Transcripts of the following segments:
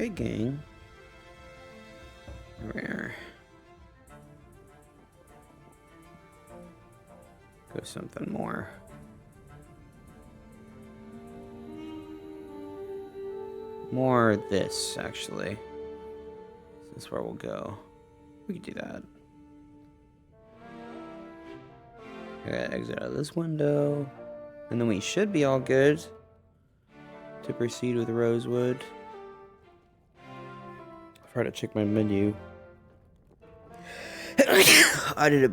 Hey, gang. Rare. Go something more. More this, actually. That's where we'll go. We can do that. I gotta exit out of this window. And then we should be all good to proceed with Rosewood. I've tried to check my menu. I didn't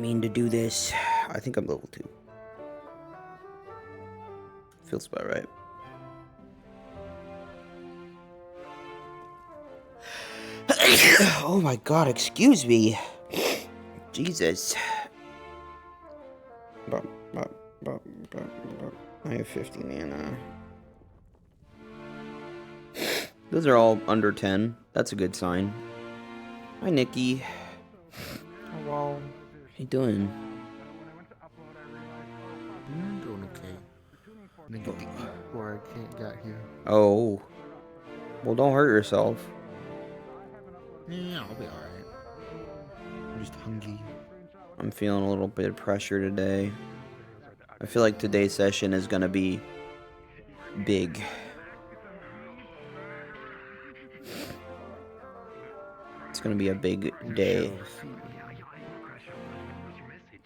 mean to do this. I think I'm level 2. Feels about right. Oh my god, excuse me. Jesus. I have 50 mana. Those are all under 10. That's a good sign. Hi, Nikki. Hello. How you doing? I'm doing okay. I'm gonna get to eat before I can't get here. Oh. Well, don't hurt yourself. Yeah, I'll be alright. I'm just hungry. I'm feeling a little bit of pressure today. I feel like today's session is gonna be big. It's gonna be a big day.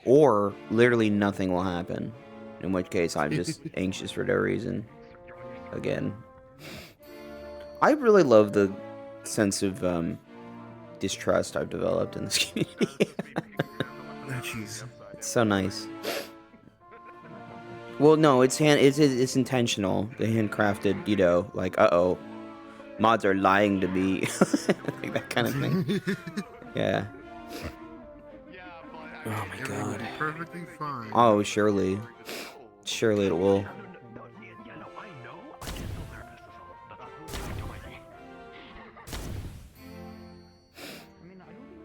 Or literally nothing will happen. In which case I'm just anxious for no reason. Again. I really love the sense of distrust I've developed in this community. Jeez. It's so nice. Well, no, it's intentional. The handcrafted, you know, like, uh-oh, mods are lying to me. Like that kind of thing. Yeah. Oh my god. Perfectly fine. Oh, surely. Surely it will.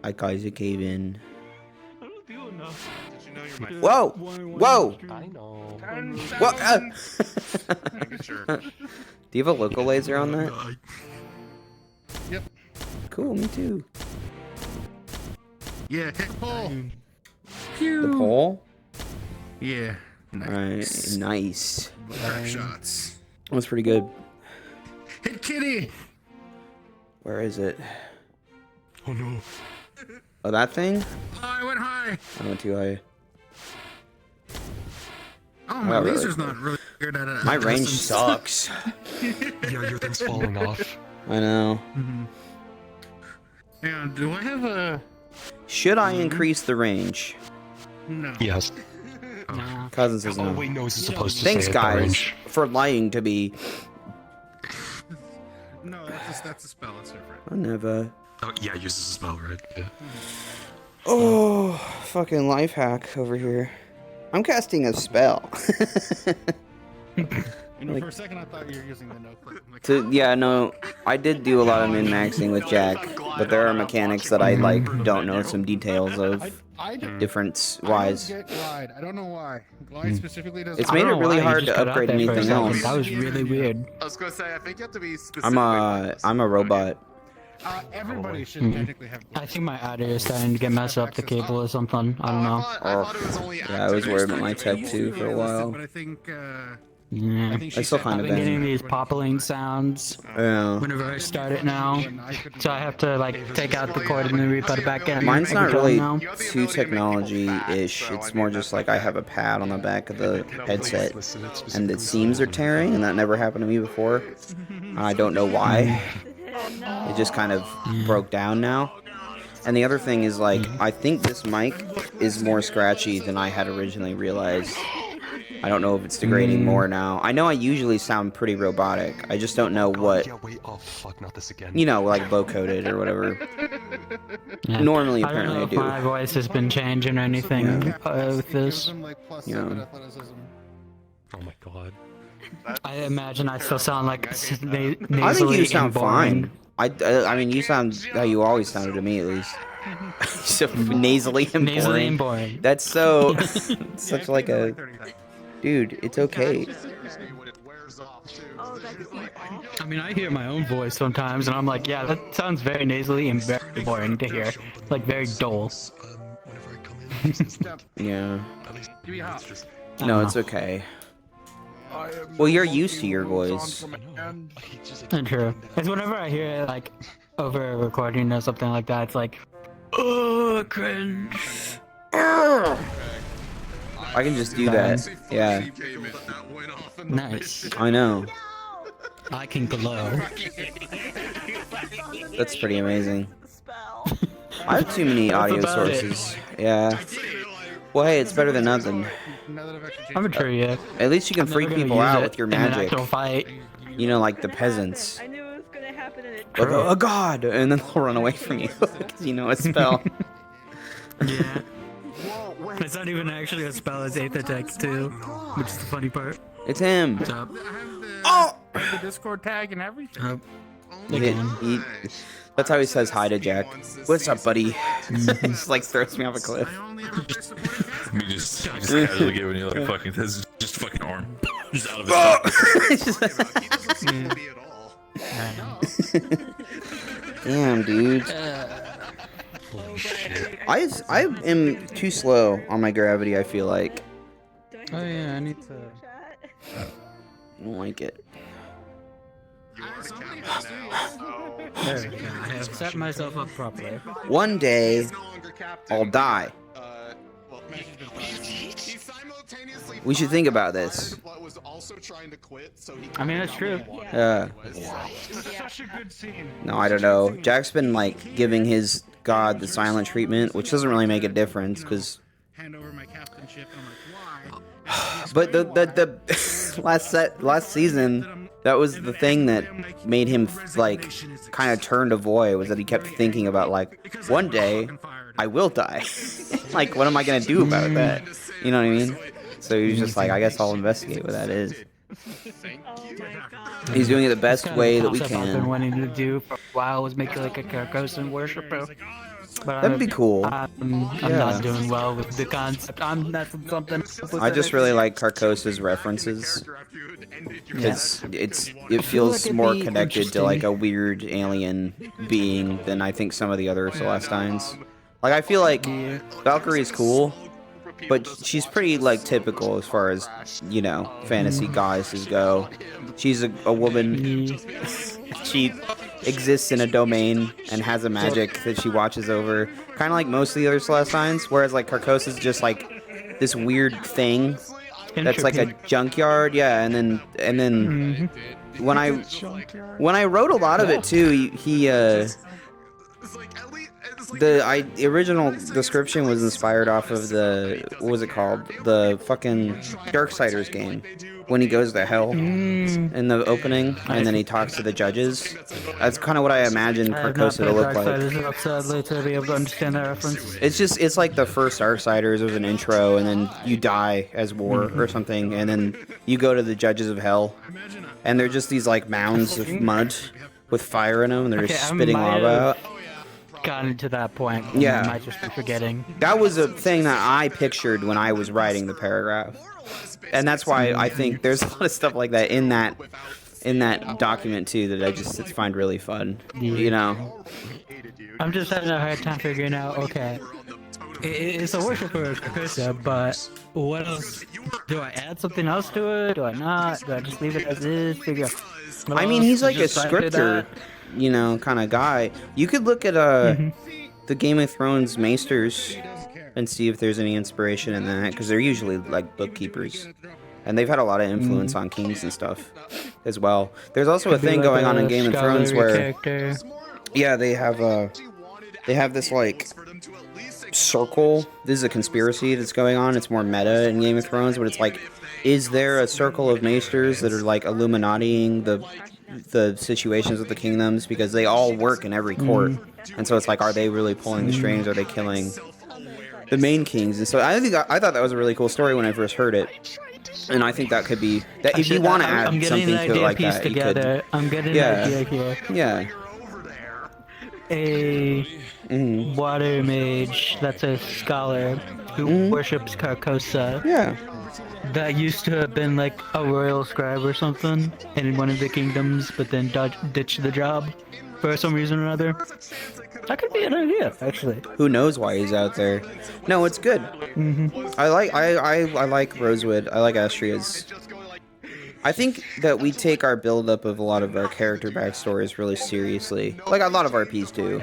I guys, it cave in. Whoa! Whoa! I know. What? Do you have a local laser on that? Yep. Cool, me too. Yeah, hit the pole. The pole? Yeah. Nice. Right, nice. Back shots. That's pretty good. Hit kitty. Where is it? Oh no. Oh, that thing? Oh, I went high. I went too high. Oh, my really laser's not really good at it. My range sucks. Yeah, your thing's falling off. I know. Yeah, do I have a... Should I increase the range? No. Yes. Oh. Cousin says Oh no. wait, no, it's supposed to Thanks, say at the guys, range. for lying to me. No, that's a spell. It's different. I never. Oh yeah, uses a spell, right? Yeah. Oh, fucking life hack over here. I'm casting a spell. You know, for a second I thought you were using the no click. Yeah, no, I did do a lot of min-maxing with Jack, but there are mechanics that I, like, don't know some details of. Difference-wise. I don't get glide. I don't know why. Glide specifically doesn't... It's made it really hard to upgrade anything else. That was really weird. I was gonna say, I think you have to be specific. I'm a robot. Everybody should technically have glide. I think my audio is starting to get messed up, the cable or something. I don't know. I thought it was only Yeah, I was worried about my tech too for a while. But I think, Yeah. I still kind I've of been getting been. these poppling sounds Yeah. whenever I start it now. So I have to like take out the cord and then re-put it back in. Mine's not every time really now. too technology-ish. It's more just like I have a pad on the back of the headset, and the seams are tearing, and that never happened to me before. I don't know why. It just kind of broke down now. And the other thing is, like, I think this mic is more scratchy than I had originally realized. I don't know if it's degrading more now. I know I usually sound pretty robotic. I just don't know what, Yeah, wait, oh fuck, not this again. you know, like low-coded or whatever. Yeah. Normally, I don't apparently, know I if do. my voice has been changing or anything with this. Yeah. Oh my god. I imagine I still sound like nasally I think you and sound boring. fine. I mean, you sound how you always sounded to me, at least. So nasally and Nasally and boring. boring. That's so such like a dude. It's okay. I mean, I hear my own voice sometimes, and I'm like, yeah, that sounds very nasally and very boring to hear. Like, very dull. Whenever I come in, Yeah. at least No, it's okay. Well, you're used to your voice. True. It's whenever I hear it, like, over a recording or something like that, it's like, oh, cringe. I can just do that. Yeah, Nice. I know. I can glow. That's pretty amazing. I have too many audio about it. sources. Yeah. Well, hey, it's better than nothing. I'm sure, yeah. At least you can freak people out with your in an magic. actual fight. You know, like the peasants. I knew it was gonna happen and it They'll go, oh god! And then they'll run away from you because you know a spell. Yeah. It's not even actually a spell, it's 8th attack too, which is the funny part. It's him. What's up? Oh! The Discord tag and everything. That's how he says hi to Jack. What's up, buddy? He just like throws me off a cliff. You just casually giving you like fucking this just fucking arm just out of his Damn, dude. Holy shit. I am too slow on my gravity, I feel like. Oh yeah, I need to... I don't like it. There we go. I have set myself up properly. One day, I'll die. We should think about this. I mean, that's true. Such a good scene. No, I don't know. Jack's been like giving his god the silent treatment, which doesn't really make a difference because. Hand over my captainship. I'm like, why? But the last season, that was the thing that made him like kind of turn to Voy, was that he kept thinking about like, one day I will die. Like, what am I gonna do about that? You know what I mean? So he was just like, I guess I'll investigate what that is. He's doing it the best way that we I've been can. wanting to do for a while was make like a Carcosan worshiper. But That'd be cool. I'm Yeah. not doing well with the concept. That's something. I just really like Carcosa's references. It feels it'd more be connected to interesting. like a weird alien being than I think some of the other Celestines. Like, I feel like Valkyrie's cool, but she's pretty like typical as far as, you know, fantasy goddesses go. She's a woman. She exists in a domain and has a magic that she watches over, kind of like most of the other Celestines. Whereas like Carcosa's just like this weird thing that's like a junkyard. Yeah, and then when I wrote a lot of it too, the original description was inspired off of the, what was it called? The fucking Darksiders game. When he goes to hell in the opening, and then he talks to the judges. That's kind of what I imagined I have not Carcosa played to look like. Darksiders enough, sadly, to be able to understand that reference. It's like the first Darksiders. There's an intro, and then you die as War or something, and then you go to the judges of hell, and they're just these like mounds of mud with fire in them, and they're just spitting lava out. Gotten to that point. Yeah. I might just be forgetting. That was a thing that I pictured when I was writing the paragraph. And that's why I think there's a lot of stuff like that in that document too that I just find really fun. You know? I'm just having a hard time figuring out, okay, it's a worshiper of Carcosa, but what else? Do I add something else to it? Do I not? Do I just leave it as is? Figure out what I mean, else he's to like a just add to scripter, that? you know, kind of guy. You could look at the Game of Thrones maesters and see if there's any inspiration in that, because they're usually like bookkeepers, and they've had a lot of influence on kings and stuff as well. There's also a thing going on in Game of Thrones where, yeah, they have this like circle. This is a conspiracy that's going on. It's more meta in Game of Thrones, but it's like, is there a circle of maesters that are like Illuminatiing the situations of the kingdoms, because they all work in every court, and so it's like, are they really pulling the strings? Are they killing the main kings? And so I thought that was a really cool story when I first heard it, and I think that could be that if you want to add something to it like that, you could. I'm getting Yeah. an idea here. Yeah. A water mage, that's a scholar who worships Carcosa. Yeah. That used to have been like a royal scribe or something in one of the kingdoms, but then ditched the job for some reason or other. That could be an idea, actually. Who knows why he's out there? No, it's good. I like Rosewood. I like Astria's I think that we take our build-up of a lot of our character backstories really seriously. Like, a lot of RPs do.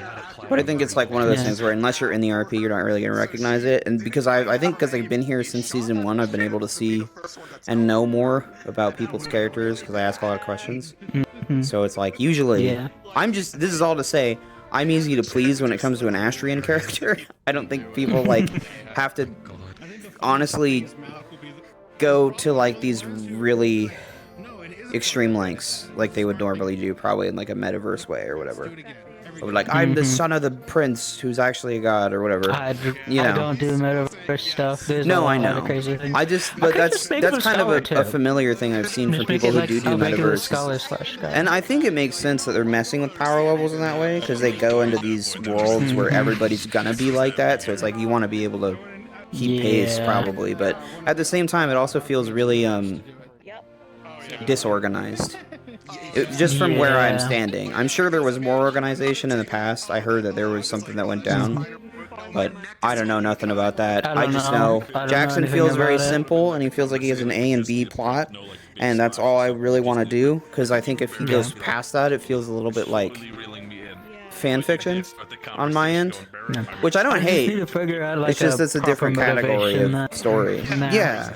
But I think it's like one of those things where unless you're in the RP, you're not really going to recognize it. And because I think because I've been here since Season 1, I've been able to see and know more about people's characters because I ask a lot of questions. So it's like, usually, this is all to say, I'm easy to please when it comes to an Astrian character. I don't think people, like, have to honestly go to, like, these really extreme lengths like they would normally do, probably in like a metaverse way or whatever. Or like, I'm the son of the prince who's actually a god or whatever. I don't do metaverse stuff. There's I know. Crazy things. But that's kind of a familiar thing I've seen from people who do metaverse. And I think it makes sense that they're messing with power levels in that way because they go into these worlds where everybody's gonna be like that. So it's like you want to be able to keep pace probably, but at the same time, it also feels really disorganized. Just from where I'm standing. I'm sure there was more organization in the past. I heard that there was something that went down. But I don't know nothing about that. I just know Jackson feels very simple, and he feels like he has an A and B plot. And that's all I really want to do. Because I think if he goes past that, it feels a little bit like fan fiction on my end. Which I don't hate. It's just it's a different category of story. Yeah.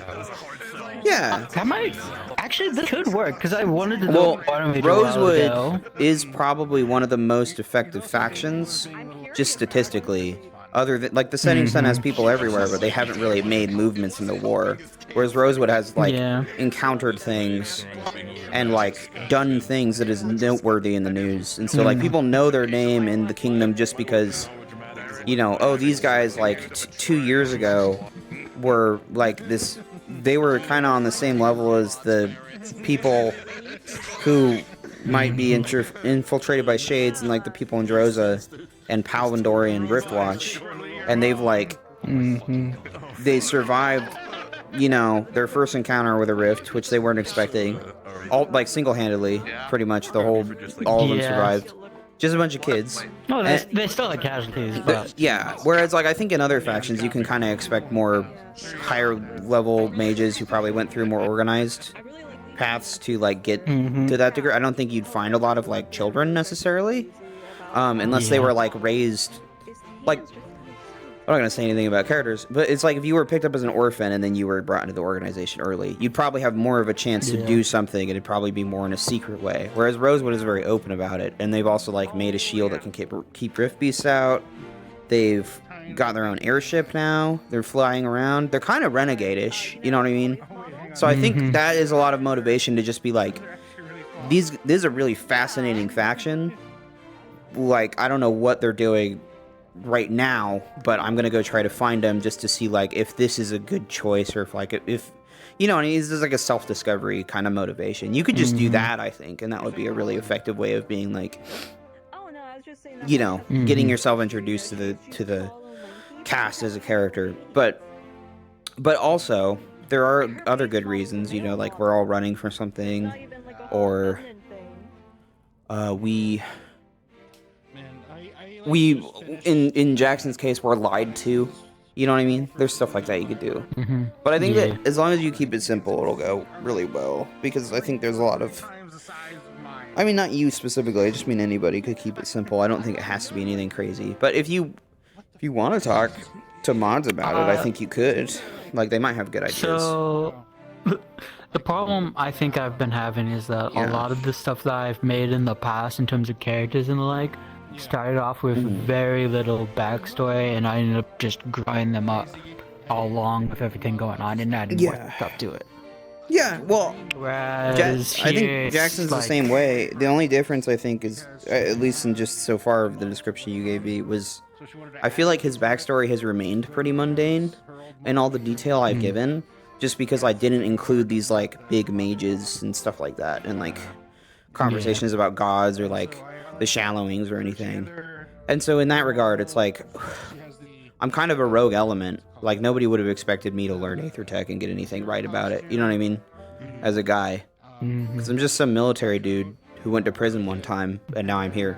That might actually this could work because I wanted to. Well, Rosewood is probably one of the most effective factions, just statistically. Other than like the Setting Sun has people everywhere, but they haven't really made movements in the war. Whereas Rosewood has like encountered things and like done things that is noteworthy in the news, and so like people know their name in the kingdom just because, you know, oh, these guys like 2 years ago were like this. They were kind of on the same level as the people who might be infiltrated by Shades and like the people in Droza and Palvandori and Riftwatch, and they've like they survived, you know, their first encounter with a rift, which they weren't expecting, all like single-handedly, pretty much all of them survived. Just a bunch of kids. No, they still had casualties. But... Whereas, like, I think in other factions, you can kind of expect more higher-level mages who probably went through more organized paths to, like, get to that degree. I don't think you'd find a lot of, like, children, necessarily. Unless they were, like, raised... Like, I'm not going to say anything about characters, but it's like if you were picked up as an orphan and then you were brought into the organization early, you'd probably have more of a chance to do something, and it'd probably be more in a secret way. Whereas Rosewood is very open about it, and they've also like made a shield that can keep Rift Beasts out. They've got their own airship now. They're flying around. They're kind of renegade-ish, you know what I mean? So I think that is a lot of motivation to just be like, this is a really fascinating faction. Like, I don't know what they're doing right now, but I'm gonna go try to find them just to see like if this is a good choice, or if you know, and it's just like a self-discovery kind of motivation. You could just do that, I think, and that would be a really effective way of being like, you know, getting yourself introduced to the cast as a character. But also there are other good reasons, you know, like we're all running for something, or we in Jackson's case, we're lied to. You know what I mean? There's stuff like that you could do. But I think that as long as you keep it simple, it'll go really well. Because I think there's a lot of... I mean, not you specifically. I just mean anybody could keep it simple. I don't think it has to be anything crazy. But if you want to talk to mods about it, I think you could. Like, they might have good ideas. So... The problem I think I've been having is that a lot of the stuff that I've made in the past in terms of characters and the like started off with very little backstory, and I ended up just growing them up all along with everything going on and adding more stuff to it. Yeah, well, whereas I think Jackson's like, the same way. The only difference I think is, at least in just so far of the description you gave me, was I feel like his backstory has remained pretty mundane in all the detail I've given, just because I didn't include these like big mages and stuff like that, and like conversations about gods or like the Shallowings or anything. And so in that regard, it's like I'm kind of a rogue element. Like, nobody would have expected me to learn Aether Tech and get anything right about it, you know what I mean, as a guy, because I'm just some military dude who went to prison one time and now I'm here.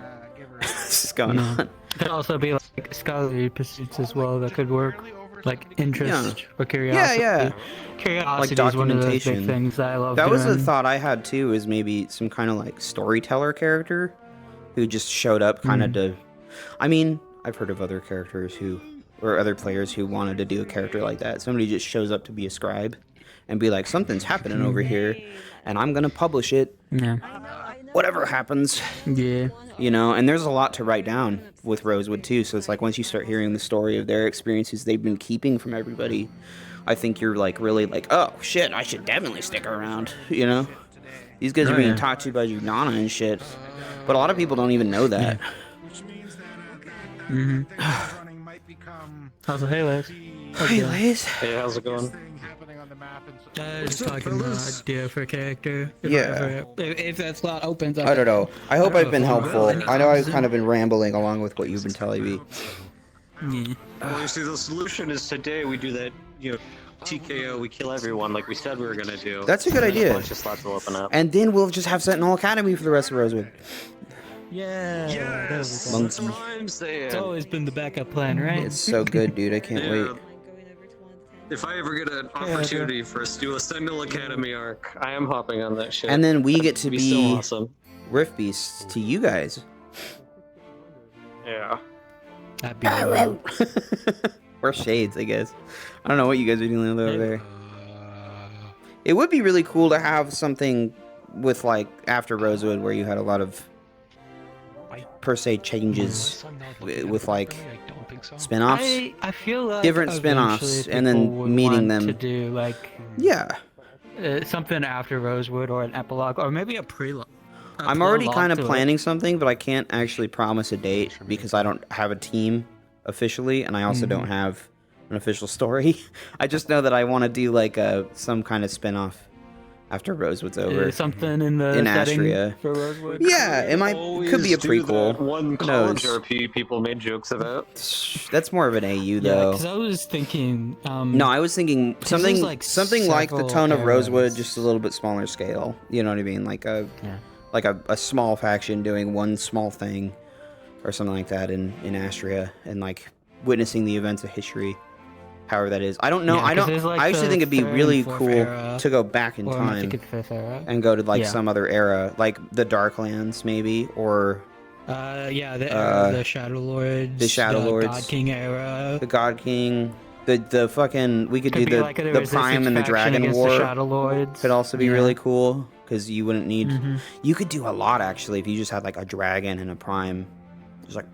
This is going on. Could also be like scholarly pursuits as well that could work. like interest or Yeah, curiosity. yeah. Curiosity is one of those big documentation. things that I love That was a doing. thought I had too, is maybe some kind of like storyteller character who just showed up kind of to. I mean, I've heard of other characters who, or other players who wanted to do a character like that. Somebody just shows up to be a scribe and be like, something's happening over here, and I'm gonna publish it. Yeah. Whatever happens. Yeah. You know, and there's a lot to write down with Rosewood too. So it's like once you start hearing the story of their experiences they've been keeping from everybody, I think you're like really like, oh shit, I should definitely stick around. You know, these guys are being talked to by Jugnana and shit, but a lot of people don't even know that. How's it, hey, Les? Hey, Liz. Hey, how's it going? Just talking about idea for a character. If that slot opens up. I don't know. I hope I've been helpful. I know I've kind of been rambling along with what you've been telling me. Yeah. Well, you see, the solution is today we do that, TKO, we kill everyone like we said we were gonna do. That's a good A idea. bunch of slots will open up. And then we'll just have Sentinel Academy for the rest of Rosewood. Yeah. Monkey. I'm saying. It's always been the backup plan, right? It's so good, dude. I can't Yeah. wait. If I ever get an opportunity for us to do a Sentinel Academy arc, I am hopping on that shit. And then we get to It'd be so be awesome. Rift Beasts to you guys. Yeah. That'd be wild. Or Shades, I guess. I don't know what you guys are doing over there. It would be really cool to have something with, like, after Rosewood where you had a lot of, per se, changes with, like, spin-offs. I feel like Different spin-offs, eventually and then people would meeting want them. to do like Yeah. something after Rosewood or an epilogue or maybe a prelogue. I'm already kind of planning something, but I can't actually promise a date because I don't have a team officially, and I also don't have an official story. I just know that I want to do like some kind of spin-off after Rosewood's over. Something in the In setting Astria. for Rosewood. Yeah, it could be a Always do prequel. that one Who college knows? RP people made jokes about. That's more of an AU Yeah, though. because I was thinking. No, I was thinking something there's, like, something like the several tone of Rosewood, eras. just a little bit smaller scale. You know what I mean? Like a Yeah. a small faction doing one small thing, or something like that in Astria, and like witnessing the events of history. However that is, I don't know. Yeah, I 'cause don't. there's, like, I actually the think it'd be third and really fourth cool era, to go back in Or am I time thinking fifth era? and go to like Yeah. some other era, like the Darklands maybe, or Yeah, the era of the Shadow Lords. the Shadow Lords. God King era. the God King. The fucking we could Could do be the like a the resistance Prime and the faction Dragon against War. The Shadow Lords. Could also be Yeah. really cool because you wouldn't need. Mhm. You could do a lot actually if you just had like a dragon and a prime, just like,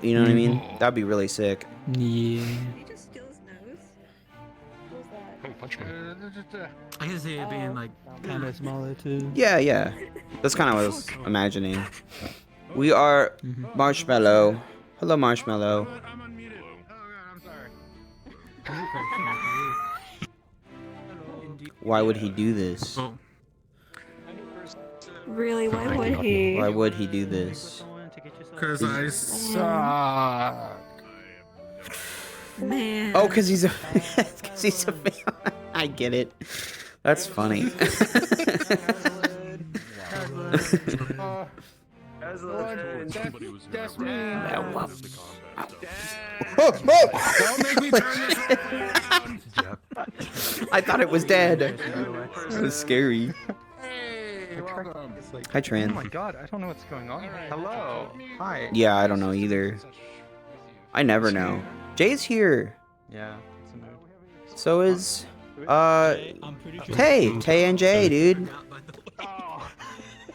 you know what I mean? That'd be really sick. Yeah. He just steal his nose. What was that? I can see it being like kind of smaller too. Yeah, yeah. That's kind of what I was imagining. We are Marshmallow. Hello, Marshmallow. I'm unmuted. Oh god, I'm sorry. Why would he do this? Really? Why would he? Why would he do this? Cause I suck. Man. Oh, because he's a fan. I get it. That's funny. That's me. Don't make me turn this I thought it was dead. It was scary. Hey, welcome. Hi, Tran. Oh my god, I don't know what's going on. Hello. Hi. Yeah, I don't know either. I never know. Jay's here. Yeah. So is I'm pretty sure Tay and Jay, dude.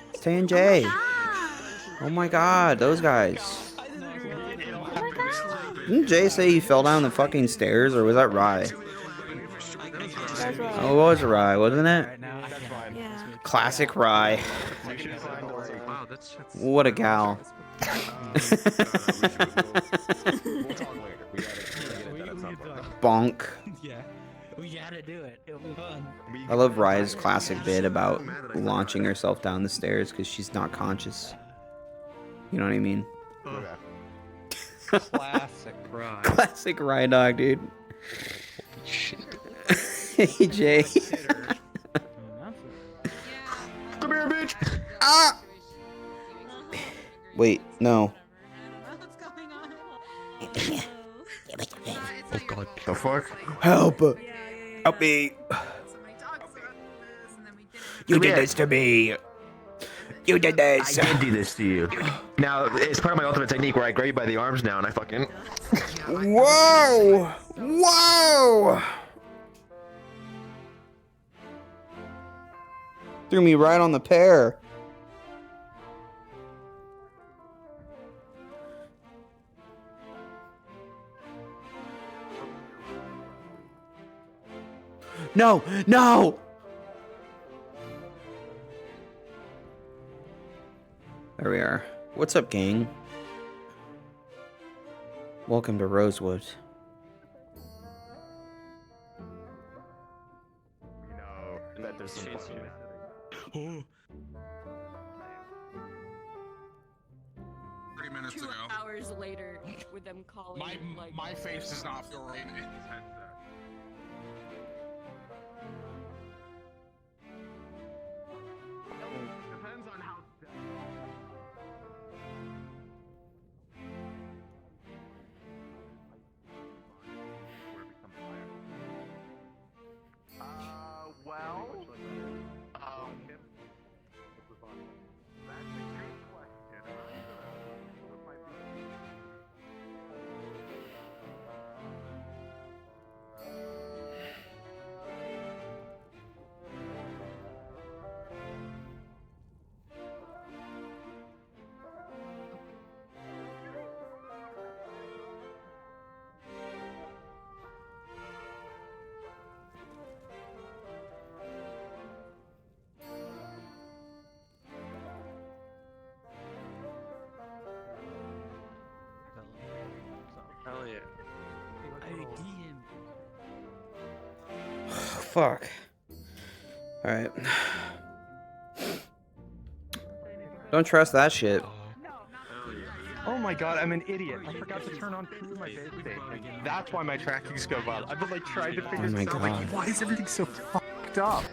It's Tay and Jay. Oh my god, those guys. Didn't Jay say he fell down the fucking stairs, or was that Rye? Oh, it was Rye, wasn't it? Yeah. Classic Rye. What a gal. Bonk. Yeah. We gotta do it. It'll be fun. I love Rye's classic bit about launching herself down the stairs because she's not conscious. You know what I mean? Classic Rye. Classic Rye dog, dude. Hey, Jay. Come here, bitch! Ah! Wait, no. Oh god. The fuck? Help! Help me! You did this to me! You did this! I did do this to you. Now, it's part of my ultimate technique where I grab you by the arms now and I fucking... Whoa! Whoa! Threw me right on the pear. No! No! There we are. What's up, gang? Welcome to Rosewood. You know that there's some fucking... Oh. 3 minutes Two ago. hours later, with them calling. My face does not feel right. Depends on how... well... that's a good question. Hell yeah. Fuck. Alright. Don't trust that shit. Oh my god, I'm an idiot. I forgot to turn on my base station. That's why my tracking's go wild. I've been like trying to figure Oh my this out. God. Like, why is everything so fucked up?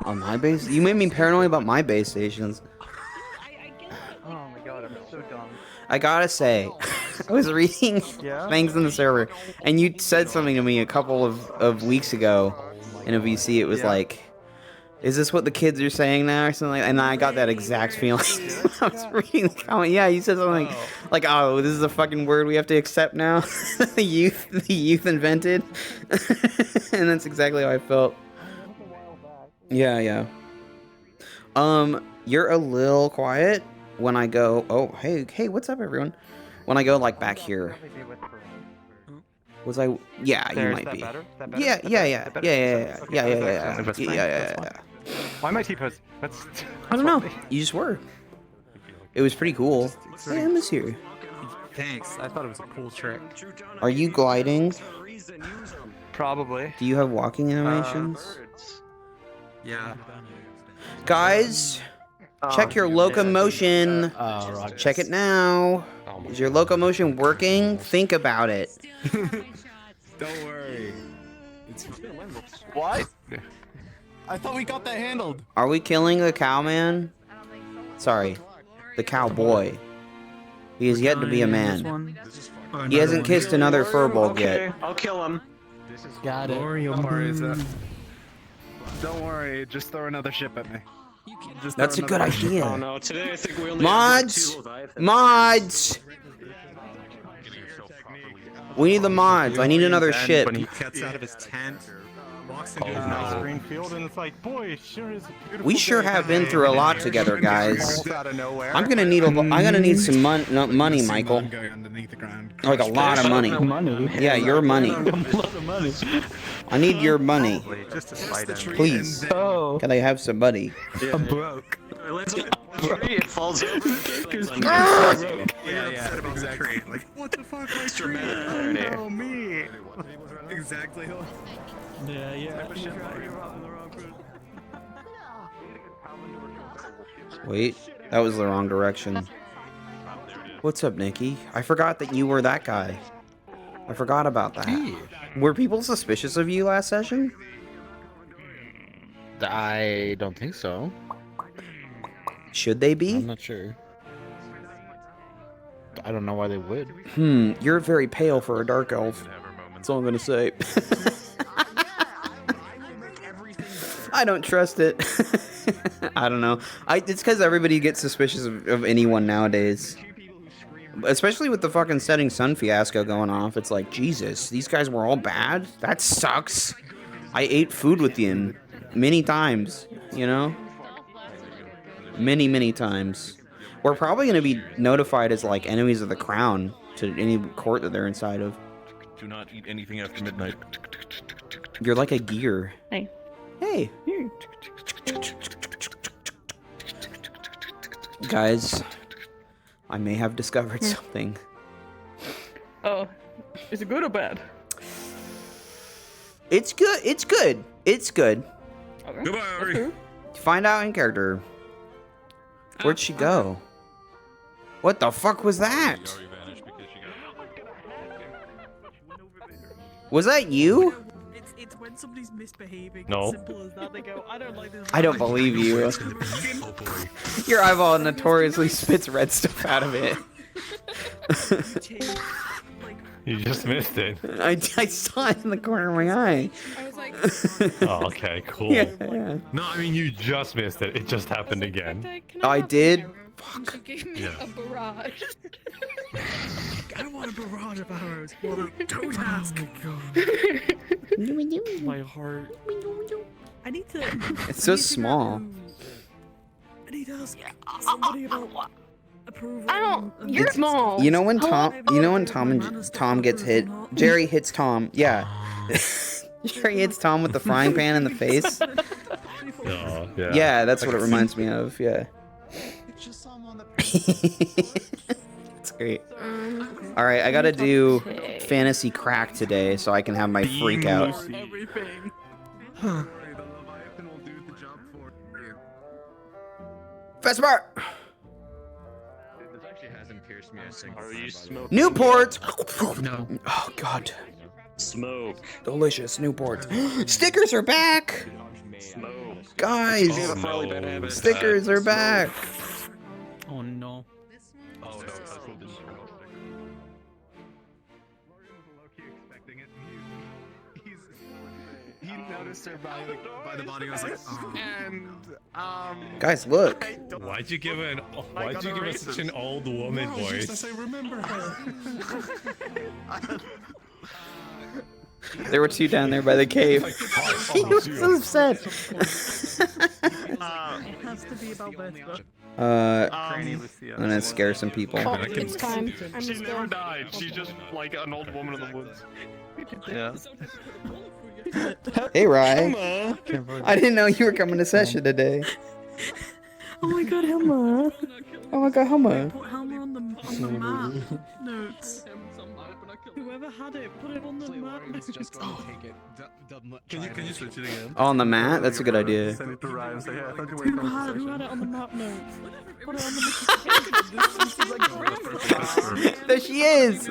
On my base? You made me paranoid about my base stations. Oh my god, I'm so dumb. I gotta say, I was reading Yeah? things in the server, and you said something to me a couple of weeks ago in a VC. It was Yeah. like, is this what the kids are saying now or something? And I got that exact feeling. I was reading the comment. Yeah, you said something like, oh, this is a fucking word we have to accept now. the youth invented. And that's exactly how I felt. Yeah, yeah. You're a little quiet when I go, oh, hey, what's up, everyone? When I go, like, back here. Was I? Yeah, you might be. Yeah. Why am I T-posed? That's... I don't know. You just were. It was pretty cool. Hey, Emma's here. Thanks. I thought it was a cool trick. Are you gliding? Probably. Do you have walking animations? Yeah. Guys, check your locomotion. Check it now. Is your locomotion working? Think about it. Don't worry. What? I thought we got that handled. Are we killing the cowman? Sorry, the cowboy. He is yet to be a man. He hasn't kissed another furball yet. I'll kill him. Got it. Don't worry. Just throw another ship at me. Just That's a throw good another ship. idea. Oh no, today I think we only Mods! have 2 Leviathans. Mods! We need the mods. I need another ship. When he gets out of his tent, walks into his Green field and it's like, boy, it sure is a beautiful We sure day. have been through a lot together, guys. Falls out of nowhere. I'm gonna need some money, Michael. Going underneath the ground. Like a lot of money. Money. Yeah, your money. A lot of money. I need your money. Just to spite him. Please. Oh, Can I have some money? I'm broke. It lands on the tree, it falls over. Yeah, exactly. Like, what the fuck? My tree? Oh, me. Exactly. Yeah. Wait, that was the wrong direction. What's up, Nikki? I forgot that you were that guy. I forgot about that. Were people suspicious of you last session? I don't think so. Should they be? I'm not sure. I don't know why they would. You're very pale for a dark elf. That's all I'm gonna say. I don't trust it. I don't know. It's because everybody gets suspicious of anyone nowadays. Especially with the fucking Setting Sun fiasco going off. It's like, Jesus, these guys were all bad? That sucks. I ate food with you many times, you know? Many, many times. We're probably going to be notified as, like, enemies of the crown to any court that they're inside of. Do not eat anything after midnight. You're like a gear. Hey. Hey. Guys, I may have discovered something. Oh, is it good or bad? It's good. It's good. It's good. Okay. Goodbye, Ari. Find out in character. Where'd she go? What the fuck was that? Was that you? It's when somebody's misbehaving. No. Simple as that. They go, I don't like this. I don't believe you. Your eyeball notoriously spits red stuff out of it. You just missed it. I saw it in the corner of my eye. I was like, Oh, okay, cool. Yeah, yeah. No, I mean, you just missed it. It just happened again. I did. Fuck. She gave me Yeah. a barrage. I don't want a barrage of arrows. I want a toe task. My heart. I need to. It's so small. I need to ask somebody about approval. I don't. You're small. You know when Tom gets hit? Jerry hits Tom. Yeah. Jerry hits Tom with the frying pan in the face. Oh, yeah. Yeah, that's what it reminds me of. Yeah. It's great. All right, I gotta do fantasy crack today so I can have my freak out. Everything. Vesper! This actually hasn't pierced me a single Are you time, smoking? Newport! No. Oh god. Smoke. Delicious Newport. Stickers are back! Smoke. Guys! Oh, no. Stickers are back! Oh no. Oh, no, that's what this He noticed her by the body. I was like, oh. And Guys, look. Why'd you give her such an old woman voice? I remember her. There were two down there by the cave. He was so upset. It has to be about Vesper. I'm gonna scare some people. Oh, it's time. I'm She just never going. died. She's just like an old woman in the woods. Yeah. Hey, Rye. I didn't know you were coming to session today. Oh my god, Helma. Oh my god, Hummer. Put Helma on the map notes. Whoever had it, put it on the map notes. Can you switch it again? Oh, on the mat? That's a good idea. Send it to Ryan. Say, yeah, I thought you were Who had it on the map notes? Put it on the There she is!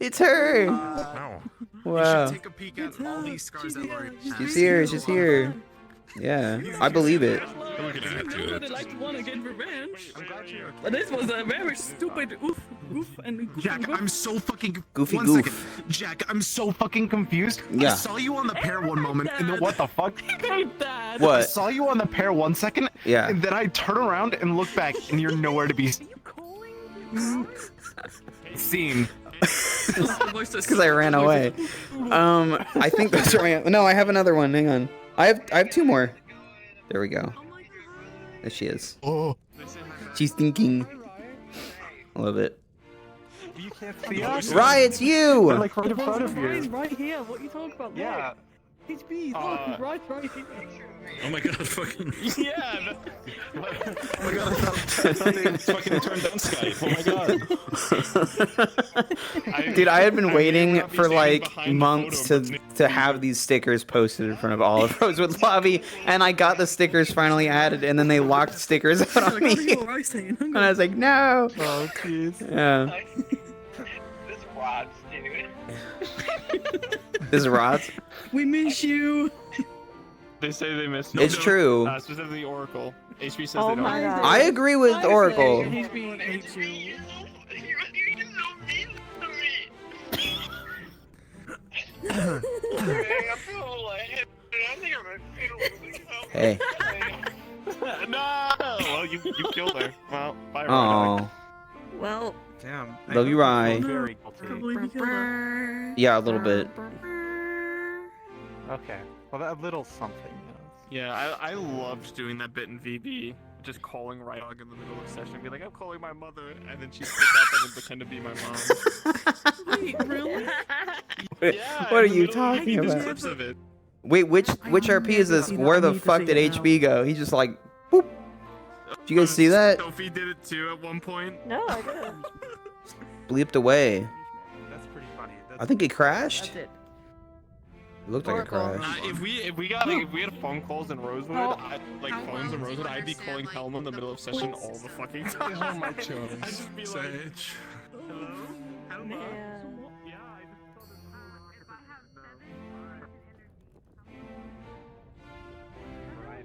It's her! No. Wow. Take a peek at all these scars that Laurie has. She's here, she's here. Yeah, I believe it. We're gonna add to would it. like to want to get revenge. But this was a very stupid oof and goof. Jack, I'm so fucking Goofy one goof. second. Jack, I'm so fucking confused. Yeah. I saw you on the pair one moment, and then what the fuck? Dad. I What? saw you on the pair 1 second, Yeah. and then I turn around and look back, and you're nowhere to be seen. Because I ran away. I think that's right. No, I have another one. Hang on. I have two more. There we go. There she is. Oh. She's thinking. I love it. You can't see us. Rye, it's you! We're like right in front of Ryan's you. right here. What are you talking about? Yeah. Look. HB, look, right here. Oh my god, fucking. Yeah. Oh my god, it's fucking turned down Skype. Oh my god. Dude, I had been waiting for like months to have these stickers posted in front of all of Rosewood Lobby, and I got the stickers finally added, and then they locked stickers out on me. And I was like, no! Oh, jeez. Yeah. This rods, dude. This is Rods? We miss you. They say they miss It's true. Specifically Oracle. HP says Oh they don't. my god. I agree with Oracle. HB hates you. I'm feeling a little hit. I think I'm feeling Hey. No! Well, you killed her. Well, bye, Ryan. Oh. Well, Damn. Love you, Rye. Very I can't guilty. believe you killed her. Yeah, a little bit. Okay. Well, that little something. Yeah, I loved doing that bit in VB. Just calling Rydog in the middle of session, be like, I'm calling my mother, and then she'd pick up and then pretend to be my mom. Wait, really? Yeah, What are in the you middle of talking there's about? clips of it. Wait, which RP is this? Where the fuck did HB go? He just like, boop. Did you guys see that? Sophie did it too at one point. no, I didn't. Bleeped away. That's pretty funny. I think it crashed. That's it. It looked like it crashed. If we had phone calls in Rosewood, phones in Rosewood, I'd be calling Helma in the middle of session all the fucking time. Oh my children. I'd just be like, Sage. hello, Helma. Man. Yeah, I just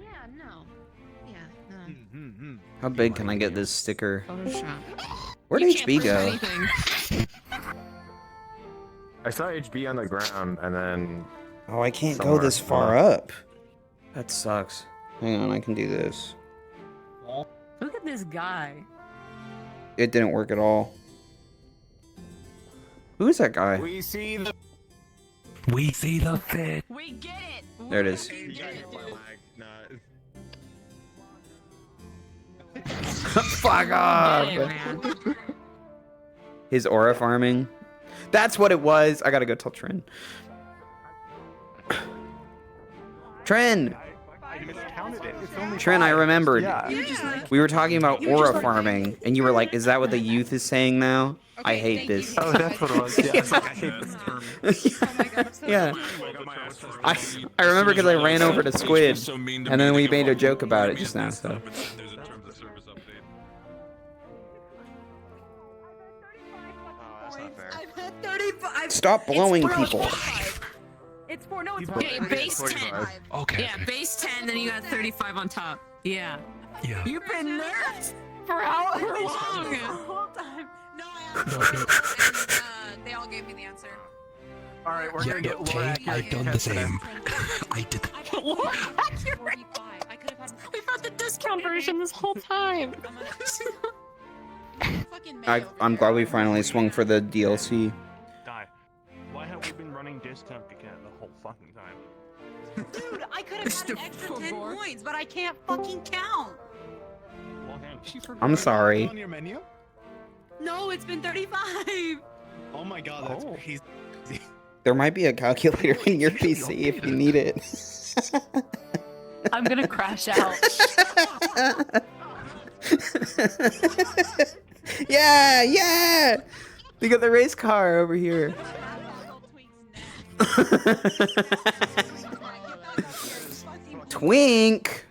Yeah, no. Yeah, no. How big can I get this sticker? Photoshop. Where'd You can't HB print go? anything. I saw HB on the ground, and then Oh, I can't go Somewhere. this far up. That sucks. Hang on, I can do this. Look at this guy. It didn't work at all. Who is that guy? We see the. We see the fit. We get it. There it is. We get it, dude. Fuck off! Get it, man. His aura farming. That's what it was. I gotta go tell Trin. Trin! I miscounted it. It's only Trin, I remembered. Yeah. We were talking about aura farming, and you were like, is that what the youth is saying now? I hate this. Oh, that's what it was. Yeah, I was like, I hate this term. Yeah. I remember because I ran over to Squid, and then we made a joke about it just now, so. oh, that's not fair. I've had 35. Stop blowing people. It's 4. No, it's Okay, 45. base 10. Okay. Yeah, base 10, then you got 35 on top. Yeah. Yeah. You've been nerfed for how long? The whole time. No, I asked. And they all gave me the answer. All right, we're gonna get Okay, I've done the same. I did. Lord, accurate. 45. I could have had. We've had the discount version this whole time. I'm glad we finally swung for the DLC. Die. Why have we been running discount again the whole fucking time? Dude, I could have had an extra 10 points, but I can't fucking count. I'm sorry. On your menu? No, it's been 35. Oh my god, that's crazy. There might be a calculator in your PC if you need it. I'm gonna crash out. Yeah, yeah! We got the race car over here. Twink!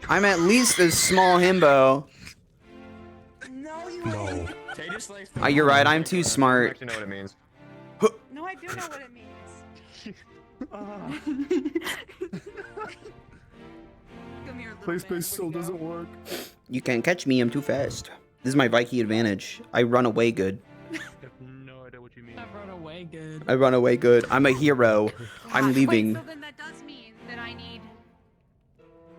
I'm at least a small himbo. No. You're right, I'm too smart. actually know what it means. No, I do know what it means. Come here, little man. still doesn't work. You can't catch me, I'm too fast. This is my Viking advantage. I run away good. I have no idea what you mean. I've run away good. I run away good. I'm a hero. I'm leaving. Wait, so then that does mean that I need.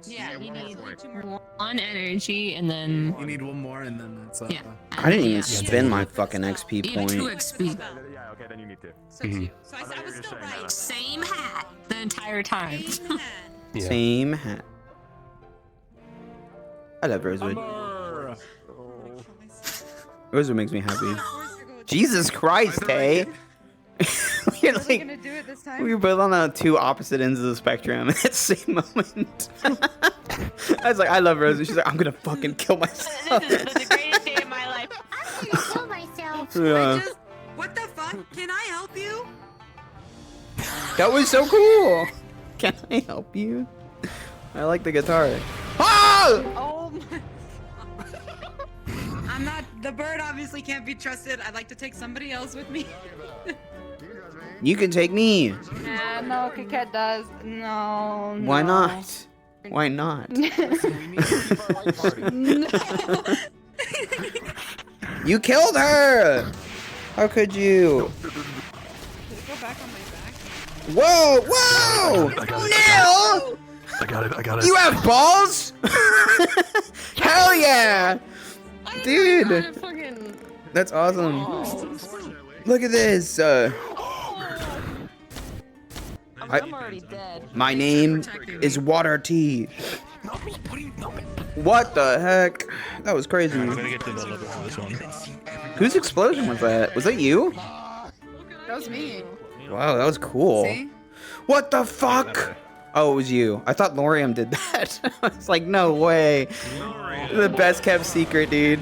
Yeah, you need two more. one energy and then You need one more and then that's yeah. I didn't even Yeah. spend my fucking XP You need 2 point. XP. Yeah, okay, then you need to. So two. So I was still right. Same hat the entire time. Same hat. Yeah. Same hat. I love Rosewood. Rosewood makes me happy. Jesus Christ, hey! We're Are we like, gonna do it this time? we were both on the two opposite ends of the spectrum at the same moment. I was like, I love Rosewood. She's like, I'm gonna fucking kill myself. This is the greatest day of my life. I'm gonna kill myself. Yeah. What the fuck? Can I help you? That was so cool. Can I help you? I like the guitar. Oh! Oh my. I'm not. The bird obviously can't be trusted. I'd like to take somebody else with me. You can take me. No, Kiket does. No. Why not? Why not? You killed her! How could you? Did it go back on my back? Whoa! Whoa! Nil! I got it. You have balls? Hell yeah! Dude! That's awesome. Look at this. I'm already dead. My name is Water T. What the heck? That was crazy. I'm gonna get to the level for this one. Whose explosion was that? Was that you? That was me. Wow, that was cool. See? What the fuck? Oh, it was you. I thought Lorium did that. I was like, no way. The best kept secret, dude.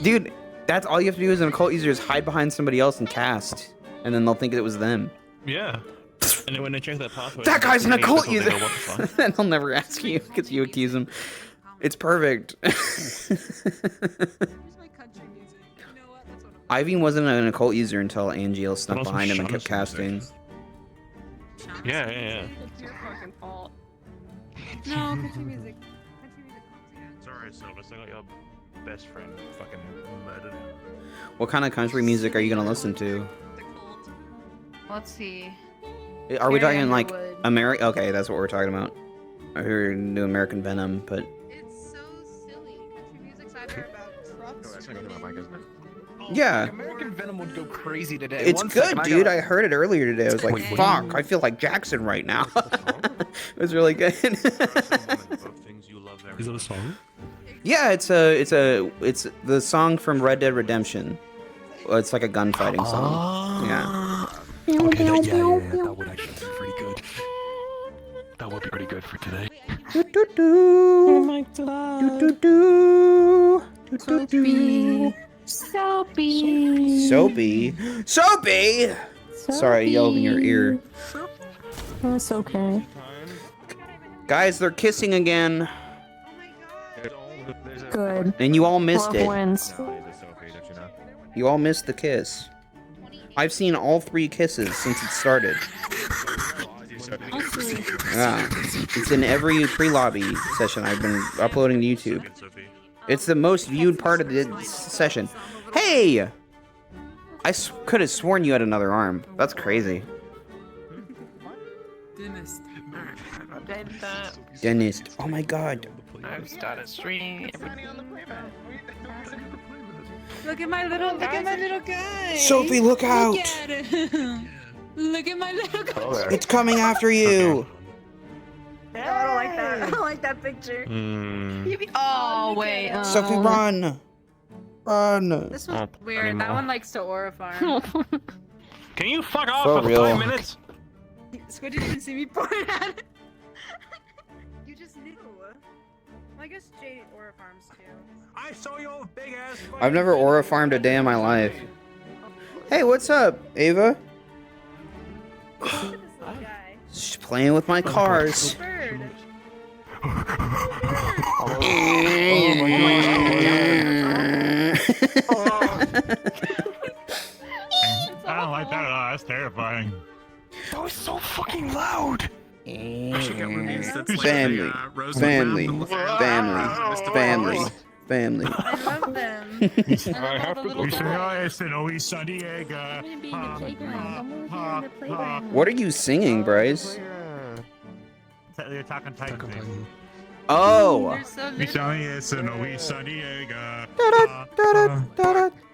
Dude, that's all you have to do as an occult user is hide behind somebody else and cast. And then they'll think it was them. Yeah. And then when they check that pathway, That guy's an occult user! Go, what the fuck? Then they'll never ask you because you accuse him. It's perfect. Ivy wasn't an occult user until Angeal snuck Also behind him and kept Shaun's casting. Yeah. It's your fucking fault. No, country music. Sorry, Silvus, I got your best friend fucking murdered. What kind of country music are you gonna listen to? Let's see. Are we Carrie talking like Underwood. American? Okay, that's what we're talking about. I heard new American Venom, but It's so silly. Country music's either about trucks. That's not my mic, isn't it? yeah, American Venom would go crazy today. it's One good, second, dude. I heard it earlier today. I was like, Wait, what? fuck, I feel like Jackson right now. It was really good. Is it a song? Yeah, it's the song from Red Dead Redemption. Well, it's like a gunfighting song. Yeah. Okay, that would actually be pretty good. That would be pretty good for today. Oh my god. Soapy. Sorry, I yelled in your ear. That's okay. Guys, they're kissing again. Good. And you all missed Love it. wins. You all missed the kiss. I've seen all 3 kisses since it started. Yeah. It's in every pre-lobby session I've been uploading to YouTube. It's the most viewed part of the session. Hey! I could have sworn you had another arm. That's crazy. Dentist. Oh my god. I've started streaming. Look at my little guy. Sophie, look out! Look at him. Look at my little guy. It's coming after you! I don't like that. I don't like that picture. Oh wait. Sophie, run! Run! This was weird. That one likes to aura farm. Can you fuck off For for real. 5 minutes? Squid didn't even see me point at it. You just knew. Well, I guess Jay aura farms too. I saw your big ass. I've never aura farmed a day in my life. Hey, what's up, Ava? Just playing with my cars. Bird. I don't like that at all. That's terrifying. That was so fucking loud. Family, family, family, family. I love them. I have to go. It's an always San Diego. I'm gonna be in the playground. I'm gonna be in the playground. What are you singing, Bryce? They're talking Titan. Oh! They're so We little. saw it's an always San Diego.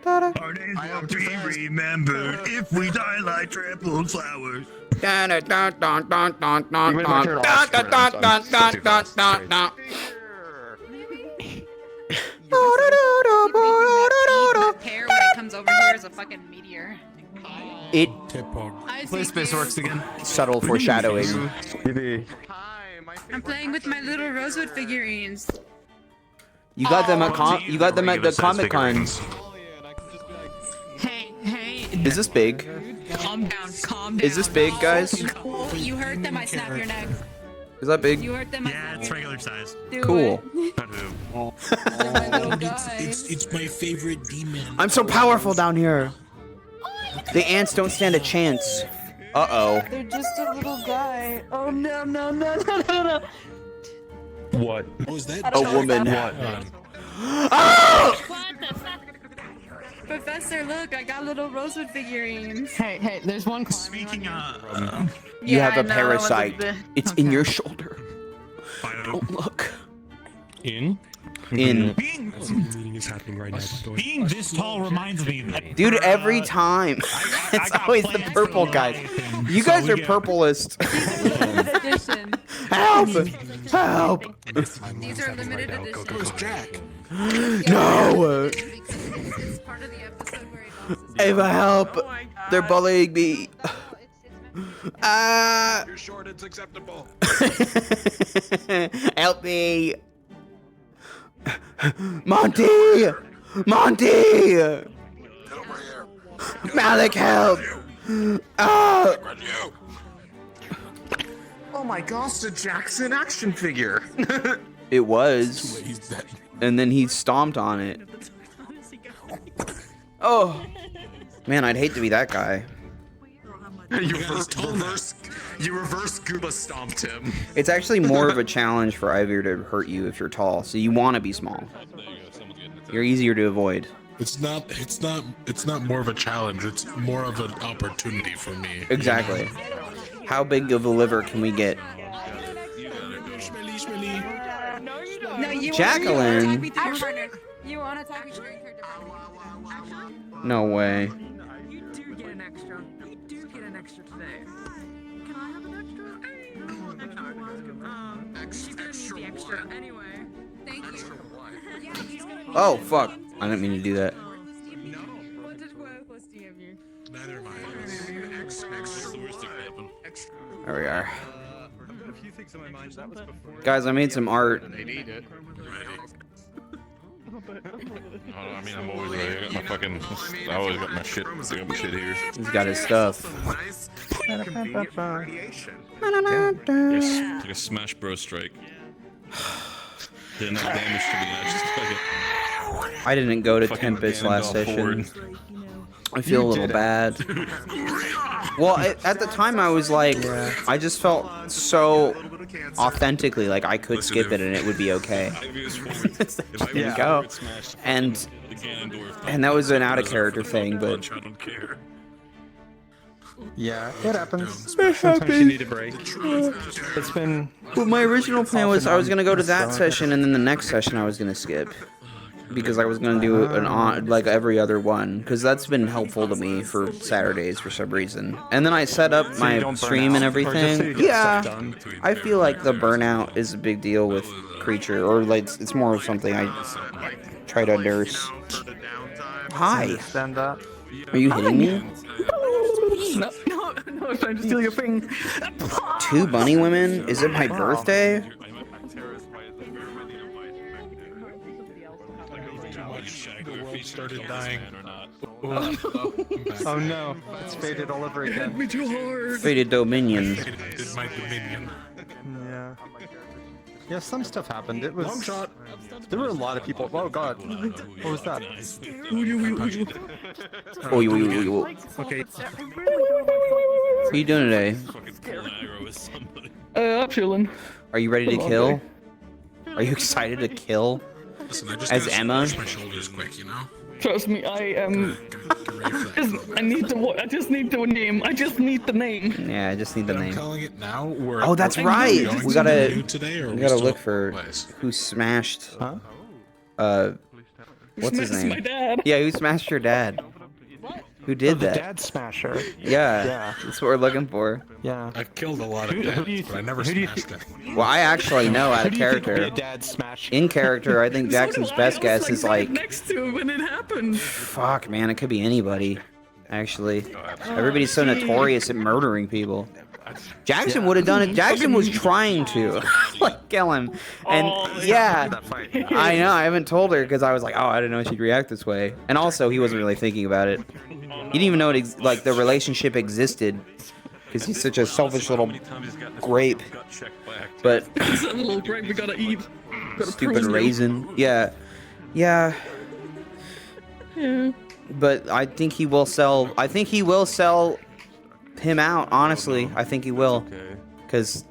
Our names will be remembered if we die like triple flowers. The hair when it comes over here is a fucking meteor. It Play Space works again. subtle foreshadowing. I'm playing with my little Rosewood figurines. You got them at the Comic Con. Hey, Is this big? calm down, calm down. Is this big, guys? Oh, you hurt them, I snap your neck. Is that big? You hurt them, I Yeah, snap it's your regular size. Do Cool. it. They're my little guys. It's my favorite demon. I'm so powerful down here. The ants don't stand a chance. Uh-oh. They're just a little guy. Oh no no no no no no. What? What was that? A woman. What? Oh! What the fuck? Professor, look, I got little Rosewood figurines. Hey, there's one. Speaking of, You Yeah, have I a know, parasite. it was a bit- It's in your shoulder. Don't look. In? In. being Meeting is happening right now. being this tall reminds me that Dude, every time. I It's got always the plans purple for guys. everything, You so guys we are get- purplest. edition. Help! Help! These are limited edition. Where's Jack? No! It's part of the episode where he lost his Ava, help! Oh my God. They're bullying me. Ah! You're short, it's acceptable. Help me! Monty! Monty! Get over here. Malik, help! Ah! Oh my gosh, the Jackson action figure. It was. And then he stomped on it. Oh! Man, I'd hate to be that guy. You reverse Gooba stomped him. It's actually more of a challenge for Ivy to hurt you if you're tall, so you want to be small. You're easier to avoid. It's not more of a challenge, it's more of an opportunity for me. Exactly. How big of a liver can we get? No, you Jacqueline. You want to talk to your character? No way. You do get an extra. You do get an extra today. Can I have an extra? She's gonna need the extra anyway. Thank you. Yeah, he's gonna need Oh, fuck. I didn't mean to do that. What was you? Neither am I. There we are. A few things in my mind. That was before. Guys, I made some art. I mean, I'm always ready. I got my fucking. I always got my shit. I got my shit here. He's got his stuff. Yes, like a Smash Bros. Strike. Didn't have damage to me. I just fucking. I didn't go to Fucking Tempest last Gandalf session. forward. I feel a little bad. Well, at the time I was like, I just felt so authentically like I could skip it and it would be okay. So I just didn't go. And that was an out of character thing, but Yeah, it happens. Sometimes you need a break. It's been. Well, my original plan was I was gonna go to that session and then the next session I was gonna skip. Because I was gonna do an on like every other one, because that's been helpful to me for Saturdays for some reason. And then I set up my stream and everything. Yeah, I feel like the burnout is a big deal with Creature, or like it's more of something I try to nurse. Hi. Stand up. Are you hitting me? No, I'm trying to steal your thing. Two bunny women? Is it my birthday? The world started dying. Oh no, it's faded all over again. Me too hard. Fated Dominion. Did my dominion. Yeah. Yeah, some stuff happened. It was. Long shot. There were a lot of people. Oh god. What was that? Oh, you. Okay. What are you doing today? I'm chilling. Are you ready to kill? Are you excited to kill? Listen, I just As gotta Emma? stretch my shoulders quick, you know? Trust me, I am. Get ready for that. I need to. I just need the name. I just need the name. Yeah, I just need the I'm name. calling it now. We're, Oh, that's we're right. going We to gotta new today, or are we we gotta still look for Wise? who smashed. Huh? What's his Smashed name? my dad. Yeah, who smashed your dad? Who did The that? Dad Smasher. Yeah, Yeah. that's what we're looking for. Yeah. I've killed a lot of Who dads, do you but I never who do you smashed it. Well, I actually know out Who of do you think would be character. a Dad Smash? In character, I think Jackson's best guess is right like, next to him when it happened. fuck, man, it could be anybody. Actually, everybody's so notorious at murdering people. Jackson would have done it. Jackson was trying to like kill him, and yeah, I know. I haven't told her because I was like, oh, I didn't know she'd react this way. And also, he wasn't really thinking about it. He didn't even know like the relationship existed because he's such a selfish little grape. But It's a little grape we gotta eat. Gotta stupid prune you. raisin. Yeah. Yeah. But I think he will sell. I think he will sell him out. Honestly, I think he will. Cause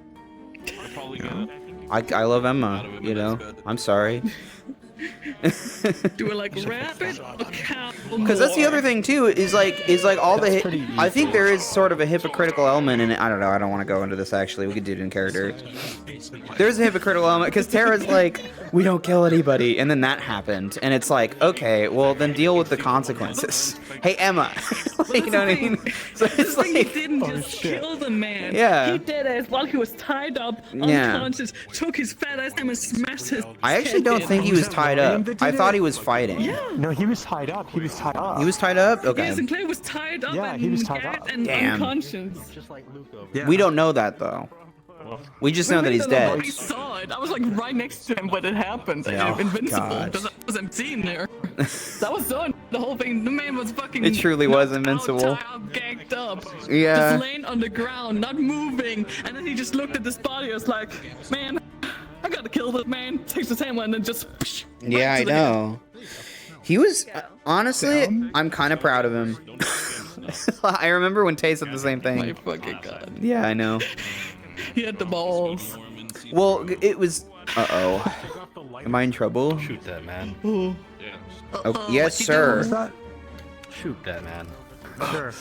I love Emma. You know. I'm sorry. Do it like rabbit or cow? Because that's the other thing too. Is like all the. I think there is sort of a hypocritical element in it. I don't know. I don't want to go into this. Actually, we could do it in character. There's a hypocritical element because Tara's like, we don't kill anybody, and then that happened, and it's like, okay, well then deal with the consequences. Hey Emma, you know what I mean? So it's like he didn't just kill the man. Yeah. He did it while he was tied up, unconscious. Took his fat ass and smashed his. I actually don't think he was tied up. I thought he was fighting. Yeah. No, he was tied up. He was tied up. He was tied up? Okay. Yeah, Sinclair was tied up and he was tied gagged up. and Damn. unconscious. Just like Luke over. We don't know that though. We just know that he's dead. I saw it. I was like right next to him when it happened. Oh, Invincible. God. Because I was empty in there. That was done. The whole thing. The man was fucking. It truly was invincible. Tied up, gagged up. Yeah. Just laying on the ground, not moving. And then he just looked at this body. I was like, man, I gotta kill this man. Takes his hammer and then just. Yeah, I know. He was honestly. I'm kind of proud of him. I remember when Tay said the same thing. My fucking God. Yeah, I know. He had the balls. Well, it was. Uh-oh. Am I in trouble? Shoot that man. Oh, yes, sir. Shoot that man. Sure.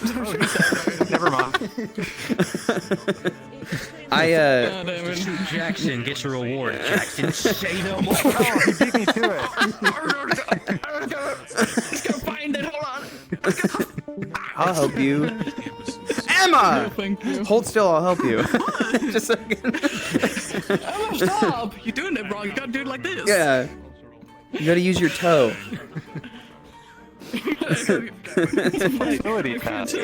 Never mind. Shoot Jackson, get your reward. Jackson, say no more. Oh, he beat me to it. Let's go find it. Hold on. I'll help you. Emma! Thank you. Hold still, I'll help you. Just a second. Emma, stop! You're doing it wrong. You gotta do it like this. Yeah. You gotta use your toe. Flexibility test.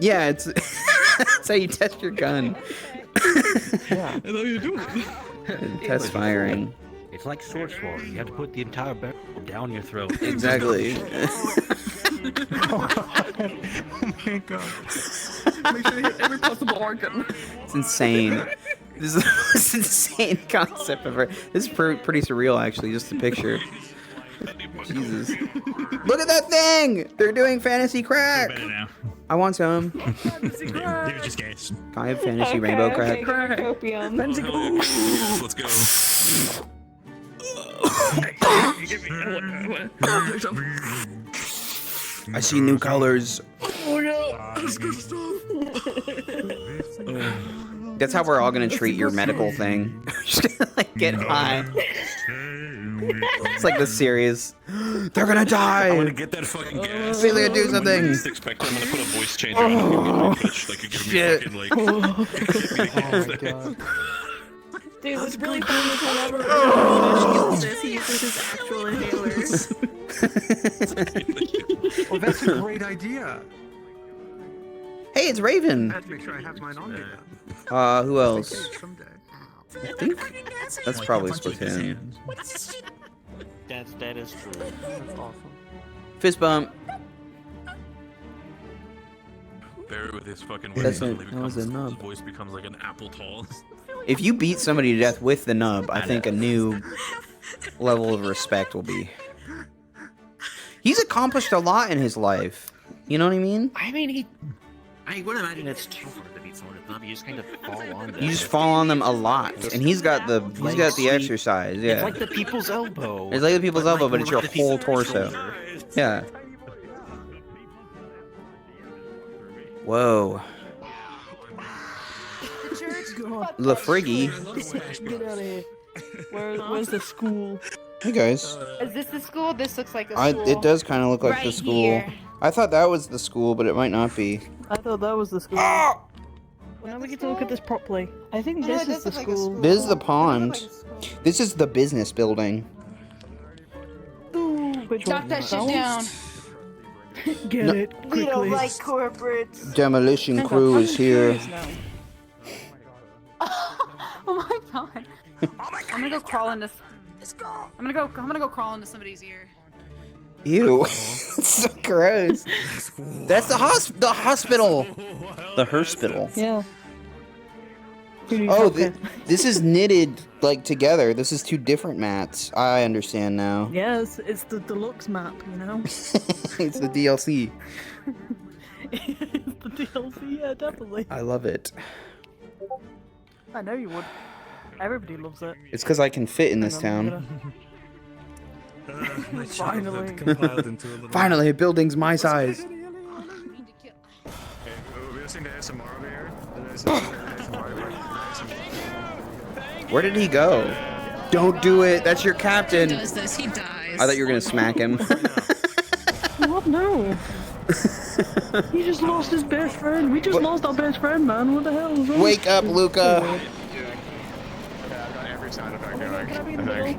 Yeah, it's that's how you test your gun. Yeah. That's how you do it. Test firing. It's like Source War. You have to put the entire barrel down your throat. Exactly. Oh my God. Make sure you hit every possible organ. It's insane. This is the most insane concept ever. This is pretty surreal, actually, just the picture. Jesus. Look at that thing! They're doing fantasy crack! I want some. Can I have fantasy rainbow crack? Opium. Let's go. I see new colors. Oh yeah, that's good stuff. That's how we're all gonna treat your medical thing. Just gonna like get high. It's like the series. They're gonna die. I'm gonna get that fucking gas. Feel like I do something. I'm gonna put a voice changer on and give me pitch. Like you give me fucking like. Oh my God. Dude, what's really funny is whenever he uses this, he uses his actual inhalers. Well, that's a great idea. Hey, it's Raven. I have to make sure I have mine on me. Who else? Someday. I think that's probably Splatoon. That is true. That's awesome. Fist bump. Barry with his fucking That's voice it. That was a nub. his voice becomes like an apple tall. If you beat somebody to death with the nub, I think a new level of respect will be. He's accomplished a lot in his life. You know what I mean? I mean, I would imagine it's too hard to beat someone with nub. You just kind of fall on them. You just fall on them a lot, and he's got the exercise. Yeah. It's like the people's elbow. It's like the people's elbow, but it's your whole torso. Yeah. Whoa. La Friggy. Get out of here. Where's the school? Hey guys. Is this the school? This looks like a school. It does kind of look like Right the school. here. I thought that was the school, but it might not be. I thought that was the school. Well, now we get to look at this properly. I think this is the school. This is the pond. This is the business building. Ooh, Knock that shit down. Get No. it quickly. We don't like corporates. Demolition crew is here. Oh my God. I'm gonna go crawl into. I'm gonna go crawl into somebody's ear. Ew. It's so gross. That's the hospital. The hospital. Yeah. Oh, this is knitted like together. This is two different mats. I understand now. Yes, it's the deluxe map, you know? It's the DLC. It's the DLC, yeah, definitely. I love it. I know you would. Everybody loves it. It's because I can fit in this town. Finally. Finally, a building's my size. Hey, we listening to ASMR over here? Where did he go? Don't do it. That's your captain. He does this, he dies. I thought you were gonna smack him. What? No. He just lost his best friend. We just lost our best friend, man. What the hell is that? Wake up, Luca. Okay, I've got every sound effect going. Can I be in the middle?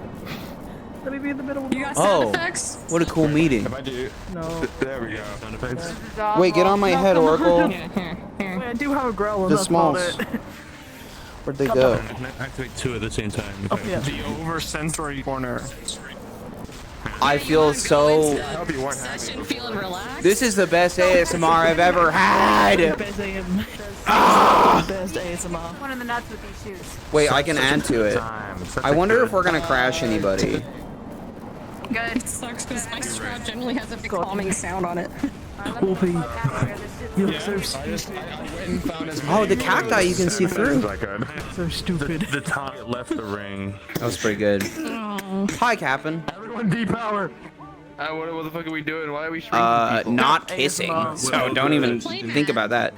Let me be in the middle. You got sound Oh, effects? what a cool meeting. If I do, No. there we go. Sound effects. Wait, get on my head, Oracle. Wait, I do have a growl. The That's about smalls. it. Where'd they go? Activate 2 at the same time. Oh, yeah. The over-sensory corner. I feel so... I hope you weren't happy. Session feeling relaxed? This is the best ASMR I've ever had! Best ASMR. One in the nuts with these shoes. Wait, I can add to it. I wonder if we're gonna crash anybody. Good. It sucks because my scrap generally has a calming sound on it. Oh, the cacti you can see through. So stupid. The top left the ring. That was pretty good. Hi, Captain. Everyone depower. What the fuck are we doing? Why are we shrinking people? Not kissing. So don't even think about that.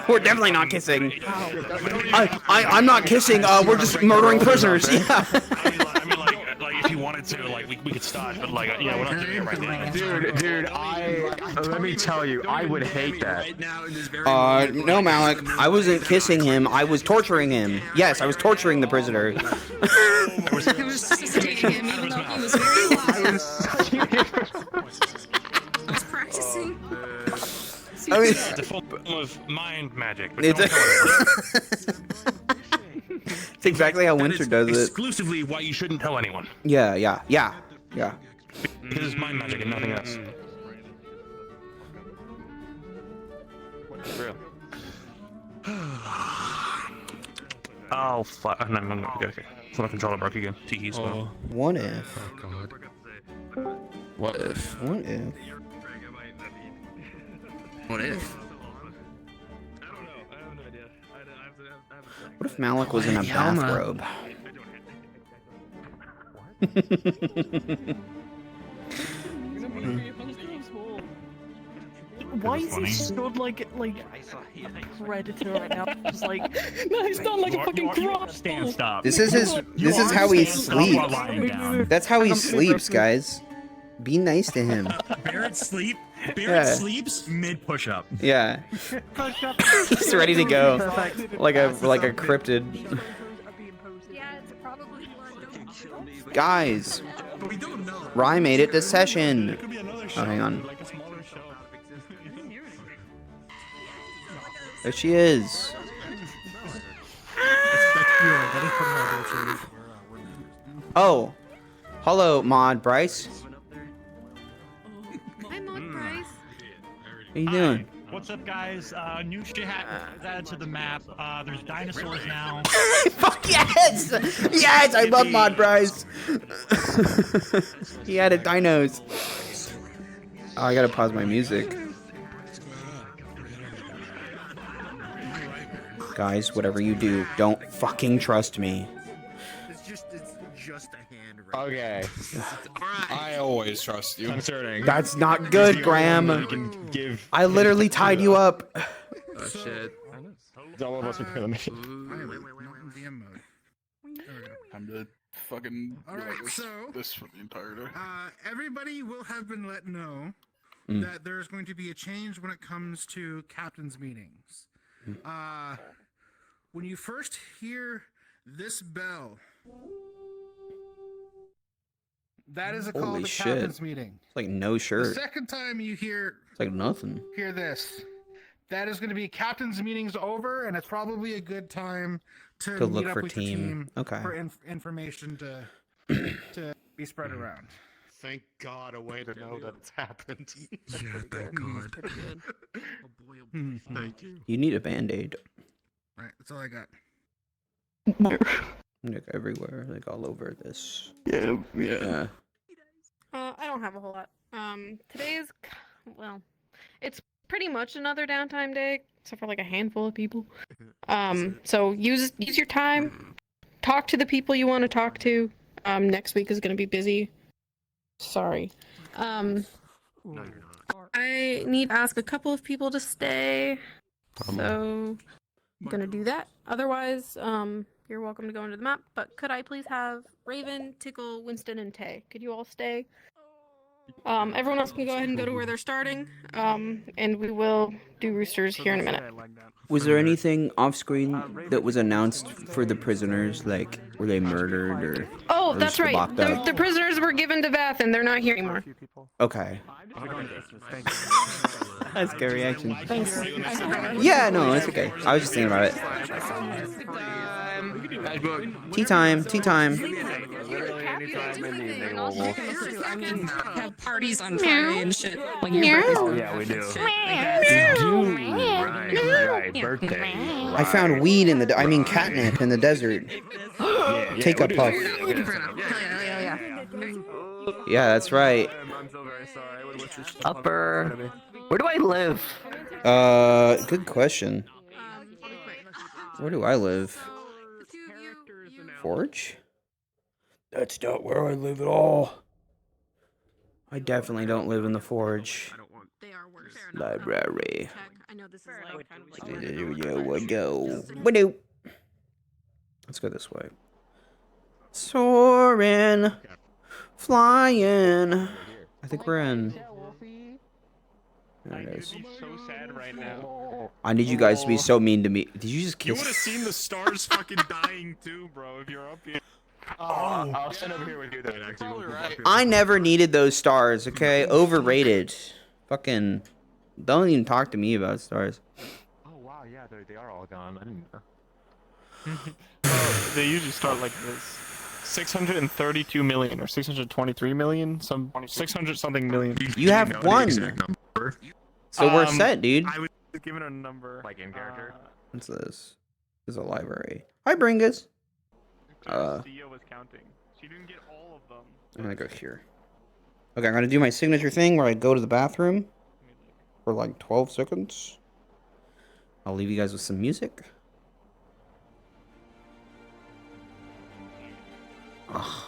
We're definitely not kissing. I'm not kissing. We're just murdering prisoners. Yeah. I mean, like if you wanted to, like we could start, but like yeah, we're not doing it right now. Dude, let me tell you, I would hate that. No, Malik. I wasn't kissing him. I was torturing him. Yes, I was torturing the prisoner. It was sustaining him even though he was very alive. I was practicing. I mean, It's a form of mind magic. But it's, don't tell anyone. it's exactly how Winter does it. Exclusively why you shouldn't tell anyone. Yeah. Because it's mind magic and nothing else. Real. Oh fuck! No, okay. So my controller broke again. Tiki spell. What if? Oh god. What if? What if? What if? What if Malik was in a bathrobe? Why is he stood like a predator right now? Just like no, he's not like a fucking croc. Stand stop. This is his. This is how he sleeps. That's how he sleeps, guys. Be nice to him. Barrett sleeps mid push-up. Yeah. He's ready to go. Like a cryptid. Guys, Rye made it to session. Oh, hang on. There she is. Oh, hello, Mod Bryce. Hi, Mod Bryce. How you doing? What's up, guys? New shit is added to the map. There's dinosaurs now. Fuck yes! Yes, I love Mod Bryce. He added dinos. Oh, I gotta pause my music. Guys, whatever you do, don't fucking trust me. It's just a hand. Okay. I always trust you. Concerning. That's not good, Graham. I literally tied you up. Oh shit. All of us are playing the mission. Time to fucking. Alright, so this for the entire day. Everybody will have been let know that there's going to be a change when it comes to captain's meetings. When you first hear this bell, that is a call Holy to shit. captain's meeting. It's like no The shirt. second time you hear It's like nothing. this, that is going to be captain's meetings over, and it's probably a good time to To meet look up for with team. your team Okay. for information to be spread around. Thank God, a way to know that it's happened. Yeah, thank God. Thank you. You need a band-aid. Right, that's all I got. Like everywhere, like all over this. I don't have a whole lot. Today is, well, it's pretty much another downtime day, except for like a handful of people. So use your time, talk to the people you want to talk to. Next week is gonna be busy. Sorry. I need to ask a couple of people to stay. So I'm gonna do that. Otherwise, you're welcome to go into the map. But could I please have Raven, Tickle, Winston, and Tay? Could you all stay? Everyone else can go ahead and go to where they're starting. And we will do roosters here in a minute. Was there anything off screen that was announced for the prisoners? Like, were they murdered or? Oh, or that's just right. locked up? The prisoners were given to Beth, and they're not here anymore. Okay. That's a good reaction. Thanks. Yeah, no, it's okay. I was just thinking about it. Tea time, tea time. Have parties on Friday and shit. Like your Meow. birthday. Oh yeah, we do. Right, birthday. I found weed in the, catnip in the desert. Take a puff. Yeah, that's right. Upper. Where do I live? Good question. Where do I live? Forge? That's not where I live at all. I definitely don't live in the Forge. Library. I know this is like kind of like. Let's go this way. Soaring, flying. I think we're in. There it is. So sad right now. I need you guys to be so mean to me. Did you just You kiss? would have seen the stars fucking dying too, bro, if you're up here. I'll stand over here with you then. Actually, I never needed those stars, okay? Overrated. Fucking. Don't even talk to me about stars. Oh wow, yeah, they are all gone. I didn't know. They usually start like this. 632 million or 623 million, some 600 something million. You have one. So we're set, dude. I was given a number. Like in character. What's this? This is a library. Hi, Bringus. Sia was counting. She didn't get all of them. I'm gonna go here. Okay, I'm gonna do my signature thing where I go to the bathroom for like 12 seconds. I'll leave you guys with some music. Oh.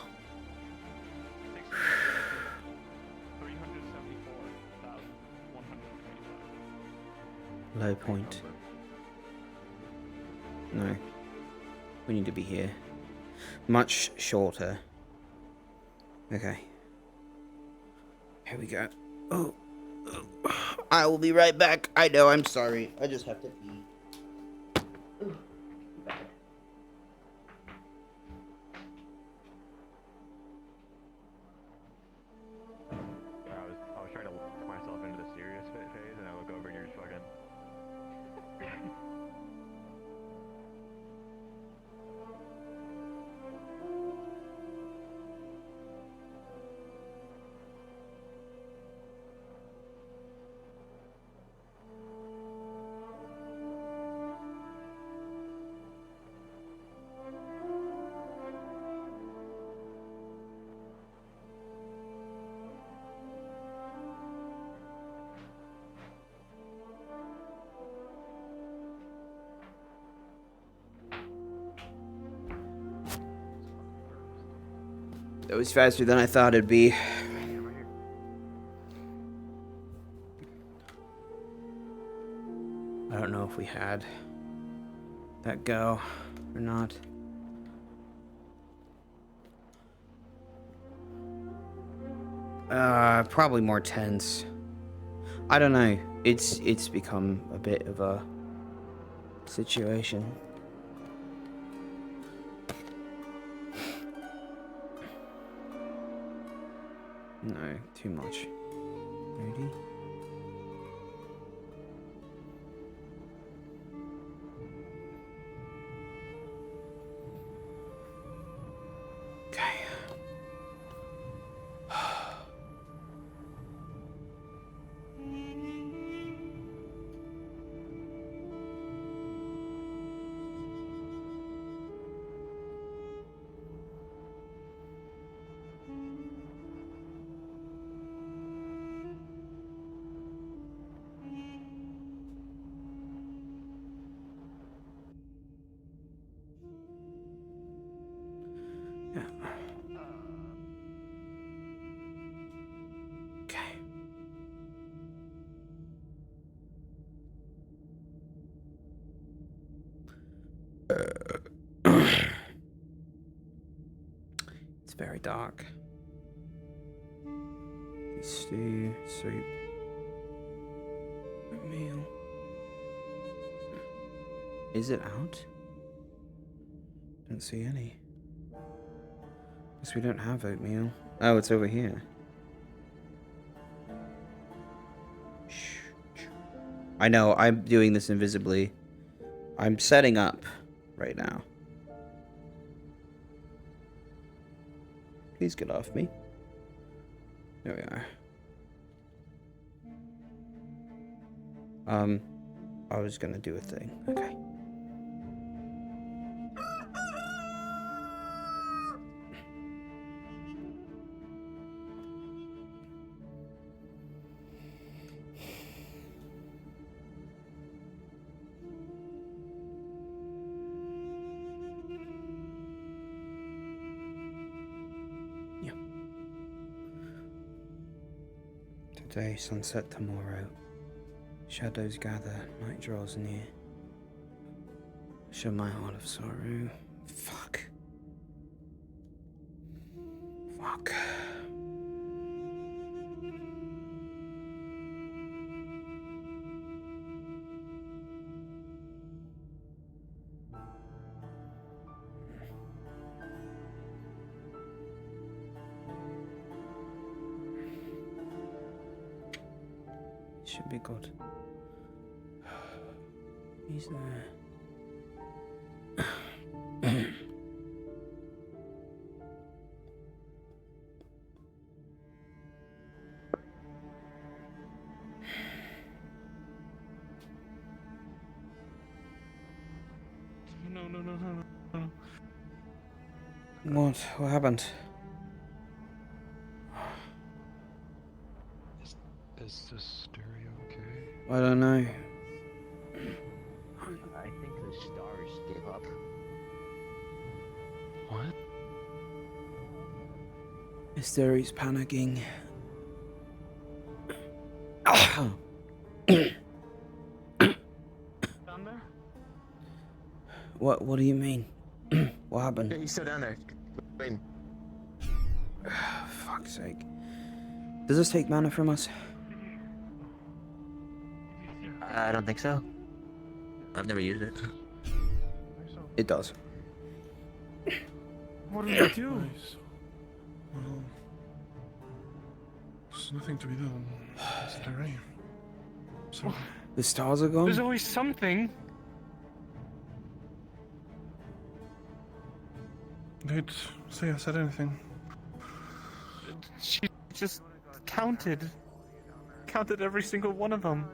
Low point. No. We need to be here. Much shorter. Okay. Here we go. Oh. I will be right back. I know, I'm sorry. I just have to pee. I was trying to look myself into the serious phase, and I look over and you're just fucking. That was faster than I thought it'd be. I don't know if we had that go or not. Probably more tense. I don't know. It's become a bit of a situation. No, too much. Ready? Okay. It's very dark. Stew, soup, oatmeal. Is it out? Don't see any. Guess we don't have oatmeal. Oh, it's over here. Shh. I know, I'm doing this invisibly. I'm setting up right now. Please get off me. There we are. I was gonna do a thing. Okay. Today, sunset tomorrow. Shadows gather, night draws near. Show my heart of sorrow. Fuck. Fuck. Should be good. He's there. No. What? What happened? Is the stereo okay? I don't know. I think the stars gave up. What? Mystery's panicking. Down there? What do you mean? What happened? Yeah, he's still down there. Wait. Fuck's sake. Does this take mana from us? I don't think so. I've never used it. It does. What do we do? Nice. Well, there's nothing to be done. It's the rain. So, The stars are gone? There's always something. dude, say I said anything. She just counted every single one of them.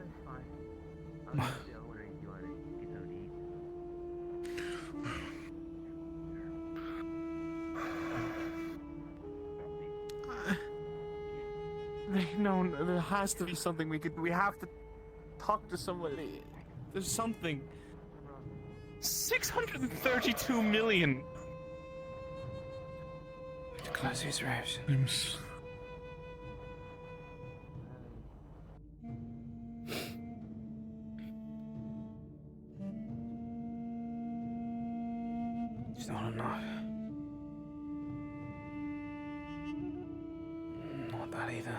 No, there has to be something we have to talk to somebody. There's something. 632 million. To close these rows. Seems... It's not enough. Not that either.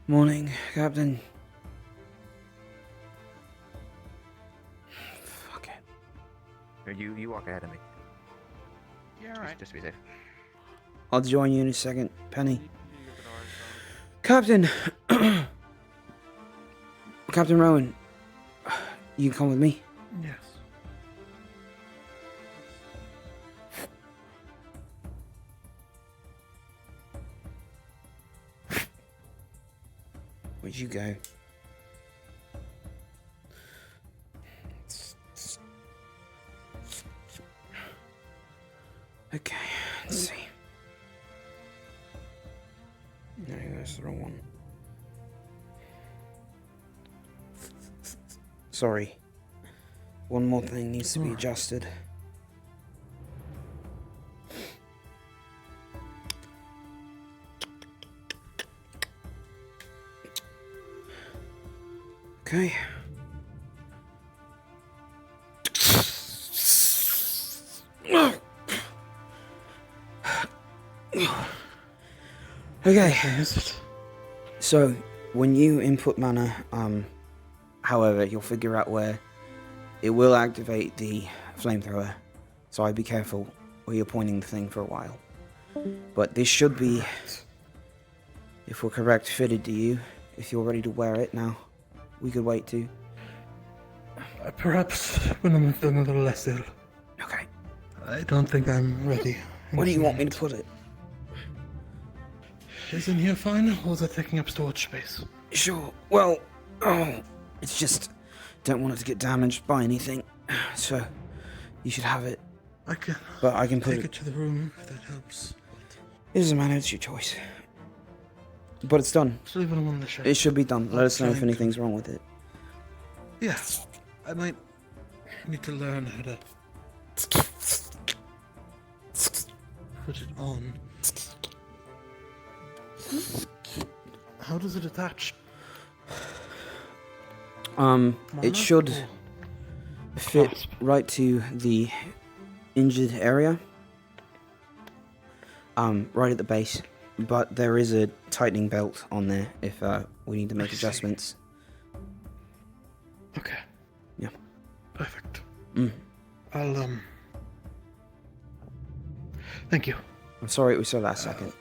Morning, Captain. Fuck it. You walk ahead of me. Yeah, right. Just to be safe. I'll join you in a second, Penny. Captain! Captain Rowan, you can come with me. Yes. Where'd you go? Okay, let's see. No, that's the wrong one. Sorry. One more thing needs to be adjusted. Okay. Okay. So, when you input mana, however, you'll figure out where it will activate the flamethrower. So I'd be careful where you're pointing the thing for a while. But this should be, if we're correct, fitted to you. If you're ready to wear it now, we could wait too. Perhaps when I'm feeling a little less ill. Okay. I don't think I'm ready. Where do you want me to put it? Isn't here fine, or is it taking up storage space? Sure. Well, it's just don't want it to get damaged by anything. So you should have it. I can. But I can put take it to the room if that helps. It doesn't matter. It's your choice. But it's done. Just leave it on the shelf. It should be done. Let us know if anything's wrong with it. Yeah, I might need to learn how to put it on. How does it attach? It should fit right to the injured area. Right at the base. But there is a tightening belt on there if we need to make adjustments. Okay. Yeah. Perfect. Mm. I'll Thank you. I'm sorry it was so last second.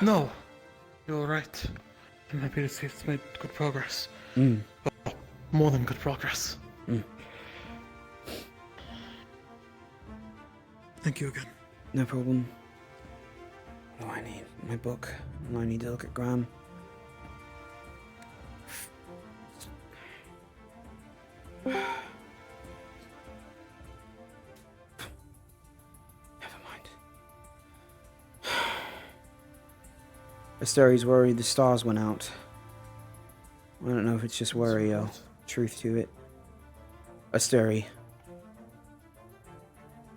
No, you're right. I'm happy to see it's made good progress. Mm. Well, more than good progress. Mm. Thank you again. No problem. What do I need? My book. And I need to look at Graham. Never mind. Asteri's worried the stars went out. I don't know if it's just worry or truth to it. Asteri.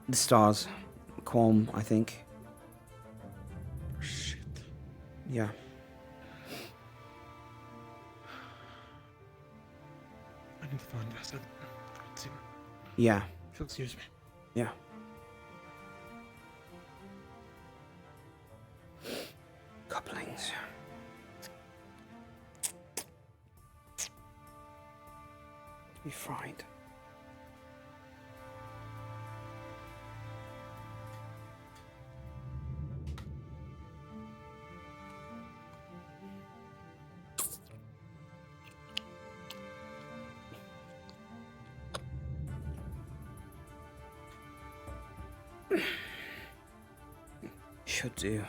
The stars. Qualm, I think. Shit. Yeah. I need to find Vested. Yeah. If you'll excuse me. Yeah. Couplings. Be fried. Should do.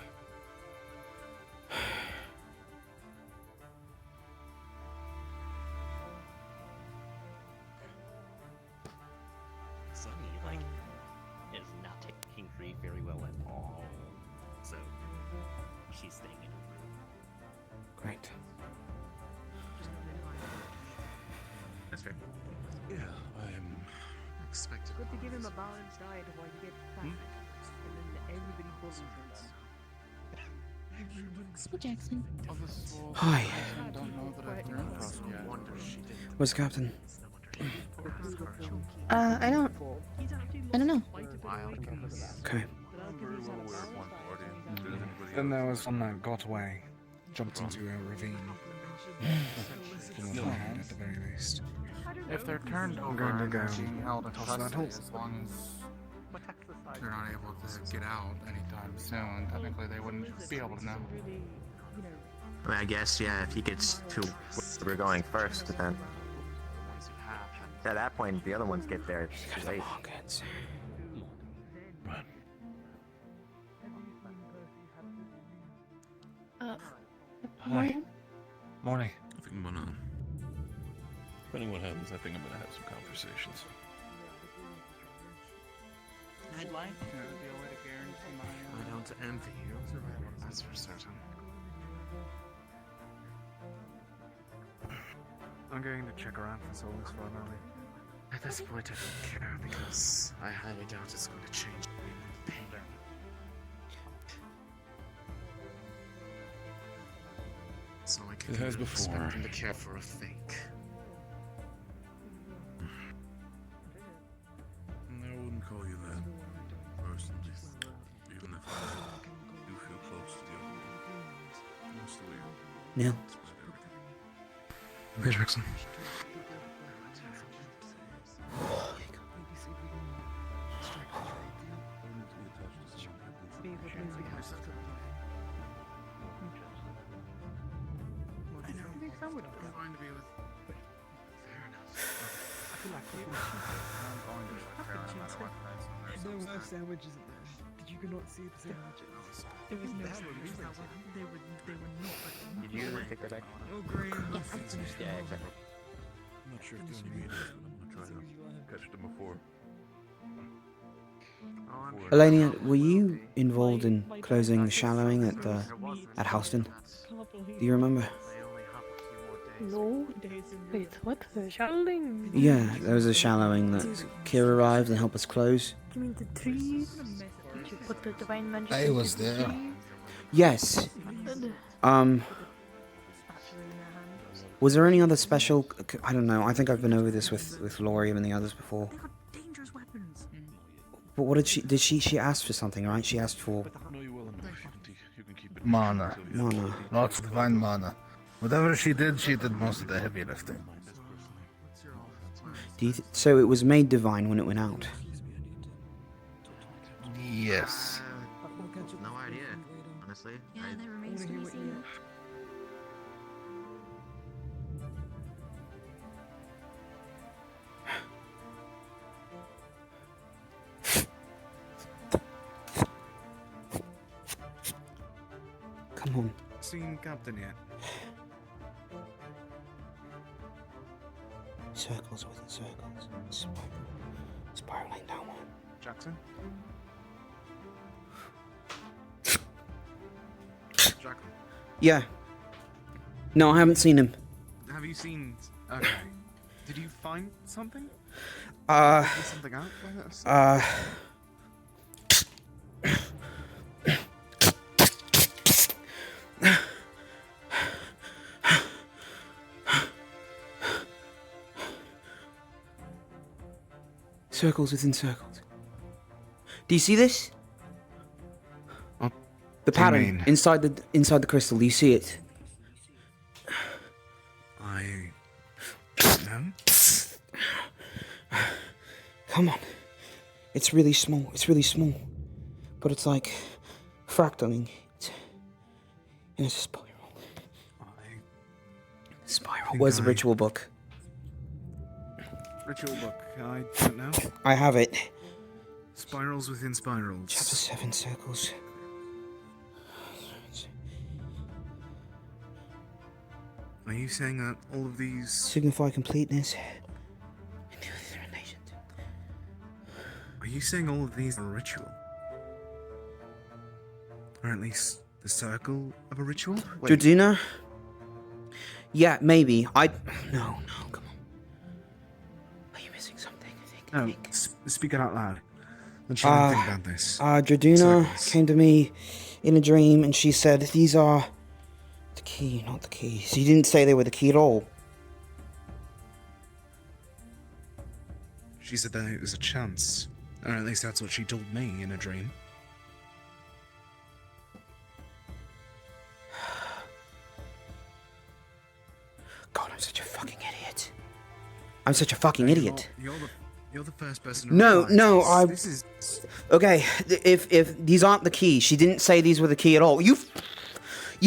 Sunny, like, is not taking Free very well at all. So, she's staying in her room. Great. That's fair. Yeah, I'm expected. Good to give him a balanced diet while you get fat. And then everybody pulls themselves. Hey, Jackson. Hi. I don't know that I've turned across yet. Where's the captain? I don't know. Okay. Then there was one that got away, jumped into a ravine. From what I heard at the very least. If they're turned over, I'm going to go being held in toss that custody, hole. as long as they're not able to get out anytime soon, technically they wouldn't be able to know. I mean, I guess, yeah, if he gets to where we're going first, then at that point, the other ones get there. It's too late. Morning. Morning. I think I'm gonna. Depending what happens, I think I'm gonna have some conversations. I'd like to be able to guarantee my. I don't envy you, that's for certain. I'm going to check around for souls for a moment. At this point, I don't care because I highly doubt it's going to change the pain. So I can It has before. expect them to care for a fake. I wouldn't call you that. Nil. Okay, Jackson. There were sandwiches in there. Did you not see the sandwiches? There was no sandwiches. They were not. Did you take that back? Oh, great. Yeah, exactly. I'm not sure if the only way it is, but I'm gonna try to catch them before. Elenia, were you involved in closing the shallowing at Houston? Do you remember? No. Wait, what? The shallowing? Yeah, there was a shallowing that Kira arrived and helped us close. You mean the tree? Did you put the divine magic? I was there. Yes. Was there any other special? I don't know. I think I've been over this with Laurie and the others before. Dangerous weapons. But what did she? Did she ask for something? Right? She asked for mana. Mana. Lots of divine mana. Whatever she did most of the heavy lifting. Do you so it was made divine when it went out. Yes. No idea, honestly. Yeah, that remains to be seen. Come on. Seen Captain yet? Circles within circles. Spiraling downward. Jackson? Jackson? Yeah. No, I haven't seen him. Have you seen... Okay. Did you find something? Did something out by this? Circles within circles. Do you see this? What the do you pattern mean? inside the crystal. Do you see it? I... No? Come on. It's really small. It's really small. But it's like fractaling. And it's a spiral. Spiral. Where's the ritual book? Ritual book, I don't know. I have it. Spirals within spirals. Chapter 7 circles. Are you saying that all of these... Signify completeness. Are you saying all of these are a ritual? Or at least the circle of a ritual? Jordina? Yeah, maybe. No, come on. Are you missing something? No, speak it out loud. I'm trying to think about this. Jordina Circles. came to me in a dream and she said, these are the key, not the key. She didn't say they were the key at all. She said that it was a chance. Or at least that's what she told me in a dream. God, I'm such a fucking idiot. I'm such a fucking idiot. You're the first person to No, realize this is... Okay, if these aren't the key, she didn't say these were the key at all. You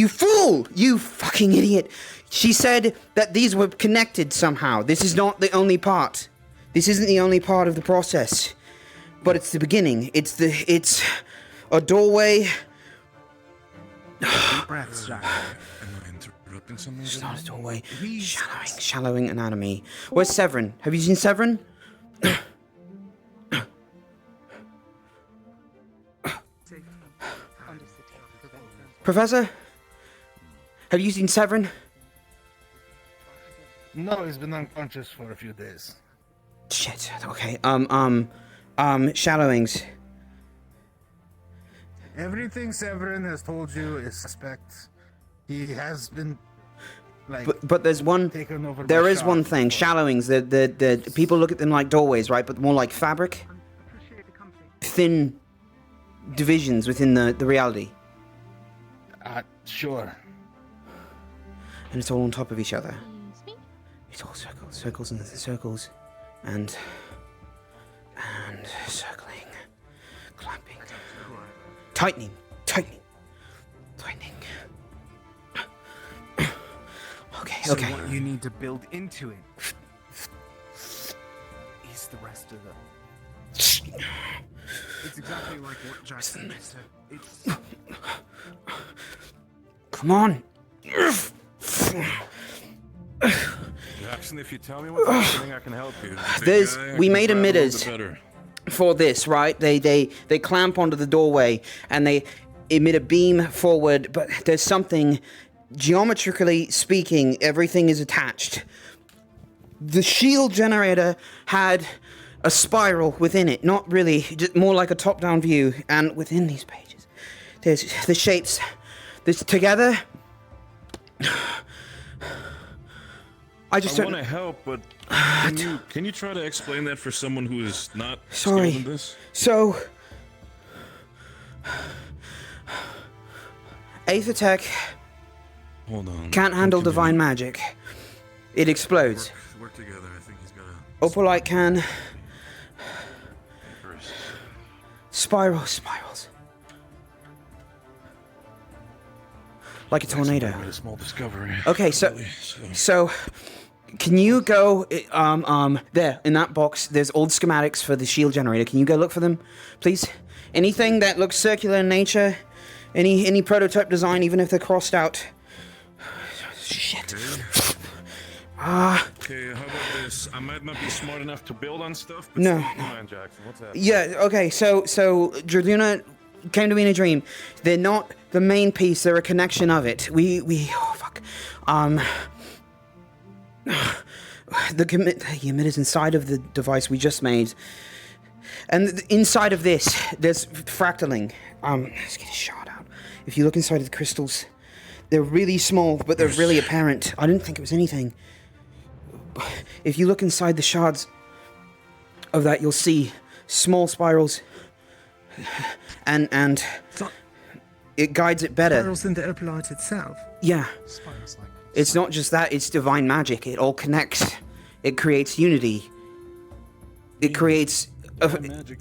fool! You fucking idiot! She said that these were connected somehow. This is not the only part. This isn't the only part of the process. But it's the beginning. It's a doorway. Deep breaths, Jack. Interrupting something? It's not a doorway. Shallowing anatomy. Where's Severin? Have you seen Severin? Professor? Have you seen Severin? No, he's been unconscious for a few days. Shit. Okay. Shallowings. Everything Severin has told you is suspect. He has been, like, But there's one. taken over. There by is one shock. thing. Shallowings. The people look at them like doorways, right? But more like fabric. Thin divisions within the reality. Sure. and it's all on top of each other. It's all circles and circles, and circling, clamping, tightening. Okay. So what you need to build into it is the rest of the. It's exactly like what Jackson said. It's. Come on. Jackson, if you tell me what's happening, I can help you. We made emitters for this, right? They clamp onto the doorway and they emit a beam forward, but there's something, geometrically speaking, everything is attached. The shield generator had a spiral within it, not really, just more like a top-down view, and within these pages, there's the shapes. This together. I want to help, but can you try to explain that for someone who is not sorry. skilled in this? So, Aethertech Hold on. can't handle divine magic. It explodes. Work together. I think he's got a Opalite can. Spirals. Like a tornado. A small discovery. Okay, so can you go there in that box? There's old schematics for the shield generator. Can you go look for them, please? Anything that looks circular in nature, any prototype design, even if they're crossed out. Shit. Okay, how about this? I might not be smart enough to build on stuff, but No. come on, Jackson. What's happening? Yeah. Okay. So Jarduna came to me in a dream. They're not the main piece. They're a connection of it. Oh fuck. The emitters inside of the device we just made, and inside of this there's fractaling. Let's get a shot out. If you look inside of the crystals, they're really small, but they're really apparent. I didn't think it was anything. If you look inside the shards of that, you'll see small spirals, and it guides it better. Spirals in the opalite itself. Yeah. Spirals like. It's not just that, it's divine magic. It all connects. It creates unity. It creates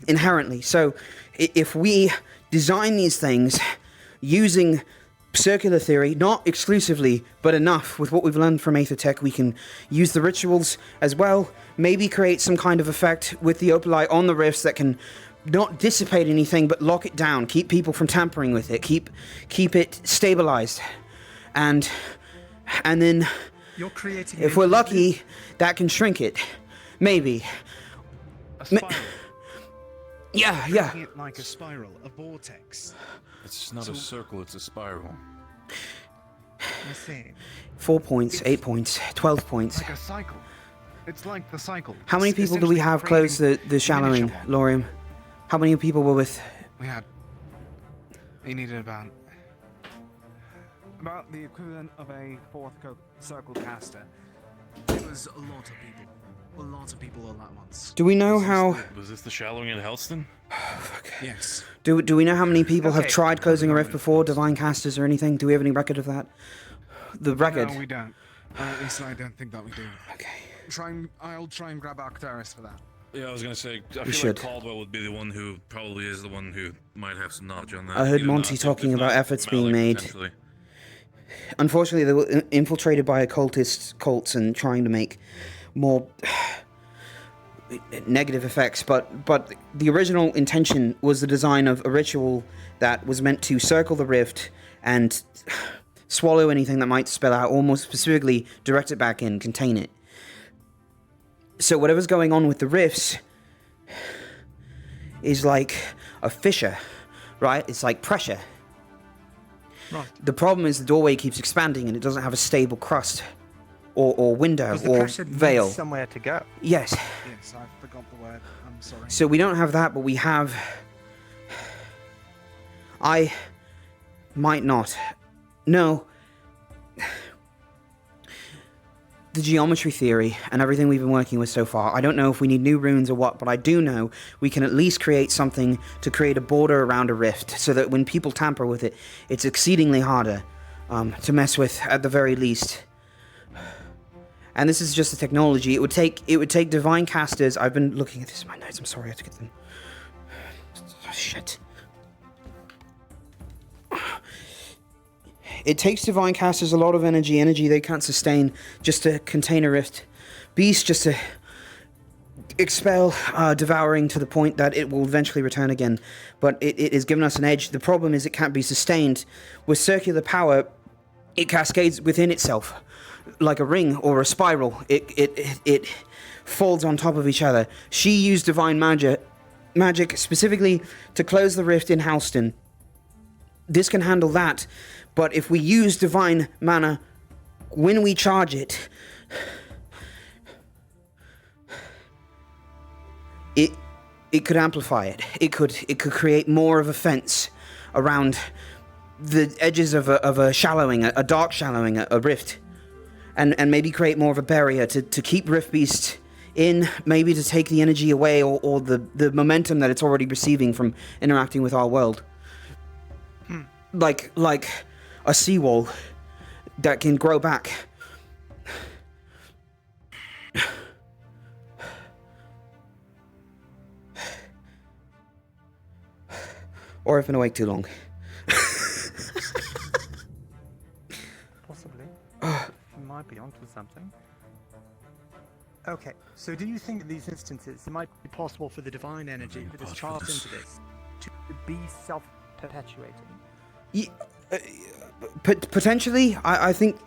inherently. So if we design these things using circular theory, not exclusively, but enough with what we've learned from Aethertech, we can use the rituals as well, maybe create some kind of effect with the opalite on the rifts that can not dissipate anything, but lock it down, keep people from tampering with it, keep it stabilized. And then, You're creating if we're lucky, that can shrink it. Maybe. A spiral. Yeah. Making it like a spiral, a vortex. It's not a circle, it's a spiral. I see. 4 points, 8 points, 12 points. Like a cycle. It's like the cycle. How many people do we have close the shallowing, Lorium? How many people were with? We needed about the equivalent of a fourth circle caster. It was a lot of people. A lot of people all at once. Do we know how? Was this the shallowing in Helston? Yes. Do we know how many people have tried closing a rift before, divine casters or anything? Do we have any record of that? The record. No, we don't. At least I don't think that we do. Okay. I'll try and grab Arcturus for that. Yeah, I was gonna say, I We feel should. like Caldwell would be the one who probably is the one who might have some knowledge on that. I heard Either Monty not, talking if about not efforts being Malik, made. potentially. Unfortunately, they were infiltrated by occultist cults and trying to make more negative effects. But the original intention was the design of a ritual that was meant to circle the rift and swallow anything that might spill out, or more specifically, direct it back in, contain it. So whatever's going on with the rifts is like a fissure, right? It's like pressure. Right. The problem is the doorway keeps expanding and it doesn't have a stable crust or window or veil. Somewhere to go. Yes. Yes, I forgot the word. I'm sorry. So we don't have that, but we have... I might not. No. The geometry theory and everything we've been working with so far, I don't know if we need new runes or what, but I do know we can at least create something to create a border around a rift so that when people tamper with it, it's exceedingly harder to mess with at the very least. and this is just the technology. It would take divine casters. I've been looking at this in my notes. I'm sorry, I have to get them. Oh, shit. It takes divine casters a lot of energy they can't sustain just to contain a rift. Beast just to expel devouring to the point that it will eventually return again. But it has given us an edge. The problem is it can't be sustained. With circular power, it cascades within itself like a ring or a spiral. It folds on top of each other. She used divine magic specifically to close the rift in Houston. This can handle that, but if we use divine mana when we charge it, it could amplify it. It could create more of a fence around the edges of a shallowing, a dark shallowing, a rift, and maybe create more of a barrier to keep Rift Beast in, maybe to take the energy away or the momentum that it's already receiving from interacting with our world. Like a seawall that can grow back. Or I've been awake too long. Possibly. You might be onto something. Okay, so do you think in these instances it might be possible for the divine energy that is charged into this to be self-perpetuating? Potentially, I think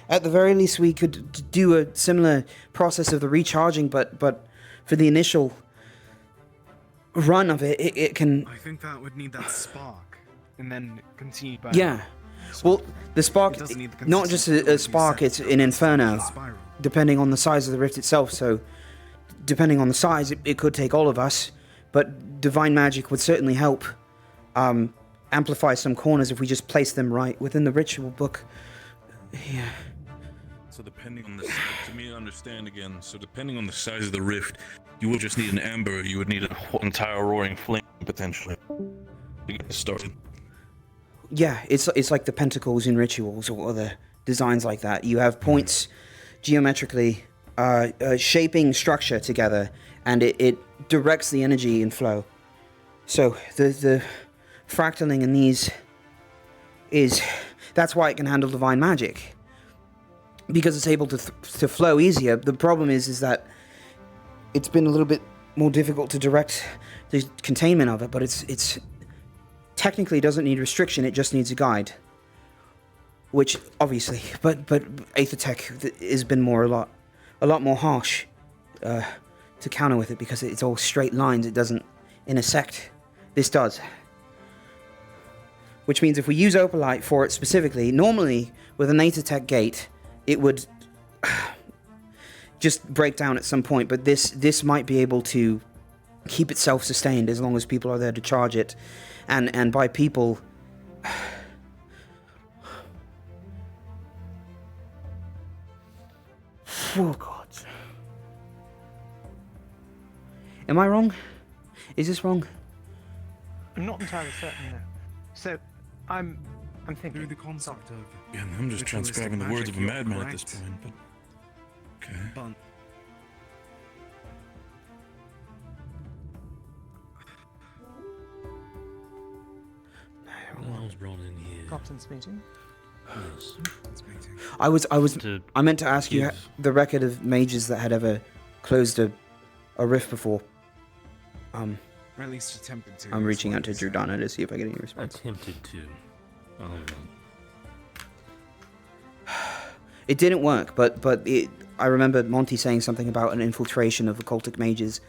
at the very least we could do a similar process of the recharging, but for the initial run of it, it can... I think that would need that spark, and then continue by... Yeah. Well, the spark, not just a spark, it's an inferno, depending on the size of the rift itself, so depending on the size, it could take all of us, but divine magic would certainly help amplify some corners if we just place them right within the ritual book. Yeah. So depending on the, to me to understand again, so depending on the size of the rift, you would just need an ember, you would need an entire roaring flame, potentially, to get started. Yeah, it's like the pentacles in rituals or other designs like that. You have points geometrically shaping structure together, and it directs the energy and flow. So the fractaling in these that's why it can handle divine magic, because it's able to flow easier. The problem is that it's been a little bit more difficult to direct the containment of it, but it's technically doesn't need restriction, it just needs a guide. Which obviously, but Aethertech has been a lot more harsh to counter with it, because it's all straight lines, it doesn't intersect. This does. Which means if we use Opalite for it specifically, normally with an Aethertech gate, it would just break down at some point, but this might be able to keep it self-sustained as long as people are there to charge it. And by people... Oh, God. Am I wrong? Is this wrong? I'm not entirely certain, no. So, I'm thinking... the concept of... Yeah, I'm just transcribing the words of a madman at this point, but... Okay. But... All's brought in here. Captain's meeting? Yes. I meant to ask you the record of mages that had ever closed a rift before. Or at least attempted to. I'm reaching out to Jordana to see if I get any response. Attempted to. It didn't work, but I remember Monty saying something about an infiltration of occultic mages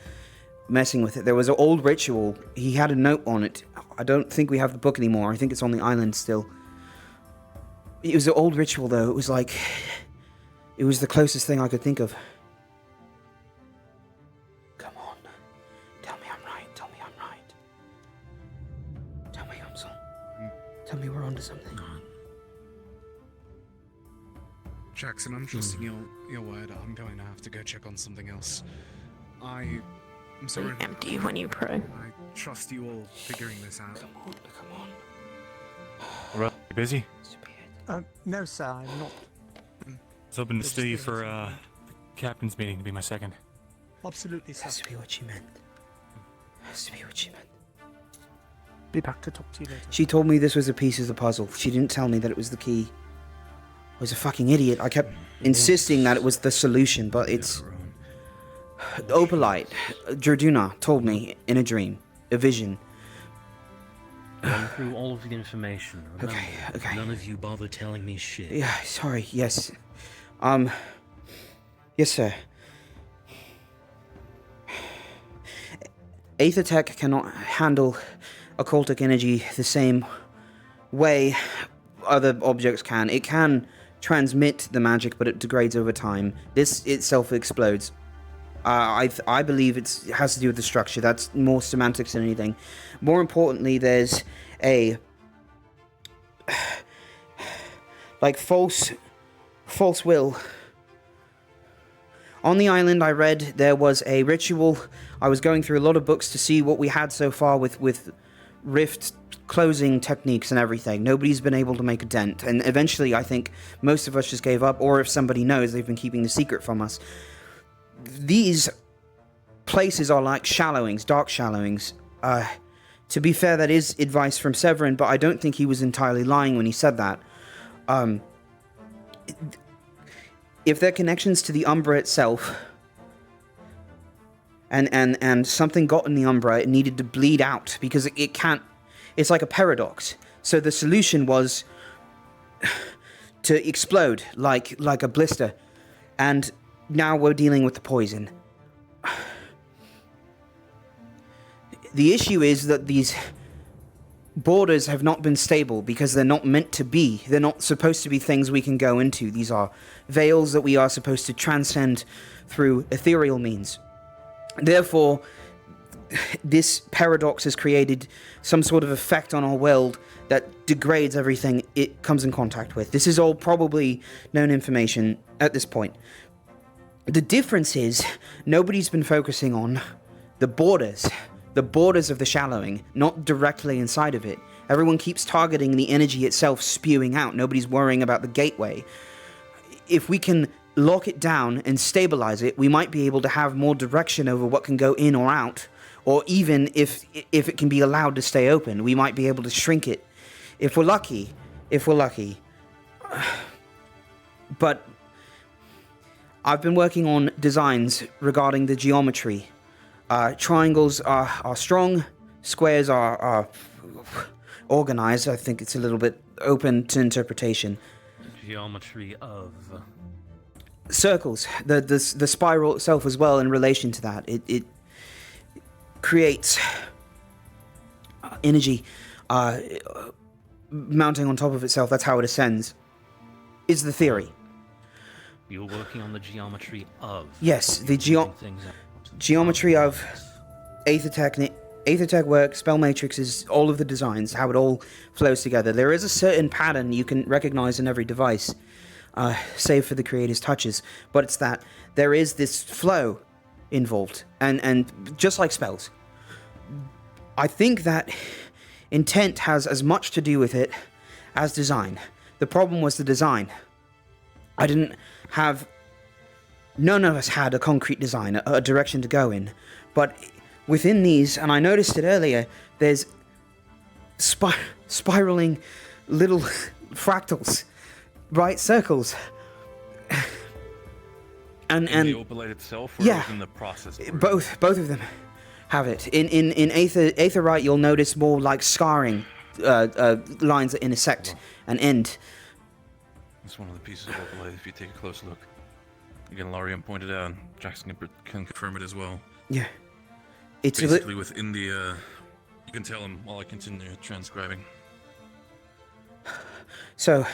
messing with it. There was an old ritual. He had a note on it. I don't think we have the book anymore. I think it's on the island still. It was an old ritual, though. It was like... It was the closest thing I could think of. Come on. Tell me I'm right. Tell me I'm right. Tell me I'm so... Tell me we're onto something. Jackson, I'm trusting your word. I'm going to have to go check on something else. I'm sorry. Empty when you pray. I trust you all figuring this out. Come on. Right, you busy? No, sir, I'm not. was hoping to stay for captain's meeting to be my second. Absolutely, sir. Has to be what she meant. Has to be what she meant. Be back to talk to you later. She told me this was a piece of the puzzle. She didn't tell me that it was the key. I was a fucking idiot. I kept insisting that it was the solution, but it's... Opalite, Jarduna told me in a dream, a vision. Run through all of the information. Remember, Okay. None of you bother telling me shit. Yeah, sorry, yes. Yes, sir. Aethertech cannot handle occultic energy the same way other objects can. It can transmit the magic, but it degrades over time. This itself explodes. I believe it has to do with the structure. That's more semantics than anything. More importantly, there's a like false will. On the island, I read there was a ritual. I was going through a lot of books to see what we had so far with rift closing techniques and everything. Nobody's been able to make a dent, and eventually I think most of us just gave up, or if somebody knows, they've been keeping the secret from us. These places are like shallowings, dark shallowings. To be fair, that is advice from Severin, but I don't think he was entirely lying when he said that. If they're connections to the Umbra itself, and something got in the Umbra, it needed to bleed out, because it can't... It's like a paradox. So the solution was to explode like a blister, and now we're dealing with the poison. The issue is that these borders have not been stable because they're not meant to be. They're not supposed to be things we can go into. These are veils that we are supposed to transcend through ethereal means. Therefore, this paradox has created some sort of effect on our world that degrades everything it comes in contact with. This is all probably known information at this point. The difference is, nobody's been focusing on the borders of the shallowing, not directly inside of it. Everyone keeps targeting the energy itself spewing out. Nobody's worrying about the gateway. If we can lock it down and stabilize it, we might be able to have more direction over what can go in or out, or even if it can be allowed to stay open, we might be able to shrink it. If we're lucky. But I've been working on designs regarding the geometry. Triangles are strong, squares are organized. I think it's a little bit open to interpretation. Geometry of... Circles, the spiral itself as well in relation to that. It creates energy mounting on top of itself. That's how it ascends, is the theory. You're working on the geometry of... Yes, the geometry of Aethertech work, spell matrices, all of the designs, how it all flows together. There is a certain pattern you can recognize in every device, save for the creator's touches, but it's that there is this flow involved, and just like spells. I think that intent has as much to do with it as design. The problem was the design. None of us had a concrete design, a direction to go in. But within these, and I noticed it earlier, there's spiraling little fractals, right? Circles. And the opalite itself, or yeah, in the process? Both of them have it. In Aetherite, you'll notice more like scarring lines that intersect and end. It's one of the pieces of opalite if you take a close look. Again, Larian pointed out, Jackson can confirm it as well. Yeah. It's basically within the, you can tell him while I continue transcribing. So,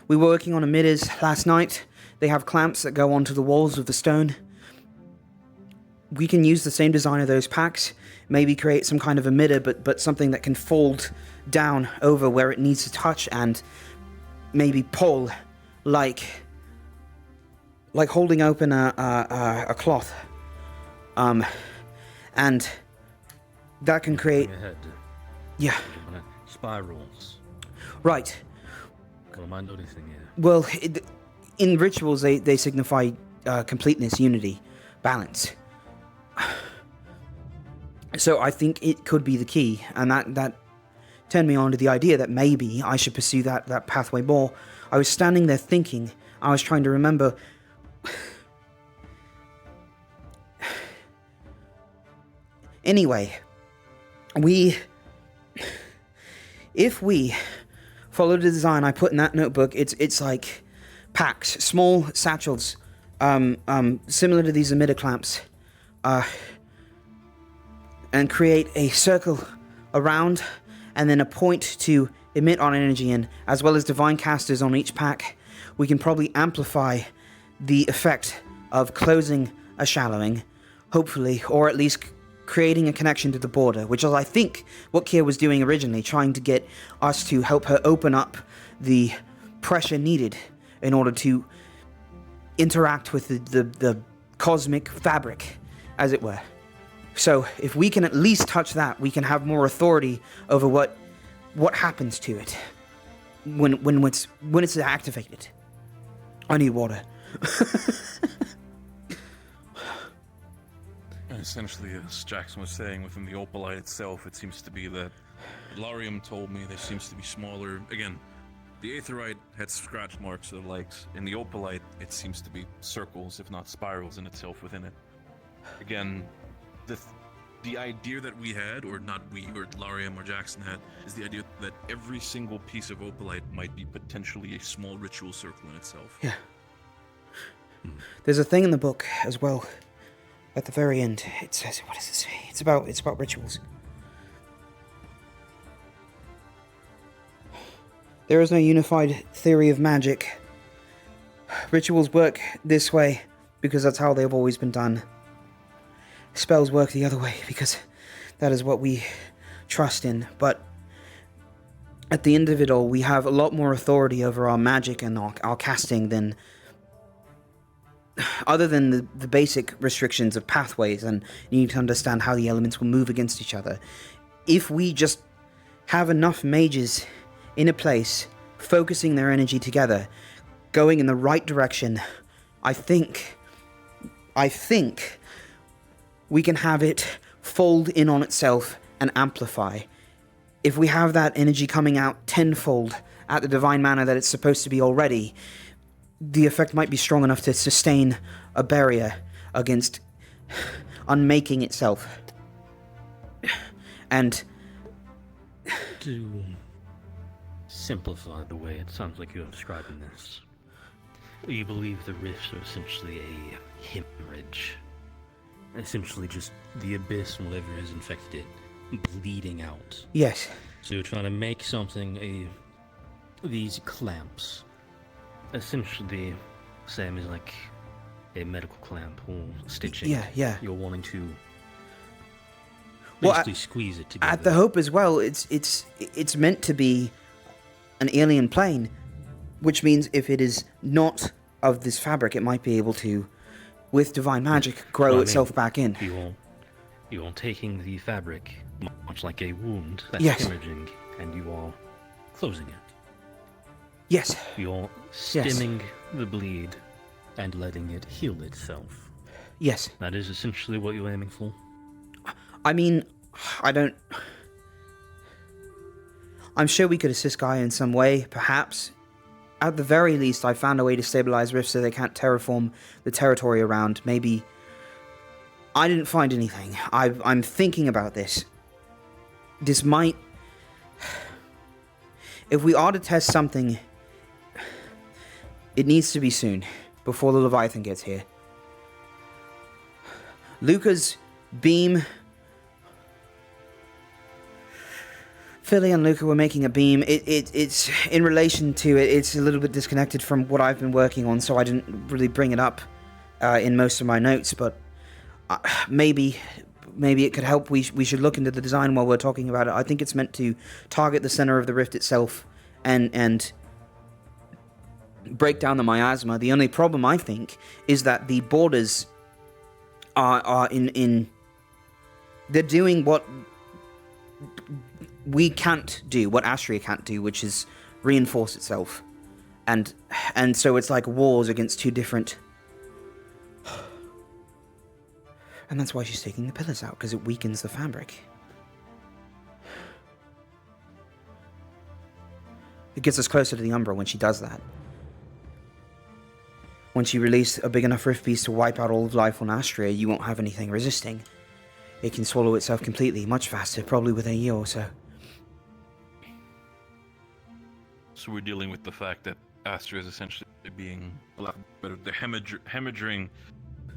we were working on emitters last night. They have clamps that go onto the walls of the stone. We can use the same design of those packs, maybe create some kind of emitter, but something that can fold down over where it needs to touch and maybe pull like holding open a cloth. And that can create... Ahead. Yeah. Spirals. Right. What am I noticing here? Well, in rituals, they signify completeness, unity, balance. So I think it could be the key, and that turned me on to the idea that maybe I should pursue that pathway more. I was standing there thinking, I was trying to remember... Anyway, if we follow the design I put in that notebook, it's like packs, small satchels, similar to these emitter clamps, and create a circle around, and then a point to emit on energy in, as well as divine casters on each pack. We can probably amplify the effect of closing a shallowing, hopefully, or at least creating a connection to the border, which is, I think, what Kier was doing originally, trying to get us to help her open up the pressure needed in order to interact with the cosmic fabric, as it were. So, if we can at least touch that, we can have more authority over what happens to it when it's activated. I need water. Essentially, as Jackson was saying, within the opalite itself, it seems to be that Larium told me there seems to be smaller. Again, the aetherite had scratch marks or the likes. In the opalite, it seems to be circles, if not spirals, in itself within it. Again, the idea that we had, or not we, or Larium or Jackson had, is the idea that every single piece of opalite might be potentially a small ritual circle in itself. Yeah. There's a thing in the book as well. At the very end, it says, what does it say? It's about rituals. There is no unified theory of magic. Rituals work this way because that's how they've always been done. Spells work the other way because that is what we trust in. But at the end of it all, we have a lot more authority over our magic and our casting than... Other than the basic restrictions of pathways, and you need to understand how the elements will move against each other. If we just have enough mages in a place, focusing their energy together, going in the right direction, I think we can have it fold in on itself and amplify. If we have that energy coming out tenfold at the divine manner that it's supposed to be already, the effect might be strong enough to sustain a barrier against unmaking itself. And to simplify the way it sounds like you're describing this, you believe the rifts are essentially a hemorrhage. Essentially just the abyss and whatever has infected it bleeding out. Yes. So you're trying to make something, these clamps, essentially same as like a medical clamp or stitching. Yeah. You're wanting to Well, basically squeeze it together. At the hope as well, it's meant to be an alien plane, which means if it is not of this fabric, it might be able to, with divine magic, grow itself back in. You are taking the fabric, much like a wound that's Yes. hemorrhaging, and you are closing it. Yes. You're stemming the bleed and letting it heal itself. Yes. That is essentially what you're aiming for. I mean, I'm sure we could assist Gaia in some way, perhaps. At the very least, I found a way to stabilize rifts so they can't terraform the territory around. Maybe... I didn't find anything. I'm thinking about this. This might... If we are to test something, it needs to be soon, before the Leviathan gets here. Luca's beam... Philly and Luca were making a beam. It's in relation to it, it's a little bit disconnected from what I've been working on, so I didn't really bring it up in most of my notes, but maybe it could help. We should look into the design while we're talking about it. I think it's meant to target the center of the rift itself and break down the miasma. The only problem, I think, is that the borders are in they're doing what we can't do, what Astria can't do, which is reinforce itself. And so it's like wars against two different... And that's why she's taking the pillars out, because it weakens the fabric. It gets us closer to the Umbra when she does that. When she releases a big enough rift beast to wipe out all of life on Astria, you won't have anything resisting. It can swallow itself completely, much faster, probably within a year or so. So we're dealing with the fact that Astria is essentially being a lot better. The hemorrhaging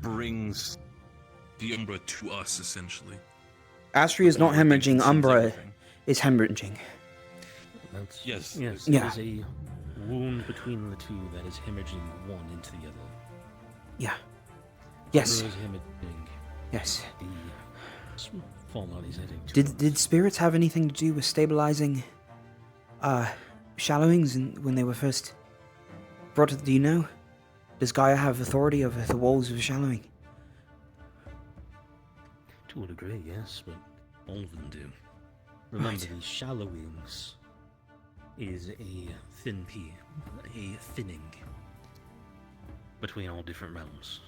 brings the Umbra to us, essentially. Astria is not hemorrhaging, Umbra is hemorrhaging. Yes. Yeah. There's a wound between the two that is hemorrhaging one into the other. Yeah. Yes. Umbra is hemorrhaging. Yes. The fallout is heading to Did spirits have anything to do with stabilizing shallowings when they were first brought to... Do you know? Does Gaia have authority over the walls of shallowing? To a degree, yes, but all of them do. Remember, Right. the shallowings is a thinning between all different realms.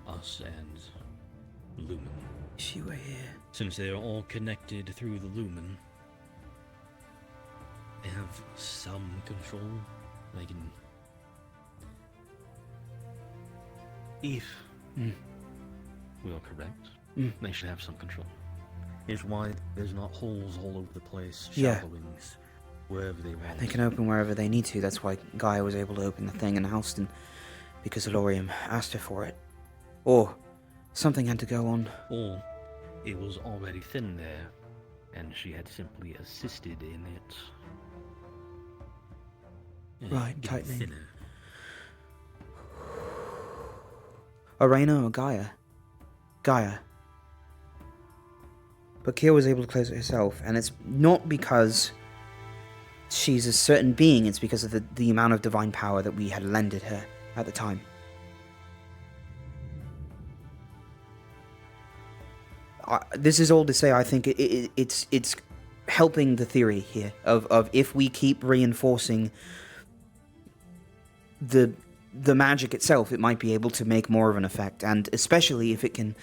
Us and Lumen. She were here. Since they are all connected through the Lumen, they have some control. They can... If we are correct, they should have some control. Is why there's not holes all over the place, Yeah. shallowings, wherever they want. They can open wherever they need to. That's why Gaia was able to open the thing in Houston, because Elorium asked her for it. Or something had to go on. Or it was already thin there, and she had simply assisted in it. Right, getting tightening. thinner. Arena or Gaia? Gaia. But Kia was able to close it herself, and it's not because she's a certain being, it's because of the amount of divine power that we had lended her at the time. This is all to say, I think it's helping the theory here of if we keep reinforcing the magic itself, it might be able to make more of an effect, and especially if it can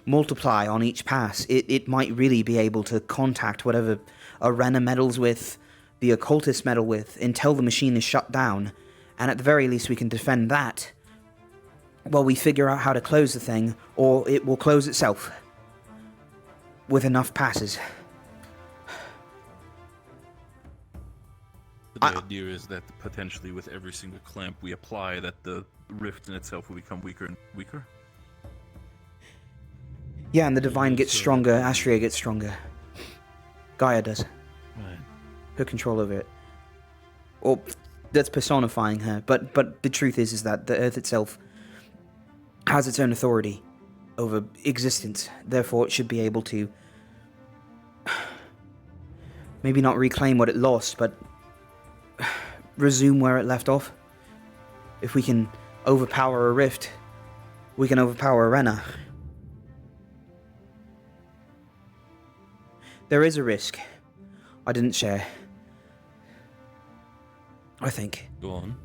multiply on each pass, it might really be able to contact whatever Arena meddles with, the occultist meddle with, until the machine is shut down, and at the very least we can defend that while we figure out how to close the thing, or it will close itself with enough passes. The idea is that potentially with every single clamp we apply, that the rift in itself will become weaker and weaker. Yeah, and the divine gets stronger, Astria gets stronger. Gaia does. Right. Her control over it. Or that's personifying her, but the truth is that the Earth itself has its own authority over existence. Therefore, it should be able to maybe not reclaim what it lost, but resume where it left off. If we can overpower a rift, we can overpower Arena. There is a risk I didn't share, I think. Go on.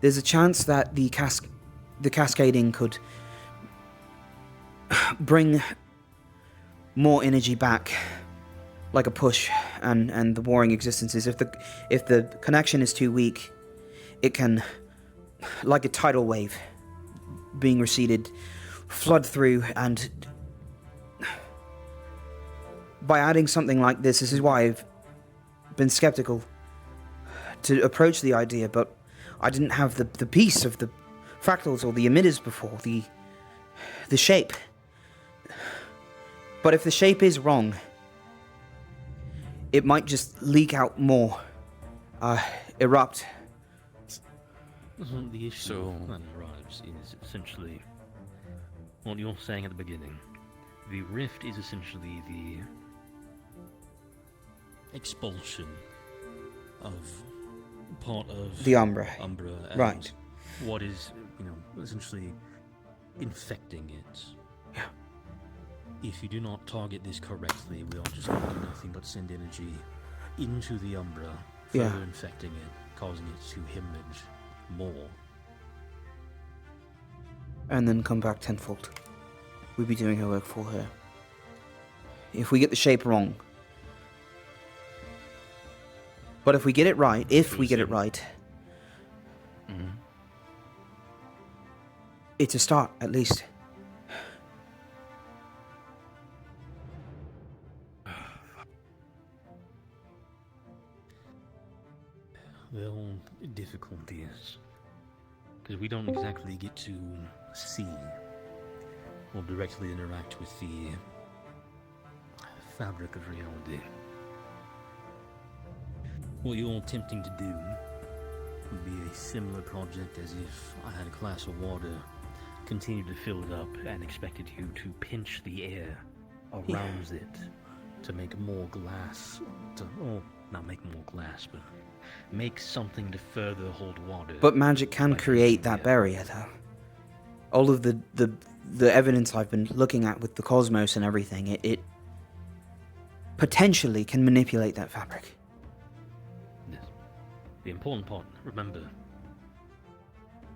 There's a chance that the cascading could bring more energy back, like a push, and the warring existences. If the connection is too weak, it can, like a tidal wave being receded, flood through, and by adding something like this is why I've been skeptical to approach the idea, but I didn't have the piece of the fractals or the emitters before, the shape. But if the shape is wrong, it might just leak out more, erupt. The issue that arrives is essentially what you're saying at the beginning. The rift is essentially the expulsion of part of The Umbra. and Right. what is, essentially infecting it. If you do not target this correctly, we are just going to do nothing but send energy into the Umbra, further infecting it, causing it to hemorrhage more. And then come back tenfold. We'd be doing her work for her. If we get the shape wrong. But if we get it right, it's a start, at least. Well, difficulties. Because we don't exactly get to see or directly interact with the fabric of reality. What you're attempting to do would be a similar project as if I had a glass of water, continued to fill it up, and expected you to pinch the air around it to make more glass. Not make more glass, but make something to further hold water. But magic can create that barrier, though. All of the evidence I've been looking at with the cosmos and everything, it potentially can manipulate that fabric. Yes. The important part, remember,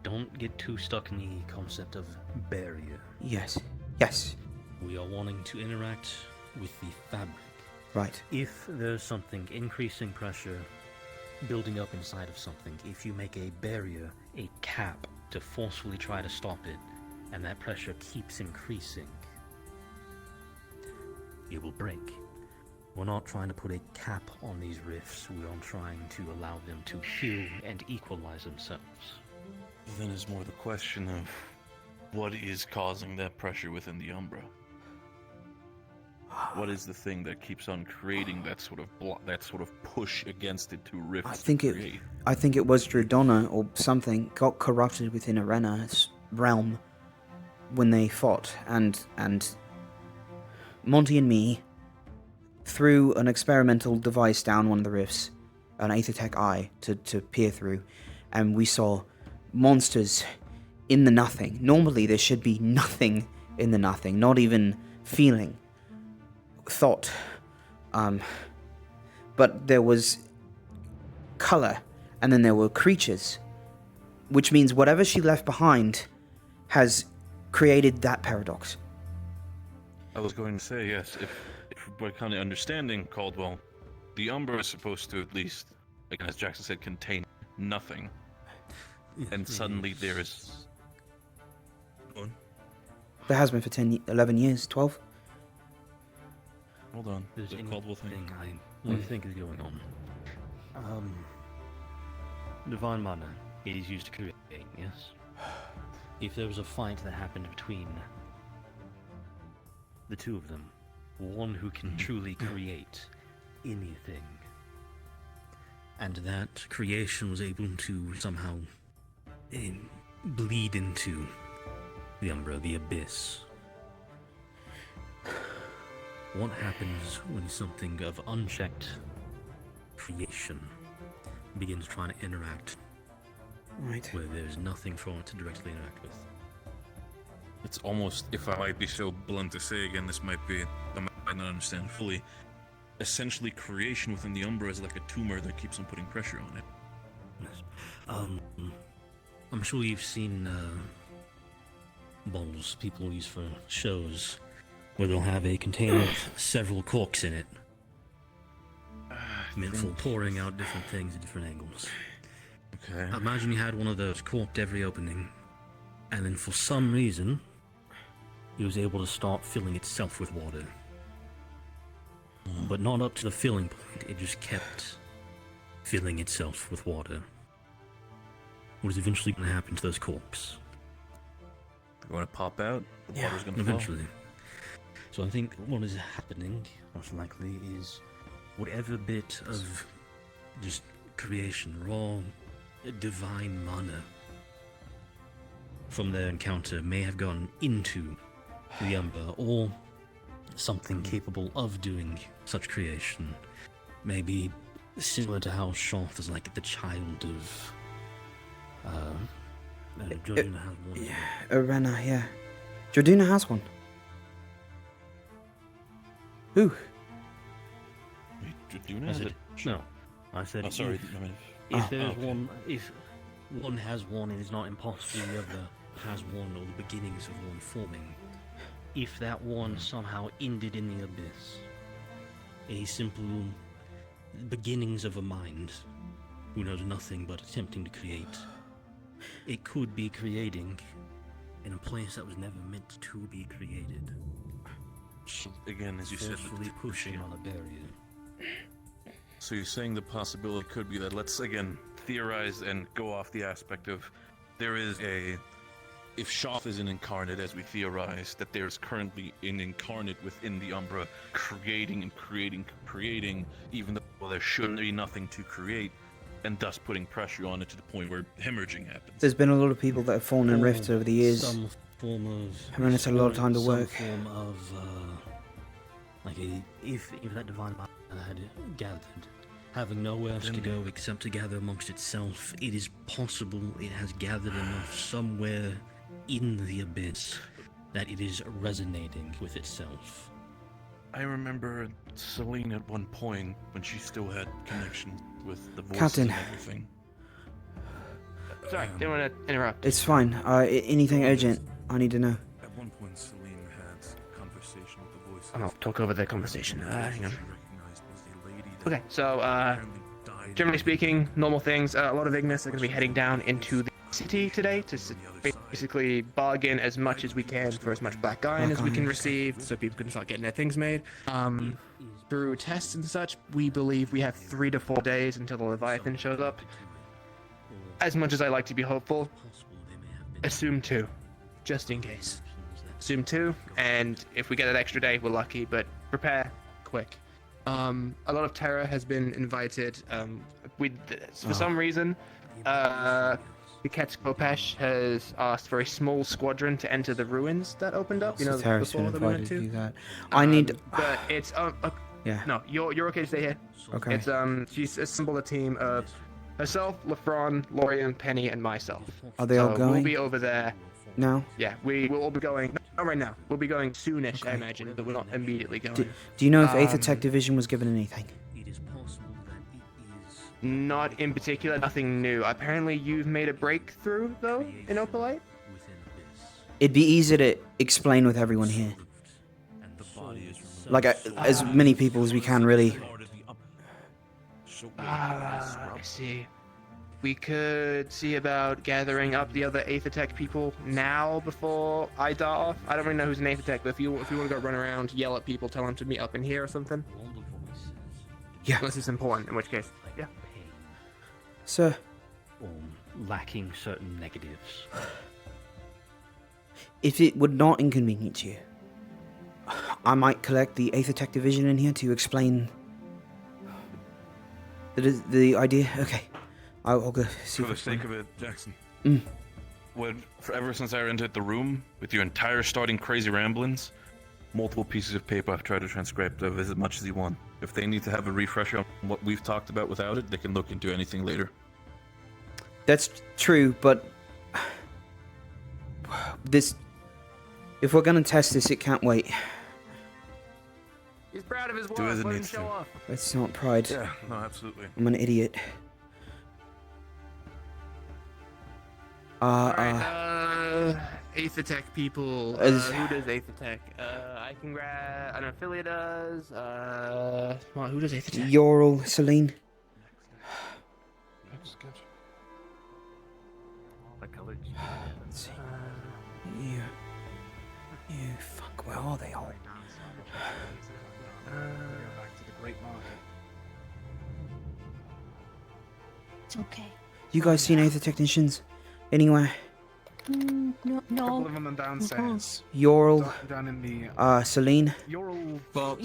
don't get too stuck in the concept of barrier. Yes. Yes. We are wanting to interact with the fabric. Right. If there's something increasing pressure building up inside of something, if you make a barrier, a cap, to forcefully try to stop it, and that pressure keeps increasing, it will break. We're not trying to put a cap on these rifts, we are trying to allow them to heal and equalize themselves. Then is more the question of what is causing that pressure within the Umbra? What is the thing that keeps on creating that sort of push against it to rift? I think it was Dredonna or something got corrupted within Arena's realm when they fought, and Monty and me threw an experimental device down one of the rifts, an Aethertech eye to peer through, and we saw monsters in the nothing. Normally there should be nothing in the nothing, not even feeling, thought, but there was color, and then there were creatures, which means whatever she left behind has created that paradox. I was going to say, yes, if we're kind of understanding Caldwell, the Umbra is supposed to at least, like as Jackson said, contain nothing, and suddenly there is... There has been for 11 years, 12. Hold on, There's the Caldwell thing. I think is going on. Divine Mana is used to create, yes? If there was a fight that happened between the two of them, one who can truly create anything, and that creation was able to somehow bleed into the Umbra, the Abyss. What happens when something of unchecked creation begins trying to interact where there's nothing for it to directly interact with? It's almost, if I might be so blunt to say again, this might be, I might not understand fully, essentially creation within the Umbra is like a tumor that keeps on putting pressure on it. Yes. I'm sure you've seen bowls people use for shows where they'll have a container with several corks in it, meant for pouring out different things at different angles. Okay. Imagine you had one of those corked every opening, and then for some reason, it was able to start filling itself with water. But not up to the filling point, it just kept filling itself with water. What is eventually going to happen to those corks? They're going to pop out? The water's going to eventually. So I think what is happening, most likely, is whatever bit of just creation, raw, divine mana from their encounter may have gone into the Umbra, or something capable of doing such creation. Maybe similar to how Shoth is like the child of... Jorduna has one. Arena, yeah. Jorduna has one. Who? I said, no. I said, Oh, sorry. if there's one, if one has one, it is not impossible the other has one, or the beginnings of one forming. If that one somehow ended in the abyss, a simple beginnings of a mind who knows nothing but attempting to create, it could be creating in a place that was never meant to be created. So, again, as you said, forcefully pushing on a barrier. So you're saying the possibility could be that, let's again theorize and go off the aspect of there is a, if Shoth is an incarnate as we theorize, that there's currently an incarnate within the Umbra creating and creating, even though there shouldn't be nothing to create, and thus putting pressure on it to the point where hemorrhaging happens. There's been a lot of people that have fallen in rifts over the years. Some form of... I mean, it's a lot of time to work. Some form of, like if that divine mind had gathered, having nowhere else to go except to gather amongst itself, it is possible it has gathered enough somewhere in the abyss that it is resonating with itself. I remember Celine at one point when she still had connection with the voices Captain. and everything. Sorry, didn't want to interrupt. It's fine. Anything urgent? I need to know. At one point, Celine had a conversation with the voices. I'll talk over the conversation. Hang on. Okay, so, generally speaking, normal things. A lot of Ignis are going to be heading down into the city today to basically bargain as much as we can for as much black iron as we can receive, so people can start getting their things made. Through tests and such, we believe we have 3 to 4 days until the Leviathan shows up. As much as I like to be hopeful, assume 2, just in case. Assume 2, and if we get an extra day, we're lucky, but prepare quick. A lot of terror has been invited. For some reason, the Ketskopesh has asked for a small squadron to enter the ruins that opened up. You know, Terra's before been that we went invited to to. do that. I need. But it's Yeah. No, you're okay to stay here. Okay. It's she's assembled a team of herself, Lefron, Lorian, Penny, and myself. Are they all We'll going? be over there. No. Yeah, we will all be going. Not right now. We'll be going soonish, I imagine, but we're not immediately going. Do you know if Aether Tech Division was given anything? Not in particular, nothing new. Apparently, you've made a breakthrough, though, in Opalite? It'd be easy to explain with everyone here. Like, as many people as we can, really. I see. We could see about gathering up the other Aethertech people now before I dart off. I don't really know who's an Aethertech, but if you want to go run around, yell at people, tell them to meet up in here or something. Yeah. Unless it's important, in which case, yeah. Sir. Or lacking certain negatives. If it would not inconvenience you, I might collect the Aethertech Division in here to explain the idea. Okay. I'll go see For the sake of it, Jackson. Mm. Ever since I entered the room, with your entire starting crazy ramblings, multiple pieces of paper I've tried to transcribe as much as you want. If they need to have a refresher on what we've talked about without it, they can look into anything later. That's true, but this, if we're gonna test this, it can't wait. He's proud of his work. Do as it Let him needs show to. off. That's not pride. Yeah, no, absolutely. I'm an idiot. Aethertech people. Who does Aethertech? I can grab. An affiliate does. Well, who does Aethertech? Yoral, Celine. That's good. What color? Let's see. You. Fuck. Where are they all? Back to the Great Market. It's okay. You guys seen Aether Technicians anywhere? No. A couple of them downstairs. Yoral. Down in the. Celine. Yoral. Well,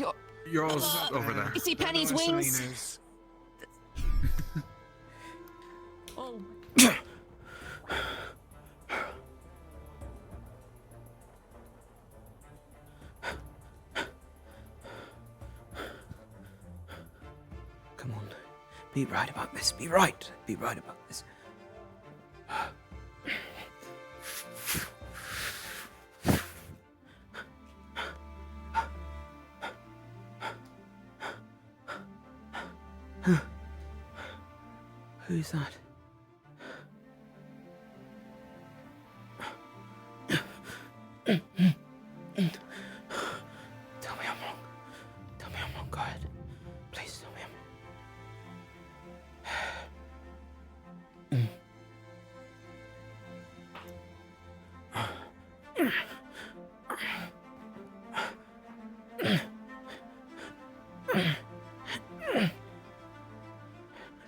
Yorl's over there. You see Penny's wings? Is. Oh. Come on. Be right about this. Be right. Be right about this. Who's that? Tell me I'm wrong. Tell me I'm wrong. Go ahead. Please tell me I'm wrong.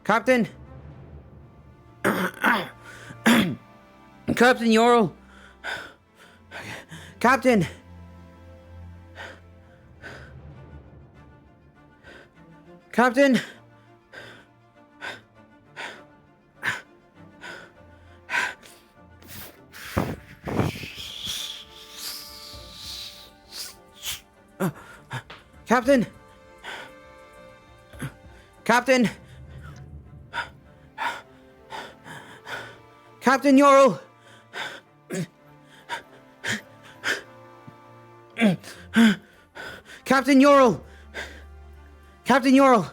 Captain! Captain Yorl! Captain! Captain! Captain! Captain! Captain Yorl! Captain Yorl! Captain Yorl!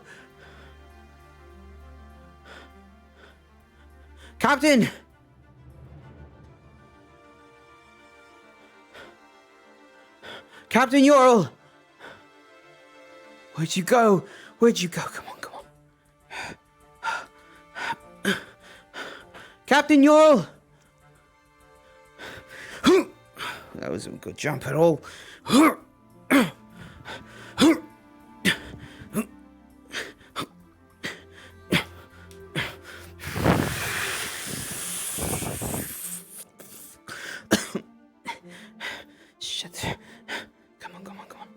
Captain! Captain Yorl! Where'd you go? Where'd you go? Come on, come on. Captain Yorl! That wasn't a good jump at all. Shit. Come on, come on, come on.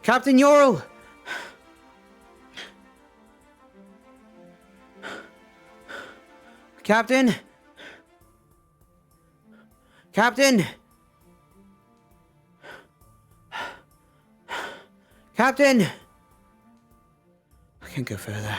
Captain Yorl! Captain? Captain? Captain! I can't go further.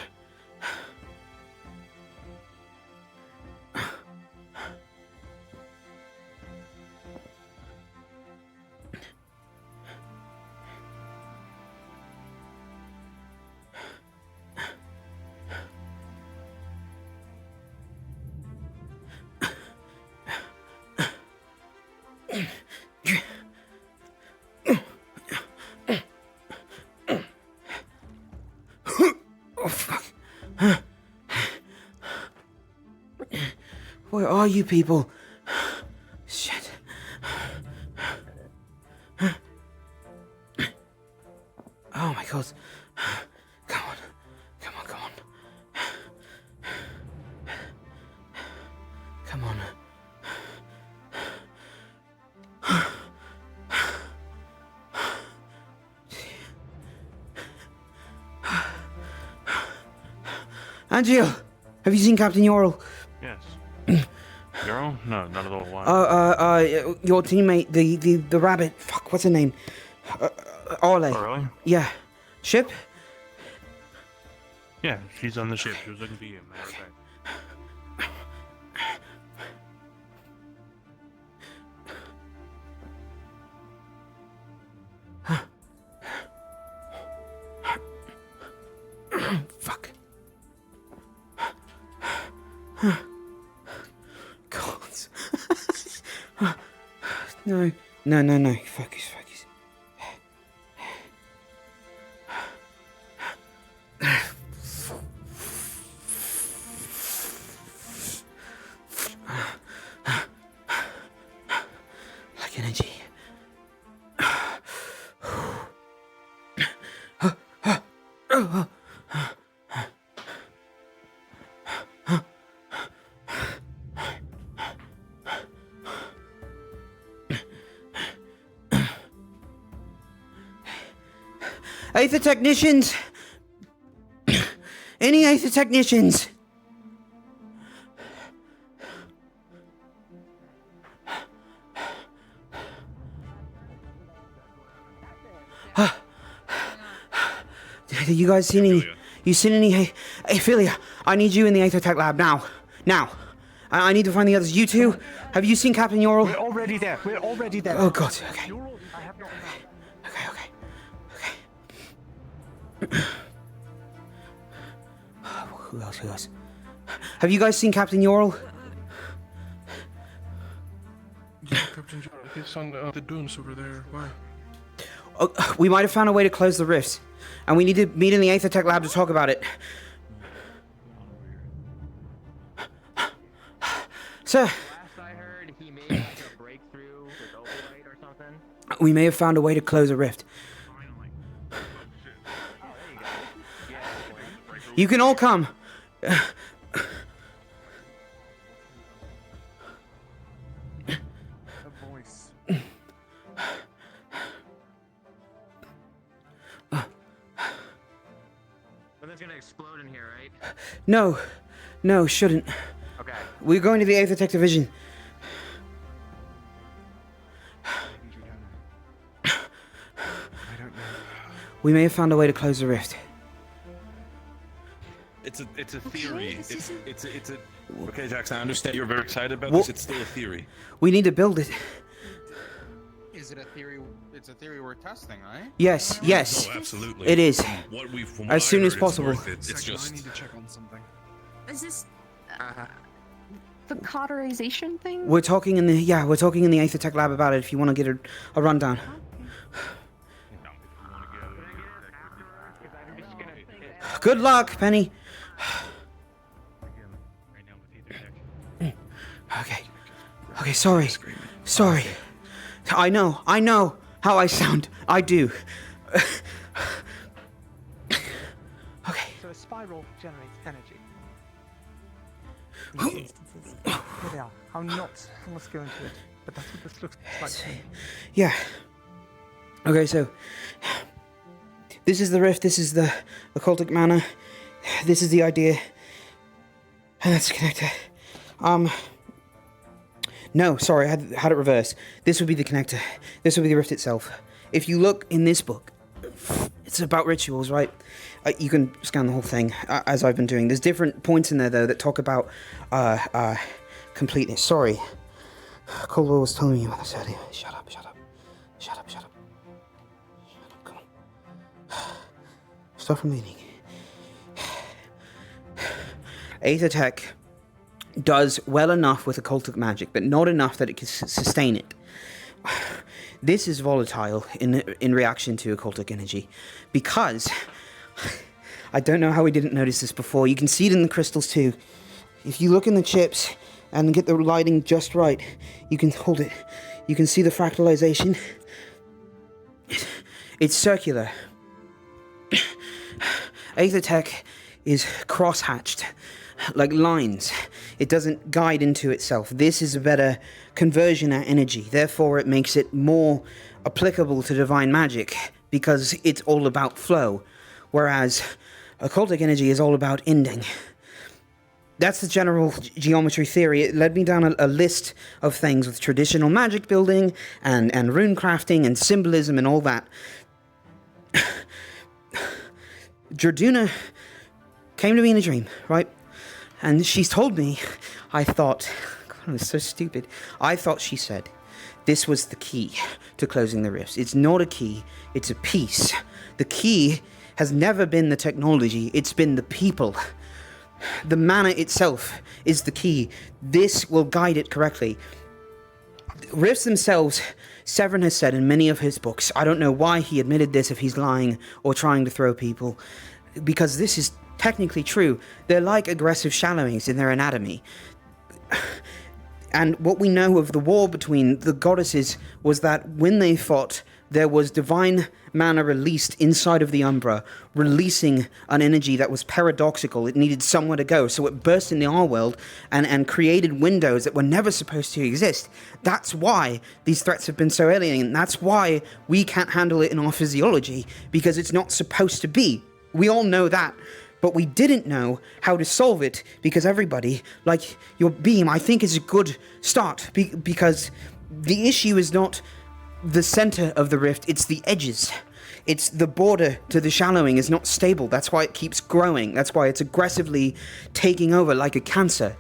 Oh, fuck. Where are you people? Shit. Oh my god. Come on. Come on, come on. Come on. Angel, have you seen Captain Yorl? Yes. Euro? No, not at all. Why? Your teammate, the rabbit. Fuck, what's her name? Orle. Oh, really? Yeah. Ship? Yeah, she's on the ship. She was looking for you, matter of fact. Fuck. God. No. Focus. Like energy. Aether technicians! Any Aether technicians? Do you guys see any? You seen any? Hey, Philia, I need you in the Aether tech lab now. Now. I need to find the others. You two? Have you seen Captain Yorl? We're already there. Oh god, okay. Who else? Have you guys seen Captain Yorl? Yeah, Captain John, he's on the dunes over there. Why? Oh, we might have found a way to close the rifts, and we need to meet in the Aethertech lab to talk about it. Sir. Last I heard, he made like a breakthrough with overnight or something. We may have found a way to close a rift. You can all come. But that's gonna explode in here, right? No, shouldn't. Okay. We're going to the Aethertech division. We may have found a way to close the rift. It's a theory. It's a. Okay, Jackson, I understand you're very excited about this. It's still a theory. We need to build it. Is it a theory? It's a theory we're testing, right? Yes. Oh, absolutely. It is. From what As soon I as heard, possible. It's worth it. It's just. I need to check on something. Is this the cauterization thing? We're talking in the Aethertech lab about it. If you want to get a rundown. Good luck, Penny. Okay, sorry. I know how I sound. I do. Okay. So a spiral generates energy. In these instances, here they are. I'll not go into it, but that's what this looks like to me. Yeah. Okay, so this is the rift. This is the occultic mana. This is the idea, and that's the connector. No, sorry, I had it reversed. This would be the connector. This would be the rift itself. If you look in this book, it's about rituals, right? You can scan the whole thing, as I've been doing. There's different points in there, though, that talk about completeness. Sorry. Coldwell was telling me about this earlier. Shut up. Come on. Stop from reading. Aethertech does well enough with occultic magic, but not enough that it can sustain it. This is volatile in reaction to occultic energy, because I don't know how we didn't notice this before. You can see it in the crystals too. If you look in the chips and get the lighting just right, you can hold it. You can see the fractalization. It's circular. Aethertech is cross-hatched, like lines. It doesn't guide into itself. This is a better conversion at energy. Therefore, it makes it more applicable to divine magic, because it's all about flow, whereas occultic energy is all about ending. That's the general geometry theory. It led me down a list of things with traditional magic building and rune crafting and symbolism and all that. Jorduna came to me in a dream, right? And she's told me, I thought, God, it was so stupid. I thought she said this was the key to closing the rifts. It's not a key, it's a piece. The key has never been the technology, it's been the people. The mana itself is the key. This will guide it correctly. Rifts themselves, Severin has said in many of his books, I don't know why he admitted this if he's lying or trying to throw people, because this is technically true. They're like aggressive shallowings in their anatomy. And what we know of the war between the goddesses was that when they fought, there was divine mana released inside of the Umbra, releasing an energy that was paradoxical. It needed somewhere to go, so it burst in the our world and created windows that were never supposed to exist. That's why these threats have been so alien. That's why we can't handle it in our physiology, because it's not supposed to be. We all know that. But we didn't know how to solve it, because everybody, like your beam, I think is a good start, because the issue is not the center of the rift, it's the edges. It's the border to the shallowing is not stable. That's why it keeps growing. That's why it's aggressively taking over like a cancer.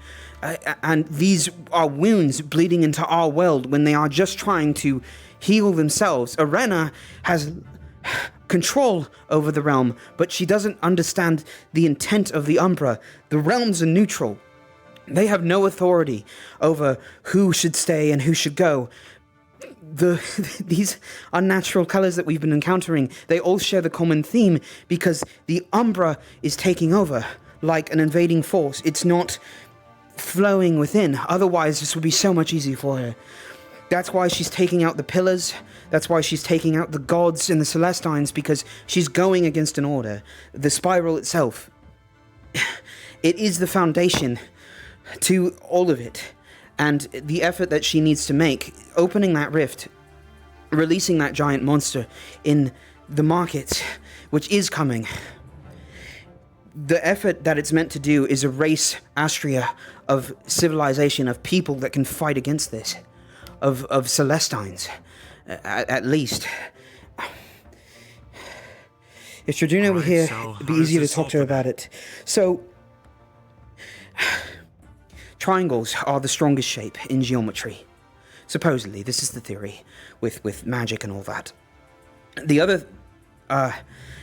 And these are wounds bleeding into our world when they are just trying to heal themselves. Arena has control over the realm, but she doesn't understand the intent of the Umbra. The realms are neutral. They have no authority over who should stay and who should go. These unnatural colors that we've been encountering, they all share the common theme because the Umbra is taking over like an invading force. It's not flowing within. Otherwise, this would be so much easier for her. That's why she's taking out the pillars. That's why she's taking out the gods and the Celestines, because she's going against an order. The spiral itself, it is the foundation to all of it. And the effort that she needs to make, opening that rift, releasing that giant monster in the market, which is coming. The effort that it's meant to do is erase Astria of civilization, of people that can fight against this, of Celestines, at least. If Trajuna were here, it'd be easier to talk to her about it. So, triangles are the strongest shape in geometry. Supposedly, this is the theory, with magic and all that. The other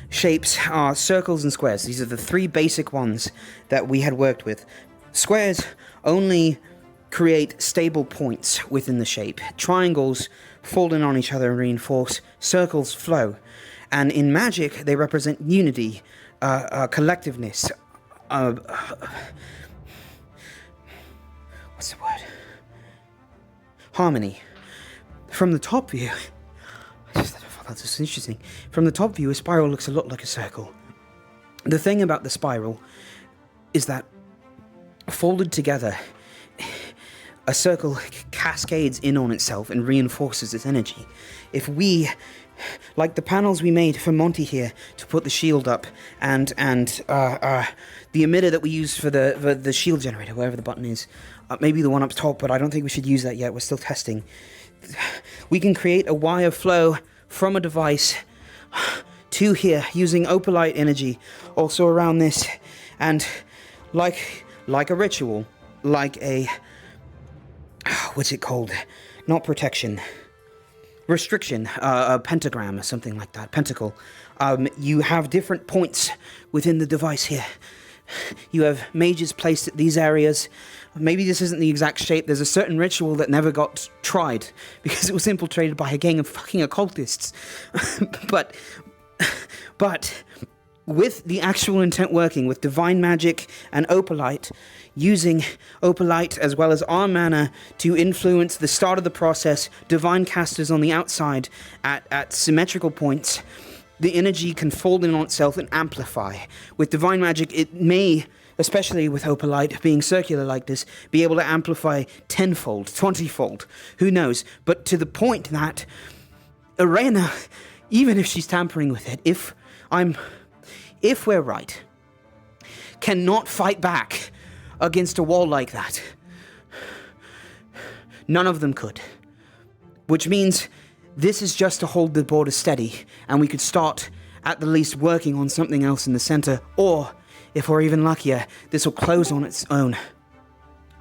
shapes are circles and squares. These are the three basic ones that we had worked with. Squares only create stable points within the shape. Triangles fold in on each other and reinforce. Circles flow. And in magic, they represent unity, collectiveness, what's the word? Harmony. From the top view, that's just interesting. From the top view, a spiral looks a lot like a circle. The thing about the spiral is that folded together, a circle cascades in on itself and reinforces its energy. If we, like the panels we made for Monty here to put the shield up, and the emitter that we use for the shield generator, wherever the button is, maybe the one up top, but I don't think we should use that yet. We're still testing. We can create a wire flow from a device to here using opalite energy, also around this, and like a ritual, like a, what's it called? Not protection. Restriction, a pentagram or something like that, pentacle. You have different points within the device here. You have mages placed at these areas. Maybe this isn't the exact shape. There's a certain ritual that never got tried because it was infiltrated by a gang of fucking occultists. but with the actual intent working, with divine magic and opalite, using opalite as well as our mana to influence the start of the process, divine casters on the outside at symmetrical points, the energy can fold in on itself and amplify. With divine magic, it may, especially with opalite being circular like this, be able to amplify 10-fold, 20-fold, who knows? But to the point that Arena, even if she's tampering with it, if we're right, cannot fight back against a wall like that. None of them could. Which means this is just to hold the border steady, and we could start at the least working on something else in the center, or, if we're even luckier, this will close on its own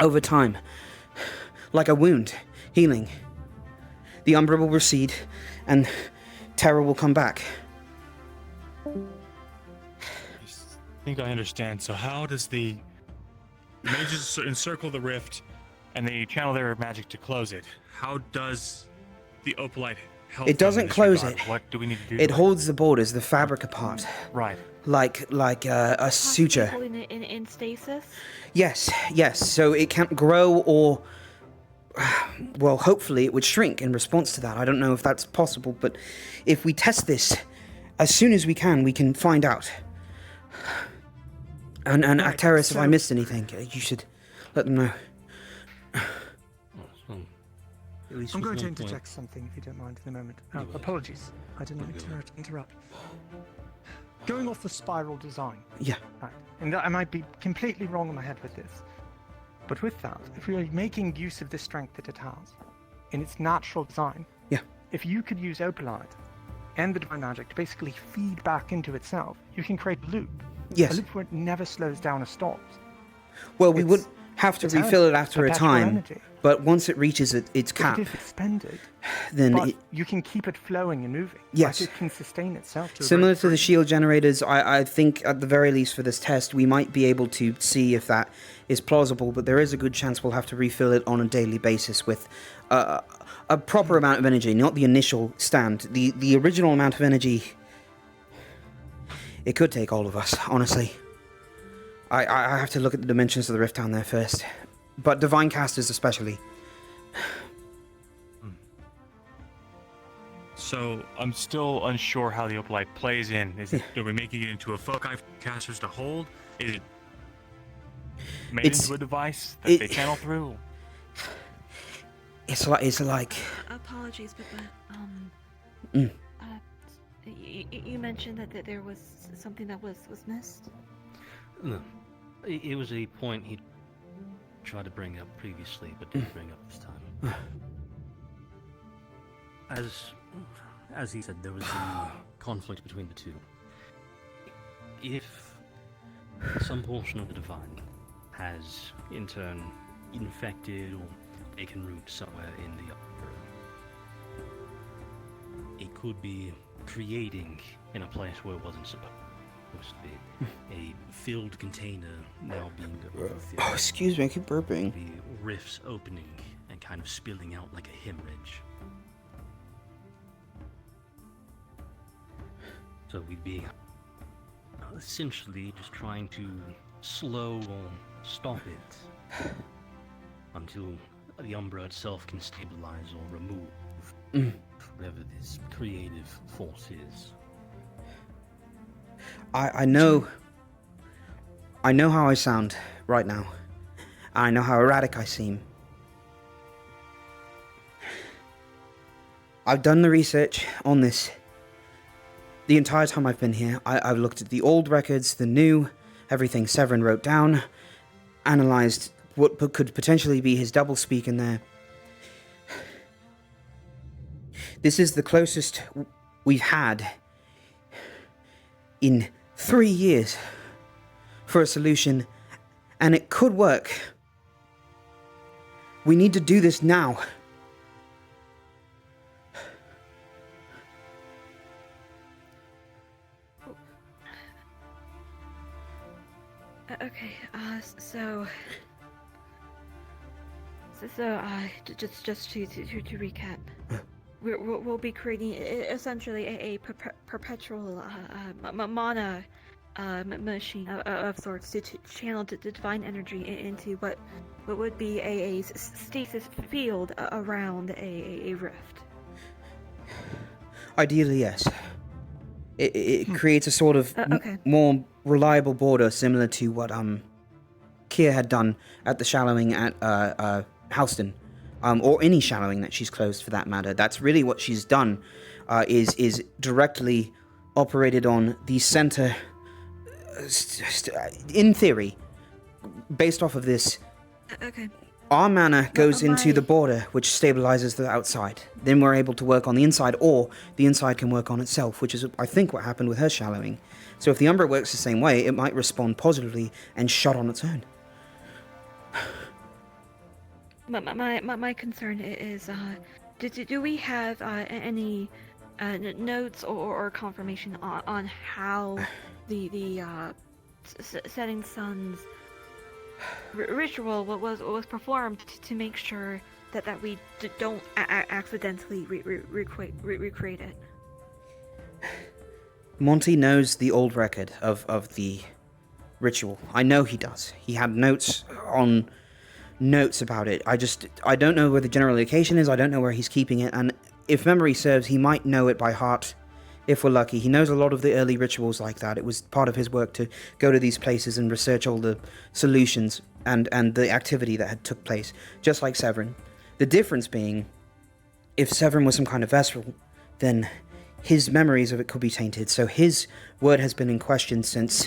over time. Like a wound, healing. The Umbra will recede, and terror will come back. I think I understand. So how does the mages encircle the rift and they channel their magic to close it? How does the opalite help? It doesn't close it. What do we need to do? It holds the borders, the fabric apart. Right. Like a suture. Holding it in stasis? Yes. So it can't grow or, well, hopefully it would shrink in response to that. I don't know if that's possible, but if we test this as soon as we can find out. And Right, Acteris, if so- I missed anything, you should let them know. I'm going to interject something, if you don't mind, in a moment. Apologies. I didn't mean to interrupt. Going off the spiral design. Yeah. Right. And I might be completely wrong in my head with this. But with that, if we are making use of the strength that it has, in its natural design, yeah. If you could use opalite and the divine magic to basically feed back into itself, you can create a loop. Yes. A loop where it never slows down or stops. Well, we would. have to It has refill it after a perpetual time, energy. but once it reaches its cap, If it's expended, then but it, you can keep it flowing and moving. Yes. Like it can sustain itself. To a similar great to the degree. shield generators, I think at the very least for this test, we might be able to see if that is plausible, but there is a good chance we'll have to refill it on a daily basis with a proper amount of energy, not the initial stand. The original amount of energy, it could take all of us, honestly. I have to look at the dimensions of the rift down there first. But Divine Casters especially. So I'm still unsure how the opalite plays in. Are we making it into a foci for casters to hold? Is it made into a device that they channel through? It's like. Apologies, but you mentioned that there was something that was missed. No, it was a point he tried to bring up previously, but didn't bring up this time. As he said, there was a conflict between the two. If some portion of the divine has, in turn, infected or taken root somewhere in the upper, it could be creating in a place where it wasn't supposed to be. A filled container now being overfilled. Oh, excuse me, I keep burping. The rifts opening and kind of spilling out like a hemorrhage. So we'd be essentially just trying to slow or stop it until the Umbra itself can stabilize or remove whatever this creative force is. I know how I sound right now. I know how erratic I seem. I've done the research on this. The entire time I've been here, I've looked at the old records, the new, everything Severin wrote down, analysed what could potentially be his doublespeak in there. This is the closest we've had in 3 years for a solution, and it could work. We need to do this now. Okay, just to recap, we'll be creating essentially a perpetual mana machine of sorts to channel the divine energy into what would be a stasis field around a rift. Ideally, yes. It creates a sort of more reliable border, similar to what Kia had done at the shallowing at Houston, or any shallowing that she's closed for that matter. That's really what she's done, is directly operated on the center. In theory, based off of this, our mana goes into the border, which stabilizes the outside. Then we're able to work on the inside, or the inside can work on itself, which is, I think, what happened with her shallowing. So if the Umbra works the same way, it might respond positively and shut on its own. My concern is, do we have any notes or confirmation on how the setting sun's ritual was performed to make sure that we don't accidentally recreate it? Monty knows the old record of the ritual. I know he does. He had notes on notes about it. I don't know where the general location is. I don't know where he's keeping it. And if memory serves, he might know it by heart if we're lucky. He knows a lot of the early rituals like that. It was part of his work to go to these places and research all the solutions and the activity that had took place, just like Severin. The difference being, if Severin was some kind of vessel, then his memories of it could be tainted. So his word has been in question since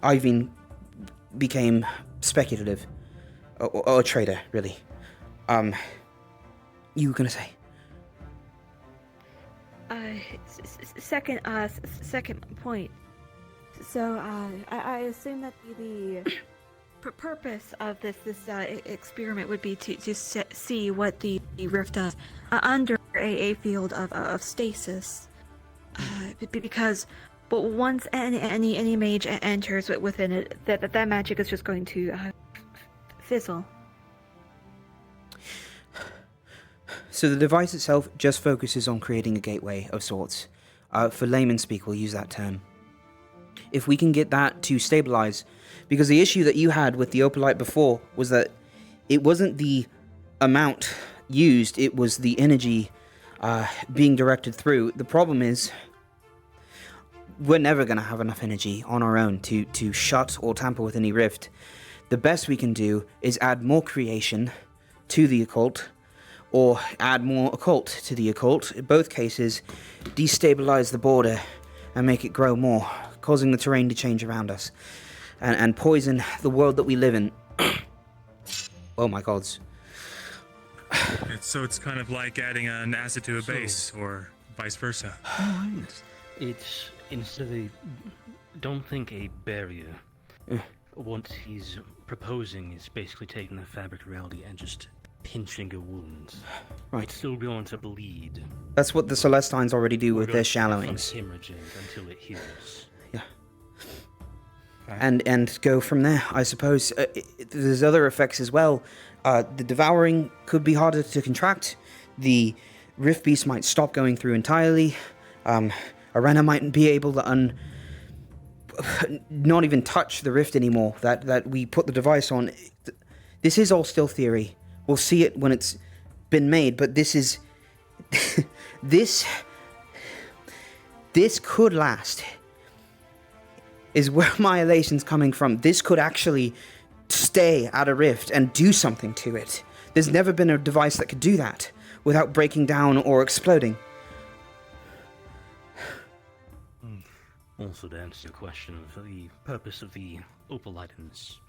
Ivan became speculative. Or a traitor, really. You were gonna say? Second point. So, I assume that purpose of this experiment would be to see what the rift does under a field of stasis, because once any mage enters within it, that magic is just going to fizzle. So the device itself just focuses on creating a gateway of sorts. For layman speak, we'll use that term. If we can get that to stabilize, because the issue that you had with the opalite before was that it wasn't the amount used, it was the energy being directed through. The problem is, we're never going to have enough energy on our own to shut or tamper with any rift. The best we can do is add more creation to the occult, or add more occult to the occult. In both cases, destabilize the border and make it grow more, causing the terrain to change around us, and poison the world that we live in. Oh my gods. So it's kind of like adding an acid to a base, or vice versa. It's instead of don't think a barrier. What he's proposing is basically taking the fabric of reality and just pinching a wound. Right. It's still going to bleed. That's what the Celestines already do with their shallowings. Hemorrhaging until it heals. Yeah. And go from there, I suppose. There's other effects as well. The devouring could be harder to contract. The rift beast might stop going through entirely. Arena might be able to not even touch the rift anymore that we put the device on. This is all still theory. We'll see it when it's been made, but this is this could last. Is where my elation's coming from. This could actually stay at a rift and do something to it. There's never been a device that could do that without breaking down or exploding. Also, to answer your question of the purpose of the opal items,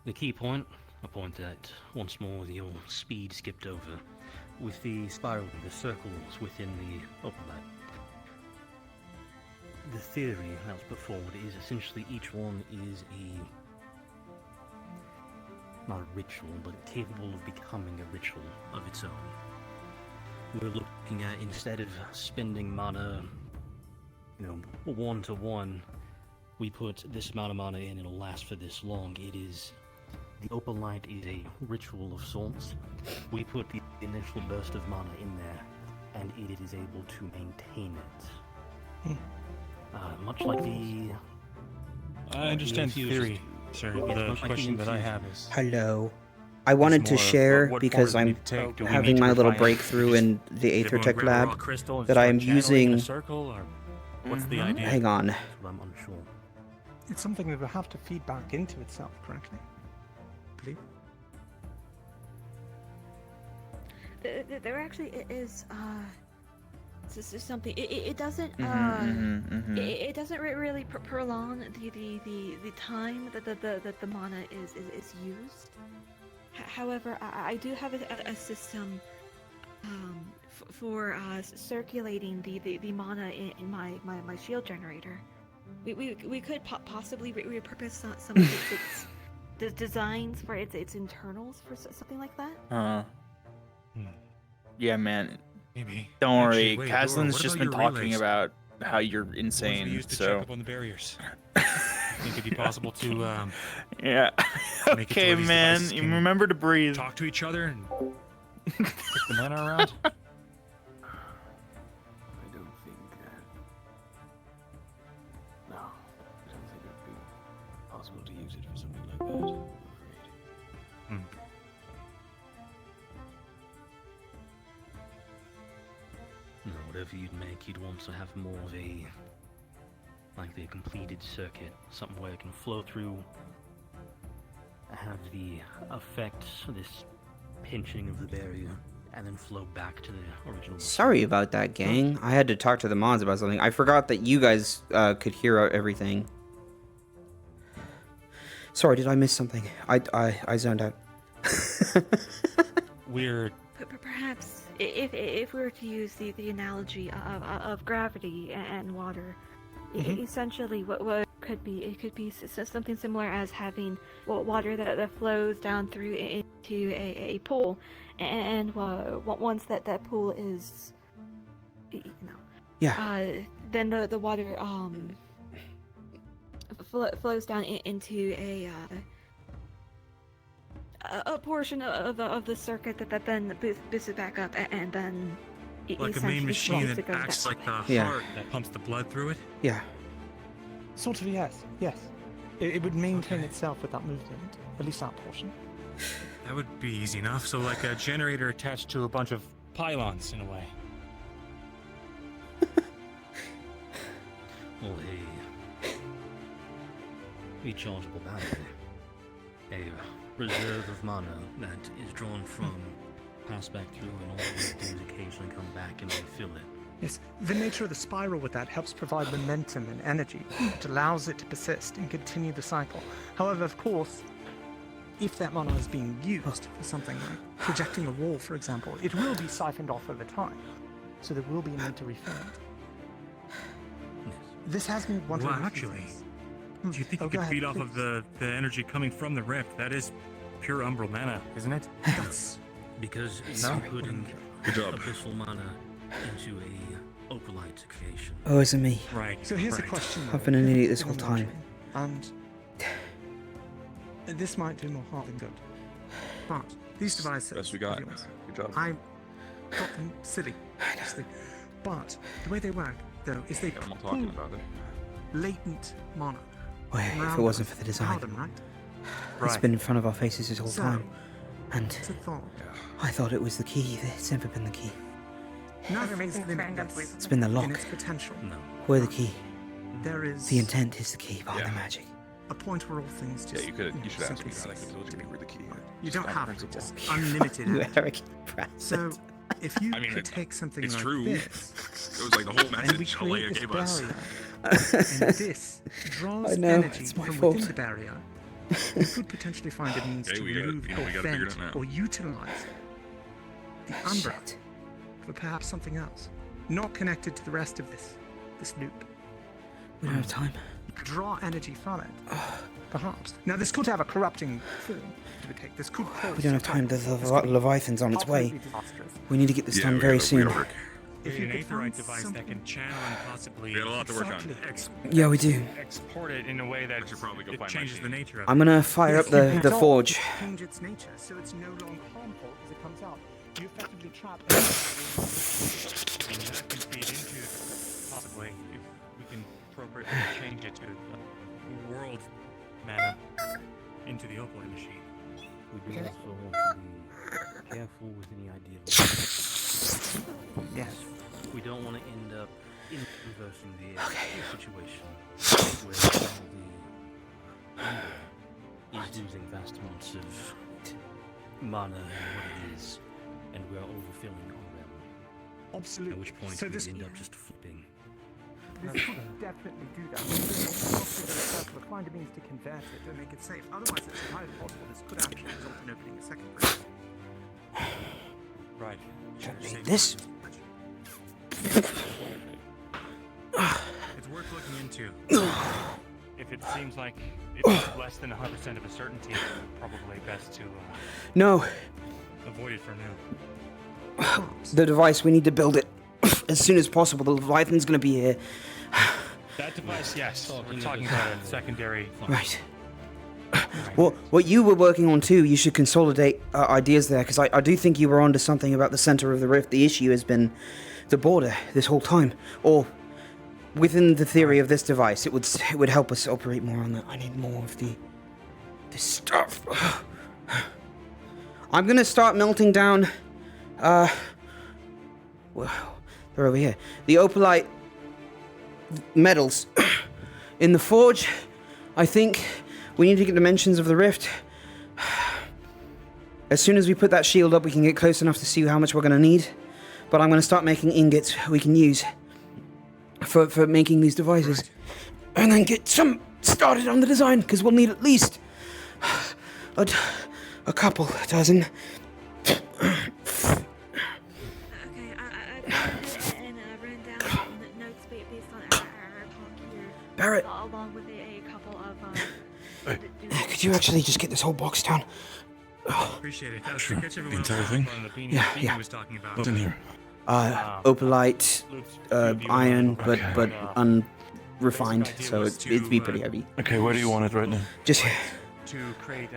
the key point, a point that once more your speed skipped over, with the spiral, the circles within the opalite. The theory that was put forward is essentially each one is not a ritual, but capable of becoming a ritual of its own. We're looking at, instead of spending mana, 1-to-1, we put this amount of mana in, it'll last for this long. It is, the opalite is a ritual of sorts. We put the initial burst of mana in there, and it is able to maintain it. Much like the... I understand the theory, sir. The question that I have is... Hello. I wanted to share, because I'm having my little breakthrough in the Aethertech lab, that I am using... What's the idea? Hang on. I'm unsure. It's something that will have to feed back into itself, correctly? Believe? There actually is this is something. It doesn't it doesn't really prolong the time that the mana is used. However, I do have a system for circulating the mana in my shield generator. We could possibly repurpose some of its designs for its internals for something like that. Yeah, man. Maybe. Don't worry, Actually, wait, Kaslin's what just about been your talking relays? about how you're What insane. we use to So check up on the barriers. Think it'd be possible to yeah. make it to Okay, where these man. devices You can remember to breathe. talk to each other and kick the mana around? I don't think no, I don't think it would be possible to use it for something like that, I'm afraid. No, whatever you'd make, you'd want to have more of a, like the completed circuit, something where it can flow through, have the effect, this pinching of the barrier, and then flow back to the original. Sorry about that, gang. I had to talk to the mods about something. I forgot that you guys could hear everything. Sorry, did I miss something? I zoned out. Weird. Perhaps if we were to use the analogy of gravity and water, essentially what could be something similar as having water that flows down through into a pool, and once that pool is, then the water flows down into a portion of the circuit that then boosts it back up, and then like a main machine that acts like the heart that pumps the blood through it? Yeah. Sort of, yes. It would maintain itself without movement, at least that portion. That would be easy enough. So like a generator attached to a bunch of pylons, in a way. Well, a rechargeable battery. A reserve of mana that is drawn from, pass back through, and all these things occasionally come back and refill it. Yes, the nature of the spiral with that helps provide momentum and energy. It allows it to persist and continue the cycle. However, of course, if that mana is being used for something like projecting a wall, for example, it will be siphoned off over time. So there will be a need to refill it. This has been one of the actually, do you think you could feed off of the energy coming from the rift? That is pure umbral mana, isn't it? Yes. Because you're putting abyssal mana into a opalite creation. Oh, is it me? Right. So here's a question. I've been an idiot this whole time. And this might do more harm than good. But these devices... Best we got. Good job. I got them silly, obviously. But the way they work, though, is they I'm not talking about it. latent mana. Well, if it wasn't for the design, it's been in front of our faces this whole time. And I thought it was the key. It's never been the key. Nothing's limitless. It's been the lock. In its potential. No. We're the key. There is The intent is the key behind the magic. a point where all things just You should ask me how I could told you we were the key. You don't have to. Just unlimited You energy. arrogant brat. So, if you could take something it's like true. this, It was like the whole and we message create Alea this gave us. barrier, and this draws I know, energy it's my from fault. within the barrier, you could potentially find a means Okay, to we got it. remove We gotta or figure it bend out now. or utilize the umbra for perhaps something else, not connected to the rest of this loop. We don't have time. You could draw energy from it, perhaps. Now, this could have a corrupting form to the cake. This could cause... We don't have time. The Leviathan's on its way. absolutely disastrous. We need to get this done very soon. If you an aetherite device that can channel and possibly... We got a lot to work on. Yeah, we do. Export it in a way that it changes the nature of I'm gonna fire up the forge. Change its nature, so it's no longer harmful as it comes out. You effectively trap... And that can feed into, possibly, if we can appropriately change it to world mana into the opalite machine. We do also want to be careful with any idea of... Yes. We don't want to end up in reversing the situation where the Umbra is losing vast amounts of mana and what it is, and we're overfilling our realm. Absolutely. At which point So we this- end up just flipping. This could definitely do that. We'll find a means to convert it and make it safe. Otherwise, it's entirely possible this could actually result in opening a second bridge. Right. Read this. It's worth looking into. If it seems like it's less than 100% of a certainty, probably best to No. avoid it for now. The device, we need to build it as soon as possible. The Leviathan's gonna be here. That device, yes. We're talking about a secondary. Right. Well, what you were working on too, you should consolidate ideas there, because I do think you were onto something about the center of the rift. The issue has been the border this whole time, or within the theory of this device, it would help us operate more on that. I need more of this stuff. I'm gonna start melting down. Well, they're over here. The opalite metals in the forge. I think we need to get dimensions of the rift. As soon as we put that shield up, we can get close enough to see how much we're going to need. But I'm going to start making ingots we can use for making these devices. And then get some started on the design, because we'll need at least a couple dozen. And written down notes based on our talk here, Barrett. along with a Could you actually just get this whole box down? Appreciate it. Sure. Catch everyone The entire up thing? on the beanie Yeah, Beanie yeah. was talking about. What's in here? Opalite, iron, but unrefined, so it'd be pretty heavy. Okay, where do you want it right now? Just To create,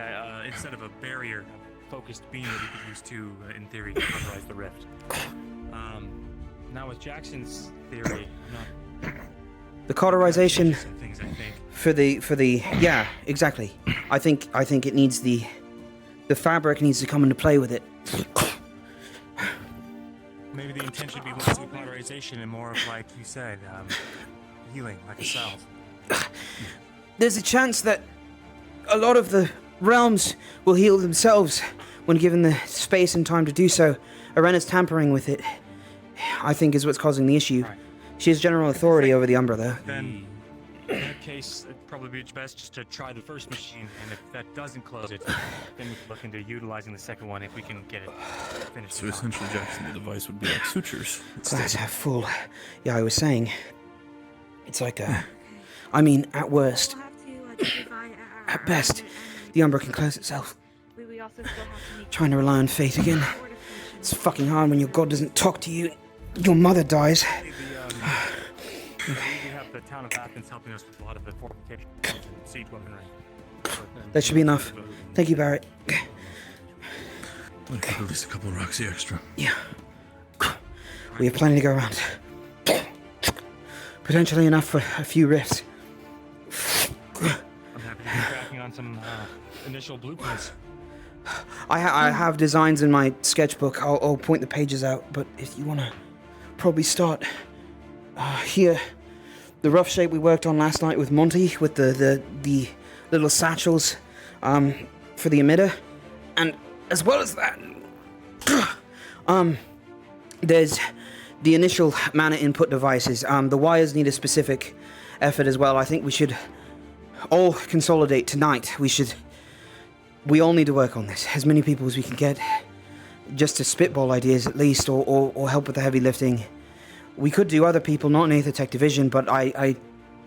instead of a barrier, a focused beam that we could use to, in theory, cauterize the rift. Now with Jackson's theory, the cauterization some things I think. for the yeah, exactly. I think it needs the fabric needs to come into play with it. Maybe the intention should be less of cauterization and more of, like you said, healing, like a salve. There's a chance that a lot of the realms will heal themselves when given the space and time to do so. Arena's tampering with it, I think, is what's causing the issue. Right. She has general authority over the Umbra, though. Then, in that case, it'd probably be best just to try the first machine, and if that doesn't close it, then we can look into utilizing the second one if we can get it finished. So essentially, Jackson, the device would be like sutures. Glass half full. Yeah, I was saying. It's like a... I mean, at worst. At best, the Umbra can close itself. We also still have to make Trying to rely on fate again. It's fucking hard when your god doesn't talk to you. Your mother dies. We have the town of Athens helping us with a lot of the fortification and siege weaponry. That should be enough. Thank you, Barrett. Okay, at least a couple of Roxy extra. Yeah. We have plenty to go around. Potentially enough for a few rifts. I'm happy to be cracking on some initial blueprints. I have designs in my sketchbook. I'll point the pages out, but if you want to probably start here. The rough shape we worked on last night with Monty, with the little satchels for the emitter. And as well as that, there's the initial mana input devices. The wires need a specific effort as well. I think we should all consolidate tonight. We all need to work on this, as many people as we can get, just to spitball ideas at least, or help with the heavy lifting. We could do other people, not in Aethertech Division, but I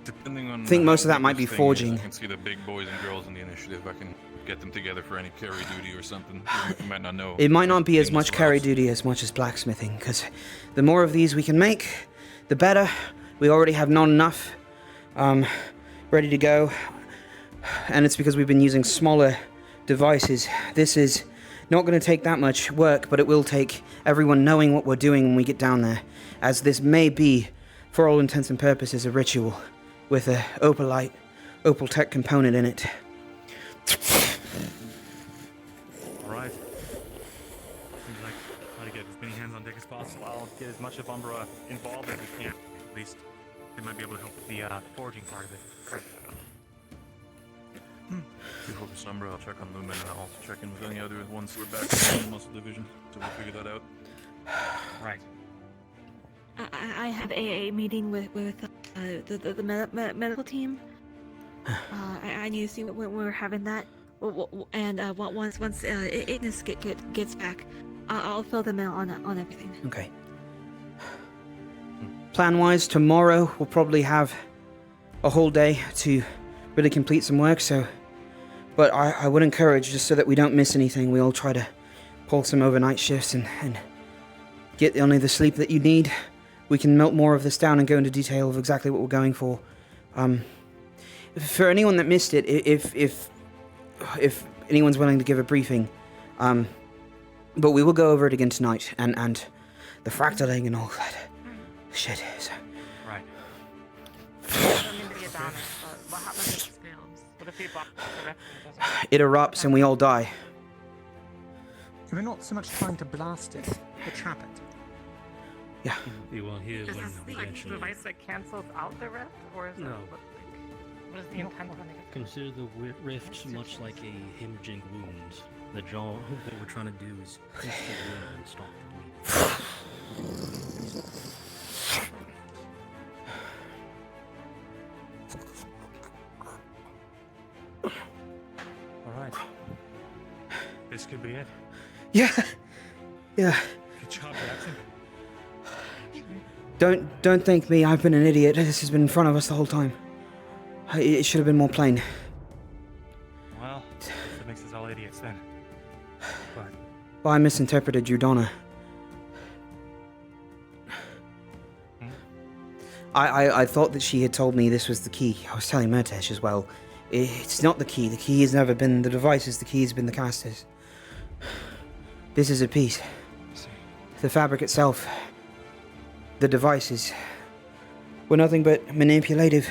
Depending on think most of how that might big be this thing is, forging. I can see the big boys and girls in the initiative. I can get them together for any carry duty or something. Even if you might not know. It might not be as things much for carry us. duty as much as blacksmithing, because the more of these we can make, the better. We already have not enough ready to go, and it's because we've been using smaller devices. This is not going to take that much work, but it will take everyone knowing what we're doing when we get down there, as this may be, for all intents and purposes, a ritual with a opal tech component in it. Alright. Seems like try to get as many hands on deck as possible. I'll get as much of Umbra involved as we can. At least they might be able to help with the forging part of it. Before this number, I'll check on Lumen and I'll also check in with any other ones who are back in the muscle division, so we'll figure that out. Right. I have a meeting with the medical team. I need to see when we're having that, and once Ignis gets back, I'll fill them in on everything. Okay. Plan-wise, tomorrow we'll probably have a whole day to really complete some work, but I would encourage, just so that we don't miss anything, we all try to pull some overnight shifts and get only the sleep that you need. We can melt more of this down and go into detail of exactly what we're going for. For anyone that missed it, if anyone's willing to give a briefing, but we will go over it again tonight, and the fractaling and all that shit. So. Right. It erupts and we all die. We're not so much trying to blast it, but trap it. Yeah. You will hear Is when this the eventually. device that cancels out the rift, or is No. what is the intent of it? Consider the rift much like a hemorrhaging wound. The jaw. What we're trying to do is pierce the wound and stop the bleeding. Alright. This could be it. Yeah. Yeah. Good job, Jackson. Don't thank me. I've been an idiot. This has been in front of us the whole time. It should have been more plain. Well, idiots then. But Well, I misinterpreted your Donna. I thought that she had told me this was the key. I was telling Murtesh as well. It's not the key. The key has never been the devices. The key has been the casters. This is a piece. The fabric itself, the devices, were nothing but manipulative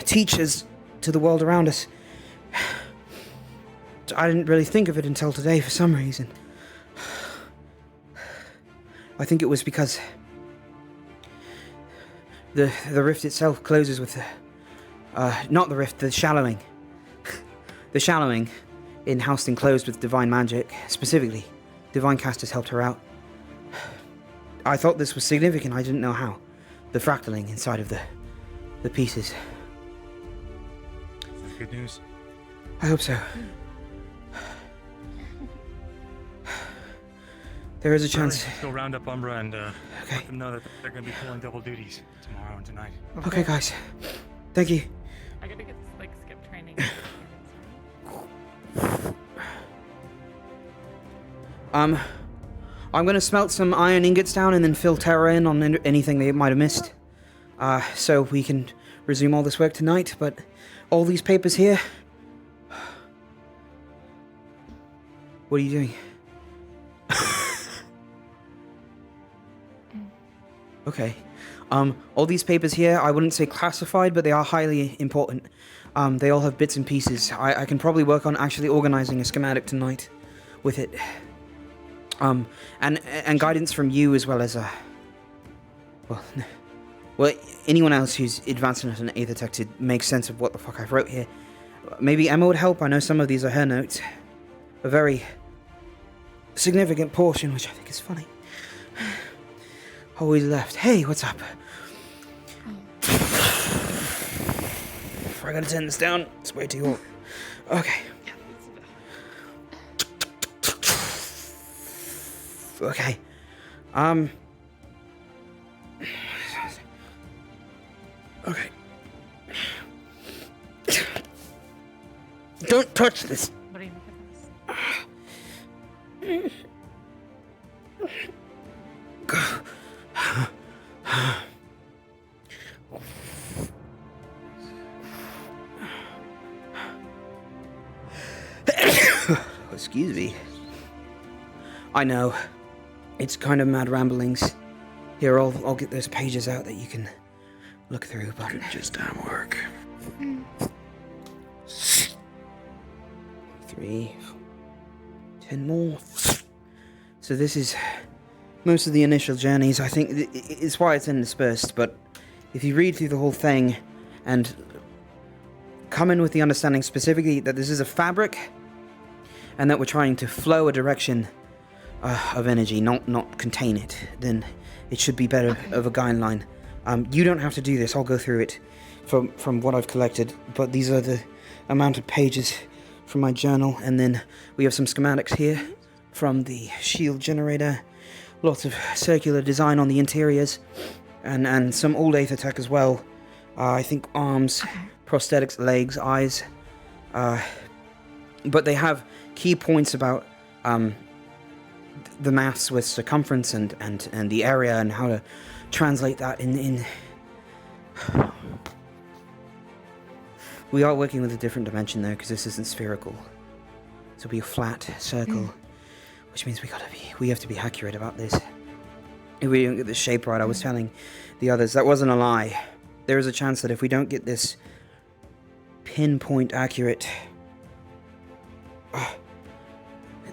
teachers to the world around us. I didn't really think of it until today for some reason. I think it was because the rift itself closes with not the rift, the shallowing. The shallowing in Houston closed with divine magic. Specifically, divine casters helped her out. I thought this was significant, I didn't know how. The fractaling inside of the pieces. good news. I hope so. There is a chance. Let's go round up Umbra and let them know that they're going to be pulling double duties tomorrow and tonight. Okay, guys. Thank you. I gotta get like skip training. I'm gonna smelt some iron ingots down and then fill Terra in on anything they might have missed. So we can resume all this work tonight, but all these papers here... What are you doing? Okay. All these papers here, I wouldn't say classified, but they are highly important. They all have bits and pieces. I can probably work on actually organizing a schematic tonight with it. And guidance from you as well as, well, anyone else who's advanced enough in Aether Tech to make sense of what the fuck I've wrote here. Maybe Emma would help. I know some of these are her notes. A very significant portion, which I think is funny. Always left. Hey, what's up? I gotta turn this down. It's way too hot. Okay. Okay. Okay. Don't touch this. What do you make of this? Excuse me. I know. It's kind of mad ramblings. Here, I'll get those pages out that you can look through, but... Could just damn work. 3, 10 more. So this is most of the initial journeys. I think it's why it's interspersed, but if you read through the whole thing and come in with the understanding specifically that this is a fabric and that we're trying to flow a direction of energy, not contain it, then it should be better of a guideline. You don't have to do this. I'll go through it from what I've collected, but these are the amount of pages from my journal, and then we have some schematics here from the shield generator, lots of circular design on the interiors, and some old Aether Tech as well. I think arms, prosthetics, legs, eyes, but they have key points about the maths with circumference and the area and how to translate that in We are working with a different dimension though, because this isn't spherical. So it'll be a flat circle, which means we have to be accurate about this. If we don't get the shape right, I was telling the others, that wasn't a lie. There is a chance that if we don't get this pinpoint accurate,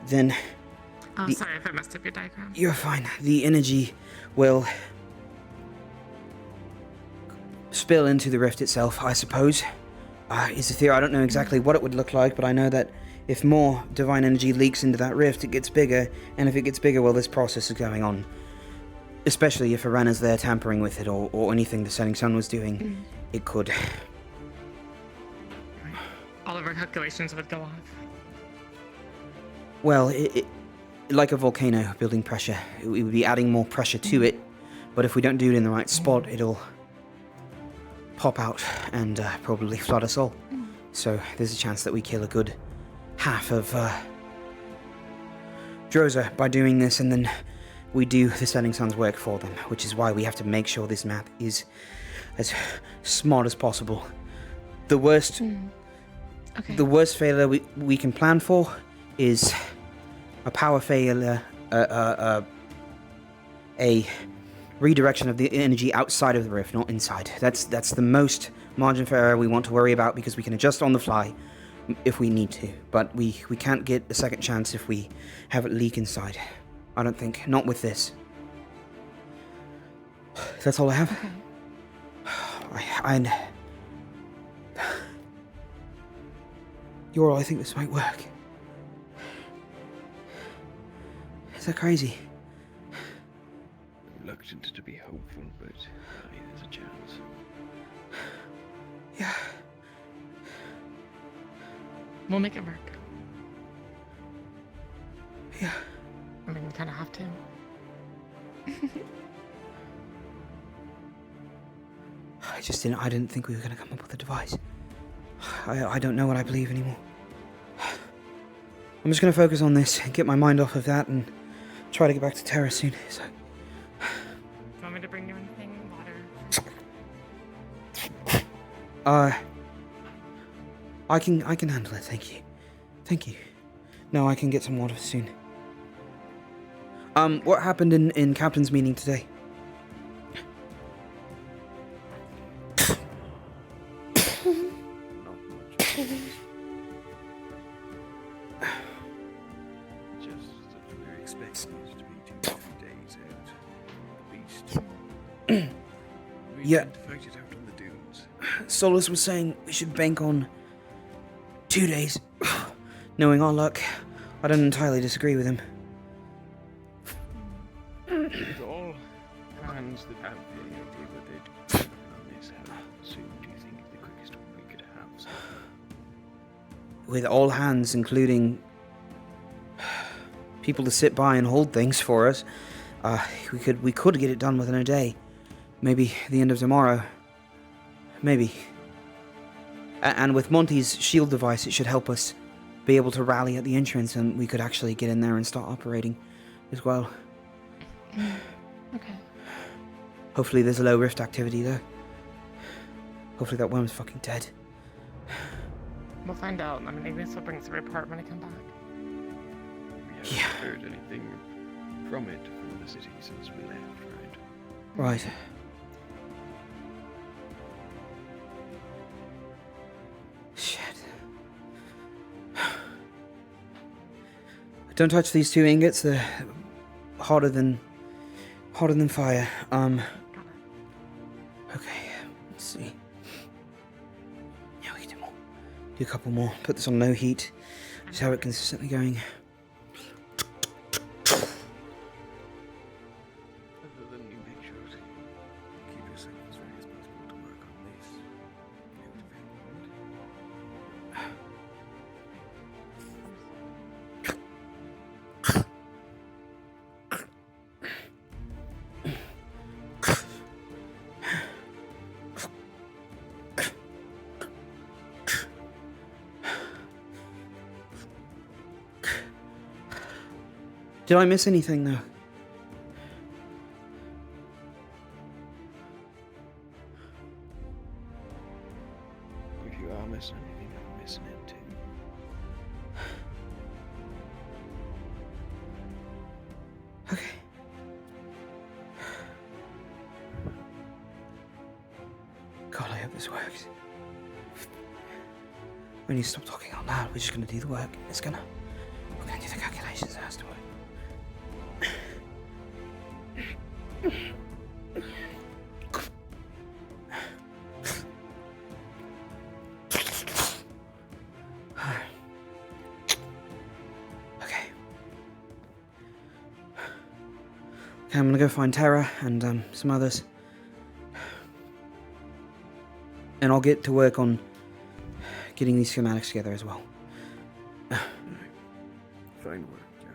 then... Oh, sorry if I messed up your diagram. You're fine. The energy will spill into the rift itself, I suppose. Is the theory. I don't know exactly what it would look like, but I know that if more divine energy leaks into that rift, it gets bigger, and if it gets bigger, well, this process is going on. Especially if Arana's there tampering with it, or anything the Setting Sun was doing, it could. All of our calculations would go off. Well, like a volcano building pressure, we would be adding more pressure to it, but if we don't do it in the right spot, it'll pop out and probably flood us all. So there's a chance that we kill a good half of Droza by doing this, and then we do the Setting Sun's work for them, which is why we have to make sure this map is as smart as possible. The worst the worst failure we can plan for is a power failure, a redirection of the energy outside of the rift, not inside. That's the most margin for error we want to worry about, because we can adjust on the fly if we need to, but we can't get a second chance if we have it leak inside. I don't think. Not with this. That's all I have. Okay. Yorl, I think this might work. Is that crazy? Reluctant to be hopeful, but there's a chance. Yeah. We'll make it work. Yeah. I mean, we kind of have to. I didn't think we were going to come up with a device. I don't know what I believe anymore. I'm just going to focus on this and get my mind off of that and try to get back to Terra soon. So. Do you want me to bring you anything? Water? I can handle it, thank you. Thank you. No, I can get some water soon. What happened in Captain's meeting today? Just that we're expecting it to be 2 to 3 days out, at least. We Yeah. intend to fight it out on the dunes. Solus was saying we should bank on 2 days. Knowing our luck, I don't entirely disagree with him. With all hands that have the idea what they're doing on this, how soon do you think the quickest we could have something? With all hands, including people to sit by and hold things for us, we could get it done within a day. Maybe the end of tomorrow. Maybe. And with Monty's shield device, it should help us be able to rally at the entrance, and we could actually get in there and start operating as well. Okay. Hopefully there's a low rift activity there. Hopefully that worm's fucking dead. We'll find out. I mean, maybe this will bring the report when I come back. We haven't heard anything from it from the city since we left, right? Right. Shit. Don't touch these 2 ingots. They're hotter than fire. Okay. Let's see. Yeah, we can do more. Do a couple more. Put this on low heat. Just have it consistently going. Other than you make sure to keep yourself as ready as possible to work on this. Did I miss anything though? If you are missing anything, I'm missing it too. Okay. God, I hope this works. We need to stop talking out loud. We're just gonna do the work. We're gonna do the calculations. It has to work. Okay, I'm gonna go find Terra and some others, and I'll get to work on getting these schematics together as well. Fine work, yeah.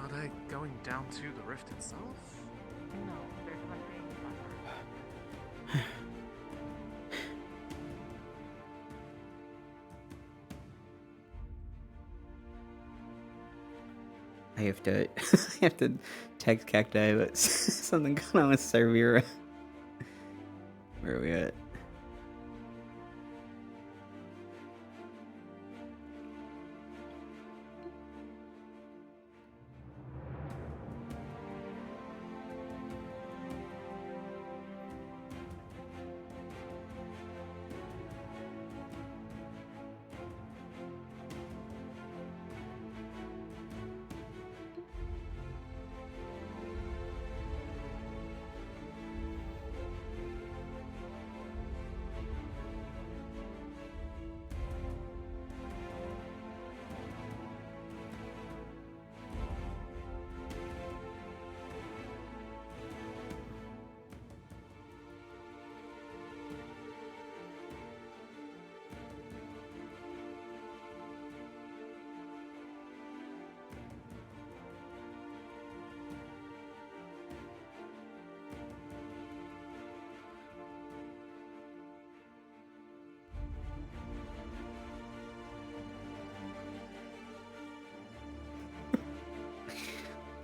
Are they going down to the rift itself? No, they're collecting I have to I have to text Cacti, but something going on with Servira. Where are we at?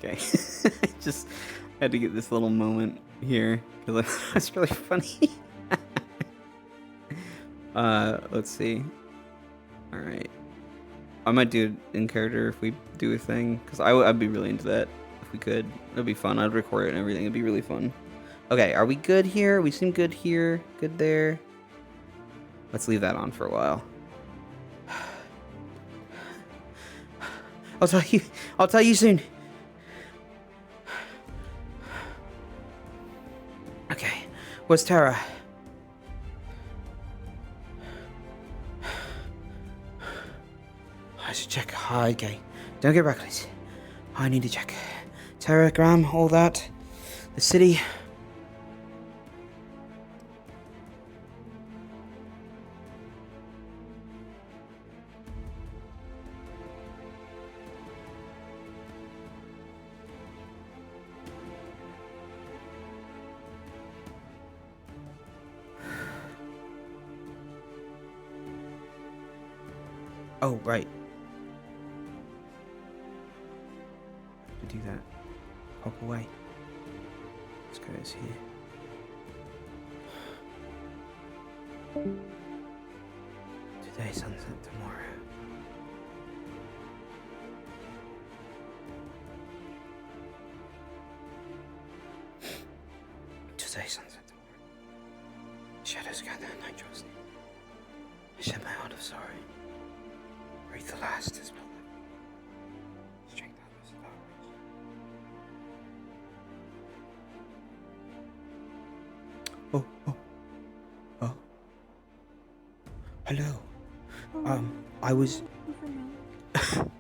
Okay, I just had to get this little moment here because that's really funny. Let's see. All right, I might do it in character if we do a thing because I'd be really into that if we could. It'd be fun. I'd record it and everything. It'd be really fun. Okay, are we good here? We seem good here. Good there. Let's leave that on for a while. I'll tell you soon. Okay, where's Tara? I should check. Oh, okay, don't get reckless. I need to check. Tara, Graham, all that. The city. Oh, right. To do that. Hop away. Let's go here. Today, sunset tomorrow. Today, sunset tomorrow. Shadows gather and night draws near. I shed my heart of sorrow. Breathe the last is built. Strength others without reach. Oh. Hello. I was.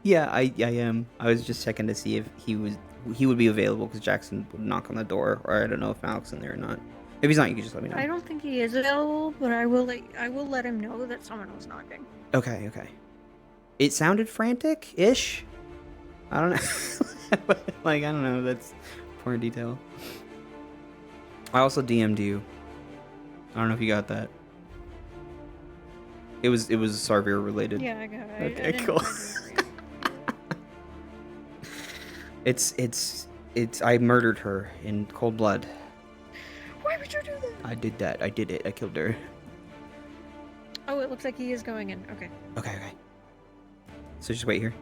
Yeah, I am. I was just checking to see if he would be available because Jackson would knock on the door, or I don't know if Malik's in there or not. If he's not, you can just let me know. I don't think he is available, but I will let him know that someone was knocking. Okay. It sounded frantic-ish. I don't know. I don't know. That's important detail. I also DM'd you. I don't know if you got that. It was Sarvir related. Yeah, I got it. Okay, cool. It's I murdered her in cold blood. Why would you do that? I did that. I did it. I killed her. Oh, it looks like he is going in. Okay. Okay. So just wait here.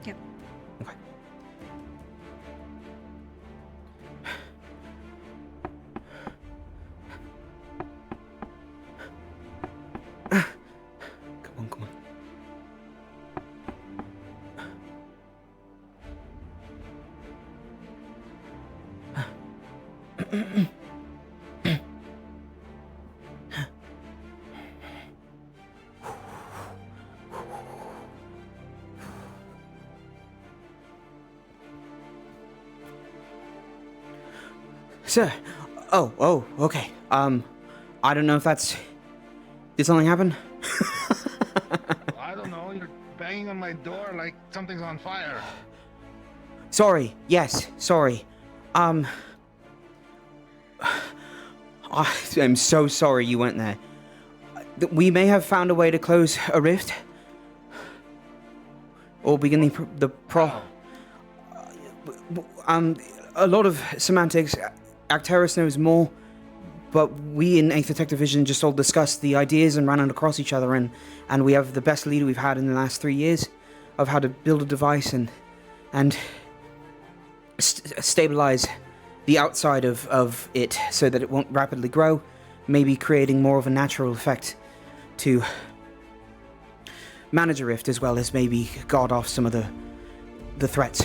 Yep. Okay. Come on. Sir. Oh, okay. I don't know if that's... Did something happen? I don't know. banging on my door like something's on fire. Sorry. Yes. Sorry. I'm so sorry you went there. We may have found a way to close a rift. Or begin a lot of semantics. Acteris knows more, but we in 8th Detective Division just all discussed the ideas and ran it across each other, and we have the best leader we've had in the last 3 years of how to build a device and stabilize the outside of it so that it won't rapidly grow, maybe creating more of a natural effect to manage a rift as well as maybe guard off some of the threats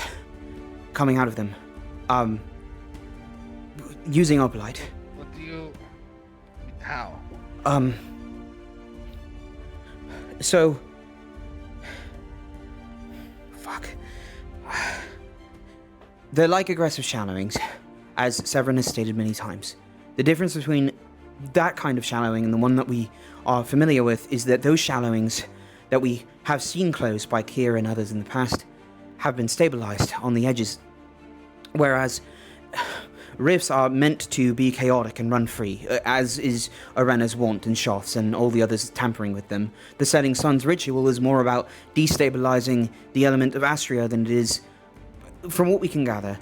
coming out of them. Using Opalite. What do you... How? So... Fuck. They're like aggressive shallowings, as Severin has stated many times. The difference between that kind of shallowing and the one that we are familiar with is that those shallowings that we have seen closed by Kier and others in the past have been stabilized on the edges, whereas rifts are meant to be chaotic and run free, as is Arena's wont and Shoth's and all the others tampering with them. The Setting Sun's ritual is more about destabilizing the element of Astria than it is, from what we can gather,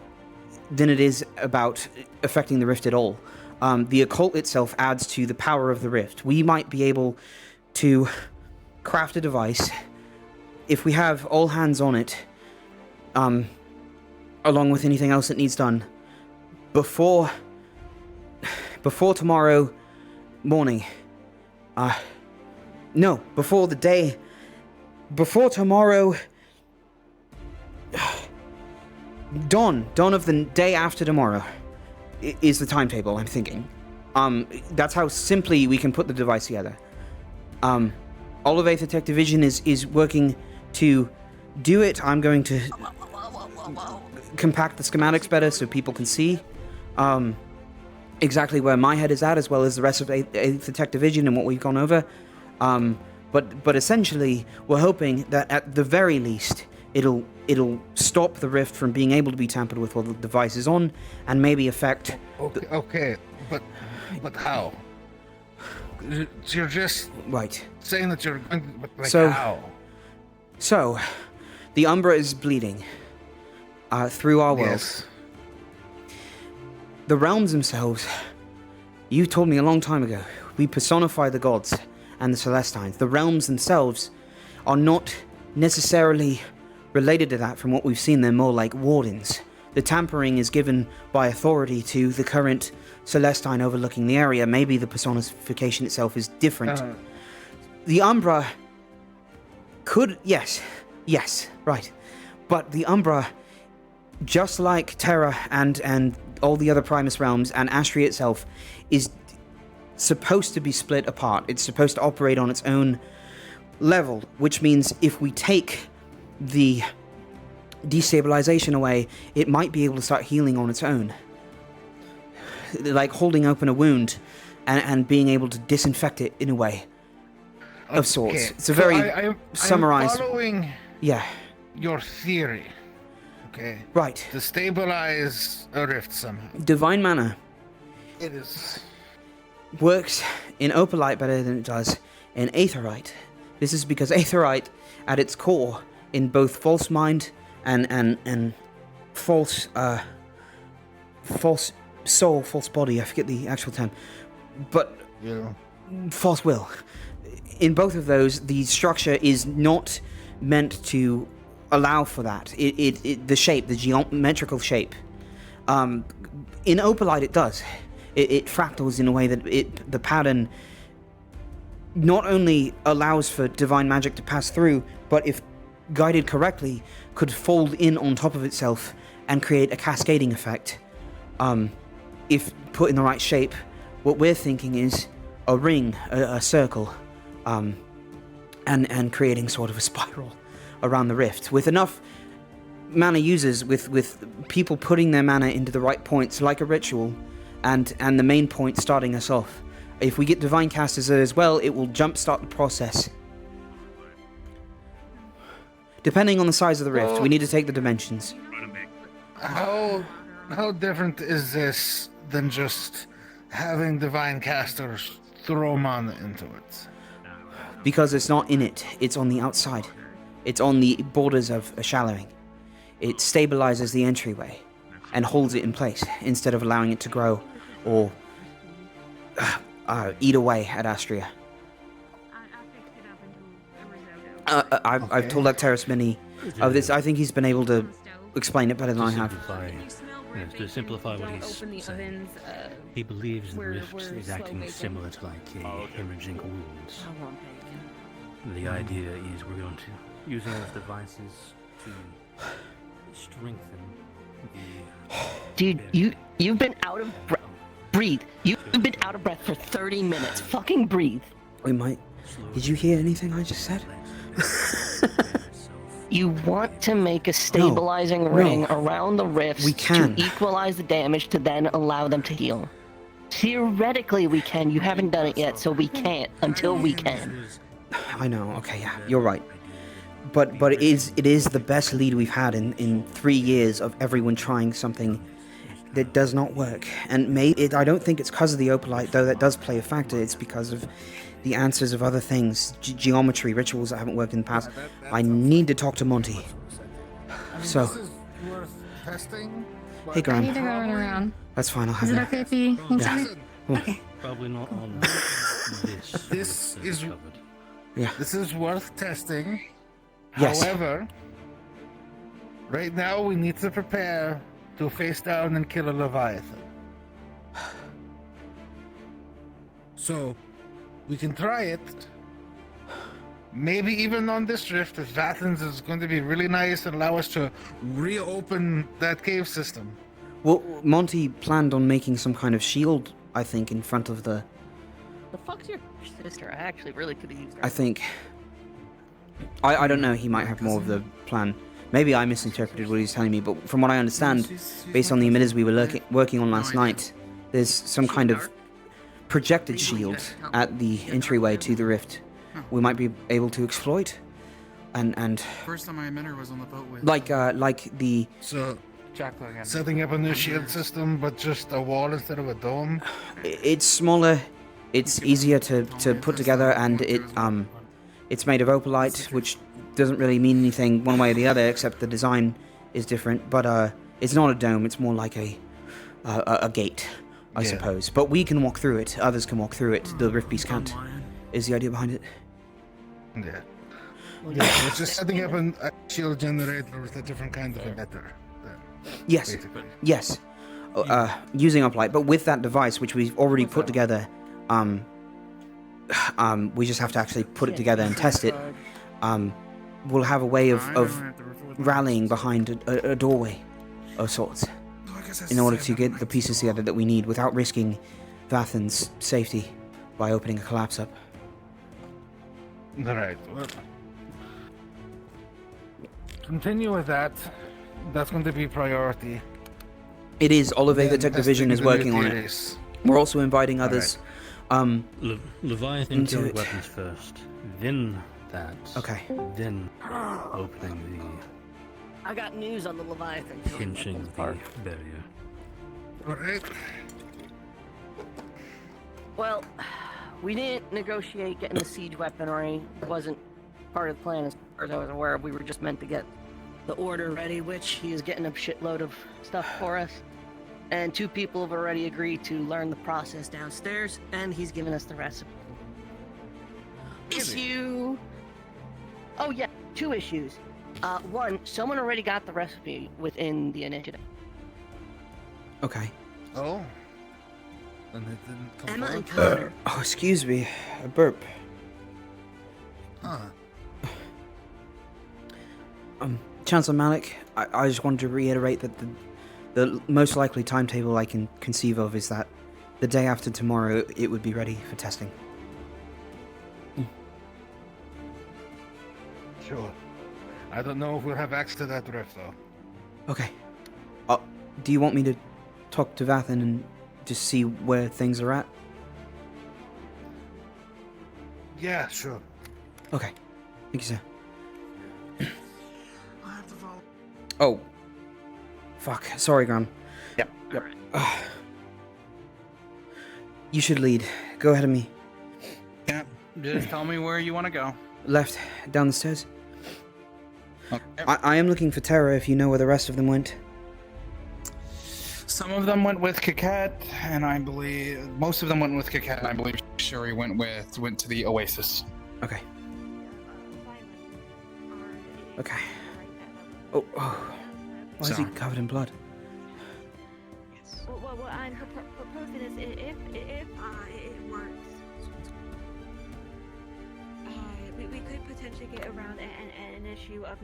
than it is about affecting the rift at all. The occult itself adds to the power of the rift. We might be able to craft a device, if we have all hands on it, along with anything else that needs done, before tomorrow morning. No, before tomorrow dawn of the day after tomorrow is the timetable I'm thinking. That's how simply we can put the device together. All of 8th Detective Division is working to do it. I'm going to compact the schematics better so people can see exactly where my head is at, as well as the rest of 8th Detective Division and what we've gone over. But essentially, we're hoping that at the very least, it'll stop the rift from being able to be tampered with while the device is on, and maybe affect... Okay, but how? You're just right saying that you're going, but like so, how? So, the Umbra is bleeding through our world. Yes. The realms themselves, you told me a long time ago, we personify the gods and the Celestines. The realms themselves are not necessarily related to that from what we've seen. They're more like wardens. The tampering is given by authority to the current Celestine overlooking the area. Maybe the personification itself is different. The Umbra could... Yes, right. But the Umbra, just like Terra and all the other Primus realms and Astria itself, is supposed to be split apart. It's supposed to operate on its own level, which means if we take the destabilization away, it might be able to start healing on its own. Like holding open a wound and being able to disinfect it in a way of sorts. It's a very summarized... I'm following your theory. Okay. Right. To stabilize a rift somehow. Divine Mana. It is... works in Opalite better than it does in Aetherite. This is because Aetherite, at its core, in both false mind and false soul, false body, I forget the actual term, but false will. In both of those, the structure is not meant to allow for that. The shape, the geometrical shape. In Opalite it does. It fractals in a way that the pattern not only allows for divine magic to pass through, but if guided correctly, could fold in on top of itself and create a cascading effect. If put in the right shape, what we're thinking is a ring, a circle, and creating sort of a spiral around the rift. With enough mana users, with people putting their mana into the right points, like a ritual, and the main point starting us off. If we get divine casters there as well, it will jumpstart the process. Depending on the size of the rift, we need to take the dimensions. How different is this than just having divine casters throw mana into it? Because it's not in it, it's on the outside. It's on the borders of a shallowing. It stabilizes the entryway and holds it in place instead of allowing it to grow or eat away at Astria. I've told Acteris many of this. I think he's been able to explain it better than I have. To simplify what he's saying, he believes the rift is acting similar to like hemorrhaging wounds. The idea is we're going to using those devices to strengthen the. Dude, you've been out of breath. Breathe. You've been out of breath for 30 minutes. Fucking breathe. We might. Did you hear anything I just said? You want to make a stabilizing ring around the rifts to equalize the damage to then allow them to heal. Theoretically we can, you haven't done it yet, so we can't until we can. I know, okay, yeah, you're right. But it is the best lead we've had in 3 years of everyone trying something that does not work. And I don't think it's because of the opalite, though that does play a factor. It's because of the answers of other things, geometry, rituals that haven't worked in the past. I need to talk to Monty. So, This is worth testing. hey Graham. I need to go run around. That's fine, I'll have Is it it. okay if you think Yeah. okay. Probably not on this. This is Yeah. This is worth testing. Yes. However, right now we need to prepare to face down and kill a Leviathan. So, we can try it. Maybe even on this rift, if Vathans is going to be really nice and allow us to reopen that cave system. Well, Monty planned on making some kind of shield, I think, in front of the... The fuck's your sister? I actually really could have used her. I think... I don't know, he might have more of the plan. Maybe I misinterpreted what he's telling me, but from what I understand, based on the emitters we were working on last night, there's some kind of projected shield at the entryway to the rift we might be able to exploit. And First time my emitter was on the boat with... like the... So, setting up a new shield system, but just a wall instead of a dome? It's smaller, it's easier to put together, and it's made of opalite, which doesn't really mean anything one way or the other, except the design is different. But it's not a dome; it's more like a gate, I suppose. But we can walk through it. Others can walk through it. The Rift Beast can't. Is the idea behind it? Yeah. Yeah, it's just setting up a shield generator with a different kind of emitter. Yes. Basically. Yes. Using opalite, but with that device, which we've already put together. We just have to actually put it together and test it. We'll have a way of rallying behind a doorway of sorts in order to get the pieces together that we need without risking Vathan's safety by opening a collapse up. Alright, well, continue with that. That's going to be priority. It is. Olive the Then Tech Division is testing the working on it. nuclearies. We're also inviting others. Leviathan into killed it. weapons first, then that. Okay. Then opening I got news on the Leviathan. the pinching the barrier. Alright. Well, we didn't negotiate getting the siege weaponry. It wasn't part of the plan as far as I was aware. We were just meant to get the order ready, which he is getting a shitload of stuff for us. And 2 people have already agreed to learn the process downstairs, and he's given us the recipe. Issue... Oh yeah, 2 issues. 1, someone already got the recipe within the initiative. Okay. Oh. And it didn't come Emma and forward? Connor. Oh, excuse me. A burp. Huh. Chancellor Malik, I just wanted to reiterate that the most likely timetable I can conceive of is that the day after tomorrow it would be ready for testing. Sure. I don't know if we'll have access to that rift, though. Okay. Do you want me to talk to Vathan and just see where things are at? Yeah, sure. Okay. Thank you, sir. Oh. Fuck. Sorry, Graham. Yep. You should lead. Go ahead of me. Yeah. Just tell me where you want to go. Left. Down the stairs. Okay. I am looking for Terra if you know where the rest of them went. Some of them went with Kakat, and I believe most of them went with Kakat, and I believe Shuri went to the Oasis. Okay. Okay. Oh. Why is he covered in blood? Well, what I'm proposing is if it works, we could potentially get around an issue of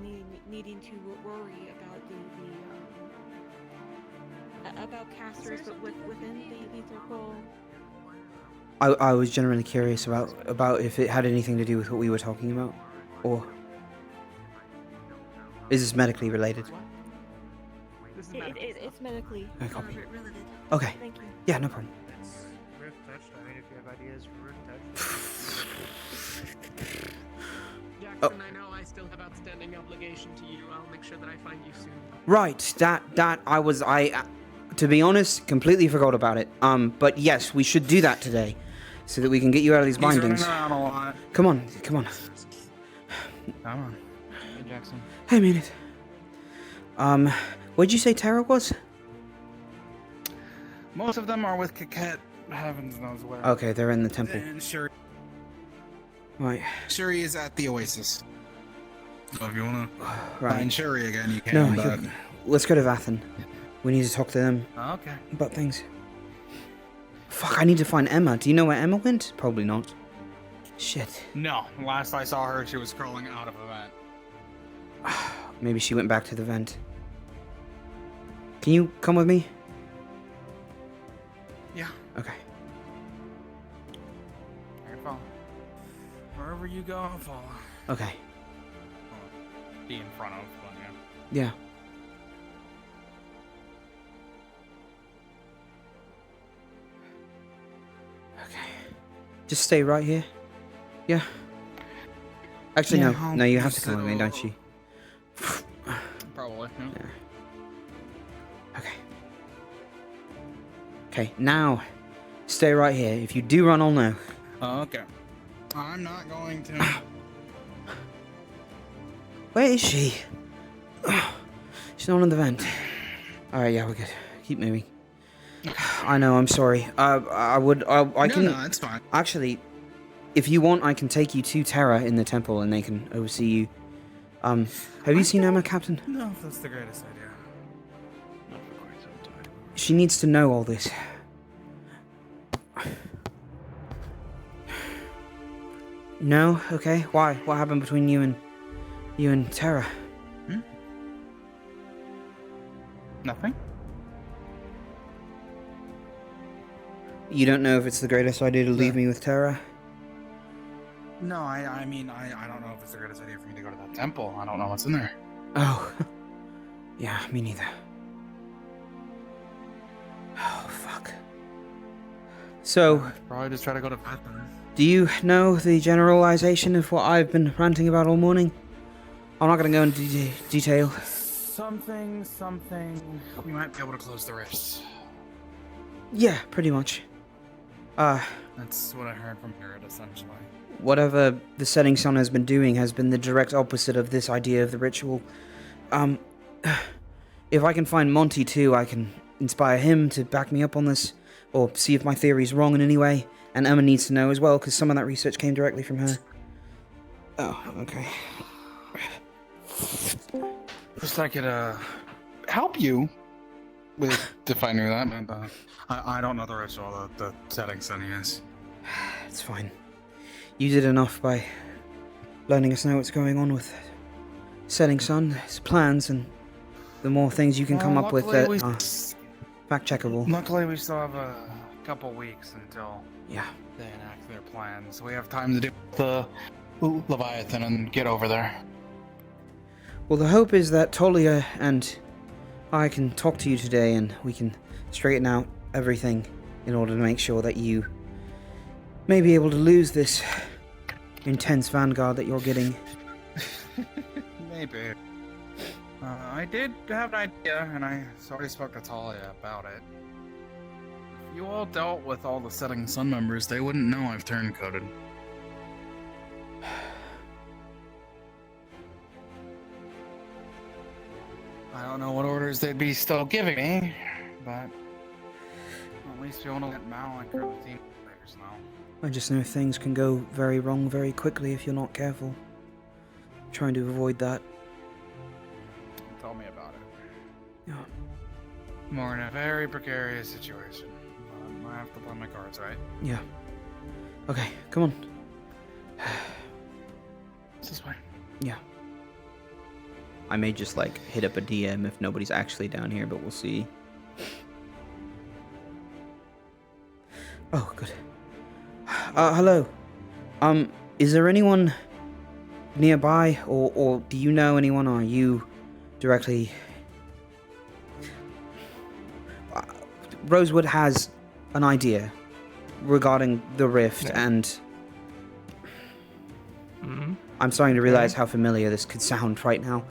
needing to worry about about casters, but within the circle. I was genuinely curious about if it had anything to do with what we were talking about, or is this medically related? It's medically related. Okay. Thank you. Yeah, no problem. Root touched. I mean, if you have ideas for root touch. Jackson, I know I still have outstanding obligation to you. I'll make sure that I find you soon. Right. I to be honest, completely forgot about it. But yes, we should do that today, so that we can get you out of these bindings. He's running around a lot. Come on. Come on. Hey, Jackson. Hey, minute. Where'd you say Terra was? Most of them are with Kakat. Heavens knows where. Okay, they're in the temple. And Shuri. Right. Shuri is at the Oasis. So if you wanna Right. find Shuri again, you can. No, but... let's go to Vathan. We need to talk to them. Okay. About things. Fuck, I need to find Emma. Do you know where Emma went? Probably not. Shit. No, last I saw her, she was crawling out of a vent. Maybe she went back to the vent. Can you come with me? Yeah. Okay. I follow. Wherever you go, I'll follow. Okay. Be in front of, but yeah. Yeah. Okay. Just stay right here. Yeah. Actually, Yeah, no, you have just to come with me, don't you? Probably. Yeah. Okay. Okay, now, stay right here. If you do run, I'll know. Okay. I'm not going to. Where is she? She's not in the vent. Alright, yeah, we're good. Keep moving. I know, I'm sorry. I can... No, it's fine. Actually, if you want, I can take you to Terra in the temple and they can oversee you. Have you seen Emma, Captain? No, that's the greatest idea. Not for quite some time. She needs to know all this. No? Okay. Why? What happened between you and Terra? Nothing. You don't know if it's the greatest idea to leave me with Terra? No, I mean, I don't know if it's the greatest idea for me to go to that temple. I don't know what's in there. Oh. Yeah, me neither. Oh, fuck. So... Probably just try to go to Vathan. Do you know the generalization of what I've been ranting about all morning? I'm not going to go into detail. Something. We might be able to close the rifts. Yeah, pretty much. That's what I heard from Garrett, essentially. Whatever the setting sun has been doing has been the direct opposite of this idea of the ritual. If I can find Monty too, I can inspire him to back me up on this, or see if my theory's wrong in any way. And Emma needs to know as well, because some of that research came directly from her. Oh, okay. Just I could help you with defining that, but I don't know the ritual, the setting sun is. It's fine. You did enough by letting us know what's going on with setting sun, his plans, and the more things you can come up with that are fact-checkable. Luckily, we still have a couple weeks until they enact their plans. We have time to do the Leviathan and get over there. Well, the hope is that Talia and I can talk to you today and we can straighten out everything in order to make sure that you may be able to lose this intense vanguard that you're getting. Maybe. I did have an idea, and I already spoke to Talia about it. If you all dealt with all the Setting Sun members, they wouldn't know I've turncoated. I don't know what orders they'd be still giving me, but at least we want to let Malik or the team players know. I just know things can go very wrong very quickly if you're not careful. Trying to avoid that. Tell me about it. Yeah. We're in a very precarious situation. I have to play my cards right. Yeah. Okay, come on. This way. Yeah. I may just like hit up a DM if nobody's actually down here, but we'll see. Oh, good. Hello. Is there anyone nearby, or do you know anyone, or are you directly... Rosewood has an idea regarding the rift, and I'm starting to realize how familiar this could sound right now.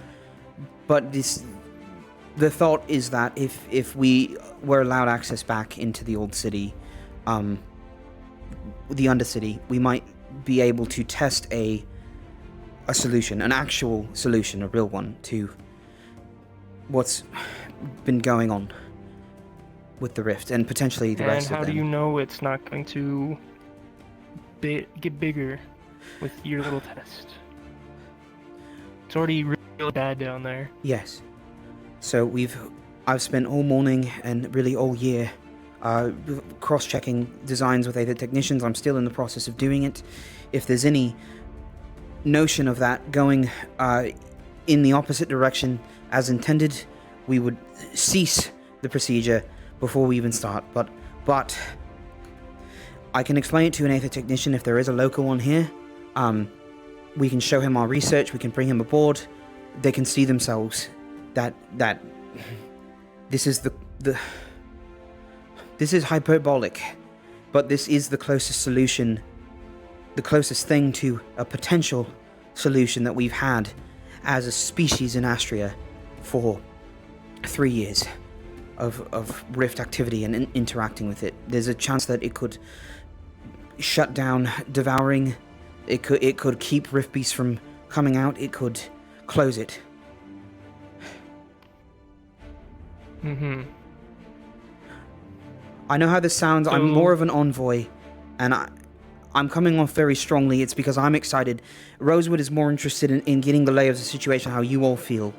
But the thought is that if we were allowed access back into the old city, the Undercity, we might be able to test a solution, an actual solution, a real one, to what's been going on with the rift, and potentially the rest of them. And how do you know it's not going to get bigger with your little test? It's already really bad down there. Yes. So I've spent all morning and really all year cross-checking designs with other technicians. I'm still in the process of doing it. If there's any notion of that going in the opposite direction as intended, we would cease the procedure before we even start. But I can explain it to an Aether technician if there is a local one here. We can show him our research. We can bring him aboard. They can see themselves that this is this is hyperbolic, but this is the closest solution, the closest thing to a potential solution that we've had as a species in Astria for 3 years of rift activity and interacting with it. There's a chance that it could shut down devouring. It could keep rift beasts from coming out. It could close it. I know how this sounds. I'm more of an envoy, and I'm coming off very strongly. It's because I'm excited. Rosewood is more interested in getting the lay of the situation, how you all feel.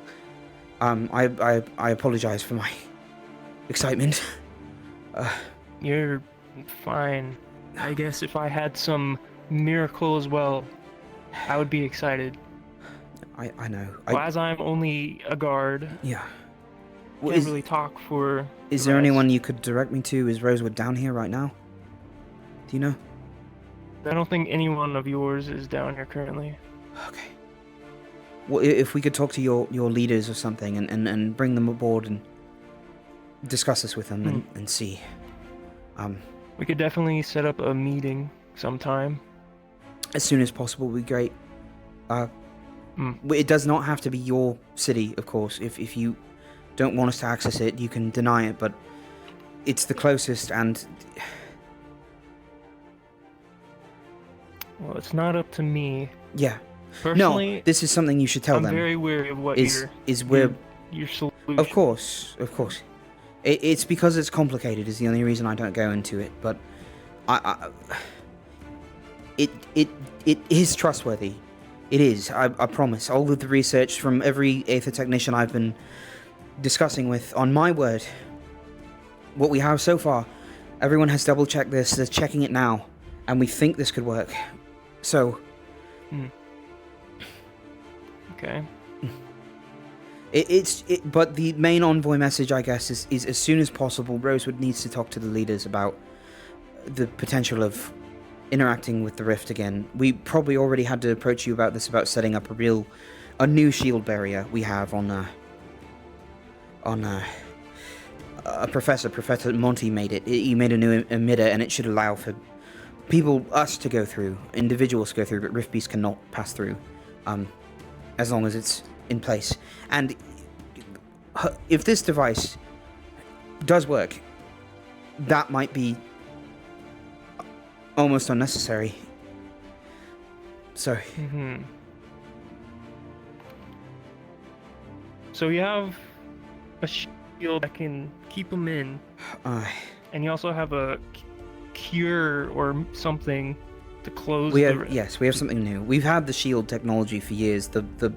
I apologize for my excitement. You're fine. I guess if I had some miracle as well, I would be excited. I know. Well, as I'm only a guard. Yeah. Can't really talk for. Is there anyone you could direct me to? Is Rosewood down here right now? Do you know? I don't think anyone of yours is down here currently. Okay. Well, if we could talk to your leaders or something and bring them aboard and discuss this with them and see. We could definitely set up a meeting sometime. As soon as possible would be great. It does not have to be your city, of course. If you don't want us to access it, you can deny it, but it's the closest, and well, it's not up to me. Yeah. Personally, no, this is something you should tell them. I'm very wary of what your solution. Of course. It's because it's complicated is the only reason I don't go into it, but it is trustworthy. It is, I promise. All of the research from every Aether technician I've been discussing with, on my word, what we have so far, everyone has double-checked this, they're checking it now, and we think this could work. So... Okay. But the main envoy message, I guess, is as soon as possible, Rosewood needs to talk to the leaders about the potential of interacting with the rift again. We probably already had to approach you about this, about setting up a new shield barrier we have on a Professor Monty made it. He made a new emitter, and it should allow for us to go through, individuals to go through, but rift beasts cannot pass through, as long as it's in place. And if this device does work, that might be almost unnecessary. So. Mm-hmm. So you have a shield that can keep them in, and you also have a cure or something to close We the have rift. yes, we have something new. We've had the shield technology for years. The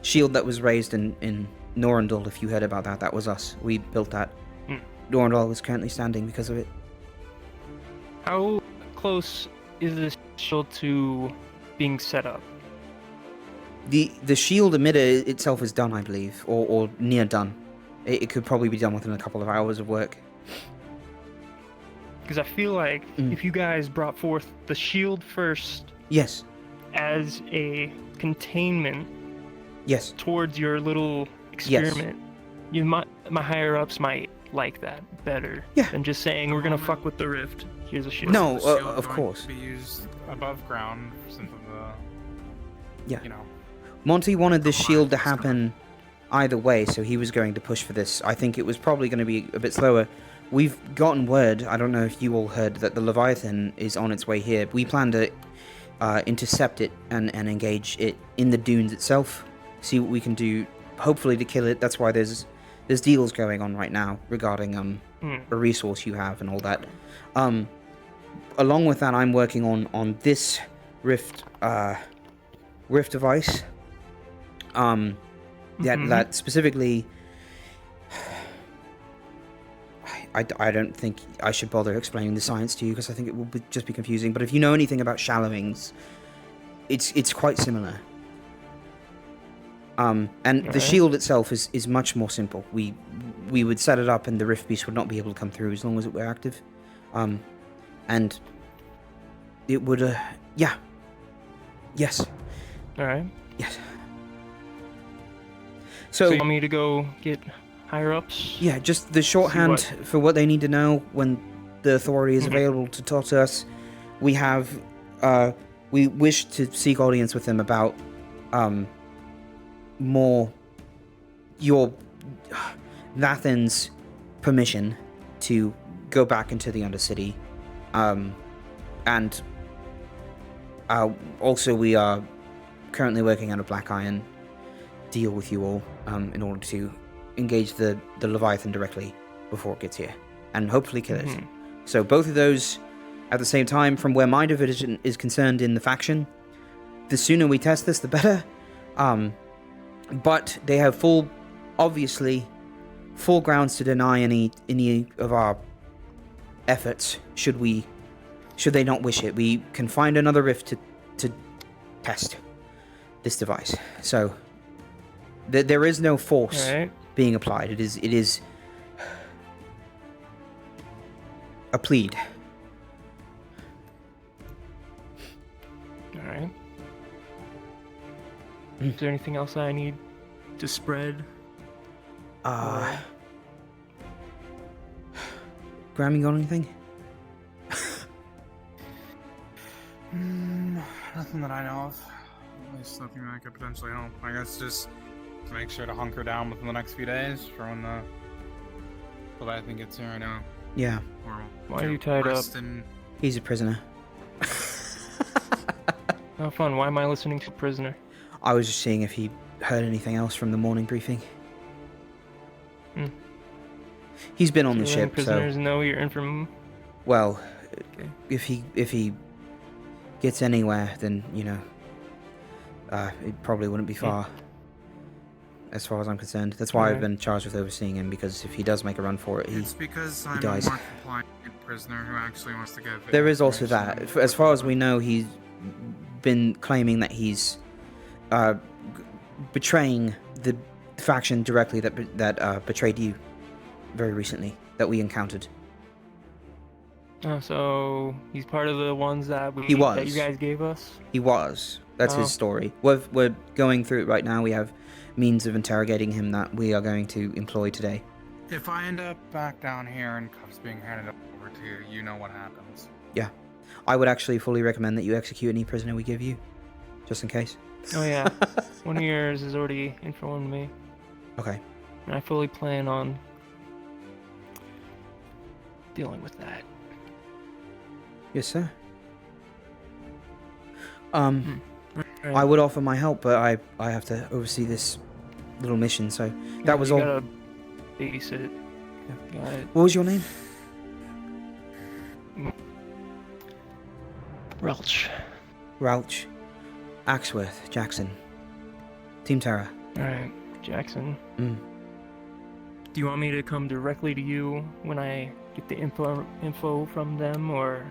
shield that was raised in Norandal, if you heard about that, that was us. We built that. Norandal is currently standing because of it. How close is this shield to being set up? The shield emitter itself is done, I believe, or near done. It could probably be done within a couple of hours of work. Because I feel like if you guys brought forth the shield first, yes, as a containment, yes, towards your little experiment, my higher ups might like that better than just saying we're gonna fuck with the rift. Here's a shield. No, The shield of going course. to be used above ground since of the. Yeah. You know. Monty wanted this shield to happen either way, so he was going to push for this. I think it was probably going to be a bit slower. We've gotten word, I don't know if you all heard, that the Leviathan is on its way here. We plan to intercept it and engage it in the dunes itself, see what we can do, hopefully to kill it. That's why there's deals going on right now regarding a resource you have and all that. Along with that, I'm working on this rift device. That specifically, I don't think I should bother explaining the science to you because I think it will just be confusing. But if you know anything about shallowings, it's quite similar. And the shield itself is much more simple. We would set it up and the rift beast would not be able to come through as long as it were active. And it would yes. All right. Yes. So you want me to go get higher ups? Yeah, just the shorthand for what they need to know when the authority is available to talk to us. We have, we wish to seek audience with them about, more your Lathan's permission to go back into the Undercity, and also we are currently working on a Black Iron deal with you all in order to engage the Leviathan directly before it gets here and hopefully kill it. So both of those at the same time. From where my division is concerned in the faction, the sooner we test this the better. But they have obviously full grounds to deny any of our efforts should they not wish it. We can find another rift to test this device. So there is no force being applied. It is a plead. All right. Is there anything else I need to spread? Graham, you got anything? Nothing that I know of. At least nothing that could potentially help. I guess just to make sure to hunker down within the next few days for when the Leviathan gets here. I know. Yeah. Why are you tied up? He's a prisoner. Oh, fun. Why am I listening to a prisoner? I was just seeing if he heard anything else from the morning briefing. He's been on the ship, prisoners so... know you're in from... Well, if he gets anywhere, then, you know, it probably wouldn't be far. As far as I'm concerned. That's why I've been charged with overseeing him, because if he does make a run for it, he dies. It's because I'm a more compliant prisoner who actually wants to get... There is also that. As far as we know, he's been claiming that he's betraying the faction directly that betrayed you very recently, that we encountered. Oh, so he's part of the ones that He was. that you guys gave us? He was. That's his story. We're going through it right now. We have means of interrogating him that we are going to employ today. If I end up back down here and cuffs being handed over to you, you know what happens. Yeah. I would actually fully recommend that you execute any prisoner we give you, just in case. Oh yeah. One of yours has already informed me. Okay. And I fully plan on dealing with that. Yes, sir. I would offer my help, but I have to oversee this little mission, so that was you all. Gotta babysit. Got it. What was your name? Relch. Relch. Axworth. Jackson. Team Terra. Alright, Jackson. Mm. Do you want me to come directly to you when I get the info from them, or?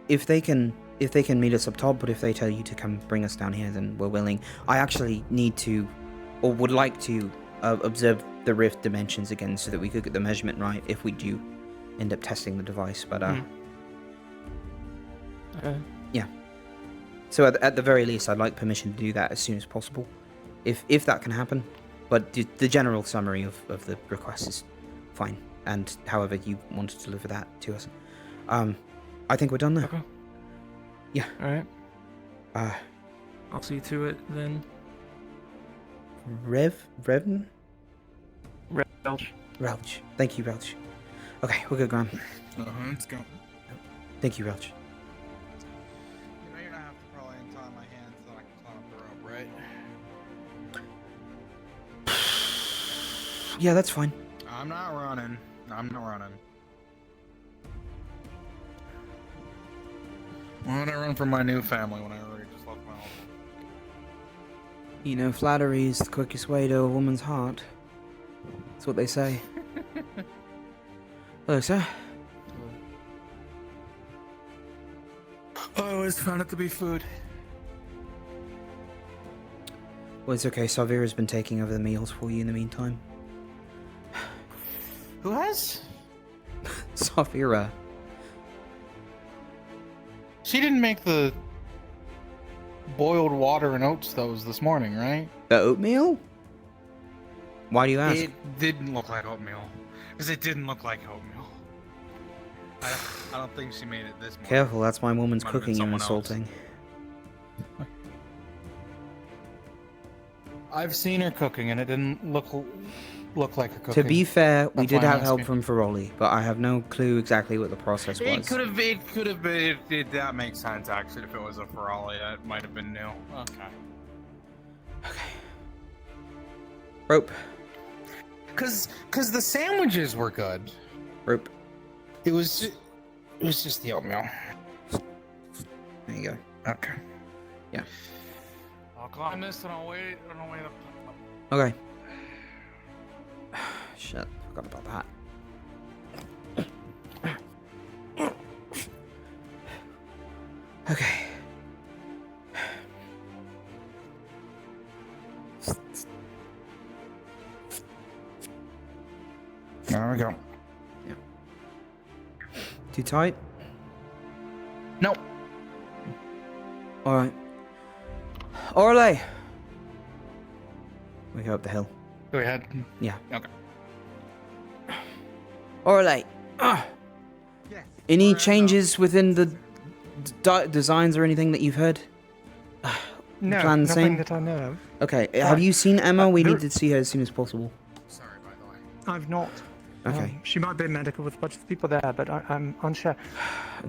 If they can meet us up top, but if they tell you to come bring us down here, then we're willing. I actually need to, or would like to, observe the rift dimensions again so that we could get the measurement right if we do end up testing the device, but yeah. So at the very least, I'd like permission to do that as soon as possible, if that can happen. But the general summary of the request is fine, and however you want to deliver that to us. I think we're done there. Okay. Yeah. Alright. I'll see to it then. Revn? Relch. Relch. Thank you, Relch. Okay, we're good, Graham. Let's go. Thank you, Relch. You know you're gonna have to probably untie my hands so I can climb up the rope, right? Yeah, that's fine. I'm not running. Why would I run from my new family when I already just left my old? You know, flattery is the quickest way to a woman's heart. That's what they say. Hello, sir. I always found it to be food. Well, it's okay. Savira's been taking over the meals for you in the meantime. Who has? Savira. She didn't make the boiled water and oats that was this morning, right? The oatmeal? Why do you ask? It didn't look like oatmeal. Because it didn't look like oatmeal. I don't think she made it this morning. Careful, that's my woman's Might have been cooking you're someone else. insulting. I've seen her cooking and it didn't look like her cooking. To be fair, we That's did why I'm have help asking. from Feroli, but I have no clue exactly what the process It was. could have been. That makes sense actually. If it was a Ferrari, that might have been new. Okay. Rope. Cause the sandwiches were good. Rope. It was just the oatmeal. There you go. Okay. Yeah. I'll climb this and I'll wait up. Okay. Shit, forgot about that. Okay. There we go. Yeah. Too tight? Nope. Alright. Orley! We go up the hill. Go ahead. Yeah. Okay. Orley! Any changes within the designs or anything that you've heard? No, Plan the nothing same? that I know of. Okay, have you seen Emma? We need to see her as soon as possible. I've not. Okay. She might be medical with a bunch of people there, but I'm unsure.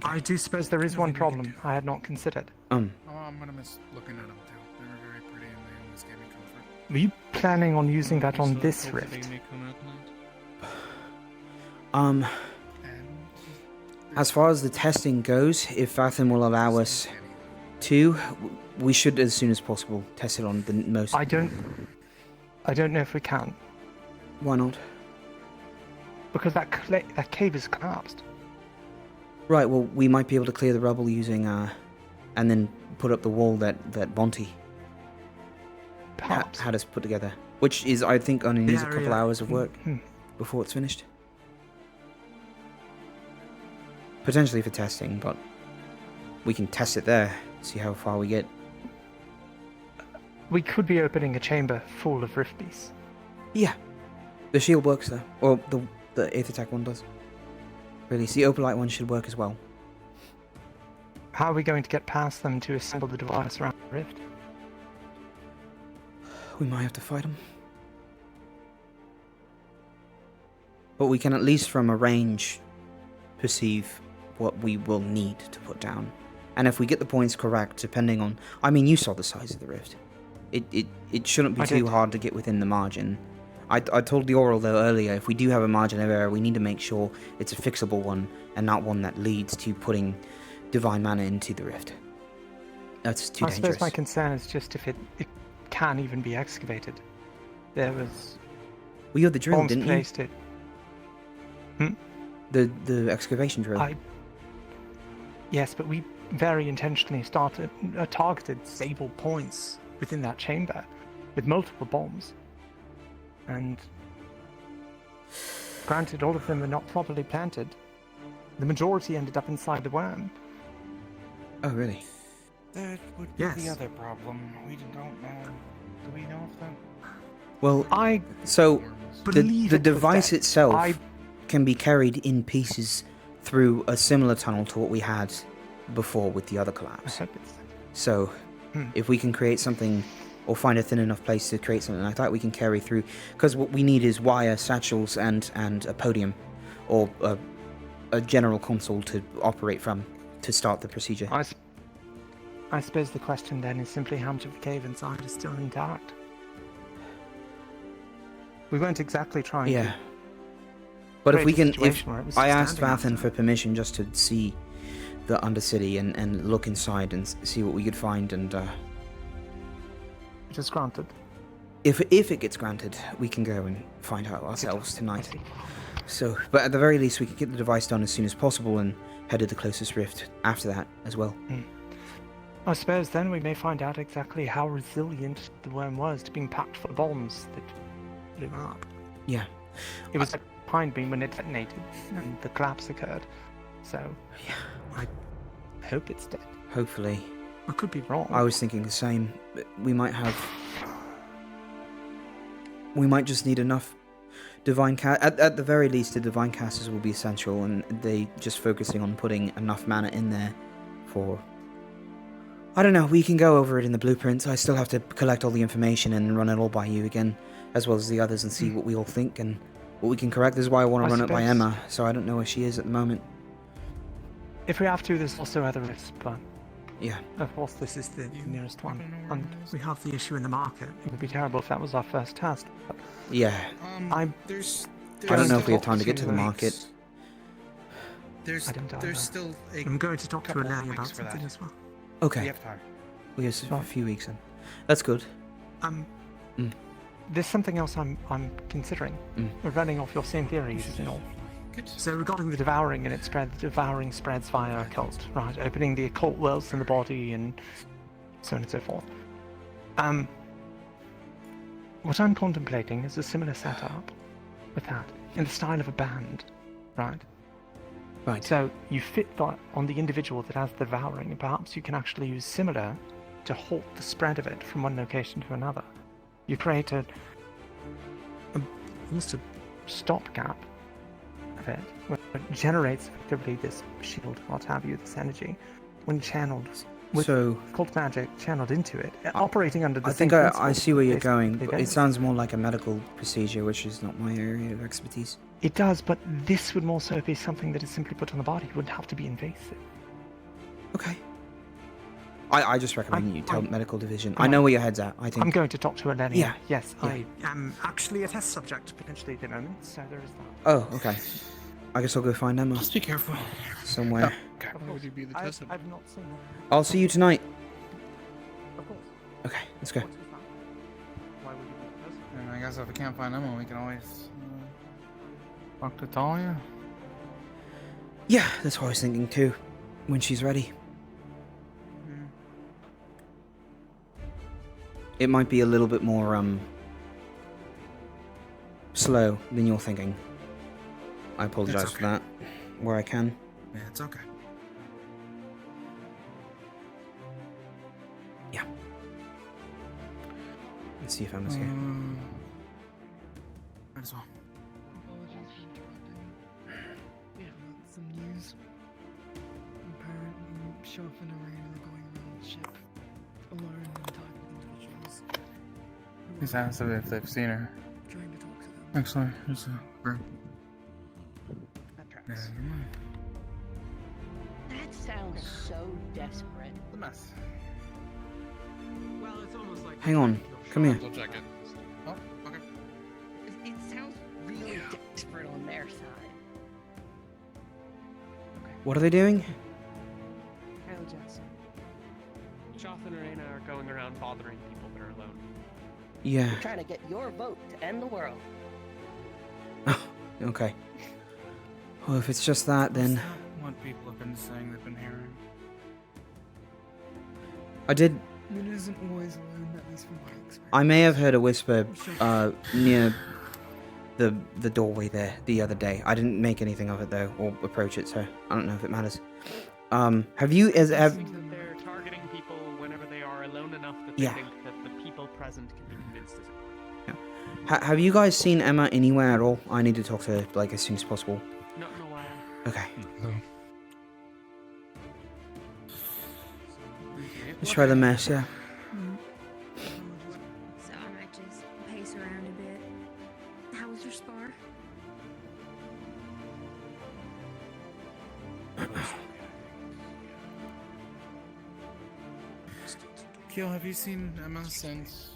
I do suppose there is one problem I had not considered. Oh, I'm gonna miss looking at them too. They were very pretty and they always gave me comfort. Were you planning on using that on this rift? As far as the testing goes, if Fathom will allow us to, we should as soon as possible test it on the most. I don't know if we can. Why not? Because that cave is collapsed. Right, well, we might be able to clear the rubble using, and then put up the wall that Bonte had us put together. Which is, I think, only needs a couple hours of work before it's finished. Potentially for testing, but we can test it there, see how far we get. We could be opening a chamber full of rift beasts. Yeah. The shield works though. Or the Aether Attack one does. Really, so the Opalite one should work as well. How are we going to get past them to assemble the device around the rift? We might have to fight them. But we can at least from a range perceive what we will need to put down. And if we get the points correct, depending on... I mean, you saw the size of the rift. It shouldn't be too hard to get within the margin. I told the oral, though, earlier, if we do have a margin of error, we need to make sure it's a fixable one, and not one that leads to putting divine mana into the rift. That's too dangerous. I suppose my concern is just if it can even be excavated. There was... Well, you had the drill, didn't you? Placed it. The excavation drill. Yes, but we very intentionally targeted stable points within that chamber with multiple bombs. And granted, all of them were not properly planted. The majority ended up inside the worm. Oh, really? That would be the other problem. We don't know. Do we know if that... Well, the device itself can be carried in pieces through a similar tunnel to what we had before with the other collapse. So, if we can create something, or find a thin enough place to create something like that, we can carry through. Because what we need is wire, satchels, and a podium, or a general console to operate from to start the procedure. I suppose the question then is simply how much of the cave inside is still intact. We weren't exactly trying to... But if we can... I asked Vathan for permission just to see the Undercity and look inside and see what we could find, and... It is granted. If it gets granted, we can go and find out ourselves tonight. So, but at the very least, we could get the device done as soon as possible and head to the closest rift after that as well. I suppose then we may find out exactly how resilient the worm was to being packed full of bombs that blew up. Yeah. It was a pine beam when it detonated and the collapse occurred. So, yeah, I hope it's dead. Hopefully. I could be wrong. I was thinking the same. We might just need enough divine at the very least, the divine casters will be essential, and they just focusing on putting enough mana in there for... I don't know, we can go over it in the blueprints. I still have to collect all the information and run it all by you again, as well as the others, and see what we all think and what we can correct. This is why I want to run it by Emma, so I don't know where she is at the moment. If we have to, there's also other risks, but... Yeah. Of course, this is the nearest one, and we have the issue in the market. It would be terrible if that was our first test. But yeah. I don't know if we have time to get to the market. There's still I'm going to talk to Eleni about something as well. Okay. We have time. We have a few weeks in. That's good. There's something else I'm considering. We're running off your same theories, you know. So regarding the devouring and the devouring spreads via occult, right? Opening the occult worlds in the body and so on and so forth. What I'm contemplating is a similar setup with that, in the style of a band, right? Right. So you fit that on the individual that has the devouring, and perhaps you can actually use similar to halt the spread of it from one location to another. You create almost a stopgap of it, where it generates effectively this shield, what have you, this energy, when channeled with occult magic channeled into it, operating under the same principles. I see where you're going, but it sounds more like a medical procedure, which is not my area of expertise. It does, but this would more so be something that is simply put on the body. It wouldn't have to be invasive. Okay. I just recommend you tell medical division. I know where your head's at, I think. I'm going to talk to Eleni. Yeah. Yes, Yeah. I am actually a test subject, potentially at the moment, so there is that. Oh, okay. I guess I'll go find Emma. Just be careful. Somewhere. Why would you be the test subject? I've not seen her. I'll see you tonight. Of course. Okay, let's go. Why would you be the test subject? And I guess if we can't find Emma, we can always talk to Talia. Yeah, that's what I was thinking too. When she's ready. It might be a little bit more slow than you're thinking. I apologize for that, where I can. Yeah, it's okay. Yeah. Let's see if Emma's here. Might as well. Apologies for interrupting. We have some news. Apparently, Sharp and Arena are going around the ship alone and talking with individuals. He's asked if they've seen her. Trying to talk to them. Actually, there's a room. That sounds so desperate. The mess. Well, it's almost like. Hang on. Come here. We'll check it. Oh, okay. It sounds really desperate on their side. What are they doing? Hello, Jackson. Joth and Arena are going around bothering people that are alone. Yeah. We're trying to get your vote to end the world. Okay. Well, if it's just that, then What people have been saying they've been hearing. I did. It isn't always alone, at least from my experience. I may have heard a whisper near the doorway there the other day. I didn't make anything of it though, or approach it, so I don't know if it matters. Have you have? They're targeting people whenever they are alone enough that they Yeah. think that the people present can be convinced as a group. Have you guys seen Emma anywhere at all? I need to talk to her like as soon as possible. Not in a while. Okay. No. Let's try the mess, yeah. So I might just pace around a bit. How was your spar? Keel, have you seen Emma since,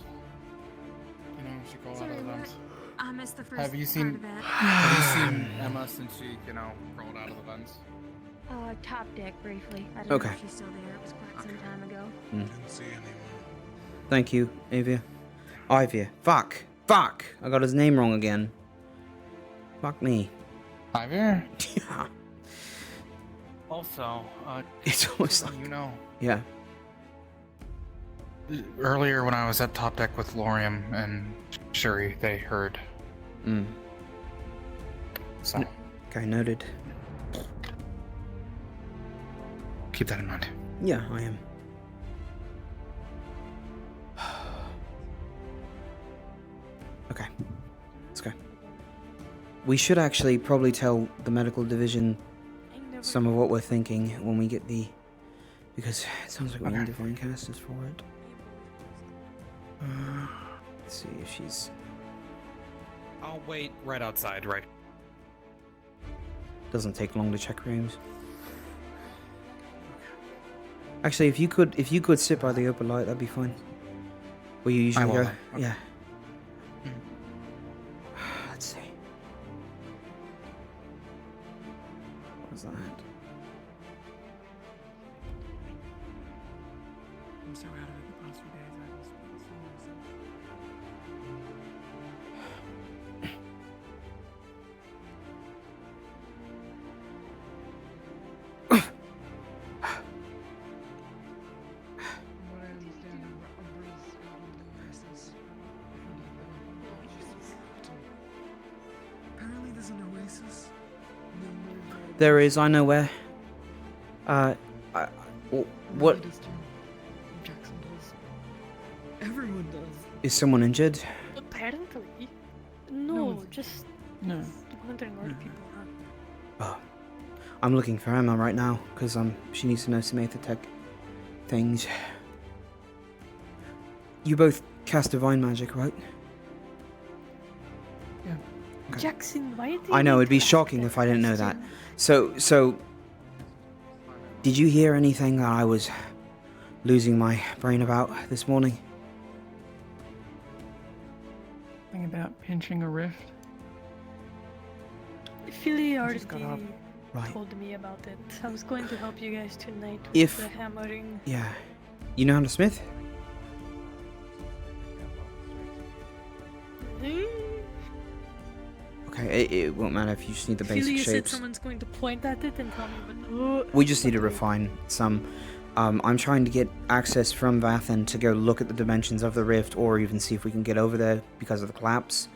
she crawled out of the vents? I missed the first Have you part seen, of it. have you seen Emma since she, crawled out of the vents? Top deck briefly. I don't Okay. know if she's still there. It was quite some time ago. Mm. Thank you, Avia. Ivia. Fuck. Fuck. I got his name wrong again. Fuck me. Ivia? Yeah. Also, It's almost like Yeah. earlier when I was at top deck with Lorium and Shuri, they heard. Mm. So Okay, noted. keep that in mind. Yeah, I am. Okay. Let's go. We should actually probably tell the medical division some of what we're thinking when we get the... Because it sounds like we need divine casters for it. Let's see if she's... I'll wait right outside, right? Doesn't take long to check rooms. Actually, if you could sit by the open light, that'd be fine. Where you usually will go. then. Okay. Yeah. Let's see. What was that? I'm so out of it the past few days. I just feel From what I understand, Umbra's oasis. Apparently there's an oasis. There is, I know where. What? Jackson does. Everyone does. Is someone injured? Apparently. No, just No. wondering where the people are. Oh. I'm looking for Emma right now, because she needs to know some Aether Tech things. You both cast Divine Magic, right? Yeah. Okay. Jackson, why did I know, it'd be shocking if I didn't know that. So... Did you hear anything that I was losing my brain about this morning? Thing about pinching a rift. Philly already just got up. Right. told me about it. I was going to help you guys tonight with If- the hammering. Yeah. You know how to smith? Okay, it won't matter if you just need the basic Philly, you said shapes. someone's going to point at it and tell me, but no. We just need to refine some. I'm trying to get access from Vathan to go look at the dimensions of the rift, or even see if we can get over there because of the collapse.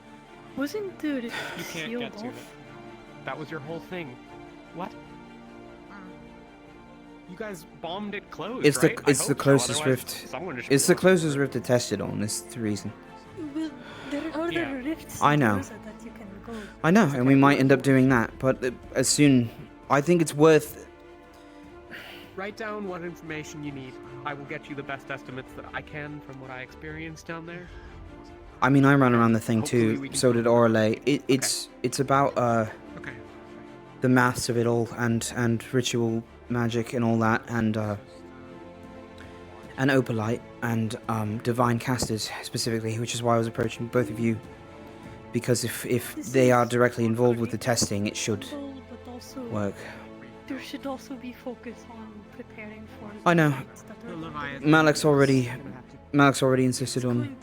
Wasn't the rift You can't sealed get to it. off? That was your whole thing. What? You guys bombed it closed, It's right? the I hope closest so, rift. otherwise someone just It's the forced closest rift to test it on. Is the reason. Well, there are Yeah. other rifts I in know. Rosa that you can go. I know, and we might end up doing that. But as soon, I think it's worth. Write down what information you need. I will get you the best estimates that I can from what I experienced down there. I mean, I ran around the thing Hopefully too. we can So did Orale. It's about Okay. the maths of it all, and ritual magic and all that, and opalite, and divine casters specifically, which is why I was approaching both of you, because if they are directly involved with the testing, it should But also, work. there should also be focus on preparing for. I know. The Leviathan. Malik's already insisted on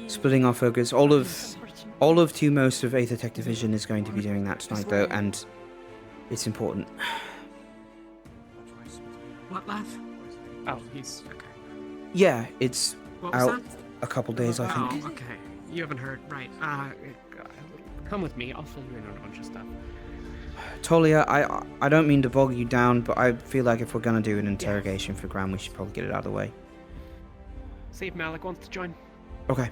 splitting our focus. All of two most of 8th Detective Division is going to be doing that tonight, though, and it's important. What, lad? Oh, he's okay. Yeah, it's What was out that? a couple days, I think. Oh, okay. You haven't heard, right? Come with me. I'll fill you in on a bunch of stuff. Talia, I don't mean to bog you down, but I feel like if we're gonna do an interrogation for Graham, we should probably get it out of the way. See if Malik wants to join. Okay.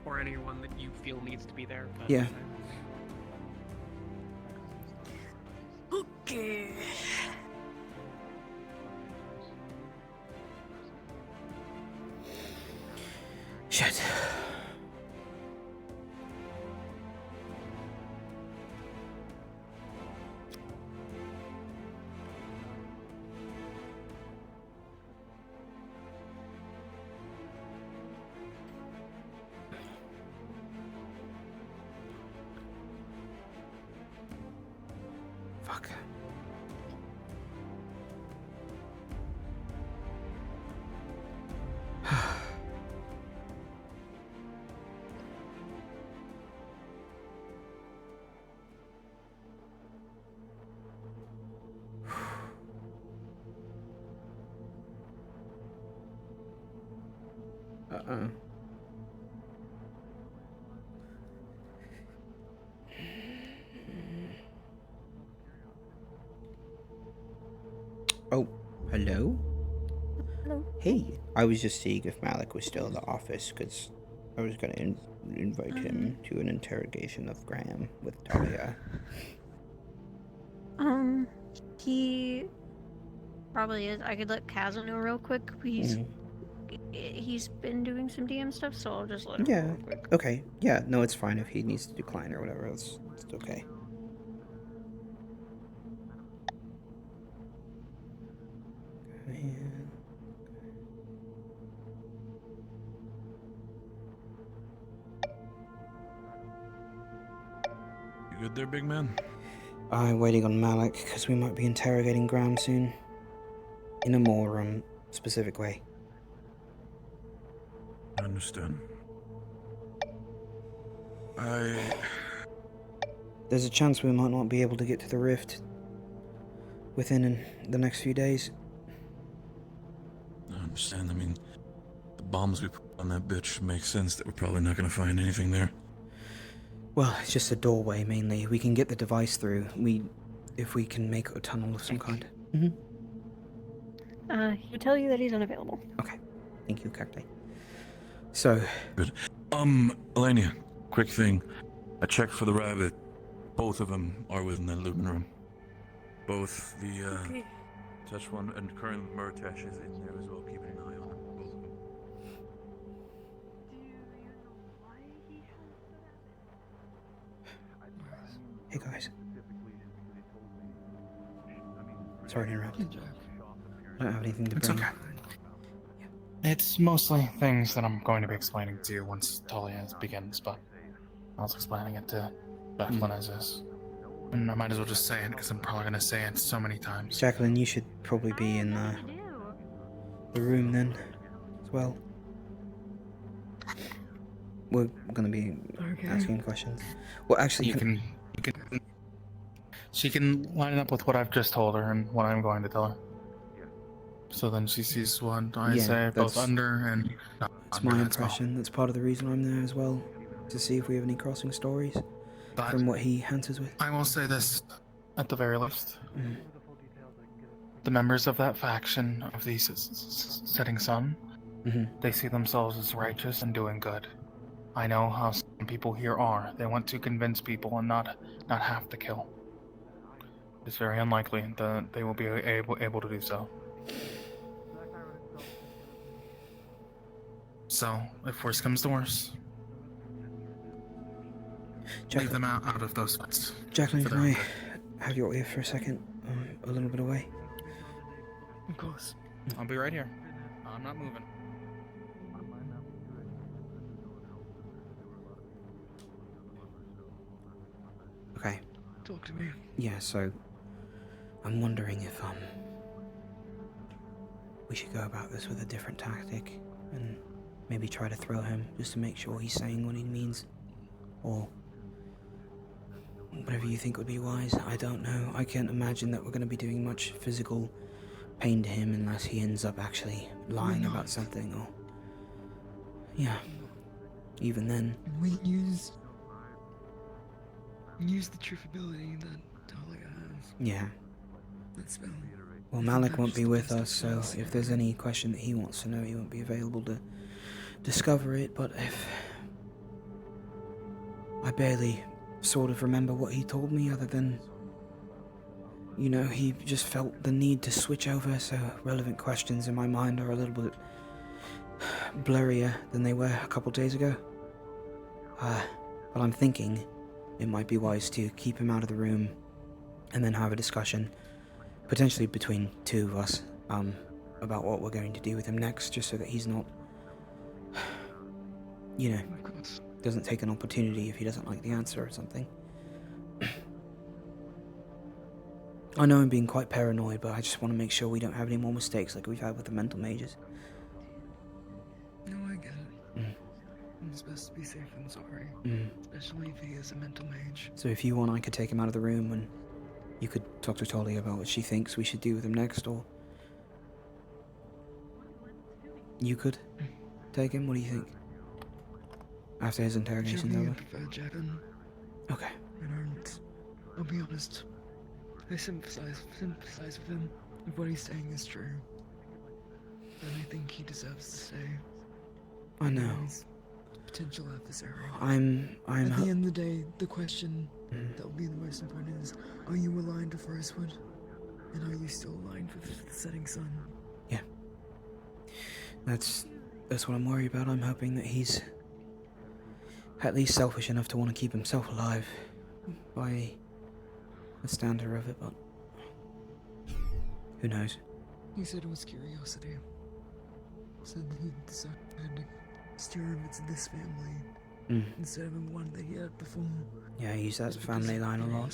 Or anyone that you feel needs to be there. But Yeah. Okay. Shit. Fuck. Uh-uh. Oh, hello? Hello. Hey, I was just seeing if Malik was still in the office, because I was going to invite him to an interrogation of Graham with Talia. He probably is. I could let Kaz know real quick. He's been doing some DM stuff, so I'll just let him know Yeah, real quick. okay. Yeah, no, it's fine if he needs to decline or whatever. It's okay. You good there, big man? I'm waiting on Malik, because we might be interrogating Graham soon. In a more, specific way. I understand. There's a chance we might not be able to get to the rift within the next few days. I understand. I mean, the bombs we put on that bitch make sense that we're probably not going to find anything there. Well, it's just a doorway, mainly. We can get the device through. If we can make a tunnel of some kind. He'll tell you that he's unavailable. Okay. Thank you, Cacti. So... Good. Elenia, quick thing. I checked for the rabbit. Both of them are within that living room. Both the, touch one and current Murtash is in there as well, keeping an eye on them. Both of them. Hey, guys. Sorry to interrupt. I don't have anything to It's bring. okay. It's mostly things that I'm going to be explaining to you once Talia begins, but I was explaining it to Jacqueline as is. And I might as well just say it, because I'm probably going to say it so many times. Jacqueline, you should probably be in the room then, as well. We're gonna be asking questions. Well, actually, she can line it up with what I've just told her and what I'm going to tell her. So then she sees what I say, both under and not It's under, my that's all. impression. That's part of the reason I'm there as well, to see if we have any crossing stories from what he answers with. I will say this, at the very least. The members of that faction of the Setting Sun, they see themselves as righteous and doing good. I know how some people here are. They want to convince people and not have to kill. It's very unlikely that they will be able to do so. So, if worse comes to worse. leave them out of those spots. Jacqueline, for can their I own have your ear for a second? A little bit away. Of course. I'll be right here. I'm not moving. Okay. Talk to me. Yeah, so I'm wondering if we should go about this with a different tactic and maybe try to thrill him just to make sure he's saying what he means, or whatever you think would be wise. I don't know. I can't imagine that we're going to be doing much physical pain to him unless he ends up actually lying about something, or yeah. Even then. We use the truth ability that Talia has. Yeah. That spell. Well, Malik won't be with us, so if there's any question that he wants to know, he won't be available to discover it, but if... I barely sort of remember what he told me, other than... You know, he just felt the need to switch over, so relevant questions in my mind are a little bit blurrier than they were a couple days ago. But I'm thinking it might be wise to keep him out of the room and then have a discussion, potentially between two of us, about what we're going to do with him next, just so that he's not, you know, doesn't take an opportunity if he doesn't like the answer or something. I know I'm being quite paranoid, but I just want to make sure we don't have any more mistakes like we've had with the mental mages. No, I get it. It's best to be safe than sorry. Especially if he is a mental mage. So if you want, I could take him out of the room and you could talk to Talia about what she thinks we should do with him next, or... You could take him? What do you think? After his interrogation's Generally, I over? prefer Jevon. Okay. I'll be honest. I sympathize with him. If what he's saying is true, then I think he deserves to stay. I know. He's a potential adversary. At the end of the day, the question that will be the most important is, are you aligned with Rosewood? And are you still aligned with the setting sun? Yeah. That's what I'm worried about. I'm hoping that he's at least selfish enough to want to keep himself alive by the standard of it, but who knows? He said it was curiosity. Said that he decided to steer over to this family instead of one that he had before. Yeah, he used that as a family line a lot.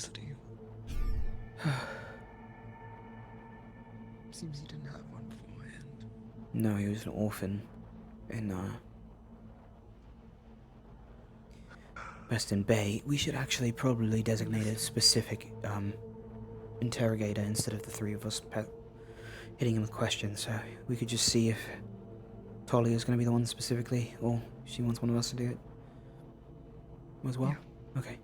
Seems he didn't have one beforehand. No, he was an orphan in Western Bay. We should actually probably designate a specific interrogator instead of the three of us hitting him with questions. So we could just see if Talia's going to be the one specifically, or she wants one of us to do it as well. Yeah. Okay.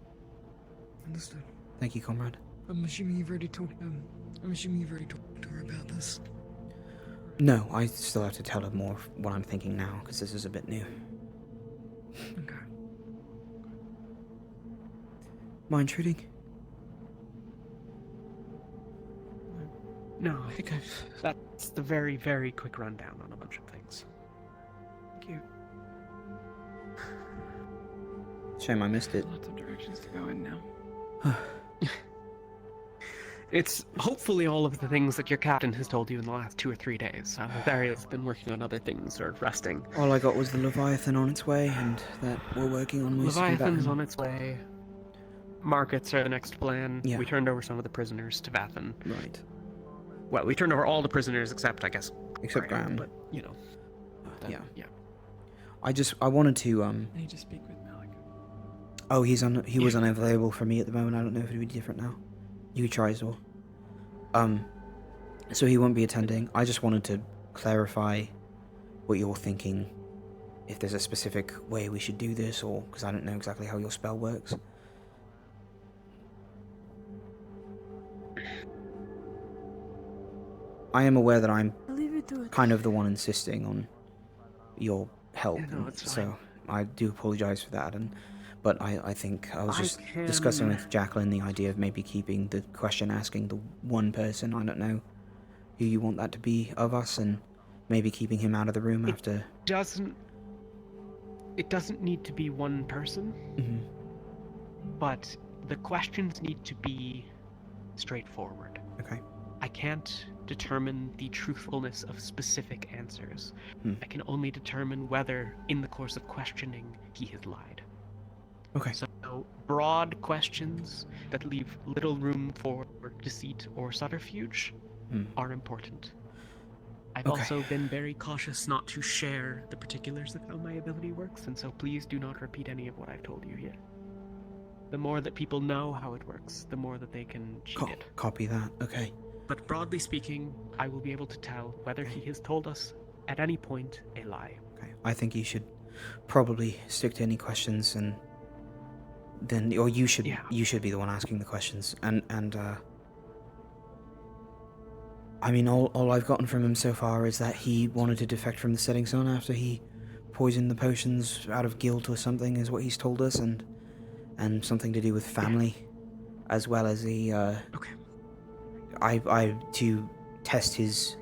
Understood. Thank you, comrade. I'm assuming you've already talked to her about this. No, I still have to tell her more of what I'm thinking now, because this is a bit new. Okay. Mind intruding? No, I think that's the very, very quick rundown on a bunch of things. Thank you. Shame I missed it. Lots of directions to go in now. It's hopefully all of the things that your captain has told you in the last 2 or 3 days. Varia's been working on other things or resting. All I got was the Leviathan on its way, and that we're working on most Leviathan's on its way. Markets are the next plan. Yeah. We turned over some of the prisoners to Vathan. Right. Well, we turned over all the prisoners except, I guess, Graham. But, you know. Yeah. Yeah. I wanted to, I need to speak with Malik. Oh, he was unavailable for me at the moment. I don't know if it'd be different now. You could try as well. So he won't be attending. I just wanted to clarify what you're thinking. If there's a specific way we should do this, or because I don't know exactly how your spell works. I am aware that I'm kind of the one insisting on your help, so I do apologize for that. But I think I was just discussing with Jacqueline the idea of maybe keeping the question asking the one person, I don't know who you want that to be of us, and maybe keeping him out of the room after. It doesn't need to be one person. but the questions need to be straightforward. Okay. I can't determine the truthfulness of specific answers. I can only determine whether, in the course of questioning, he has lied. Okay. So, broad questions that leave little room for deceit or subterfuge are important. I've also been very cautious not to share the particulars of how my ability works, and so please do not repeat any of what I've told you here. The more that people know how it works, the more that they can cheat it. Copy that. Okay. But broadly speaking, I will be able to tell whether he has told us at any point a lie. Okay. I think you should probably stick to any questions, and then, or you should be the one asking the questions. And I mean, all I've gotten from him so far is that he wanted to defect from the Setting Sun after he poisoned the potions out of guilt or something, is what he's told us, and something to do with family, as well as the I to test his,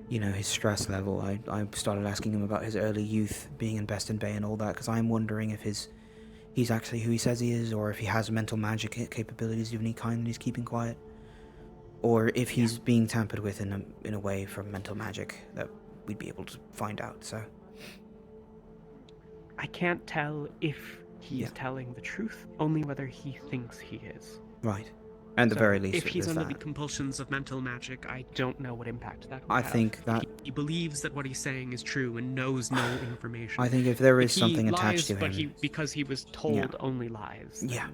his stress level. I started asking him about his early youth, being in Beston Bay and all that, because I'm wondering if he's actually who he says he is, or if he has mental magic capabilities of any kind and he's keeping quiet, or if he's being tampered with in a way from mental magic that we'd be able to find out. So I can't tell if he is telling the truth, only whether he thinks he is. Right. At the very least, if he's there's under the that. compulsions of mental magic, I don't know what impact that will I have. think that he believes that what he's saying is true and knows no information. I think if there is he something lies, attached to but him, because he was told only lies. Yeah.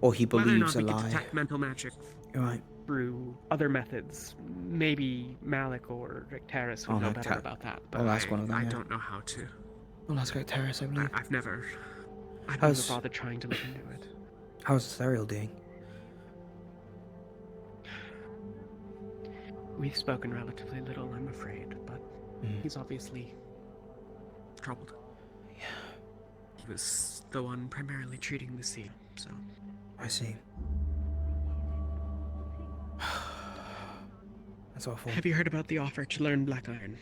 Or he believes whether or not a we lie. can detect mental magic Right. through other methods, maybe Malik or Terrace would know better about that. But I'll ask one of them. I don't know how to. Well, that's great, Terrace, I believe. I've never How's- bothered trying to look into it. How's Serial doing? We've spoken relatively little, I'm afraid, but he's obviously troubled. Yeah. He was the one primarily treating the seal, so. I see. That's awful. Have you heard about the offer to learn Black Iron?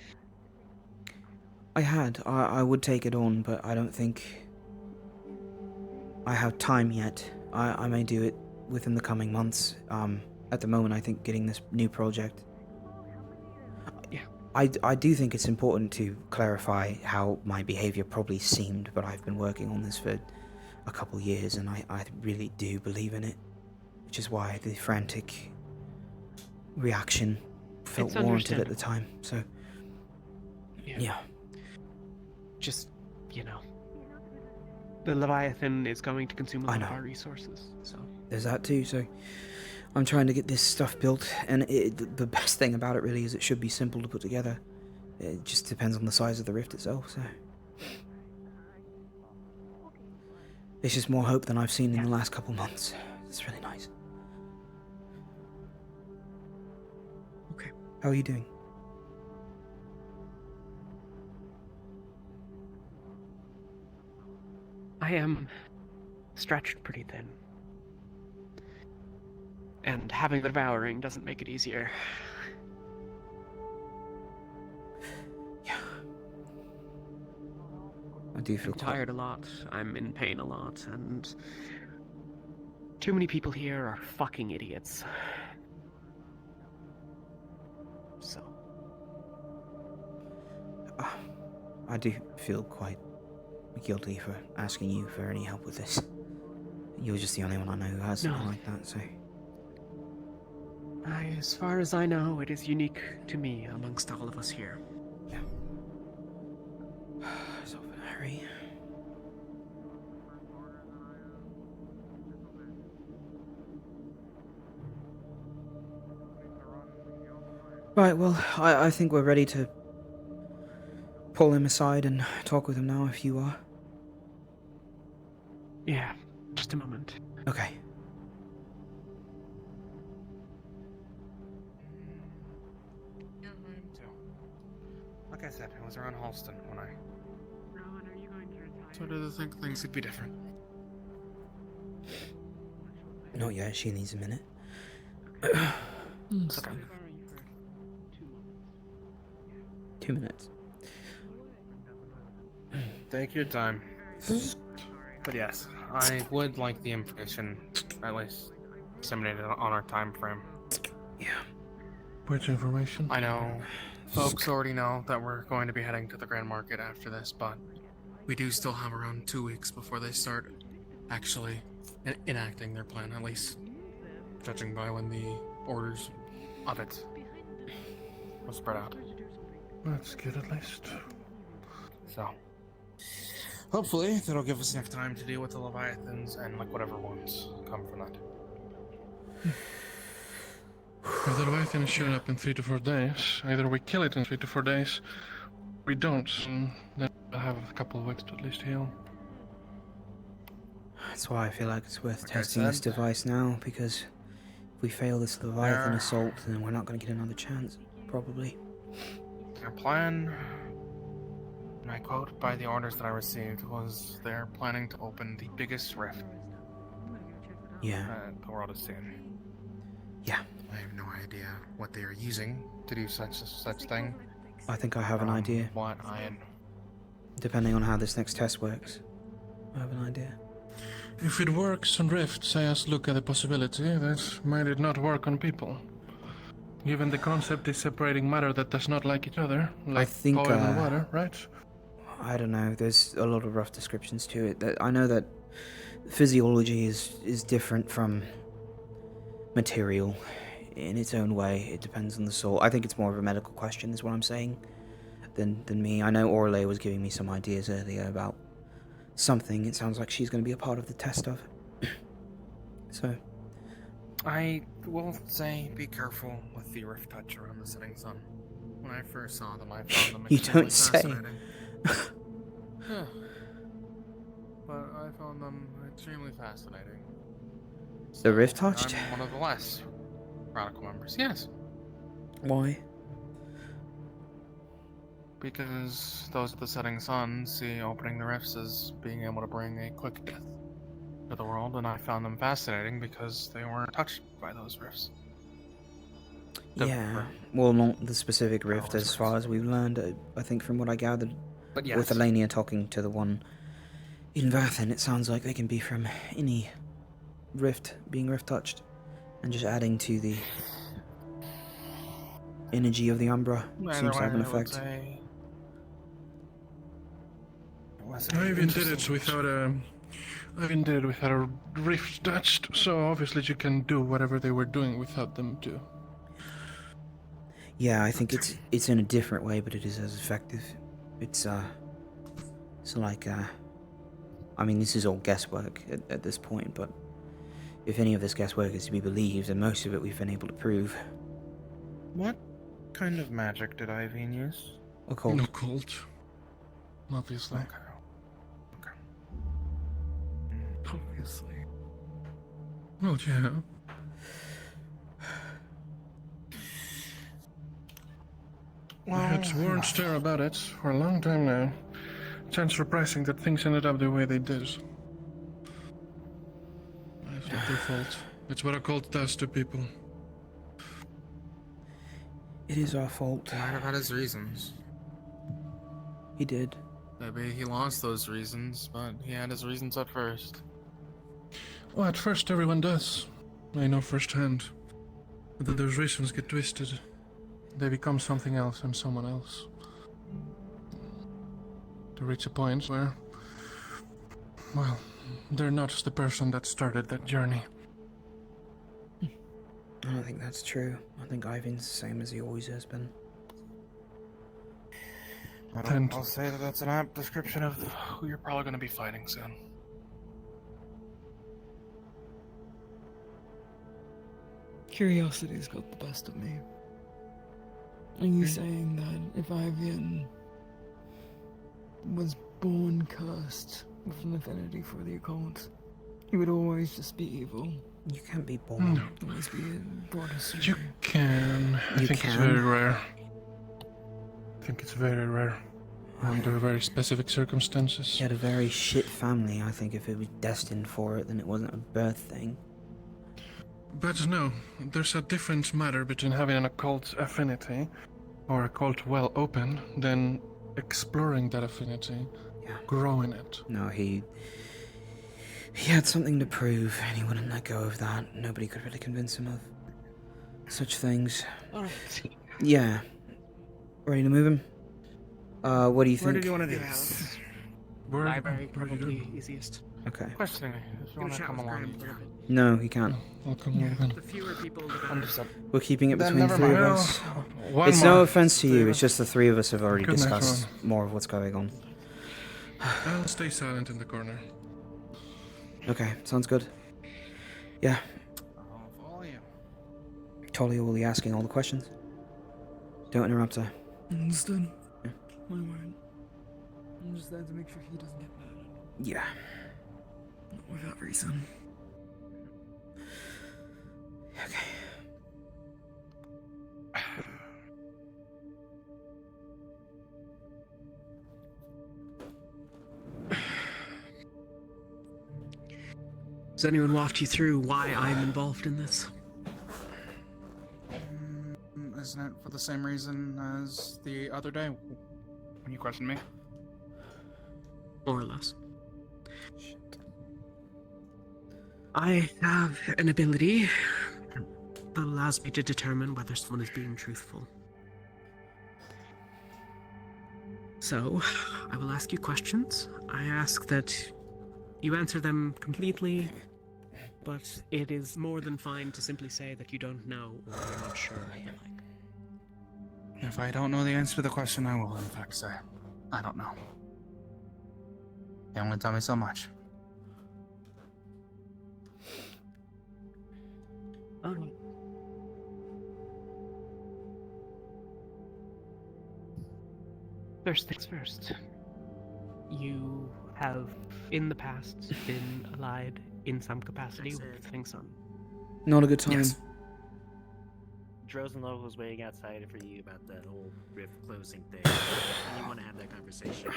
I had. I would take it on, but I don't think I have time yet. I may do it within the coming months. At the moment, I think getting this new project. Yeah. I do think it's important to clarify how my behavior probably seemed, but I've been working on this for a couple years, and I really do believe in it, which is why the frantic reaction felt It's warranted at the understandable. time. So, yeah. Just, the Leviathan is going to consume a lot know. of our resources, so. There's that too, so I'm trying to get this stuff built, and the best thing about it really is it should be simple to put together. It just depends on the size of the rift itself, so. It's just more hope than I've seen in the last couple months. It's really nice. Okay. How are you doing? I am stretched pretty thin. And having the devouring doesn't make it easier. I do feel I'm tired a lot, I'm in pain a lot, and too many people here are fucking idiots. So. I do feel quite guilty for asking you for any help with this. You're just the only one I know who has something like that, so. As far as I know, it is unique to me amongst all of us here. Yeah. It's off in a hurry. Right, well, I think we're ready to pull him aside and talk with him now, if you are. Yeah, just a moment. Okay. Like I said, I was around Halston when I... Rowan, are you going to retire? So did I think things would be different. Not yet, she needs a minute. It's okay. 2 minutes. Take your time. But yes, I would like the information at least disseminated on our time frame. Yeah. Which information? I know folks already know that we're going to be heading to the Grand Market after this, but we do still have around 2 weeks before they start actually enacting their plan, at least judging by when the orders of it will spread out. That's good at least. So, hopefully that'll give us enough time to deal with the Leviathans and like whatever ones come from that. If the Leviathan is showing up in 3 to 4 days, either we kill it in 3 to 4 days, we don't, and then we'll have a couple of weeks to at least heal. That's why I feel like it's worth testing this device now, because if we fail this Leviathan assault, then we're not going to get another chance, probably. Their plan, and I quote by the orders that I received, was they're planning to open the biggest rift the world has seen. Yeah. I have no idea what they are using to do such thing. I think I have an idea. What I Depending on how this next test works, I have an idea. If it works on rifts, I ask look at the possibility that might it not work on people. Given the concept is separating matter that does not like each other, like oil and water, right? I don't know, there's a lot of rough descriptions to it. I know that physiology is different from material in its own way. It depends on the soul. I think it's more of a medical question, is what I'm saying, than me. I know Orle was giving me some ideas earlier about something. It sounds like she's going to be a part of the test of it. So I will say be careful with the rift touch around the setting sun. When I first saw them, I found them You extremely don't say. fascinating. Yeah. But I found them extremely fascinating. The rift touched? I'm one of the less radical members. Yes. Why? Because those of the setting sun see opening the rifts as being able to bring a quick death to the world, and I found them fascinating because they weren't touched by those rifts. Yeah, well, not the specific rift as far as we've learned. I think from what I gathered But yes. with Elenia talking to the one in Vathan, it sounds like they can be from any rift being rift touched and just adding to the energy of the Umbra seems to have an effect. I even did it without a rift touched, so obviously you can do whatever they were doing without them too. Yeah, I think it's in a different way, but it is as effective. It's like I mean, this is all guesswork at this point, but if any of this guesswork is to be believed, then most of it we've been able to prove. What kind of magic did Iveen use? Occult. No occult. Obviously. Okay. Obviously. Well, yeah. I had warned Ster about it for a long time now. It's unsurprising that things ended up the way they did. It's not their fault. It's what occult does to people. It is our fault. He might have had his reasons. He did. Maybe he lost those reasons, but he had his reasons at first. Well, at first everyone does. I know firsthand. But then those reasons get twisted. They become something else and someone else. To reach a point where, well, they're not the person that started that journey. I don't think that's true. I think Ivan's the same as he always has been. I'll say that that's an apt description of who you're probably going to be fighting soon. Curiosity's got the best of me. Are you saying that if Ivan was born cursed with an affinity for the occult, he would always just be evil? You can't be born. No. Always be brought us. You can. I think it's very rare. I think it's very rare. Under very specific circumstances. He had a very shit family. I think if it was destined for it, then it wasn't a birth thing. But no, there's a different matter between having an occult affinity, or occult well open, than exploring that affinity, growing it. No, He had something to prove, and he wouldn't let go of that. Nobody could really convince him of such things. Alright. Yeah. Ready to move him? What do you think? Where did you want to do this? Library, probably easiest. Okay. Questioning. If you want to come along, you can. No, he can't. I'll come along. The fewer people, the better. Understood. We're keeping it Then between the never three of mind. us. One It's more. no offense to you, it's just the three of us have already Good night, discussed more of what's going on. I'll stay silent in the corner. Okay, sounds good. Yeah. I'll follow you. Talia will be asking all the questions. Don't interrupt her. Understood. Yeah. My word. I'm just there to make sure he doesn't get murdered. Yeah. Not without reason. Okay. Has anyone walked you through why I'm involved in this? Isn't it for the same reason as the other day when you questioned me? More or less. I have an ability that allows me to determine whether someone is being truthful. So, I will ask you questions. I ask that you answer them completely, but it is more than fine to simply say that you don't know or you're not sure what you like. If I don't know the answer to the question, I will in fact say, I don't know. You only tell me so much. Alright. First things first. You have, in the past, been allied in some capacity with the Thing Sun. Not a good time. Yes. Drozen was waiting outside for you about the whole rift closing thing. And you want to have that conversation.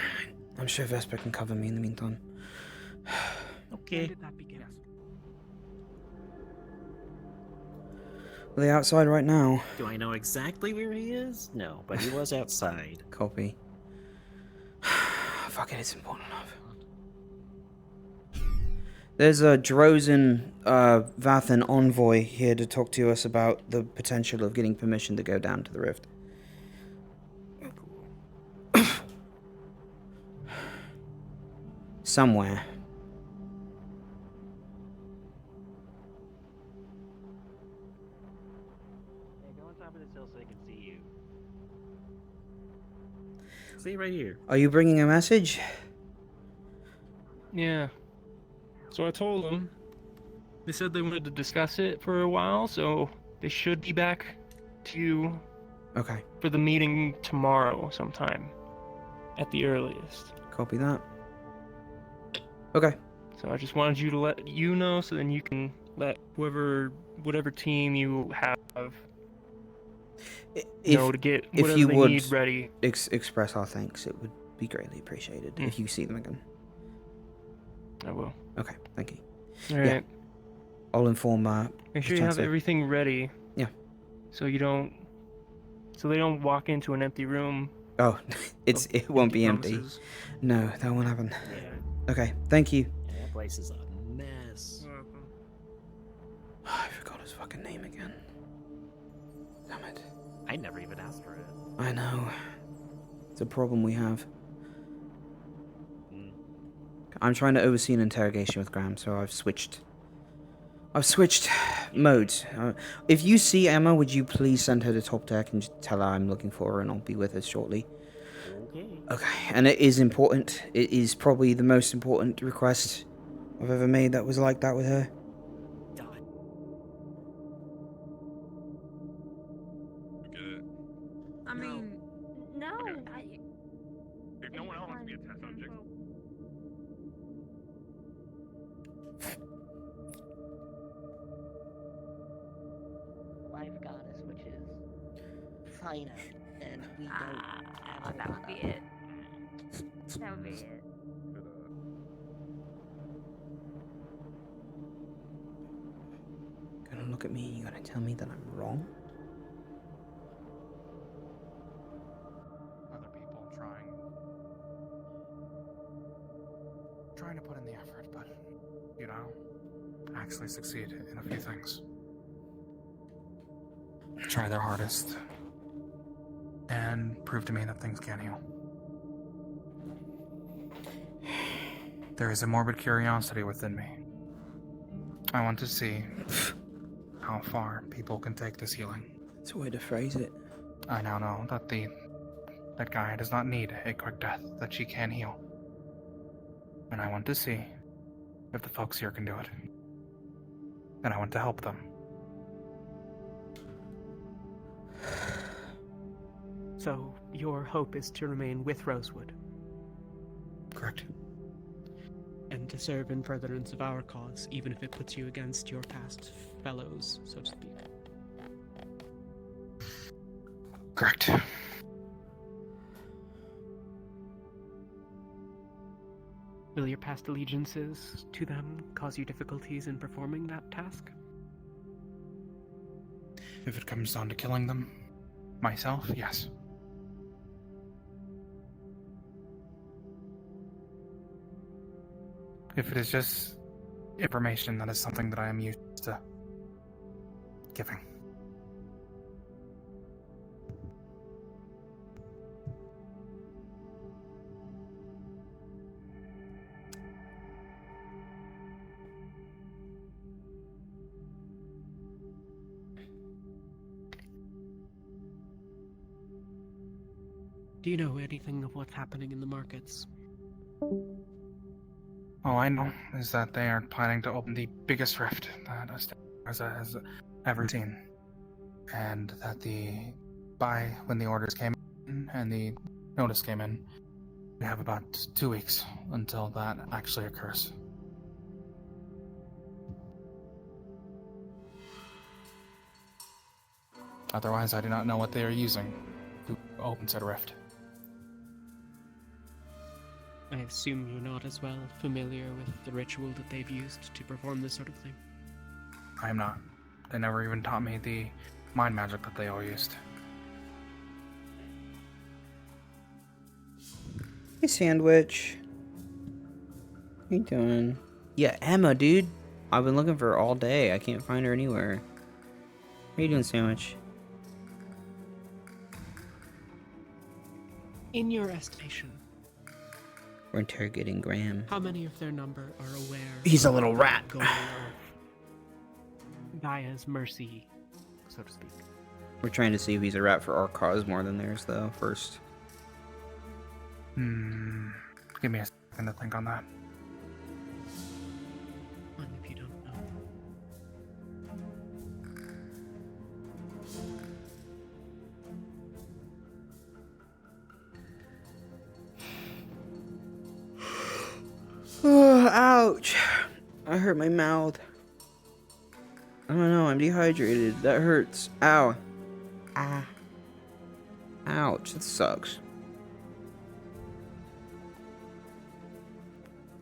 I'm sure Vesper can cover me in the meantime. Okay. When did that begin? Are they outside right now? Do I know exactly where he is? No, but he was outside. Copy. Fuck it, it's important enough. There's a Drozen Vathan envoy here to talk to us about the potential of getting permission to go down to the rift. Somewhere. Hey, go on top of this hill so they can see you. See right here. Are you bringing a message? Yeah. So I told them. They said they wanted to discuss it for a while, so they should be back to you Okay. for the meeting tomorrow sometime. At the earliest. Copy that. Okay. So I just wanted you to let you know so then you can let whatever team you have know to get whatever if you they would need ready. express our thanks, it would be greatly appreciated if you see them again. I will. Okay, thank you. Alright. Yeah. I'll inform Make sure you have everything ready. Yeah. So they don't walk into an empty room. Oh, it won't be empty. promises. No, that won't happen. Yeah. Okay, thank you. Yeah, that place is a mess. I forgot his fucking name again. Damn it. I never even asked for it. I know. It's a problem we have. I'm trying to oversee an interrogation with Graham, so I've switched modes. If you see Emma, would you please send her to top deck and just tell her I'm looking for her and I'll be with her shortly? Okay. Okay, and it is important. It is probably the most important request I've ever made that was like that with her. I mean, no. If no one else wants to be a test subject. Life goddess, which is finite, and we don't have a that would lot be of it. That would be it. Gonna look at me and you're gonna tell me that I'm wrong? Other people trying to put in the effort, but you know, succeed in a few things. Try their hardest. And prove to me that things can heal. There is a morbid curiosity within me. I want to see how far people can take this healing. That's a way to phrase it. I now know that that guy does not need a quick death, that she can heal. And I want to see if the folks here can do it. And I want to help them. So, your hope is to remain with Rosewood? Correct. And to serve in furtherance of our cause, even if it puts you against your past fellows, so to speak? Correct. Will your past allegiances to them cause you difficulties in performing that task? If it comes down to killing them, myself, yes. If it is just information, that is something that I am used to giving. Do you know anything of what's happening in the markets? All I know is that they are planning to open the biggest rift that Astera has ever seen. And that when the orders came in and the notice came in, we have about 2 weeks until that actually occurs. Otherwise, I do not know what they are using to open said rift. I assume you're not as well familiar with the ritual that they've used to perform this sort of thing. I am not. They never even taught me the mind magic that they all used. Hey, Sandwich. What you doing? Yeah, Emma, dude. I've been looking for her all day. I can't find her anywhere. What are you doing, Sandwich? In your estimation, We're interrogating Graham. how many of their number are aware He's a of little the rat. going of Gaia's mercy, so to speak? We're trying to see if he's a rat for our cause more than theirs, though, first. Give me a second to think on that. If you don't know. Oh, ouch. I hurt my mouth. I don't know, I'm dehydrated. That hurts. Ow. Ah. Ouch, that sucks.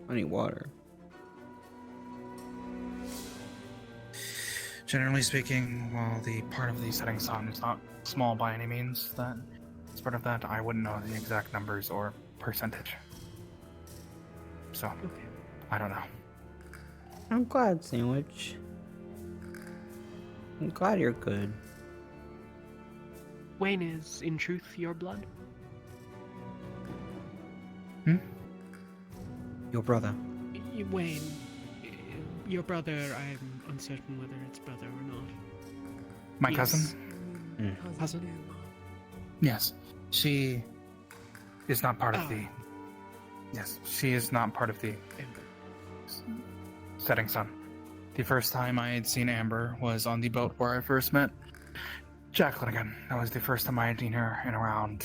I need water. Generally speaking, while the part of the setting sun is not small by any means, that as part of that, I wouldn't know the exact numbers or percentage. So, I don't know. I'm glad, Sandwich. I'm glad you're good. Wayne is, in truth, your blood? Your brother. Wayne, your brother, I'm uncertain whether it's brother or not. My Yes. cousin? Cousin? Yes. She is not part of the... Yes, she is not part of the setting sun. The first time I had seen Amber was on the boat where I first met Jacqueline again. That was the first time I had seen her in around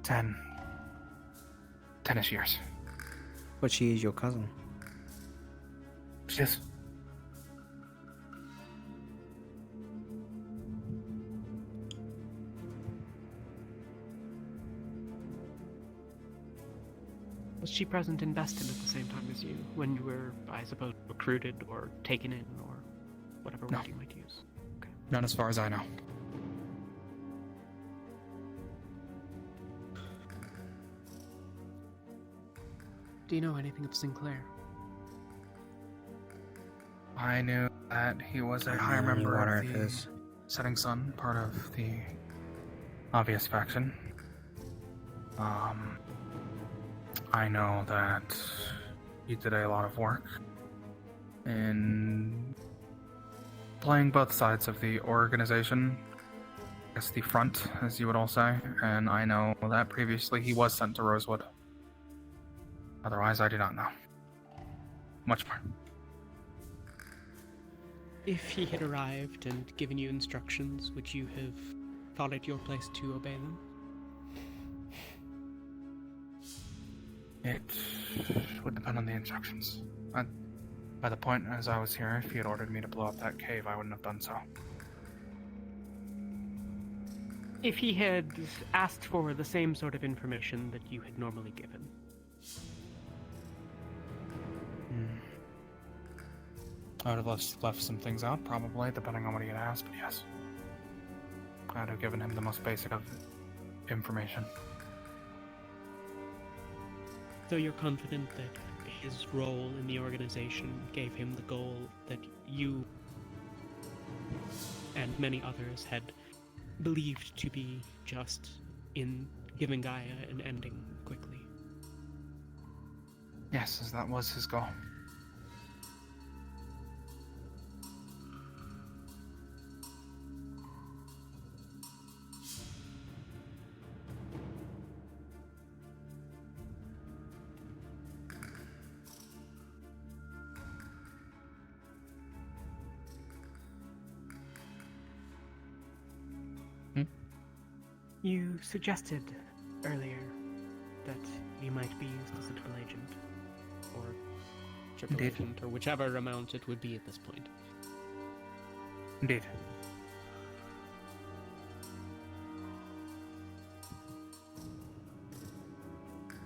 10-ish years. But she is your cousin. She is. Was she present in Beston at the same time as you, when you were, I suppose, recruited or taken in, or whatever No. word you might use? Not as far as I know. Do you know anything of Sinclair? I knew that he was a high member of the Setting Sun, part of the obvious faction. I know that he did a lot of work in playing both sides of the organization, I guess the front, as you would all say, and I know that previously he was sent to Rosewood. Otherwise, I do not know. Much more. If he had arrived and given you instructions, would you have thought it your place to obey them? It would depend on the instructions. By the point as I was here, if he had ordered me to blow up that cave, I wouldn't have done so. If he had asked for the same sort of information that you had normally given. I would have left some things out, probably, depending on what he had asked, but yes. I would have given him the most basic of information. So you're confident that his role in the organization gave him the goal that you and many others had believed to be just in giving Gaia an ending quickly? Yes, as that was his goal. You suggested earlier that you might be used as a double agent, or triple Indeed. agent, or whichever amount it would be at this point. Indeed.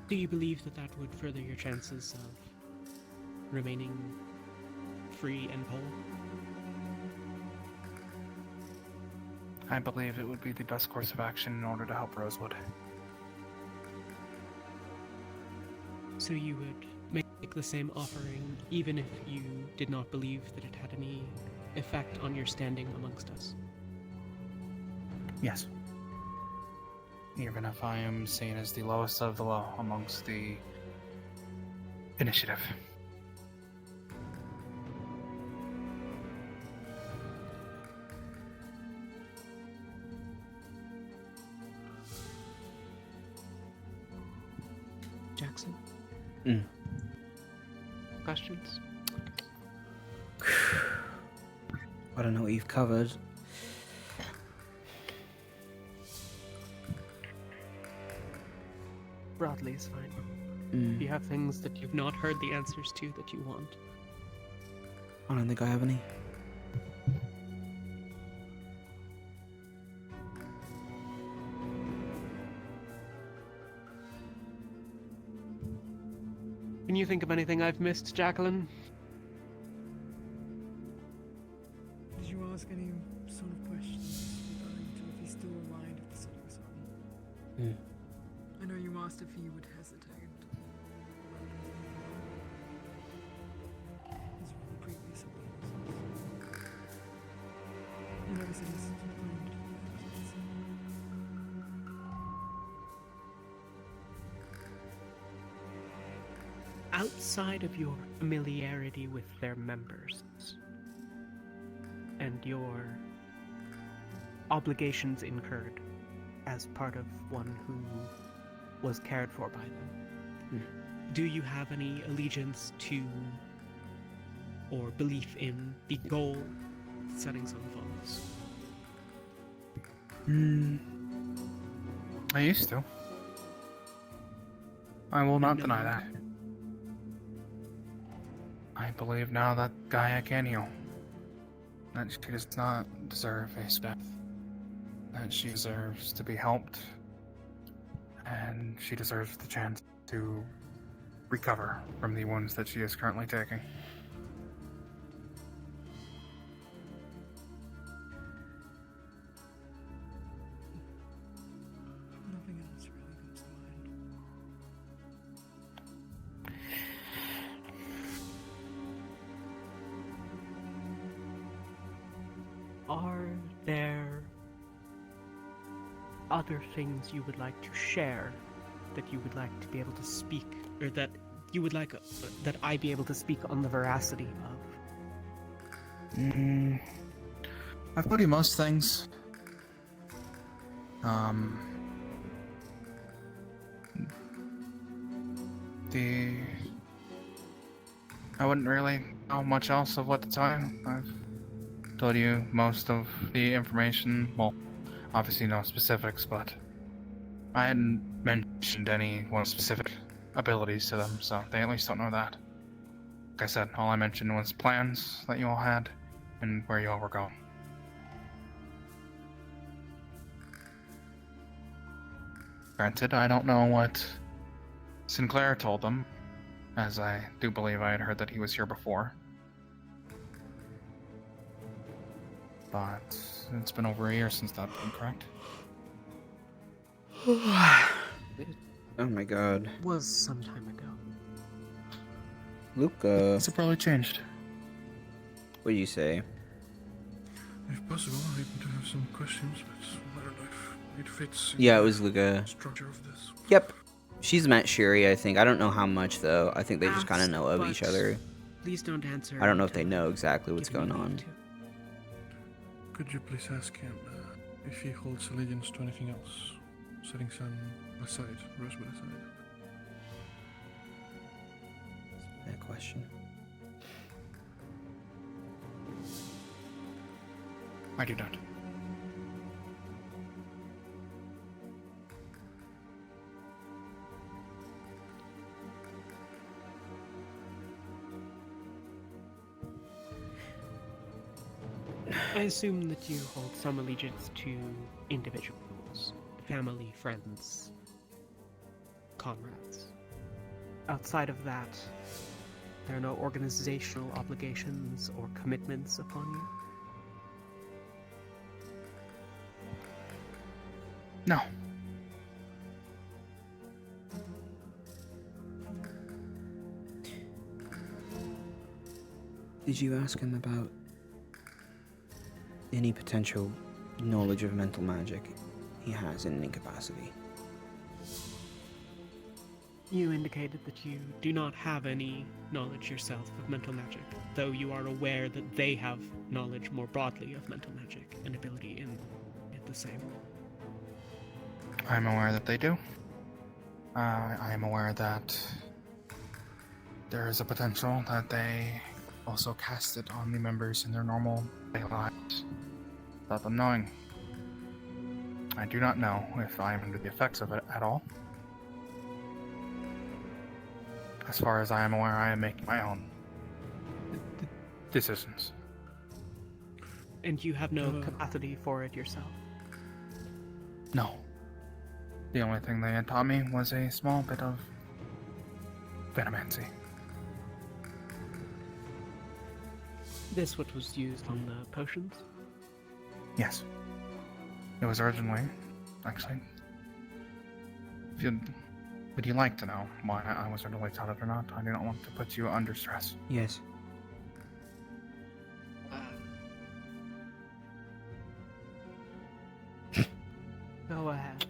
Do you believe that that would further your chances of remaining free and whole? I believe it would be the best course of action in order to help Rosewood. So you would make the same offering even if you did not believe that it had any effect on your standing amongst us? Yes. Even if I am seen as the lowest of the low amongst the initiative. Jackson? Questions? I don't know what you've covered. Broadly is fine. If you have things that you've not heard the answers to that you want. I don't think I have any. Can you think of anything I've missed, Jacqueline? Did you ask any sort of questions regarding to if he's still aligned with the setting sun? I know you asked if he would hesitate. His previous allegiances. You never said he's planning to do that. Outside of your familiarity with their members and your obligations incurred as part of one who was cared for by them, do you have any allegiance to or belief in the goal setting sun follows? I used to. I will not deny that. I believe now that Gaia can heal. That she does not deserve a death. That she deserves to be helped. And she deserves the chance to recover from the wounds that she is currently taking. Nothing else really comes to mind. Are there other things you would like to share that you would like to be able to speak, or that you would like that I be able to speak on the veracity of? I've told you most things. I wouldn't really know much else of what to tell you. I've told you most of the information. Well, obviously no specifics, but I hadn't mentioned any one specific abilities to them, so they at least don't know that. Like I said, all I mentioned was plans that you all had and where you all were going. Granted, I don't know what Sinclair told them, as I do believe I had heard that he was here before. But it's been over a year since that, correct? Oh my god. Was some time ago. Luca. It's probably changed. What do you say? If possible, I happen to have some questions, but I don't know if it fits. Yeah, it was Luca. Structure of this. Yep. She's met Shiri, I think. I don't know how much, though. I think they just kind of know of but each other. Please don't answer. I don't know if they know exactly what's going on. Could you please ask him if he holds allegiance to anything else? Setting sun aside, Rosewood aside. That question. I do not. I assume that you hold some allegiance to individuals, family, friends, comrades. Outside of that, there are no organizational obligations or commitments upon you? No. Did you ask him about any potential knowledge of mental magic he has in any capacity? You indicated that you do not have any knowledge yourself of mental magic, though you are aware that they have knowledge more broadly of mental magic and ability in it the same. I'm aware that they do. I am aware that there is a potential that they also cast it on the members in their normal day lives without them knowing. I do not know if I am under the effects of it at all. As far as I am aware, I am making my own decisions. And you have no capacity for it yourself? No. The only thing they had taught me was a small bit of venomancy. This what was used on the potions? Yes. It was originally, actually. Would you like to know why I was originally taught it or not? I do not want to put you under stress. Yes. Go ahead.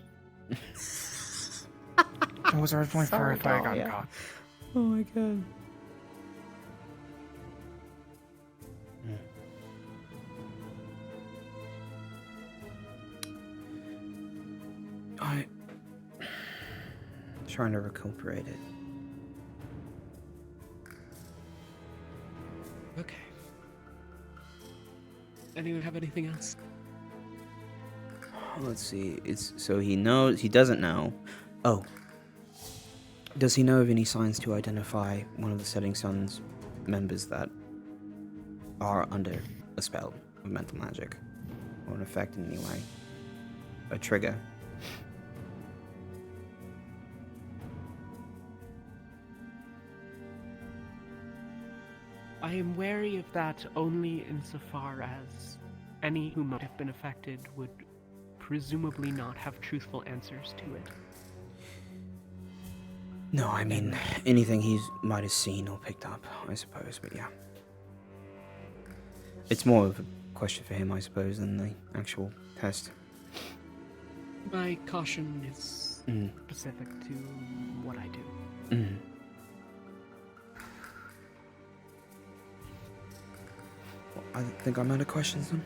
It was originally for if I got caught. Oh my god. I'm trying to recuperate it. Okay. Anyone have anything else? Let's see. So he knows. He doesn't know. Oh. Does he know of any signs to identify one of the Setting Sun's members that are under a spell of mental magic or an effect in any way? A trigger. I am wary of that only insofar as any who might have been affected would presumably not have truthful answers to it. No, I mean, anything he might have seen or picked up, I suppose, but yeah. It's more of question for him, I suppose, than the actual test. My caution is specific to what I do. Well, I think I'm out of questions then.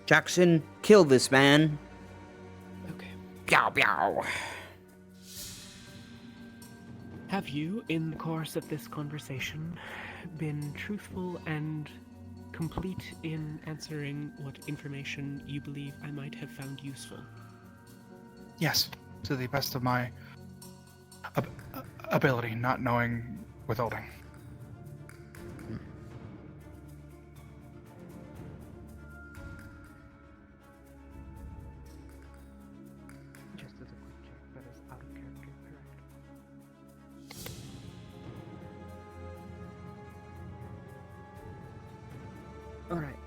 Jackson, kill this man. Okay. Pow pow. Have you, in the course of this conversation, been truthful and complete in answering what information you believe I might have found useful? Yes, to the best of my ability, not knowing withholding. Just as a quick check, that is out of character, correct? Alright.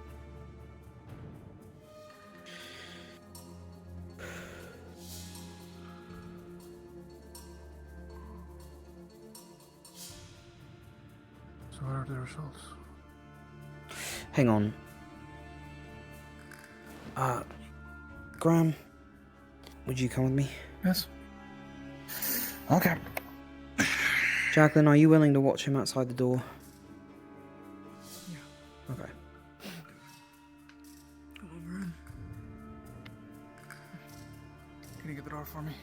So what are the results? Hang on. Graham, would you come with me? Yes. Okay. Jacqueline, are you willing to watch him outside the door? Yeah. Okay. Go over him. Can you get the door for me?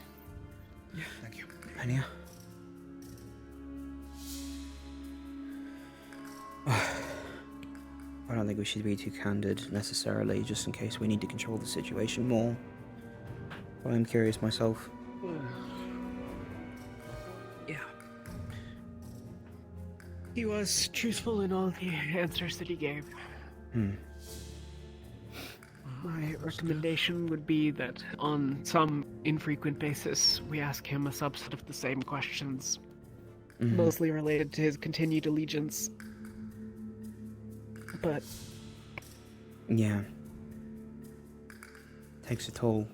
Yeah. Thank you. Anya? I don't think we should be too candid necessarily, just in case we need to control the situation more. But I'm curious myself. Yeah. He was truthful in all the answers that he gave. My recommendation would be that on some infrequent basis, we ask him a subset of the same questions, mostly related to his continued allegiance. But yeah, takes a toll.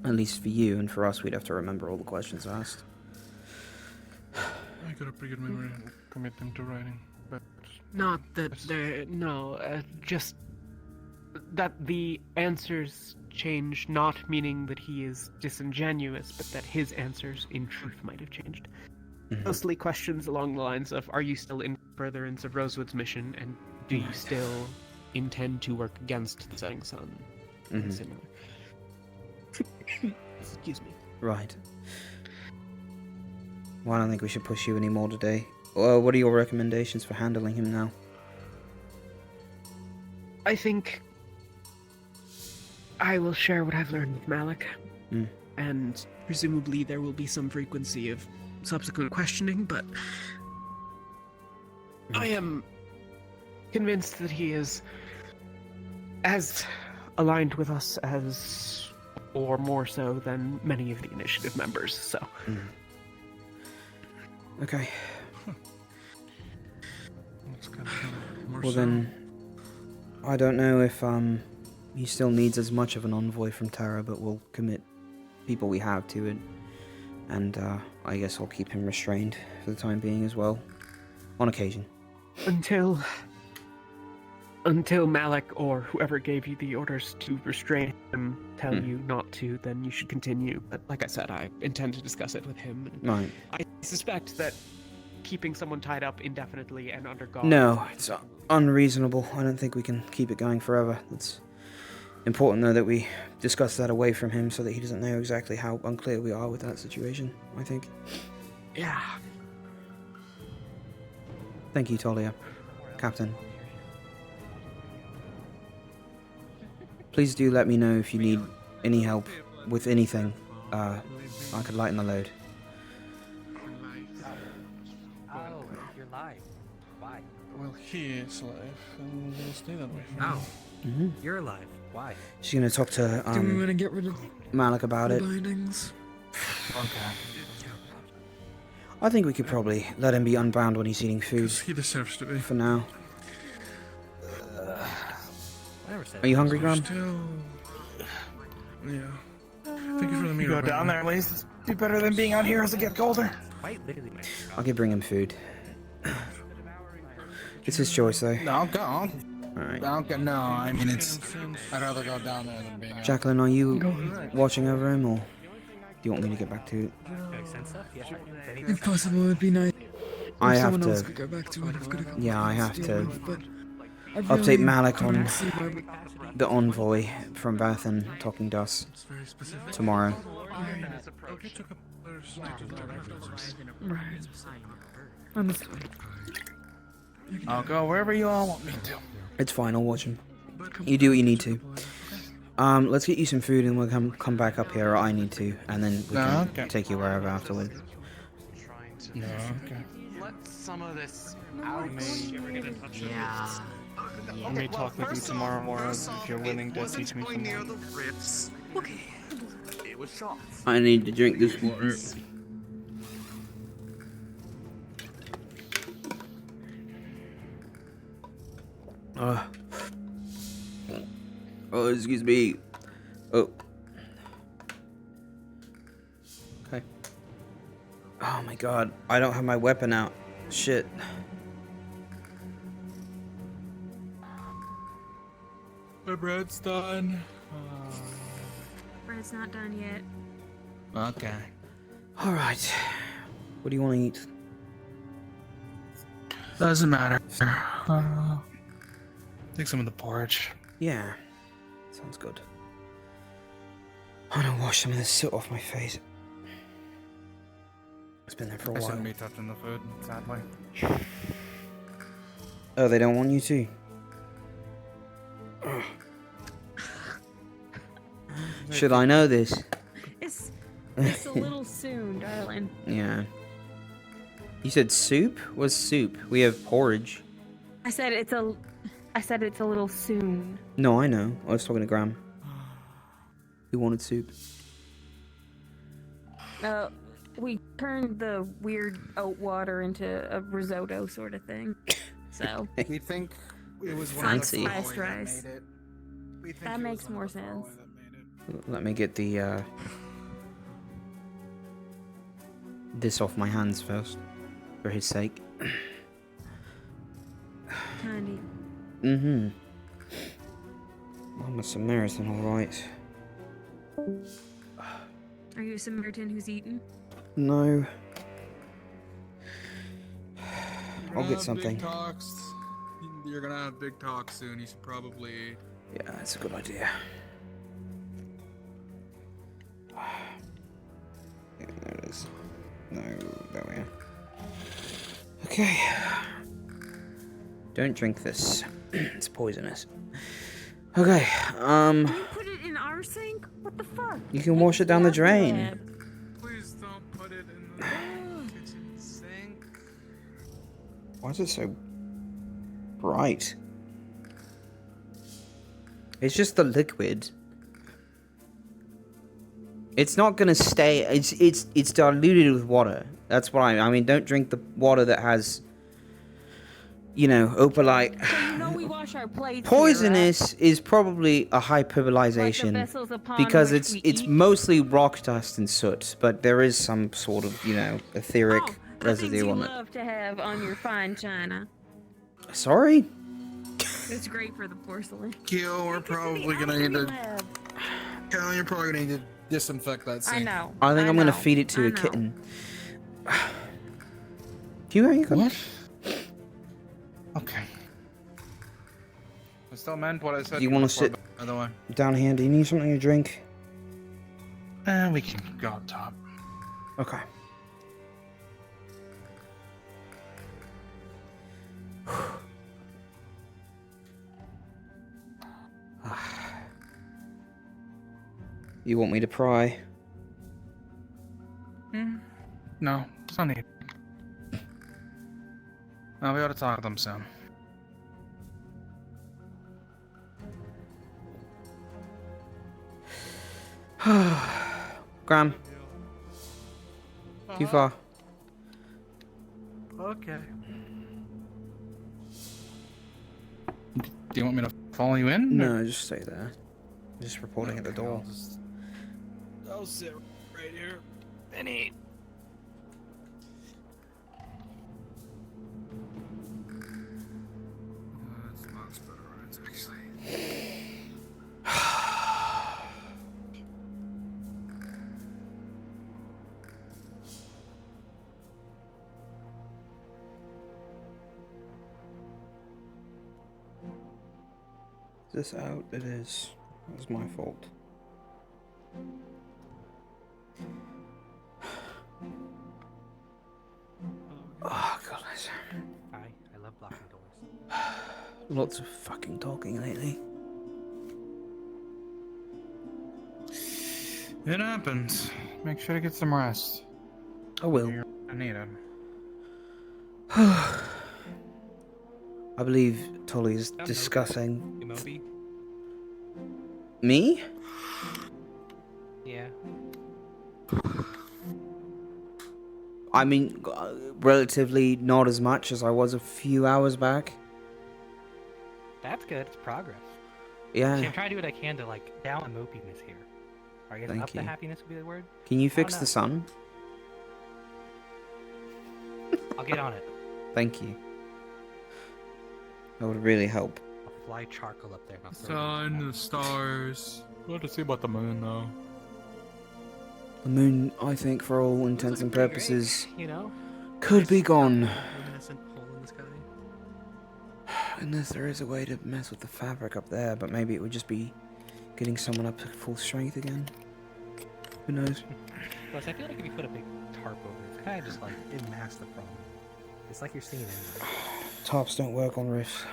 At least for you, and for us, we'd have to remember all the questions asked. I got a pretty good memory. I'll commit them to writing, but not that just that the answers change, not meaning that he is disingenuous, but that his answers in truth might have changed. Mostly questions along the lines of, are you still in furtherance of Rosewood's mission, and do you still intend to work against the setting sun? Similar. Excuse me. Right. Well, I don't think we should push you anymore today. What are your recommendations for handling him now? I think I will share what I've learned with Malik, and presumably there will be some frequency of subsequent questioning, but I am convinced that he is as aligned with us as, or more so than many of the initiative members, so. Okay. More Well so. then, I don't know if he still needs as much of an envoy from Terra, but we'll commit people we have to it, and I guess I'll keep him restrained for the time being as well, on occasion. Until Malik or whoever gave you the orders to restrain him tell you not to, then you should continue. But like I said, I intend to discuss it with him. Right. I suspect that keeping someone tied up indefinitely and under guard... No, it's unreasonable. I don't think we can keep it going forever. It's important, though, that we discuss that away from him so that he doesn't know exactly how unclear we are with that situation, I think. Yeah. Thank you, Talia. Captain. Please do let me know if you need any help with anything. I could lighten the load. Oh, you're live. Why? Well, he is alive, and he'll stay that way. Oh, you're alive. Why? She's gonna talk to Do we want to get rid of Malik about the it. bindings? Okay. I think we could probably let him be unbound when he's eating food. He deserves to be. For now. I never said Are you hungry, Graham? Still... Yeah. Thank you for the meal. Go down there at least. Do better than being out here as it gets colder. Quite literally, my I could bring him food. It's his choice, though. No, go on. Alright. No, I mean, I'd rather go down there than being out. Jacqueline, are you watching over him, or do you want me to get back to it? If possible, it'd be nice. I If have someone else to. could go back to it, I've got to go Yeah, I have deal to with, but I update really Malik on don't see why- the envoy from Bathan talking to us tomorrow. Right. Understood. I'll go wherever you all want me to. It's fine, I'll watch him. You do what you need to. Let's get you some food and we'll come back up here, or I need to, and then we can take you wherever afterward. No, okay. Let some of this out. Yeah. Let me talk with you tomorrow morning if you're willing to teach me some more. Okay. It was shot. I need to drink this water. Oh, excuse me. Oh. Okay. Oh my god, I don't have my weapon out. Shit. My bread's done. Bread's not done yet. Okay. Alright. What do you want to eat? Doesn't matter. Take some of the porridge. Yeah. Sounds good. I'm gonna wash some of this soot off my face. It's been there for a I while. shouldn't be touching the food, sadly. Oh, they don't want you to? Ugh. Should I know this? It's a little soon, darling. Yeah. You said soup? What's soup? We have porridge. I said it's a little soon. No, I know. I was talking to Graham. Who wanted soup? We turned the weird oat water into a risotto sort of thing. So We think it was one Fancy. of the Spiced rice. That makes more sense. Let me get the this off my hands first, for his sake. Kinda. Mm-hmm. I'm a Samaritan, alright. Are you a Samaritan who's eaten? No. You're I'll gonna get have something. Big talks. You're gonna have big talks soon. You should probably. Yeah, that's a good idea. Yeah, there it is. No, there we are. Okay. Don't drink this. It's poisonous. Okay, You put it in our sink? What the fuck? you can wash it down the drain. Please don't put it in the kitchen sink. Why is it so bright? It's just the liquid. It's not gonna stay. It's diluted with water. That's what I mean. Don't drink the water that has, you know, opalite. So you know we wash our plates. Poisonous is probably a hyperbolization vessels upon because which it's we eat? mostly rock dust and soot, but there is some sort of, you know, etheric The things residue you on it. love to have on your fine china. Sorry. It's great for the porcelain. Kill, we're probably gonna need to. Cal, you're probably gonna need to disinfect that sink. I know. I think I'm gonna know, feed it to I a know. kitten. You got Okay. I still meant what I said. Do you want to before, sit by the way? down here? Do you need something to drink? We can go up top. Okay. You want me to pry? No, it's not needed. No, we ought to talk to them soon. Graham. Too far. Okay. Do you want me to follow you in? No, just stay there. Just reporting at the door. I'll sit right here and eat. Is this out? It is. It was my fault. Oh, goodness. I love blocking doors. Lots of fucking talking lately. It happens. Make sure to get some rest. I will. I need it. I believe Tolly's discussing. Moby? Me? Yeah. I mean, relatively not as much as I was a few hours back. That's good. It's progress. Yeah. See, I'm trying to do what I can to like down the mopiness here. Or I guess Thank up the you. happiness would be the word. Can you I don't fix know. the sun? I'll get on it. Thank you. That would really help. I'll fly charcoal up there. And I'll throw it Sun, the stars. What to see about the moon, though? The moon, I think, for all intents and purposes, you know? could be gone. Luminescent hole in the sky. Unless there is a way to mess with the fabric up there, but maybe it would just be getting someone up to full strength again. Who knows? Plus, I feel like if you put a big tarp over it, it's kind of just like, it masks the problem. It's like you're seeing it. Tarps don't work on riffs.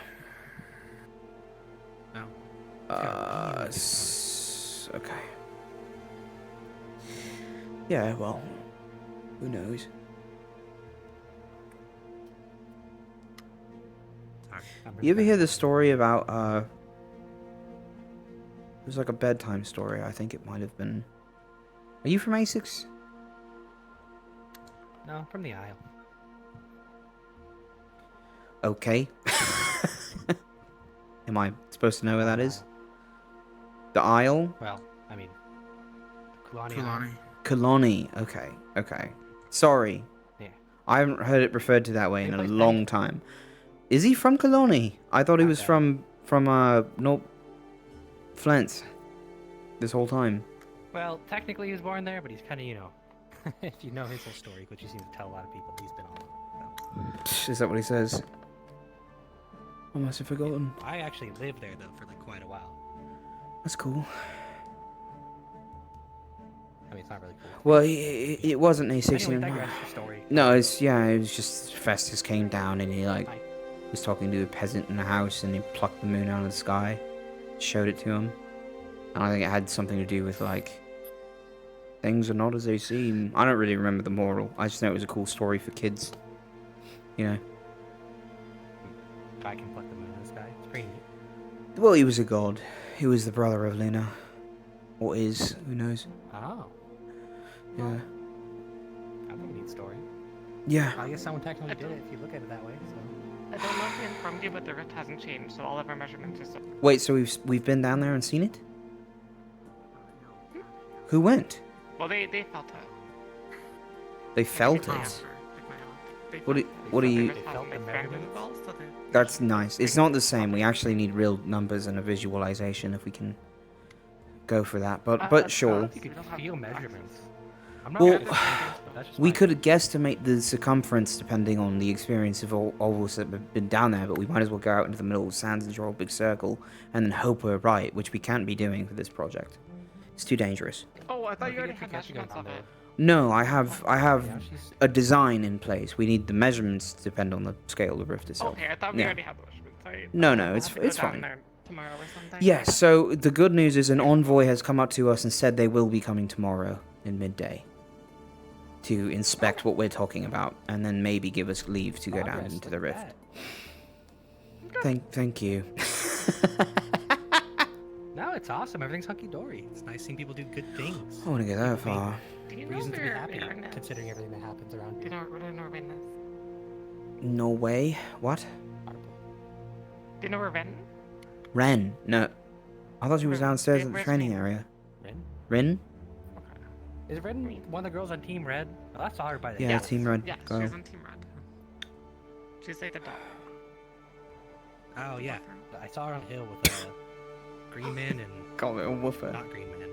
No. Okay. Yeah, well, who knows? You ever hear the story about, it was like a bedtime story, I think it might have been. Are you from A6? No, from the Isle. Okay. Am I supposed to know where that is? The Isle? Well, I mean, Kulani. Kalani. Okay, okay. Sorry. Yeah. I haven't heard it referred to that way in a place long time. Is he from Kalani? I thought he was from North Flint this whole time. Well, technically he was born there, but he's kind of, you know, if you know his whole story, which he seems to tell a lot of people, he's been all over. So. Is that what he says? I must have forgotten. I actually lived there, though, for like quite a while. That's cool. I mean, it's not really cool. Well, it wasn't A6 Anyway, anymore. digress the story. No, it was just Festus came down and he like was talking to a peasant in the house and he plucked the moon out of the sky, showed it to him, and I think it had something to do with like things are not as they seem. I don't really remember the moral. I just know it was a cool story for kids. You know. Guy can pluck the moon out of the sky. It's pretty neat. Well, he was a god. He was the brother of Luna, or is. Who knows? Oh. Yeah. That's a neat story. Yeah. I guess someone technically did it if you look at it that way. So. I don't know if we informed you, but the rift hasn't changed, so all of our measurements are still... Wait, so we've been down there and seen it? Who went? Well, they felt it. They felt it. What do you? That's nice. It's not the same. We actually need real numbers and a visualization if we can go for that. But sure. You could feel measurements. I'm not Well, good at measurements, but that's just we my could guesstimate the circumference depending on the experience of all of us that have been down there, but we might as well go out into the middle of the sands and draw a big circle and then hope we're right, which we can't be doing for this project. It's too dangerous. Oh, I thought you already had measurements of it. No, I have a design in place. We need the measurements to depend on the scale of the rift itself. Okay, I thought we already had the measurements. No, We'll it's have to go down fine. there tomorrow or something. Yeah, so the good news is an envoy has come up to us and said they will be coming tomorrow in midday to inspect what we're talking about and then maybe give us leave to go down into the rift. Thank you. No, it's awesome. Everything's hunky-dory. It's nice seeing people do good things. I want to go that far. Reason to be happy, considering everything that happens around Do you. you know where Norway is? Norway? What? Do you know where Ren? Ren? No. I thought she was downstairs at the training area. Ren? Ren? Is Ren one of the girls on Team Red? Oh, I saw her by the Yeah, Team Red Yeah, girl. she's on Team Red. She's like the dog. Oh yeah, I saw her on the hill with Green Man and Call it a woofer. not Green Man.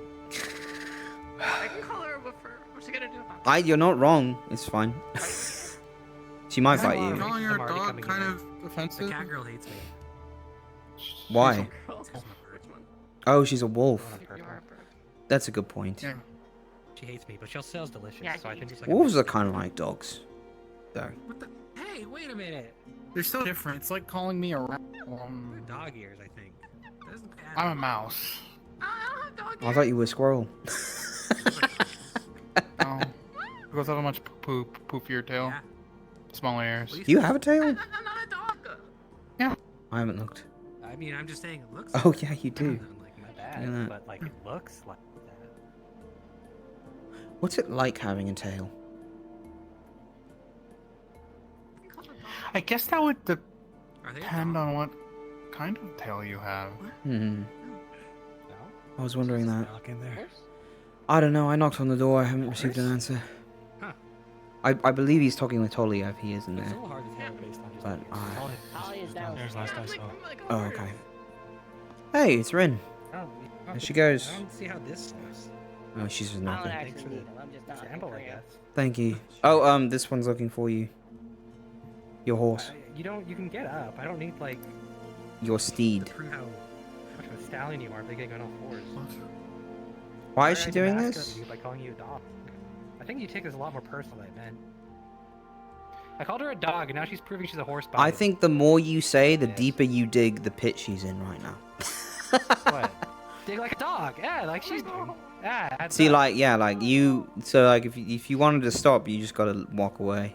I can call her a woofer. What's she gonna do about it? You're not wrong. It's fine. She might bite you. Calling your dog kind of offensive. The cat girl hates me. Why? Oh, she's a wolf. That's a good point. Yeah. She hates me, but she'll sell's delicious. Yeah, so I can just like. Wolves are kind of like dogs, though. What the? Hey, wait a minute. They're so different. It's like calling me a rat. Dog ears, I think. I'm a mouse. I thought you were a squirrel. Oh. Because I have a much poofier tail. Smaller ears. Do you have a tail? I'm not a dog. Yeah. I haven't looked. I mean, I'm just saying it looks. Oh yeah, you do. Like my bad, Yeah. but like it looks like that. What's it like having a tail? I guess that would depend on what kind of tail you have. I was wondering that. I don't know. I knocked on the door. I haven't received an answer. Huh. I believe he's talking with Talia if he is in It's a there. little hard to tell based on just. But Talia's down. There's last I saw. oh, okay. Hey, it's Rin. There she goes. I don't see how this goes. Oh, she's just I don't knocking. actually need them. I'm just not. Sample, I guess. Thank you. Oh, this one's looking for you. Your horse. You don't. You can get up. I don't need like Your steed. to prove how much of a stallion you are by getting on all fours. Why is I she can doing mask this? up you by calling you a dog. I think you take this a lot more personal than I meant. I called her a dog, and now she's proving she's a horse. I think the more you say, the deeper you dig the pit she's in right now. What? Dig like a dog. Yeah, like she's doing. Yeah. adds See, up. like, yeah, like you. So, like, if you wanted to stop, you just gotta walk away.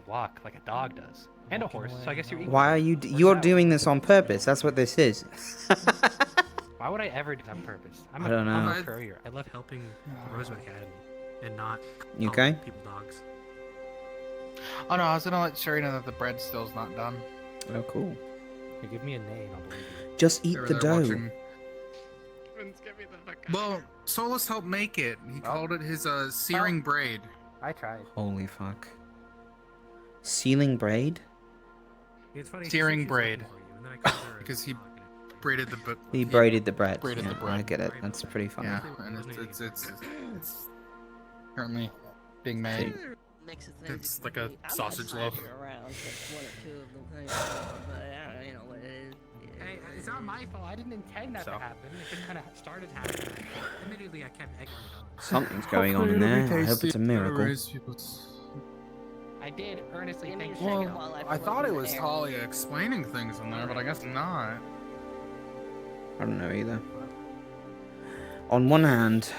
Walk like a dog does, and a horse. So I guess you're. Why are you? You're doing this on purpose. That's what this is. Why would I ever do that on purpose? I'm I don't know. I'm a courier. I love helping the Rosewood Academy and not You calling okay? people dogs. Oh no, I was gonna let Sherry know that the bread still's not done. Oh, cool. Hey, give me a name, I'll believe you. Just eat They were the there dough. watching. Well, Solus helped make it. He called it his searing braid. I tried. Holy fuck. Sealing braid? It's funny. Searing braid. Because he braided the He braided the bread. braided Yeah, the bread. I get it. That's pretty funny. Yeah, and it's currently being made. It's like a sausage loaf. Hey, it's not my fault. I didn't intend that to happen. It just kind of started happening. Admittedly, I kept egging it on. Something's going on in there. I hope it's a miracle. I did earnestly think. Well, I thought it was Talia explaining things in there, but I guess not. I don't know either. On one hand,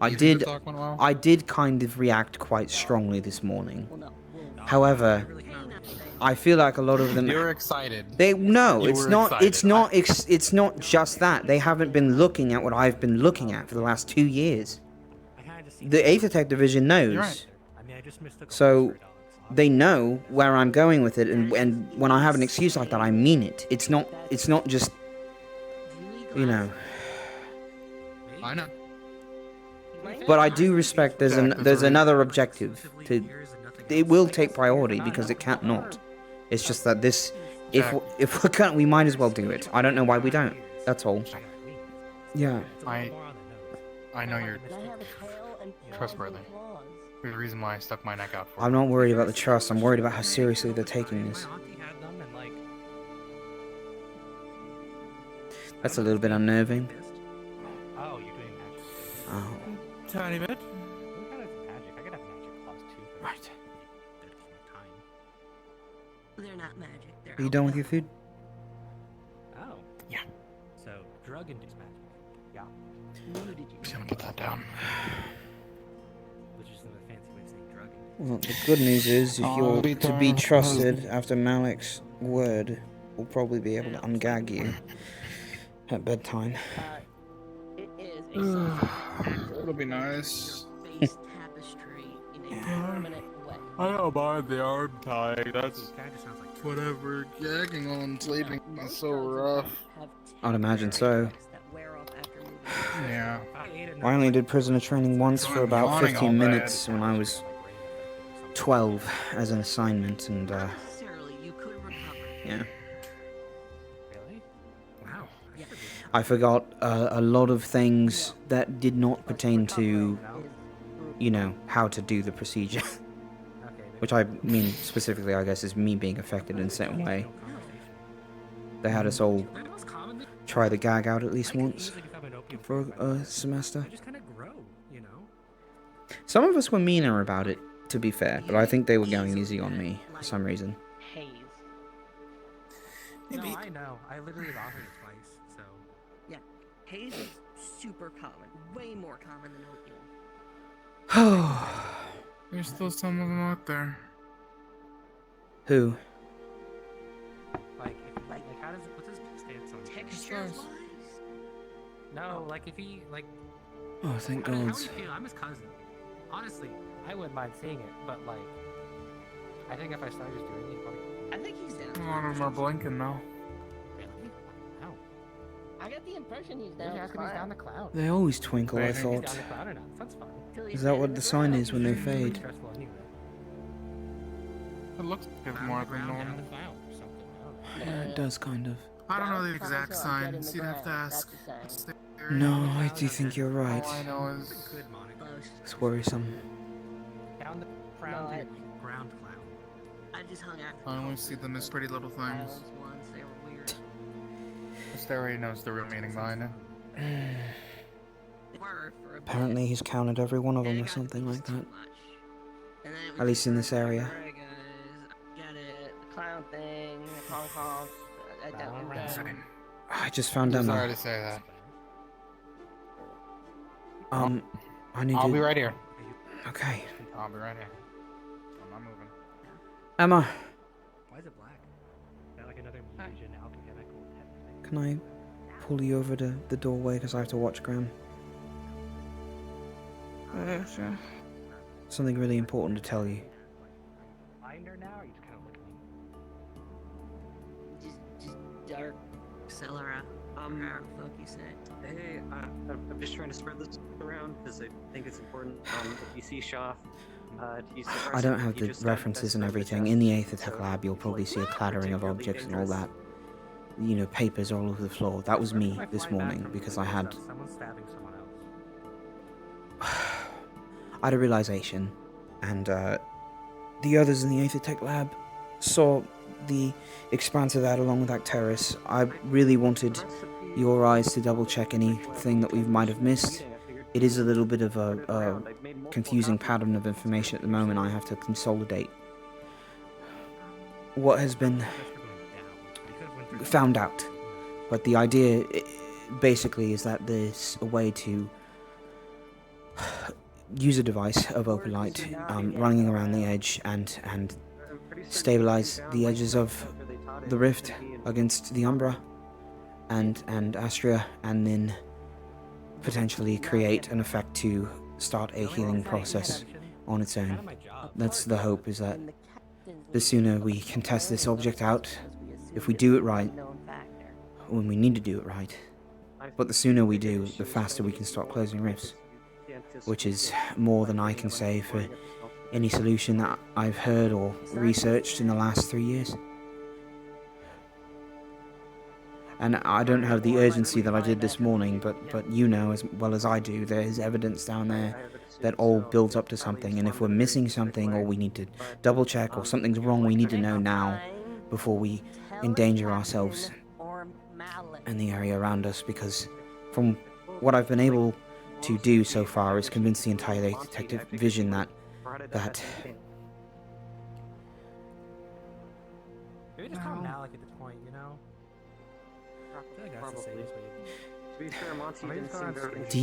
I did kind of react quite strongly this morning. However, I feel like a lot of them. You're excited. No, You it's were not. excited. It's not just that. They haven't been looking at what I've been looking at for the last 2 years. The 8th Attack Division knows. You're right. So they know where I'm going with it, and when I have an excuse like that, I mean it. It's not just, you know. I know. But I do respect there's another objective to. It will take priority because it can't not. It's just that this, if we're gonna, we might as well do it. I don't know why we don't. That's all. Yeah. I know you're trustworthy. There's a reason why I stuck my neck out for. I'm not worried about the trust. I'm worried about how seriously they're taking this. That's a little bit unnerving. Oh, you're doing magic. Oh. Tiny bit. What kind of magic? I could have magic plus 2. Right. They're not magic. They're Are you done with your food? Oh. Yeah. So, drug-induced magic. Yeah. Just gonna put that down. Which is another fancy way of saying drug. Well, the good news is, if you're to be trusted after Malik's word, we'll probably be able to ungag you at bedtime. It is a It'll be nice. face tapestry in a permanent way. I don't mind the arm tie. That's whatever. Gagging on sleeping is so rough. I'd imagine so. Yeah. I only did prisoner training once for about yawning 15 all bad. minutes when I was 12 as an assignment, and yeah. Really? Wow. I forgot a lot of things that did not pertain to, you know, how to do the procedure. Which I mean, specifically, I guess, is me being affected in a certain way. They had us all try the gag out at least once for a semester. Just kind of grow, you know? Some of us were meaner about it, to be fair, but I think they were going easy on me for some reason. Haze. No, I know. I literally offered it twice, so. Yeah, haze is super common. Way more common than opium. There's still some of them out there. Who? Like, how does what's his stance on textures? No, like if he like. Oh, thank How God. would you feel? I'm his cousin. Honestly, I wouldn't mind seeing it, but like, I think if I started just doing it, probably. I think he's down. A lot of them are blinking now. Really? How? I got the impression he's Maybe down. ask him he's down the cloud. They always twinkle, I He's thought. down the cloud or not? That's fine. Is that what the sign is when they fade? Stressful anyway. It looks like it's more than Down normal. the cloud or something. I don't know. Yeah, it does kind of. I don't know the exact signs. You'd have to ask. No, I do think you're right. All I know is Good moniker. It's worrisome. Down the ground, ground cloud. I just hung out. I only see them as pretty little things. Islands once, they were weird. Mister already knows the real meaning behind it. They were for a bit. Apparently he's counted every one of them or something like that. And then it was At least in this area. Get it, the clown thing, the Hong Kong. I just found out. Sorry to say that. I need I'll to... be right here. Okay. I'll be right here. I'm not moving. Emma, Why is it black? Is that like another mutation alchemical thing? can I pull you over to the doorway because I have to watch Graham? Yeah, sure. Something really important to tell you. Behind her now, or you just kind of look at me? Just dark Accelera. Fuck you say. Hey, I'm just trying to spread this around because I think it's important. If you see Shaw, I don't have the references and everything. In the 8th Attack Lab, you'll probably see a clattering of objects and all that. You know, papers all over the floor. That was me this morning because I had... Someone's stabbing someone else. I had a realization, and the others in the 8th Attack Lab saw the expanse of that along with Acteris. I really wanted your eyes to double check anything that we might have missed. It is a little bit of a confusing pattern of information at the moment. I have to consolidate what has been found out. But the idea basically is that there's a way to use a device of Opalite running around the edge and stabilize the edges of the rift against the Umbra and Astria, and then potentially create an effect to start a healing process on its own. That's the hope, is that the sooner we can test this object out, if we do it right, when we need to do it right, but the sooner we do, the faster we can start closing rifts, which is more than I can say for any solution that I've heard or researched in the last 3 years. And I don't have the urgency that I did this morning, but you know as well as I do, there's evidence down there that all builds up to something, and if we're missing something or we need to double check or something's wrong, we need to know now before we endanger ourselves and the area around us, because from what I've been able to do so far is convince the entire detective vision that Maybe just call Malik at this point, you know? I feel like that's the safest way To be fair, Monty didn't seem very do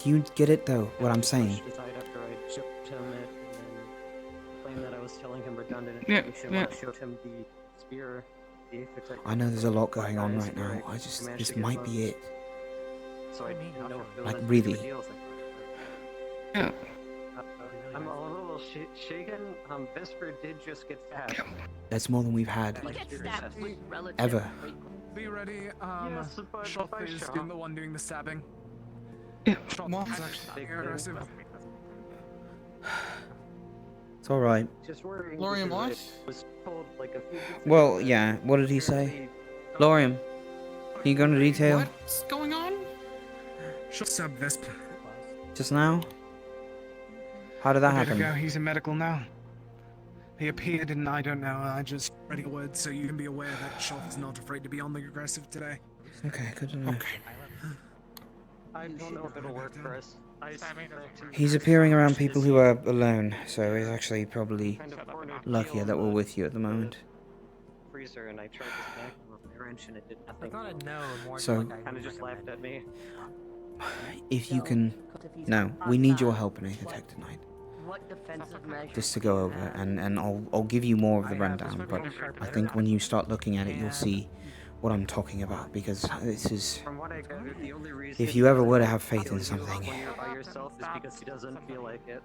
you get it though, what I'm saying? after I showed him it and then claimed that I was telling him redundant information when I showed him the spear. I know there's a lot going on right now. This might be it. So I didn't know if it Like was really. big deals. Yeah. I'm a little shaken. Vesper did just get stabbed. That's more than we've had ever. Be ready. Yes, but Shop by is Shop. the one doing the stabbing. Yeah. Shop is actually aggressive. It's alright. Just worrying. Lorian, because what? I was told like a few weeks Well, ago yeah, what did he say? Lorium, can you go into detail? What's going on? What's up, Visp? Just now? How did that Better happen? go, he's in medical now. He appeared and I don't know, I just spread a word so you can be aware that Shelf is not afraid to be on the aggressive today. Okay, good to know. Okay. I don't know if it'll work for us. He's appearing around people who are alone, so he's actually probably luckier that we're with you at the moment. Freezer and I tried to smack him with my wrench and it did nothing. I thought I'd know more So- than like I Kind of just laughed at me. If you can... No, we need your help in Aethertech tonight. What defensive measures? Just to go over, and I'll give you more of the rundown, but I think when you start looking at it, you'll see what I'm talking about, because this is... From what I gathered, the only reason If you ever were to have faith in something... when you're by yourself is because he doesn't feel like it.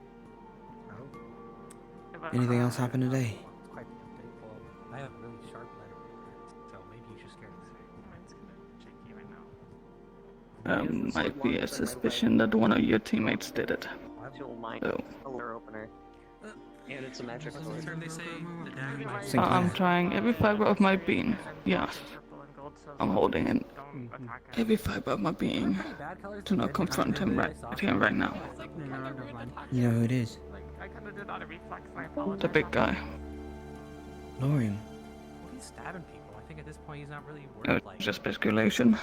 Anything else happen today? Quite well, I have a really sharp letter, so maybe you should scare Might be a suspicion that one of your teammates did it. So, A lure opener. And it's a magic sword. I'm trying every fiber of my being. Yes. I'm holding in every fiber of my being to not confront him right here and right now. You know who it is? The big guy. Lorium. He's stabbing people. I think at this point he's not really No, worth it's just speculation.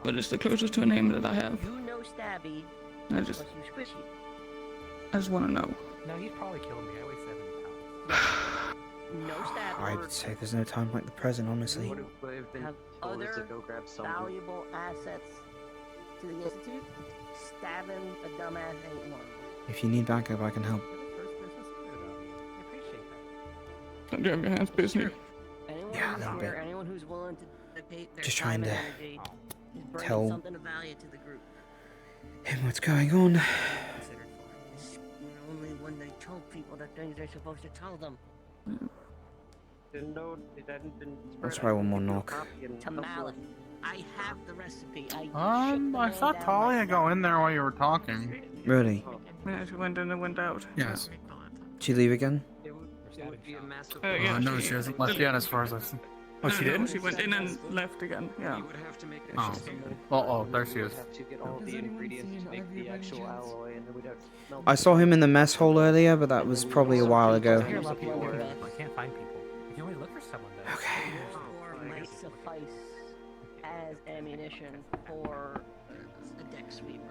But it's the closest to a name that I have. You know Stabby. I just Plus you squishy. want to know. No, he's probably killed me. I weigh 70 pounds. No Stabby. I'd say there's no time like the present, honestly. Would have been Have cooler to other go grab someone. valuable assets to the Institute. Stabbing a dumbass ain't one. If you need backup, I can help. Don't you have your hands busy? Anyone Yeah, a who's little here, bit. anyone who's willing to dedicate their Just time trying and to energy is bringing tell something of value to the group. him what's going on. Only when they tell people the things they're supposed to tell them. Didn't know it hadn't been Let's try one more knock. Tamale. I have the recipe. I I saw Talia go in there while you were talking. Really? Yeah, she went in and went out. Yes. Did she leave again? It would be a massive. Yeah, No, she hasn't left yet as far as I've seen. Oh, she did? She went in and left again. Yeah. You would have to make Oh. Oh, there she is. have to get all the ingredients to make the actual alloy, and then we'd have to melt I saw him in the mess hall earlier, but that was probably a while ago. I can't find people. You can only look for someone though. Okay. Or might suffice as ammunition for a deck sweeper.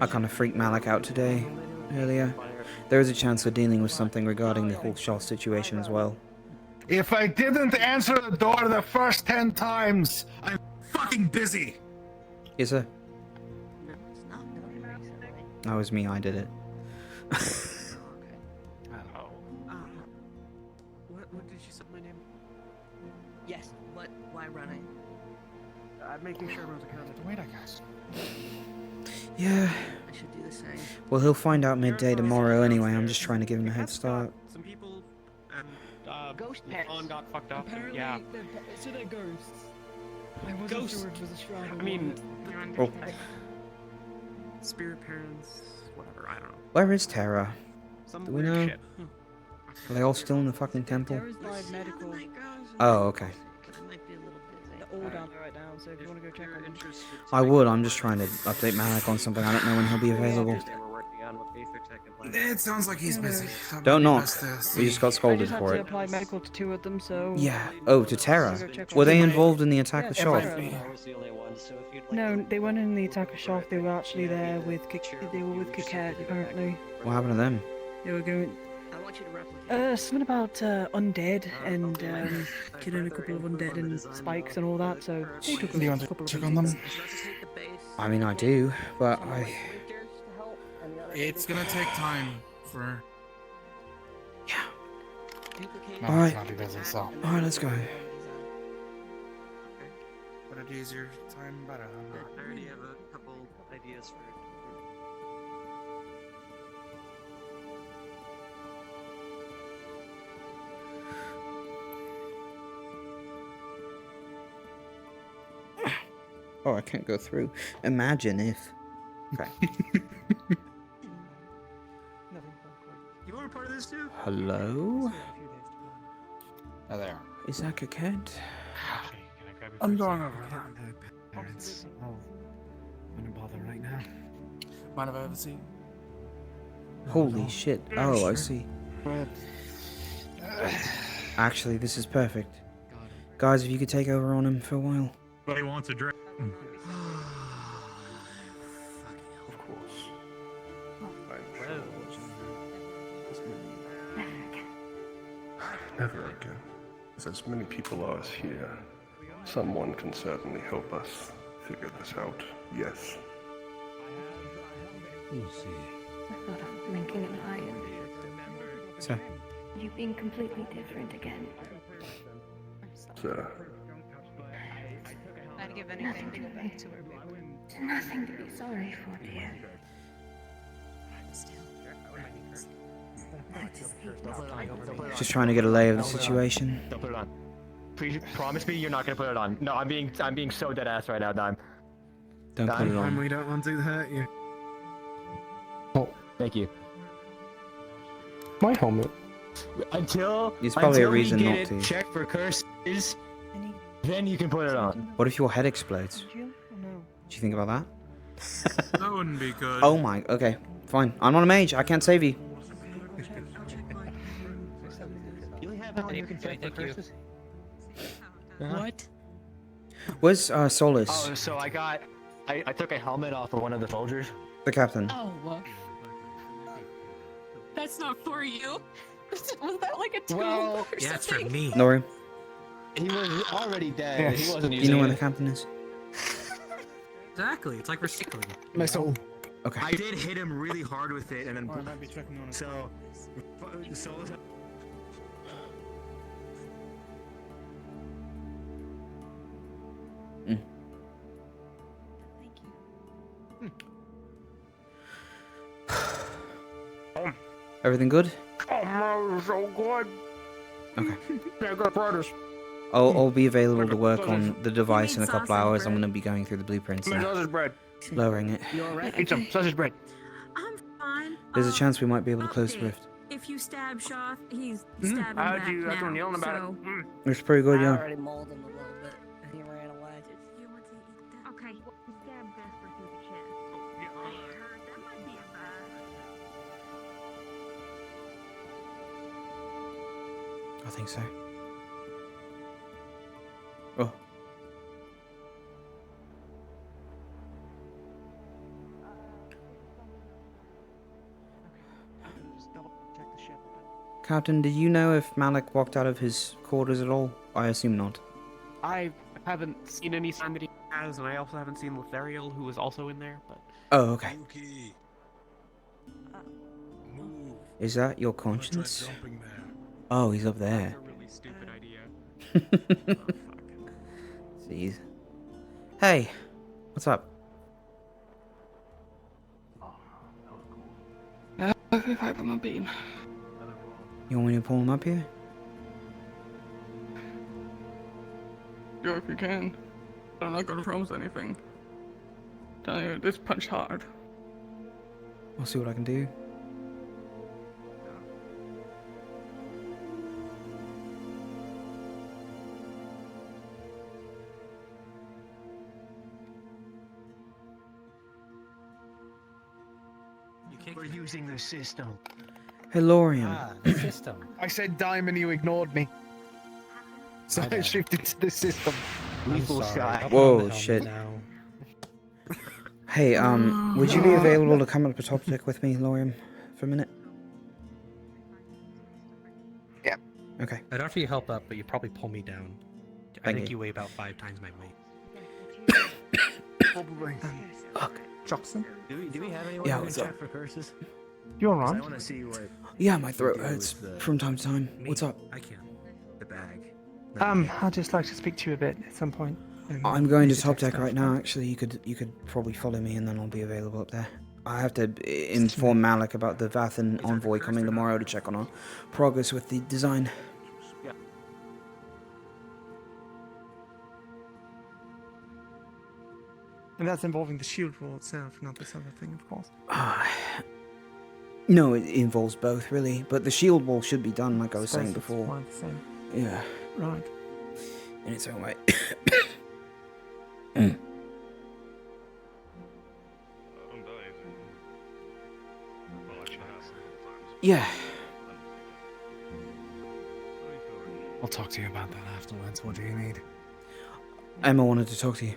I kind of freaked Malik out today, earlier. There is a chance we're dealing with something regarding the whole Shaw situation as well. If I didn't answer the door the first 10 times, I'm fucking busy. Is it? That was me, I did it. What did you say my name? Yes, but why running? I'm making sure everyone's accounted to wait, I guess. Yeah. I should do the same. Well, he'll find out midday tomorrow anyway. I'm just trying to give him a head start. Some people and Ghost on got fucked up. Apparently, Yeah. so they're ghosts. I wasn't Ghosts. sure if it was a shrine or I mean, Oh. spirit parents, whatever. I don't know. Where is Tara? Some Do we weird know? shit. Are they all still in the fucking temple? There is live medical. Oh, okay. They're all down there right now, so if you want to go check on them. I would, I'm just trying to update Malik on something. I don't know when he'll be available. They were working on with VRChat and It sounds like he's busy. Don't knock. Best to We see. just got I scolded just had for to it. apply medical to 2 of them, so... Yeah. Oh, to Tara. Go check on Were they them. involved in the attack of Shaw? I was the only one, so if you'd like No, they weren't in the attack of Shelf. They were actually there with they were with Kiket, apparently. What happened to them? They were going... I want you to replicate. Something about undead and killing a couple of undead and spikes and all that. So they took Do you want a couple to of check on them? pieces. I mean, I do, but It's gonna take time for. Alright. Not too busy, so. Alright, let's go. But it is your time better than that. I already have a couple ideas for. Oh, I can't go through. Imagine if. Okay. this too? Hello? Oh, there. Is that Coquette? I'm going over there. Parents. Oh, I'm gonna bother right now. Mind if I have a seat? Holy shit. Oh, I Sure. see. Actually, this is perfect. Guys, if you could take over on him for a while. Everybody wants a drink. Of course. Never again. With as many people as here, someone can certainly help us figure this out. Yes. We'll see. I thought of blinking an eye and So, you being completely different again. Sir. I'd give anything to go back to her. There's nothing to be sorry for, dear. just trying to get a lay of the situation. Don't put it on. Promise me you're not gonna put it on. No, I'm being so dead ass right now, Dime. Don't put it on. We don't want to hurt you. Oh, thank you. My helmet. Until There's probably a until reason we not get to. it checked for curses, then you can put it on. What if your head explodes? Do you think about that? That wouldn't be good. Oh my, okay, fine. I'm not a mage, I can't save you. Do we have anyone who can check for curses? What? Where's Solus? Oh, so I took a helmet off of one of the soldiers. The captain. Oh, that's not for you. Was that like a tool or Yeah, it's for something? me. Lori, He was already dead. yes. He wasn't Do using you know where it. the captain is? Exactly. It's like recycling. My soul. Okay. I did hit him really hard with it, and then I might be checking on it. so. Everything good? Oh, so good. Okay. I got brothers. I'll be available to work on the device in a couple hours. I'm going to be going through the blueprints and Sausage bread. lowering it. You alright? Eat some sausage bread. I'm fine. There's a chance we might be able to close the rift. If you stab Shoth, he's stabbing How'd back you? That's now, when yelling about so... it. It's pretty good, I yeah. already mauled him a little bit, and he ran away. You want to eat that? Okay, he stabbed Vesper through the chest. That might be a bad. I think so. Oh. Captain, do you know if Malik walked out of his quarters at all? I assume not. I haven't seen any sign that he has, and I also haven't seen Lothariel, who was also in there, but... Oh, okay. Is that your conscience? Oh, he's up there. That's a really stupid idea. Jeez. Hey, what's up? If I have a beam. You want me to pull him up here? Sure, if you can. I'm not gonna promise anything. Tell you, this punch hard. I'll see what I can do. We're using the system. Hey, Lorian. The system. I said Diamond, you ignored me. So I shifted to the system. Lethal shot. Whoa, shit. Hey, would you be available to come up to top deck with me, Lorian, for a minute? Yeah. Okay. I'd offer you help up, but you'd probably pull me down. I Thank think you. you weigh about 5 times my weight. Probably. Okay. Jackson? Do we have anyone Yeah, who can what's up? check for curses? You're I on. want to see what. Yeah, my throat do hurts with the- from time to time. Me? What's up? I can't. The bag. I'd just like to speak to you a bit at some point. I'm going to Easy top text deck right stuff. now. Actually, you could probably follow me, and then I'll be available up there. I have to inform Malik about the Vathan envoy coming tomorrow to check on our progress with the design. And that's involving the shield wall itself, not this other thing, of course. No, it involves both, really. But the shield wall should be done, like I was saying before. One and the same. Yeah. Right. In its own way. Yeah. I'll talk to you about that afterwards. What do you need? Emma wanted to talk to you.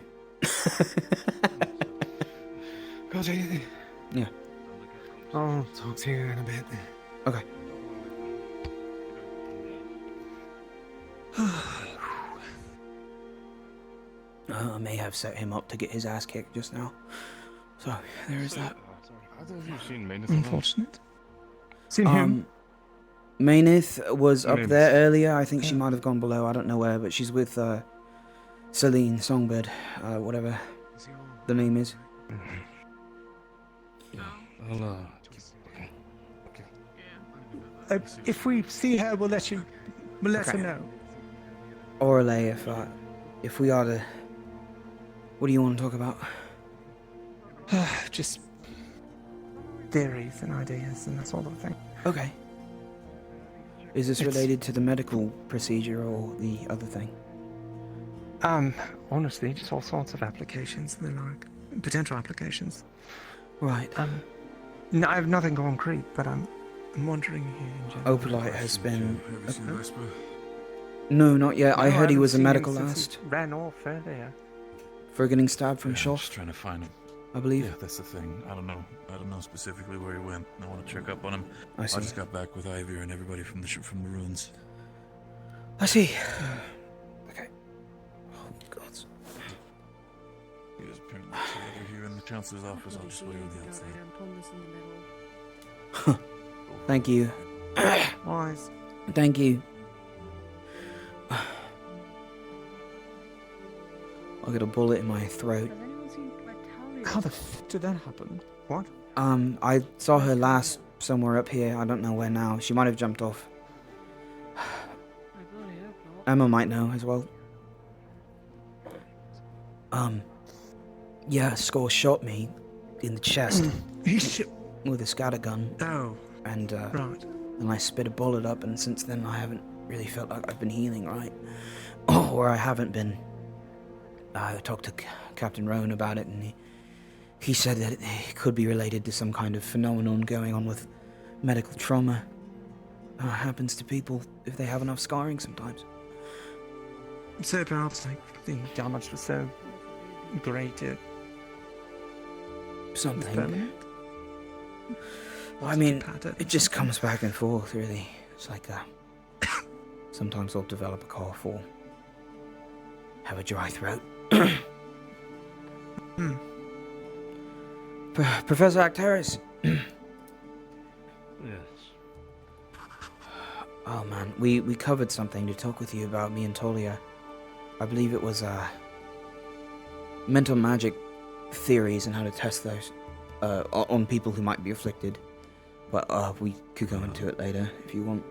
Go to you. Yeah. I'll talk to you in a bit. Okay. I may have set him up to get his ass kicked just now. So, there is that. Unfortunate. Seen him? Mainith was up Mainith. there earlier. I think she might have gone below. I don't know where, but she's with Celine Songbird, whatever the name is. If we see her, we'll let her know. Orale, if we are to... What do you want to talk about? Just theories and ideas and that sort of thing. Okay. Is this related to the medical procedure or the other thing? Honestly, just all sorts of applications. They're like potential applications. Right. No, I have nothing concrete, but I'm wondering here in general. Opalite has been... Have you seen Vesper? No, not yet. I No, heard he haven't was a seen him medical since last. he ran off earlier. For getting stabbed from I'm Shoff, just trying to find him. I believe. Yeah, that's the thing. I don't know specifically where he went. I want to check up on him. I see. just got back with Ivy and everybody from the ruins. I see. Okay. Oh, God. He was apparently together here in the chancellor's office. I'll just wait on the outside. Thank you. Wise. Thank you. I'll get a bullet in my throat. How the f did that happen? What? I saw her last somewhere up here. I don't know where now. She might have jumped off. Emma might know as well. Yeah, Score shot me in the chest with a scatter gun. Oh. And right. And I spit a bullet up, and since then I haven't really felt like I've been healing right. Or I haven't been. I talked to Captain Rowan about it, and he said that it could be related to some kind of phenomenon going on with medical trauma. Happens to people if they have enough scarring sometimes. So perhaps like the damage was so great it something. permanent? I mean, it just comes back and forth, really. It's like sometimes I'll develop a cough or have a dry throat. Professor Acteris. Yes. Oh man, we covered something to talk with you about, me and Tolia. I believe it was mental magic theories and how to test those on people who might be afflicted. But we could go into it later if you want.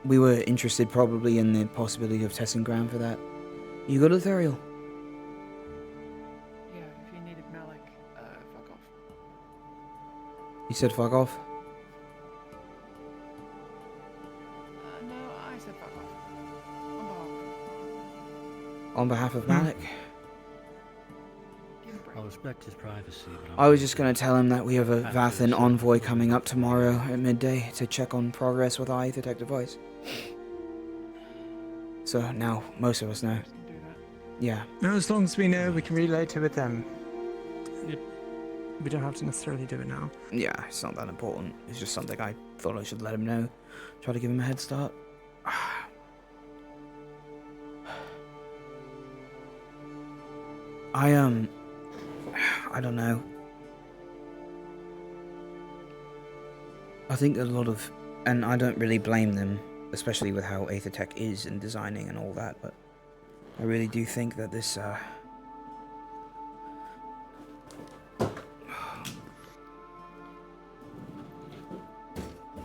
We were interested probably in the possibility of testing ground for that. You got Ethereal? Yeah, if you needed Malik, fuck off. You said fuck off? No, I said fuck off. On behalf of Malik? I'll respect his privacy, but I was just going to tell him that we have a Vathan envoy coming up tomorrow at midday to check on progress with our Aether Tech device. So now most of us know. Yeah. No, as long as we know, we can relay to it then. We don't have to necessarily do it now. Yeah, it's not that important. It's just something I thought I should let him know. Try to give him a head start. I don't know. I think a lot of, and I don't really blame them, especially with how Aether Tech is in designing and all that, but I really do think that this,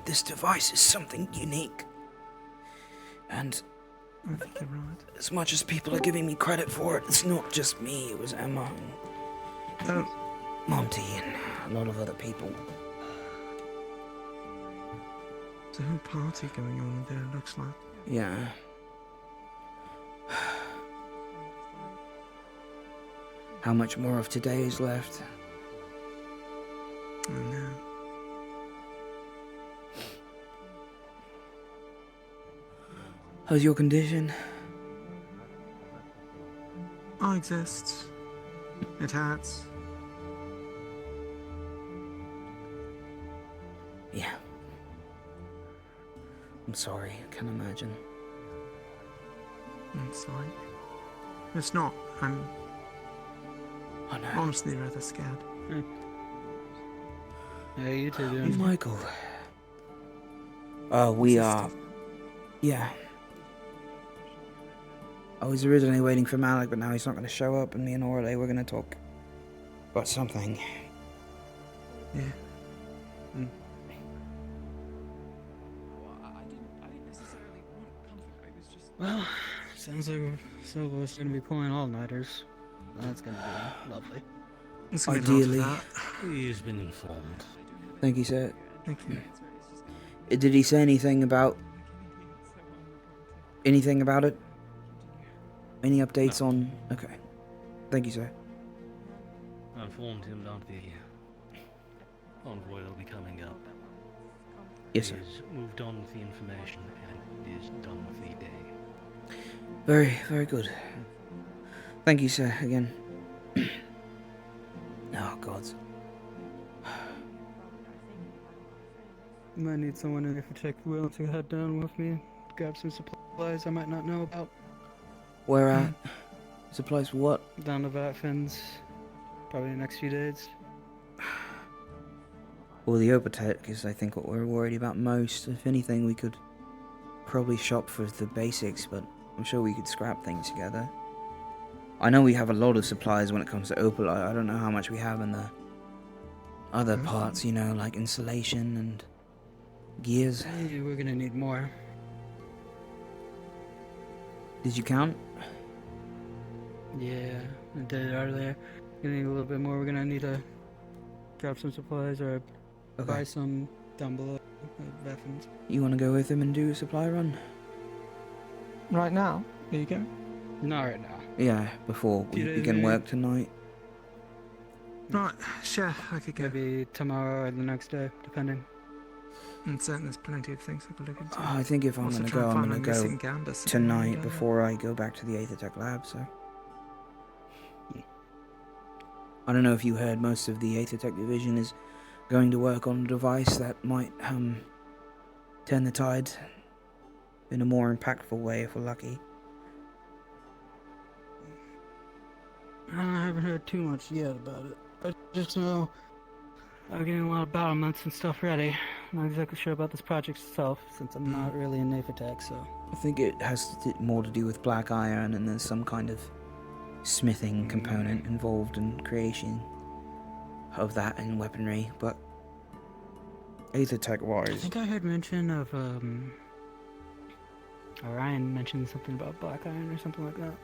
this device is something unique. And I think you're right. as much as people are giving me credit for it, it's not just me, it was Emma and Monty and a lot of other people. There's a whole party going on there, it looks like. Yeah. How much more of today is left? I know. How's your condition? I exist. It hurts. Yeah. I'm sorry, I can imagine. I'm sorry. It's not. I'm honestly rather scared. How you two doing? Michael. We are... Yeah. I was originally waiting for Malik, but now he's not going to show up, and me and Orle, we're going to talk about something. Yeah. Well, sounds like Silver's gonna be pulling all-nighters. That's gonna be lovely. Ideally. He's been informed. Thank you, sir. Thank you. Did he say anything about... anything about it? Any updates on... Okay. Thank you, sir. I informed him that the envoy will be coming up. Yes, sir. He's moved on with the information and is done with the day. Very, very good. Thank you, sir, again. Oh, God. Might need someone in there for check willing to head down with me, grab some supplies I might not know about. Where at? Supplies for what? Down to Vatfin's, probably in the next few days. Well, the Opotech is, I think, what we're worried about most. If anything, we could probably shop for the basics, but I'm sure we could scrap things together. I know we have a lot of supplies when it comes to Opal. I don't know how much we have in the other parts, you know, like insulation and gears. Hey, we're gonna need more. Did you count? Yeah, I did it earlier. Gonna need a little bit more. We're gonna need to grab some supplies or buy some down below at Vatfin's. You want to go with him and do a supply run? Right now? Are you going? Not right now. Yeah, before we begin work tonight. Right, sure, I could go. Maybe tomorrow or the next day, depending. I'm certain there's plenty of things I could look into. I think if I'm Also going to try go, and I'm find going my to missing go Gambus tonight before I go back to the Aethertech lab, so... I don't know if you heard, most of the Aethertech division is going to work on a device that might, turn the tide in a more impactful way if we're lucky. I haven't heard too much yet about it. I just know I'm getting a lot of battlements and stuff ready. I'm not exactly sure about this project itself, since I'm not really in Aethertech, so... I think it has more to do with black iron, and there's some kind of smithing component involved in creation of that in weaponry, but Aethertech wise... I think I heard mention of, Orion mentioned something about black iron or something like that.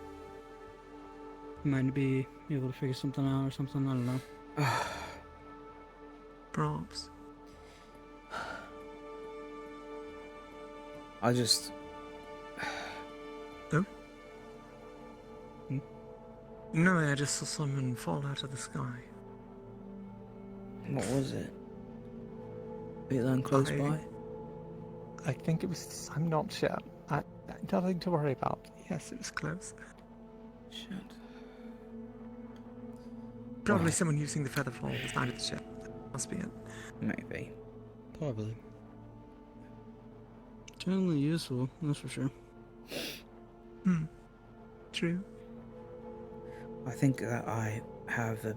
Might be able to figure something out or something, I don't know. Props. I just... No? No, I just saw someone fall out of the sky. What was it? Be it close by? I think it was... I'm not sure. Nothing to worry about. Yes, it was close. Shit. Probably someone using the feather fall beside the ship. That must be it. Maybe. Probably. Generally useful, that's for sure. True. I think that I have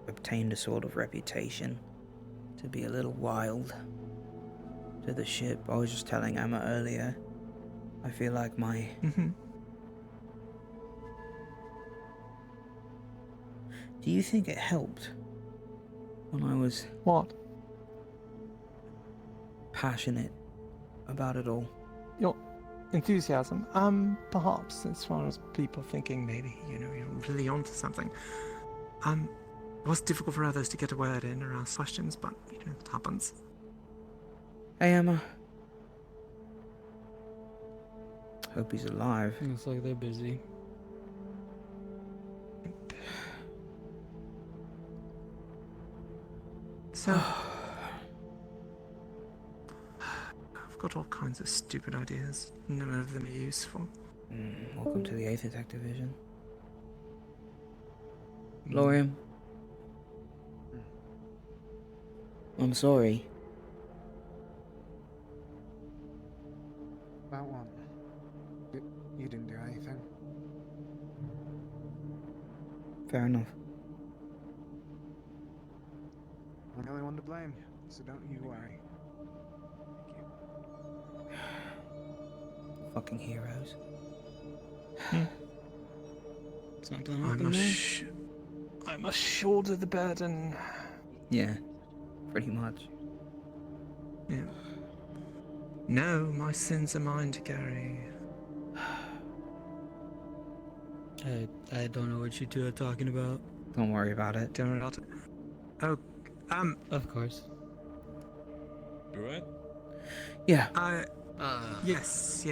obtained a sort of reputation to be a little wild to the ship. I was just telling Emma earlier. I feel like my... Do you think it helped when I was... What? Passionate about it all? Your enthusiasm? Perhaps, as far as people thinking maybe, you're really onto something. It was difficult for others to get a word in or ask questions, but, it happens. Hey, Emma. Hope he's alive. Looks like they're busy. So, I've got all kinds of stupid ideas. None of them are useful. Welcome to the 8th Attack Division. Lorium. I'm sorry. About what? You didn't do anything. Fair enough. I'm the only one to blame, so don't you worry. Fucking heroes. Something I happened must, I must shoulder the burden. Yeah, pretty much. Yeah. No, my sins are mine to carry. I don't know what you two are talking about. Don't worry about it. Don't worry about it. Oh, Of course. You right? Yeah. Yes.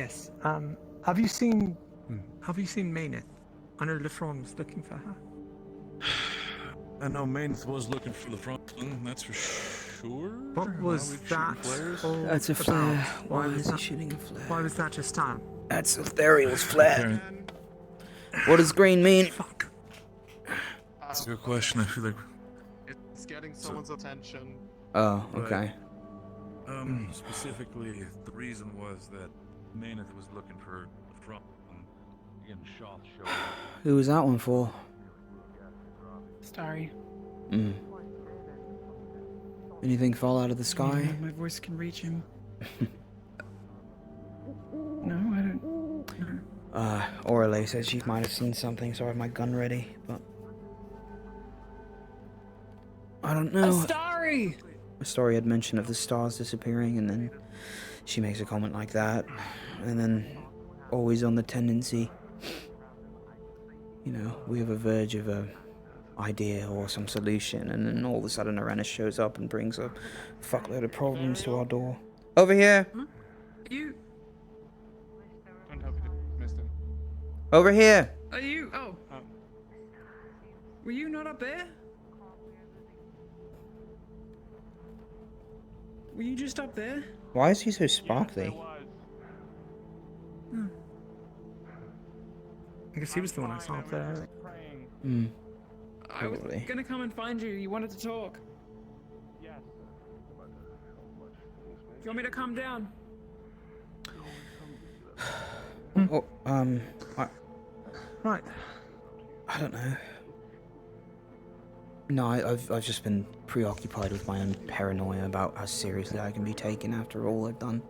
Have you seen Mayneth? I know Lefron was looking for her. I know Mainth was looking for the front, that's for sure. What was that? all That's a about? flare. Why was is he that- shooting a flare? Why was that just time? That's Ethereal's flare. What does green mean? That's a good question. I feel like. It's getting someone's attention. Oh, okay. Specifically, the reason was that Maineth was looking for the front, and again, Shoth showed up. Who was that one for? Starry. Anything fall out of the sky? Yeah, my voice can reach him. No, I don't. Orale says she might have seen something, so I have my gun ready, but I don't know. Starry! A story had mention of the stars disappearing, and then she makes a comment like that, and then always on the tendency, you know, we have a verge of a idea or some solution, and then all of a sudden Arenas shows up and brings a fuckload of problems to our door. Over here! You. Don't help you, missed him. Over here! Are you? Oh. Were you not up there? Were you just up there? Why is he so sparkly? I guess he was the one I saw up there. I was Probably. gonna come and find you. You wanted to talk. Yes. You want me to calm down? Oh, Right. I don't know. No, I've just been preoccupied with my own paranoia about how seriously I can be taken after all I've done,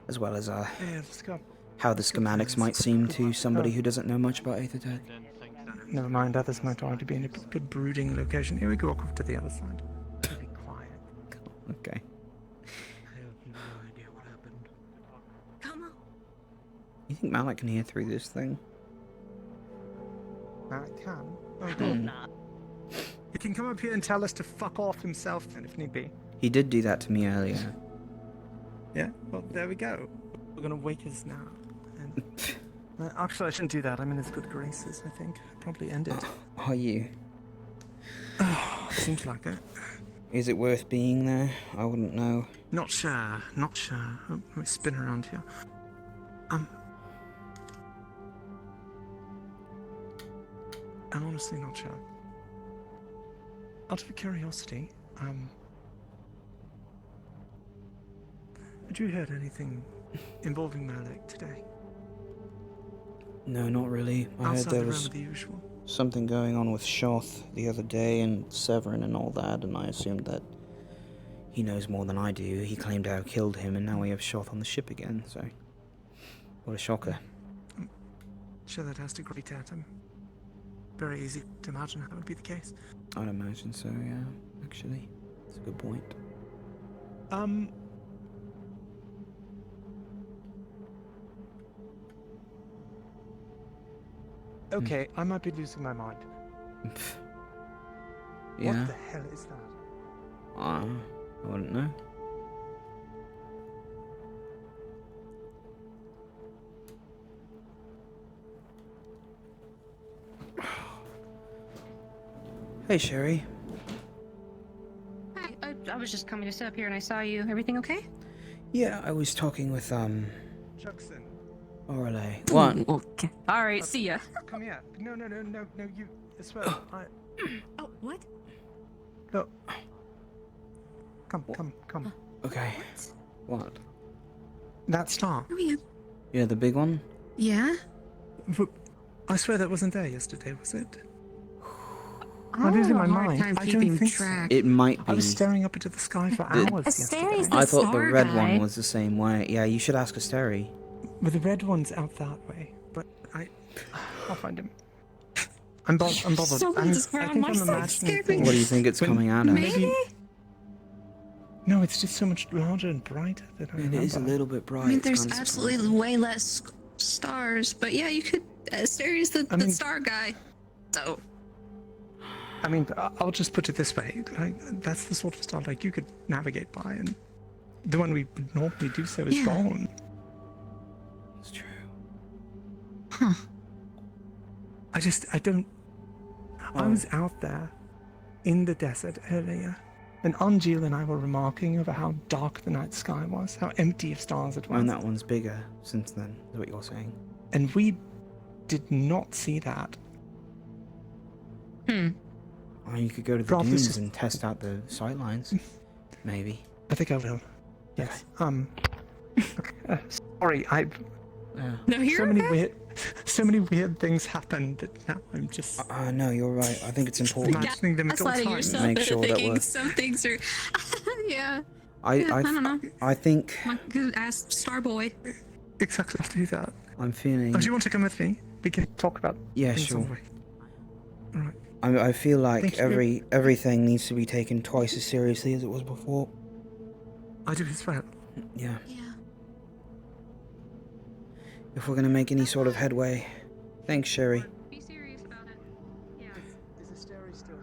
as well as Yeah, let's go. how the schematics might seem to somebody who doesn't know much about 8th Attack. Never mind, others might already be in a good brooding location. Here we go, off to the other side. Be quiet. Okay. I have no idea what happened. Come on. You think Malik can hear through this thing? I can. Oh, Hmm. good. He can come up here and tell us to fuck off himself then, if need be. He did do that to me earlier. Yeah, well, there we go. We're gonna wake us now. And, actually, I shouldn't do that. I'm in his good graces, I think. I'll probably end it. Are you? Seems like it. Is it worth being there? I wouldn't know. Not sure. Not sure. Oh, let me spin around here. I'm honestly not sure. Out of curiosity, had you heard anything involving Malik today? No, not really. I heard Outside there the realm was of the usual. something going on with Shoth the other day and Severin and all that, and I assumed that he knows more than I do. He claimed to have killed him, and now we have Shoth on the ship again, so... What a shocker. Sure, that has to grate at him. Very easy to imagine that would be the case. I'd imagine so, yeah, actually. That's a good point. Okay, I might be losing my mind. Yeah. What the hell is that? I wouldn't know. Hey, Sherry. Hi, I was just coming to sit up here and I saw you. Everything okay? Yeah, I was talking with, Jackson. Orale. One. Okay. Alright, see ya. Come here. No, you as well. Oh, what? Look. Come. Okay. What? That star. Oh, yeah. Yeah, the big one? Yeah? I swear that wasn't there yesterday, was it? I'm losing my having a hard mind. time I keeping don't think track. It might be. I was staring up into the sky for hours yesterday. I thought the red one was the same way. Yeah, you should ask Asteri. But the red one's out that way. But I'll find him. I'm bothered. Someone's I around think my I'm side, imagining scared me. What do you think it's coming out of? Maybe? No, it's just so much larger and brighter than I remember. It is a little bit bright. I mean, It's there's kinda absolutely surprising. way less stars, but yeah, you could. Asteri's the star guy. So. I mean, I'll just put it this way. That's the sort of star like you could navigate by, and the one we normally do so is gone. It's true. Huh. I don't. I was out there in the desert earlier, and Anjil and I were remarking over how dark the night sky was, how empty of stars it was. And that one's bigger since then, is what you're saying. And we did not see that. Or you could go to the Probably dunes just- and test out the sightlines. Maybe. I think I will. Yes. Sorry, No, you're so many weird things happen that now I'm just. No, you're right. I think it's important. Imagining them at all Gaslighting times. yourself Make into sure that thinking we're- some things are. Yeah. I don't know. I think I could ask Starboy. Exactly, I'll do that. I'm feeling. Oh, do you want to come with me? We can talk about. Yeah, things sure. on the way. Alright. I feel like Thank you. everything needs to be taken twice as seriously as it was before. I do as well. Yeah. Yeah. If we're gonna make any sort of headway. Thanks, Sherry. Be serious about it. Yeah. Is Asteri still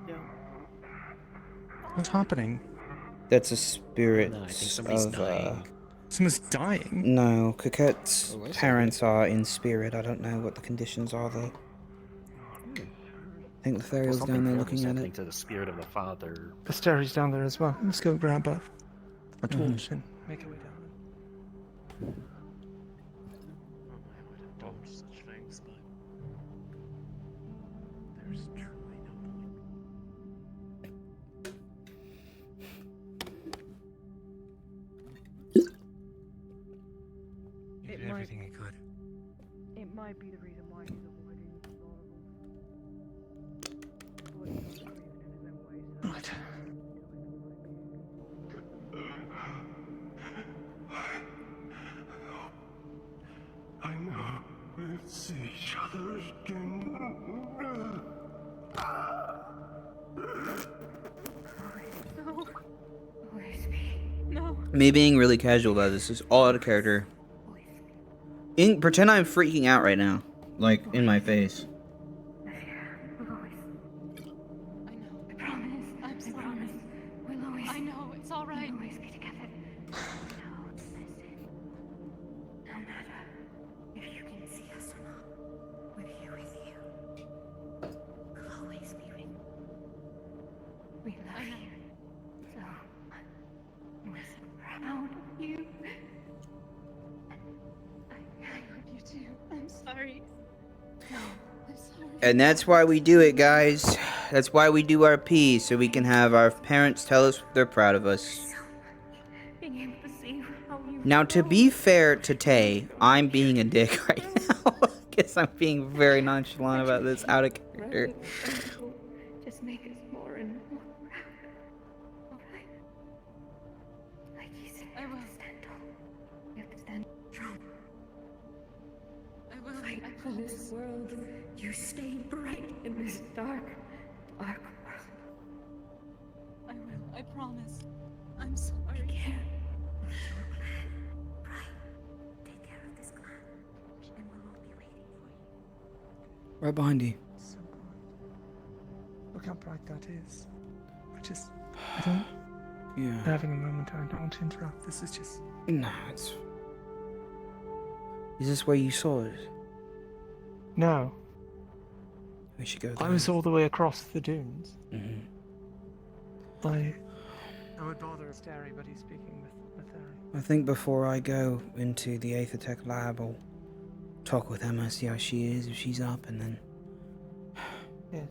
there? What's happening? That's a spirit No, I think somebody's of dying. Someone's dying? No, Coquette's Oh, is it? parents are in spirit. I don't know what the conditions are though. I think the fairy was down there looking at it. To the spirit of the father. Asteri's down there as well. Let's go grab a torch and make our way down. Don't such things, but there's truly no You did everything you could. It might be the reason why he's avoiding a lot of them. What? I know we'll see each other again. No. No. Me being really casual about this is all out of character. Pretend I'm freaking out right now, like in my face. I promise. I'm sorry. We'll always. I know. It's all right. We'll always be together. No matter if you can see us or not, we're here with you. We'll always be with you. We love you so much. We're so proud of you. I love you too. I'm sorry. No, I'm sorry. And that's why we do it, guys. That's why we do our P's, so we can have our parents tell us they're proud of us. Being able to see how you Now, to be fair to Tay, I'm being a dick right now. I guess I'm being very nonchalant about this, out of character. just make us more and more proud. Alright? Like you said, you have to stand tall. You have to stand strong. I will. Fight for this world. You stay bright in this dark, dark world. I will. I promise. I'm sorry. Take care. Bright. Take care of this clan. And we'll all be waiting for you. Right behind you. So bright. Look how bright that is. I don't. Yeah. Having a moment, I don't want to interrupt. This is just. No, it's... Is this where you saw it? No. We should go I there. was all the way across the dunes. I would bother Asteri, but he's speaking with Harry. I think before I go into the Aethertech lab, I'll talk with Emma, see how she is, if she's up, and then Yes.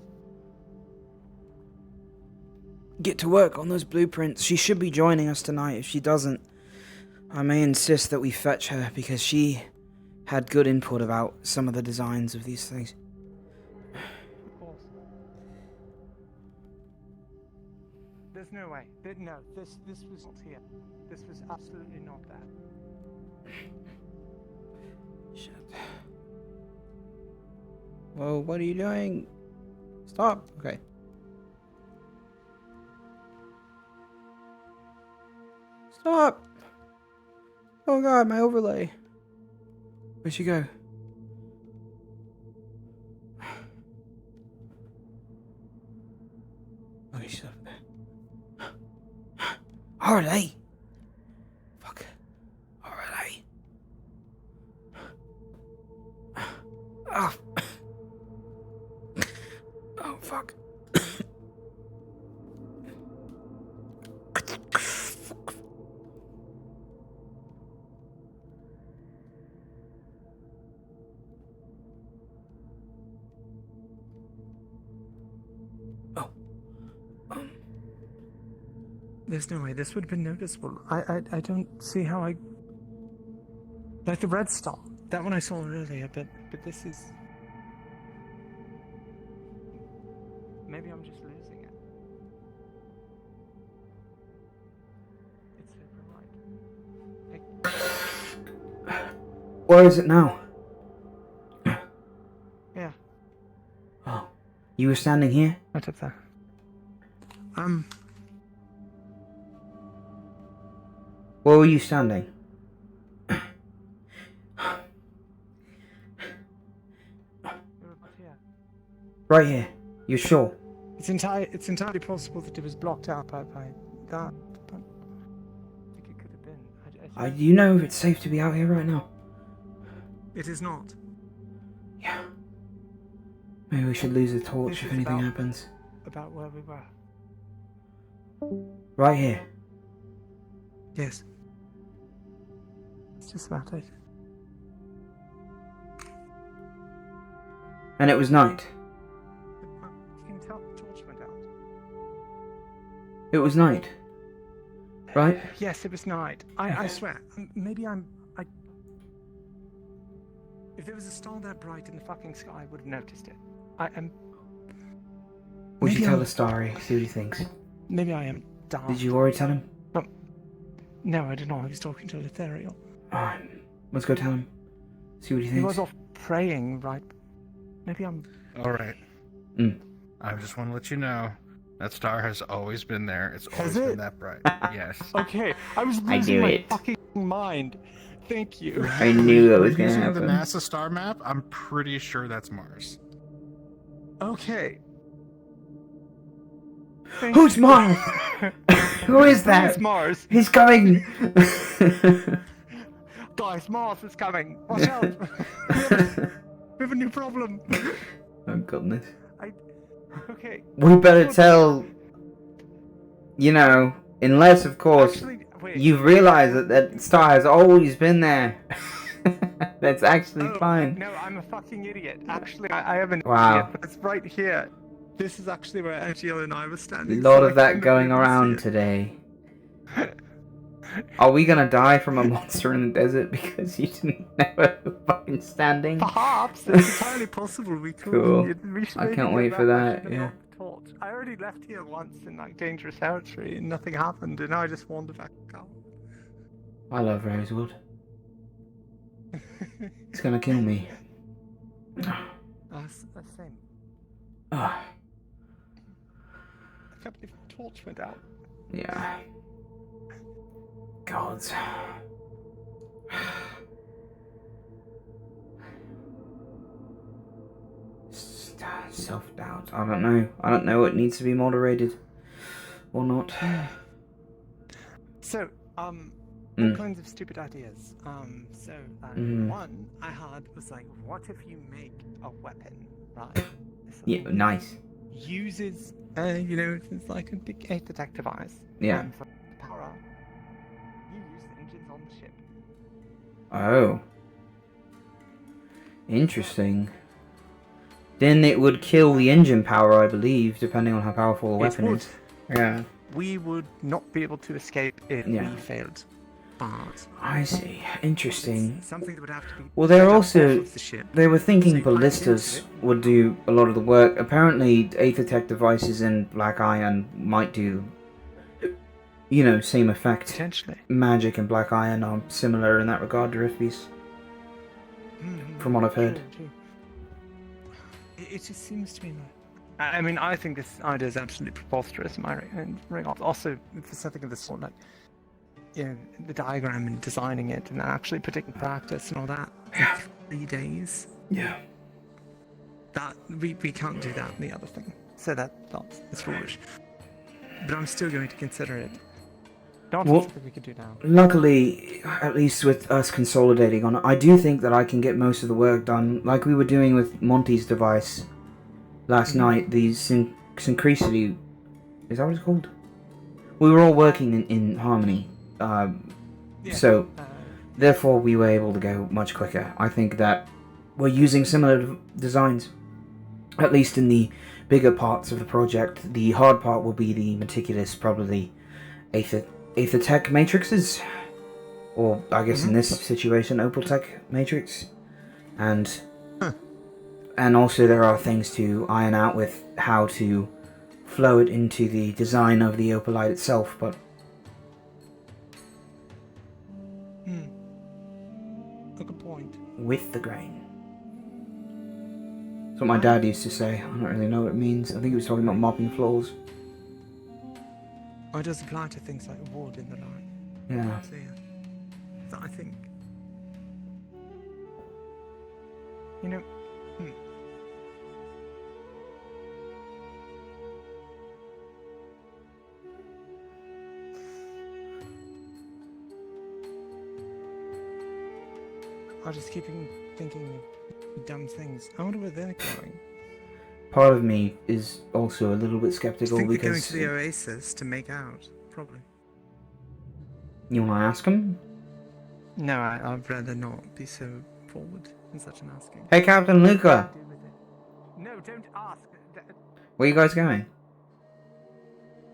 get to work on those blueprints. She should be joining us tonight. If she doesn't, I may insist that we fetch her, because she had good input about some of the designs of these things. Of course. There's no way. No, this was not here. This was absolutely not there. Shit. Well, what are you doing? Stop. Okay. Stop. Oh god, my overlay. Where'd she go? Okay, she's over there. Holiday! Fuck. Holiday. Oh. Oh, fuck. There's no way this would have been noticeable. I don't see how I... Like the red star. That one I saw earlier, but this is... Maybe I'm just losing it. It's super light. Where is it now? Yeah. Oh. You were standing here? Right up there. Where were you standing? Right here. You sure? It's entirely possible that it was blocked out by that, but I think it could have been. Do you know if it's safe to be out here right now? It is not. Yeah. Maybe we should lose the torch This if is anything happens. About where we were. Right here. Yes. It's just about it. And it was night. You can tell the torch went out. It was night. Right? Yes, it was night. I swear. Maybe if there was a star that bright in the fucking sky, I would have noticed it. I am... We should tell the Starry, see what he thinks. Maybe I am daft. Did you already tell him? No, I did not. I was talking to Ethereal. Alright, let's go tell him. See what he He thinks. was off praying, right? Maybe I'm... Alright. I just want to let you know that star has always been there. It's always been that bright. Yes. Okay, I was I losing knew my it. fucking mind. Thank you. I knew that was gonna Using happen. the NASA star map, I'm pretty sure that's Mars. Okay. Who's Mars? Who is that? Who's Mars? He's coming! Guys, Mars is coming. Watch out. We have a new problem. Oh goodness. Okay. We better tell... You know, unless of course Actually, wait. you've realised that that star has always been there. That's actually fine. No, I'm a fucking idiot. Actually, I am an Wow. idiot, but it's right here. This is actually where Angela and I were A standing. lot so of I that couldn't going even around see today. Are we gonna die from a monster in the desert because you didn't know where we were fucking standing? Perhaps it's entirely possible we could. Cool. We should I maybe can't get wait for that, and yeah. off the torch. I already left here once in like dangerous territory and nothing happened, and now I just wandered back out. I love Rosewood. It's gonna kill me. Same. Ah, I can't believe the torch went out. yeah. Gods. Self-doubt. I don't know. I don't know what needs to be moderated or not. So, all kinds of stupid ideas. One I had was like, what if you make a weapon, right? Yeah, nice. uses, it's like a big aether tech device. Yeah. And for power, you use the engines on the ship. Oh. Interesting. Then it would kill the engine power, I believe, depending on how powerful the weapon would. is. Yeah. We would not be able to escape if Yeah. we failed. But I see. Interesting. something that would have to be Well, they're set up also... off of the ship. They were thinking So you plug it ballistas into it. would do a lot of the work. Apparently, Aethertech devices in Black Iron might do, same effect. Potentially. Magic and Black Iron are similar in that regard to Riftbeast, from what I've heard. True. It just seems to me like... I mean, I think this idea is absolutely preposterous in my regard. Also, for something of the sort, like, the diagram and designing it and actually putting it in practice and all that in 3 days. Yeah. That we can't do that in the other thing. So that's foolish. But I'm still going to consider it. Not Well, something we could do now. Luckily, at least with us consolidating on it, I do think that I can get most of the work done, like we were doing with Monty's device last night. The synchronicity, is that what it's called? We were all working in harmony, so therefore we were able to go much quicker. I think that we're using similar designs, at least in the bigger parts of the project. The hard part will be the meticulous, probably Aethertech matrices, or I guess in this situation, Opaltech matrix, and also there are things to iron out with how to flow it into the design of the opalite itself, but A good point. with the grain. That's what my dad used to say. I don't really know what it means. I think he was talking about mopping floors. Or it does apply to things like wood in the line. Yeah. So, So I think... I just keep thinking of dumb things. I wonder where they're going. Part of me is also a little bit I skeptical think they're going because to the Oasis to make out, probably. you want to ask him? No, I'd rather not be so forward in such an asking. Hey, Captain Luca, No, don't ask. where are you guys going?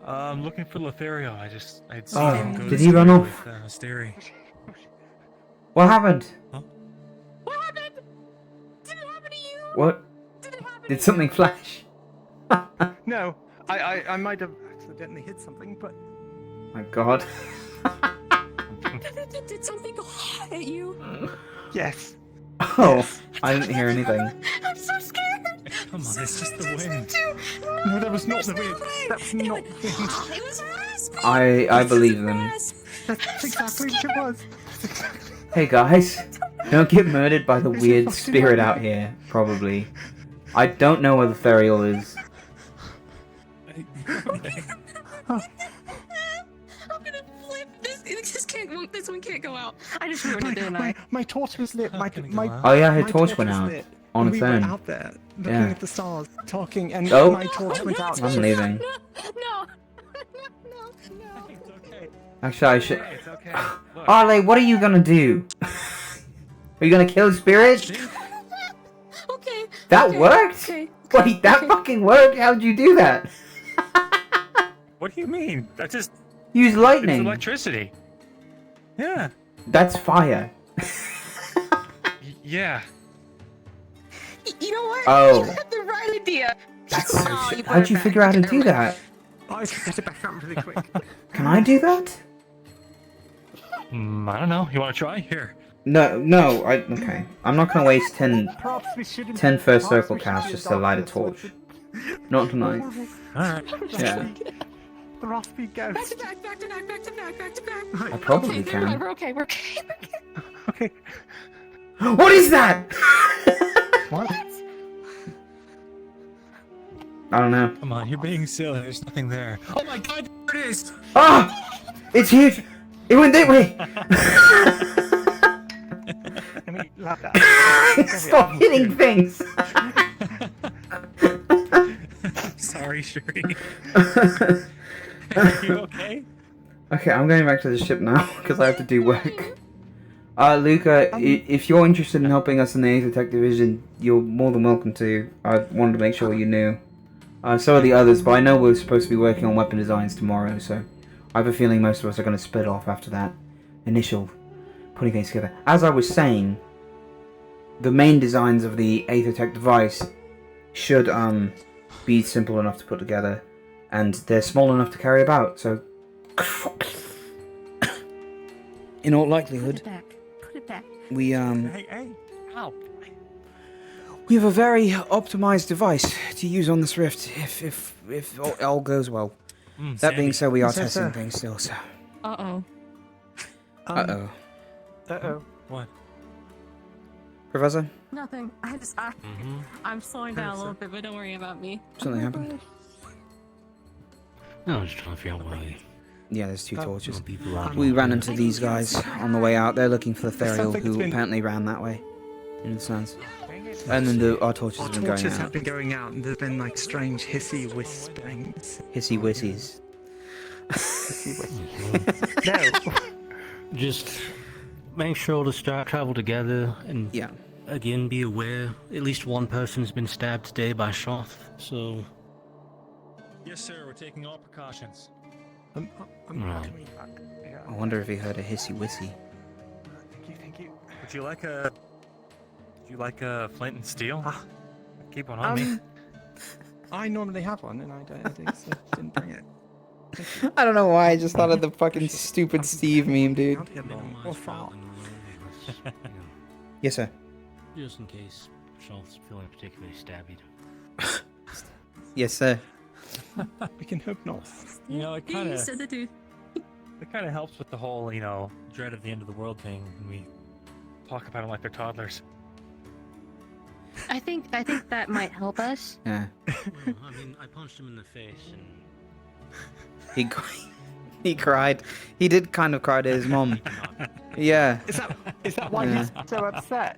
I'm looking for Lothario. I'd seen Oh, him go did to he run school off? with Asteri. What happened? What happened? Did it happen to you? What? Did something flash? No, I might have accidentally hit something, but... My God. Did something go at you? Yes. Oh, I didn't hear anything. I'm so scared. Come on, it's just the wind. No, that was not the wind. That was not the wind. It was raspy. I believe them. That's exactly what it was. Hey guys, don't get murdered by the weird spirit out here, probably. I don't know where the Therial is. I'm gonna flip this. This one can't go out. I just ruined it, didn't I? My torch was lit. Oh yeah, her my torch went was out lit, on and its we own. were out there looking Yeah. at the stars, talking, and Oh. my torch went out. I'm leaving. No. Actually, I should... It's okay. Arle, what are you gonna do? Are you gonna kill Spirit? Okay. That okay, worked? Okay. Wait, that fucking worked? How'd you do that? What do you mean? That just... Use It's lightning. electricity. Yeah. That's fire. Yeah. You know what? Oh. You had the right idea. That's Oh, so you shit. put How'd it you back. figure out how to do that? I got it back up really quick. Can I do that? I don't know. You want to try? Here. No, okay. I'm not gonna waste 10 Perhaps we shouldn't. 10 first perhaps circle we should casts be just to light a adults. torch. Not tonight. Alright. Yeah. The raspy Back ghost. to back, back to back, back to back, back to back. I probably okay, never mind, can. we're okay, we're okay, we're okay. Okay. What is that? What? I don't know. Come on, you're being silly. There's nothing there. Oh my god, there it is! Ah! It's huge! It went that way! I mean, love that. Stop hitting things! Are you sure? Are you okay? Okay, I'm going back to the ship now because I have to do work. Luca, if you're interested in helping us in the 8th Tech Division, you're more than welcome to. I wanted to make sure you knew. So are the others, but I know we're supposed to be working on weapon designs tomorrow, so I have a feeling most of us are going to split off after that initial putting things together. As I was saying, the main designs of the 8th Tech device should be simple enough to put together, and they're small enough to carry about, so in all likelihood, Put it back. we Hey, ow. we have a very optimized device to use on this rift if all goes well. That being said, we are testing things still, so. Uh-oh. Uh-oh. Uh-oh. What? Professor? Nothing. I'm slowing down a little bit, but don't worry about me. Something happened? No, I was just trying to figure out why. Yeah, there's 2 torches. People out We here. ran into these guys on the way out. They're looking for the Sounds Therial, like it's who been- apparently ran that way. In the sense. And then our torches Our have been going torches have out. been going out, and there's been like strange hissy whisperings. Hissy wissies. No. Just make sure to start travel together and yeah. Again, be aware. At least one person's been stabbed today by Shoth, so. Yes, sir. We're taking all precautions. Right. I wonder if he heard a hissy wissy. Thank you. Would you like a flint and steel? Keep one on me. I normally have one, and I didn't bring it. I don't know why, I just thought of the fucking stupid Steve meme, dude. Or far. Yes, sir. Just in case Shoth's feeling particularly stabby. Yes, sir. We can hope not. You know, it kind of said the truth. it kind of helps with the whole, dread of the end of the world thing when we talk about them like they're toddlers. I think that might help us. Yeah. Well, I mean, I punched him in the face and. He cried. He did kind of cry to his mom. Yeah. Is that why he's so upset?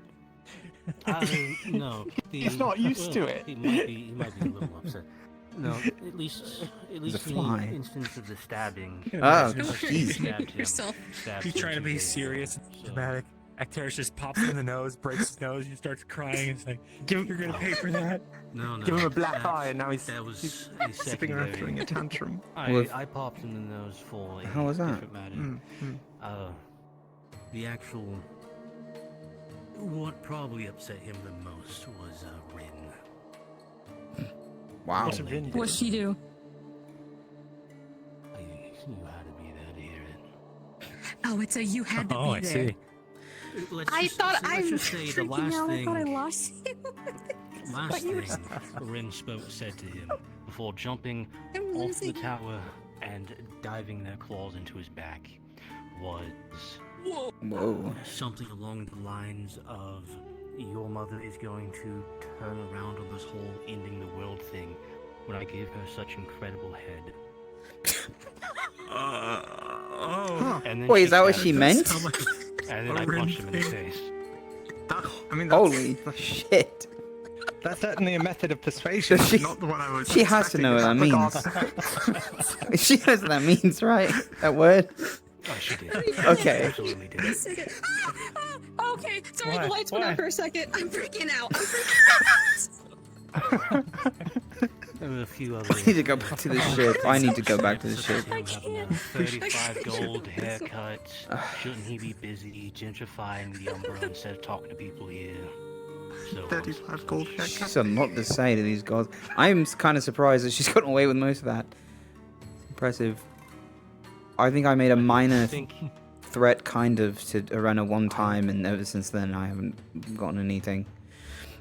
No. He's not used to it. He might be a little upset. No, at least in fly. the instance of the stabbing. Oh, jeez. He's trying to be serious and dramatic. Acteris just pops him in the nose, breaks his nose, he starts crying. It's like, you're gonna pay for that. No. Give him a black eye, and now he's a sipping around throwing a tantrum. I popped him in the nose for a How was that? different matter. The actual. What probably upset him the most was Rin. Wow. What'd she do? I knew how to be there to hear it. Oh, it's a you had to Oh, be I there. see. I thought I let's was just say the freaking last out. I thing. thought I lost you. Last But you were thing Rin said to him before jumping I'm off the losing. tower and diving their claws into his back was Whoa. something along the lines of your mother is going to turn around on this whole ending the world thing when I gave her such incredible head. And then Wait, she is that what stabbed she him. meant? And then I punched him in the face. Holy shit. That's certainly a method of persuasion, She- not the one I was She has to know what that expecting. means. She knows what that means, right? That word? Oh, she did. Okay. Absolutely did. Okay, sorry, What? the lights went out What? for a second. I'm freaking out. There were a few other. I need to go back to the ship. I need to go back to the ship. Him having a 35 gold haircut. Shouldn't he be busy gentrifying the Umbra instead of talking to people here? So 35 gold haircut. She's a lot to say to these gods. I'm kind of surprised that she's gotten away with most of that. Impressive. I think I made a minor threat, kind of, to Arena one time, and ever since then I haven't gotten anything.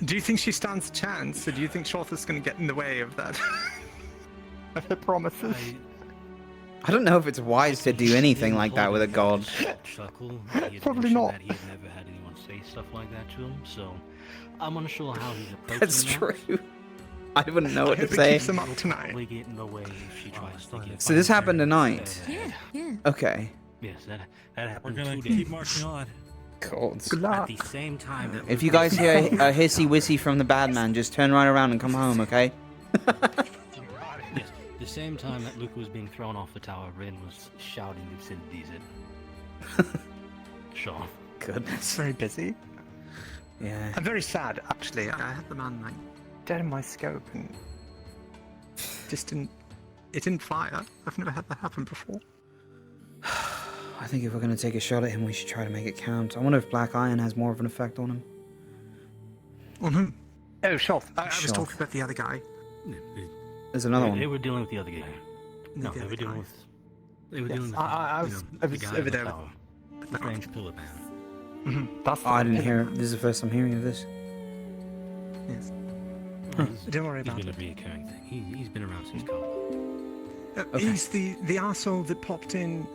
Do you think she stands a chance, or do you think Shoth is going to get in the way of that? Of her promises? I don't know if it's wise to do anything like that with a god. Chuckle. He had Probably mentioned not. That he had never had anyone say stuff like that to him, so I'm unsure how he's approaching That's that. true. I wouldn't know what I to hope it say. keeps him up tonight. Probably get in the way if she tries to get. So this happened tonight? Yeah. Okay. Yes, that We're happened gonna 2 keep days. marching on. Gods. At the same time that If you guys hear a hissy wissy from the bad man, just turn right around and come home, okay? the same time that Luca was being thrown off the tower, Rin was shouting obscenities at Shaw. Goodness. Very busy. Yeah. I'm very sad, actually. I had the man like dead in my scope and just didn't. It didn't fire. I've never had that happen before. I think if we're going to take a shot at him, we should try to make it count. I wonder if Black Iron has more of an effect on him. On whom? Oh, Shoth. I was Shoth. talking about the other guy. There's another one. They were dealing with the other guy. No, they were dealing with. They were dealing with. I was the guy over on the there. tower. The strange pillar man. That's I didn't hear. This is the first I'm hearing of this. Yes. Huh. Don't worry about it. He's been a reoccurring thing. He's been around since college. He's the arsehole that popped in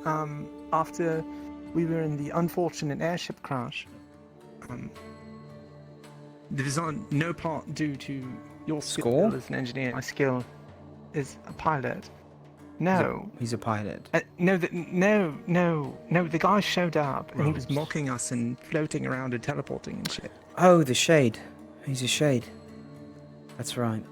after we were in the unfortunate airship crash. There was no part due to your skill as an engineer. My skill is a pilot. No. He's a pilot. No, the guy showed up and he was mocking us and floating around and teleporting and shit. Oh, the Shade. He's a Shade. That's right.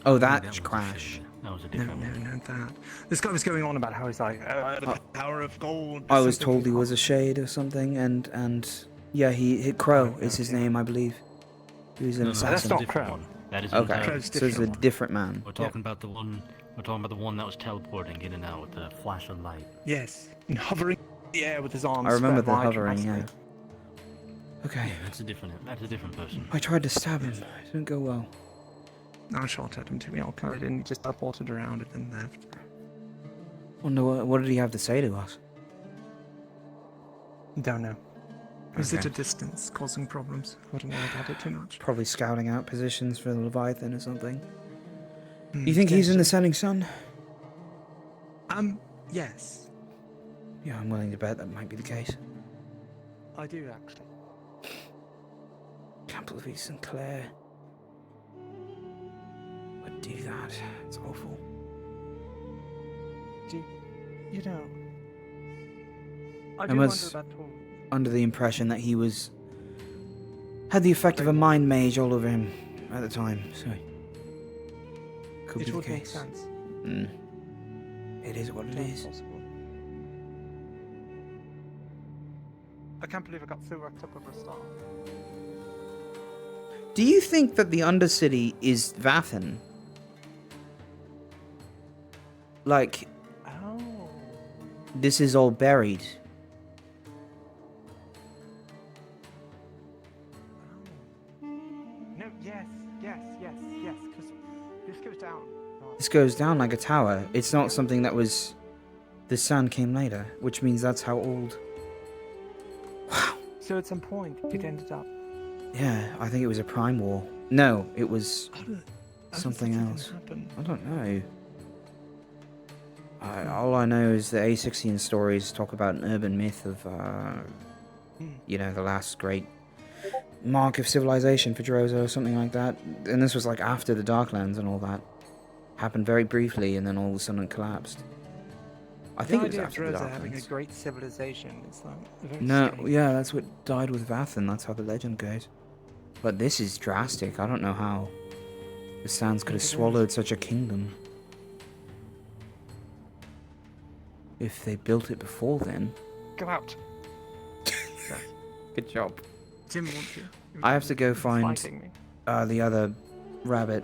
Oh, that crash. That was a different one. No, that. This guy was going on about how he's like, the power of gold. I was told he was a Shade or something, and yeah, he hit Crow is his name, I believe. He was an assassin. That's not Crow. That is okay. So it's a different man. We're talking about the one. We're talking about the one that was teleporting in and out with the flash of light. Yes, and hovering in the air with his arms. I remember the spread wide hovering. Yeah. dramatically. Okay. Yeah, that's a different person. I tried to stab him. It didn't go well. I shot at him to be all covered and he just teleported around and then left. Wonder what did he have to say to us? Don't know. He was at Okay. a distance, causing problems. I wouldn't worry about it too much. Probably scouting out positions for the Leviathan or something. Mm, You think he's in the setting sun? Yes. Yeah, I'm willing to bet that might be the case. I do actually. Can't believe he's Sinclair would do that. It's awful. You know, I I do wonder was about Tor. under the impression that he had the effect of a mind mage all over him at the time, so could be It the would make case. sense. It is what it is. Possible. I can't believe I got so worked up over a star. Do you think that the Undercity is Vathan? Like, this is all buried. No, yes, because this goes down. This goes down like a tower. It's not something that was... The sun came later, which means that's how old... So at some point, it ended up. Yeah, I think it was a Prime War. No, it was something else. I don't know. All I know is the A16 stories talk about an urban myth of, you know, the last great mark of civilization for Drozo or something like that. And this was like after the Darklands and all that. Happened very briefly and then all of a sudden it collapsed. I think it was after the Drozo having a Darklands. great civilization. It's like very No, strange. yeah, that's what died with Vathan. That's how the legend goes. But this is drastic. I don't know how the Sands could have swallowed such a kingdom. If they built it before then. Go out. Good job. Jim wants you. I have to go find Fighting me. the other rabbit.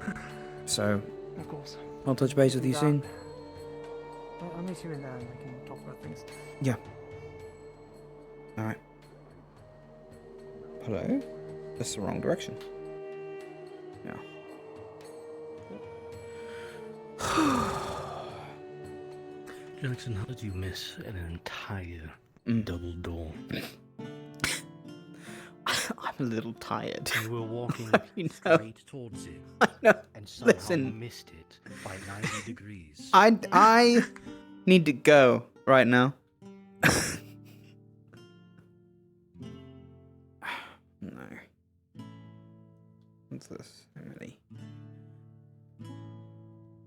So Of course. I'll touch base with you soon. I'll meet you in there and we can talk about things. Yeah. Alright. Hello? That's the wrong direction. Yeah. Jackson, how did you miss an entire double door? I'm a little tired. You were walking know. straight towards it. I know. And somehow Listen. missed it by 90 degrees. I need to go right now. No. What's this, Emily?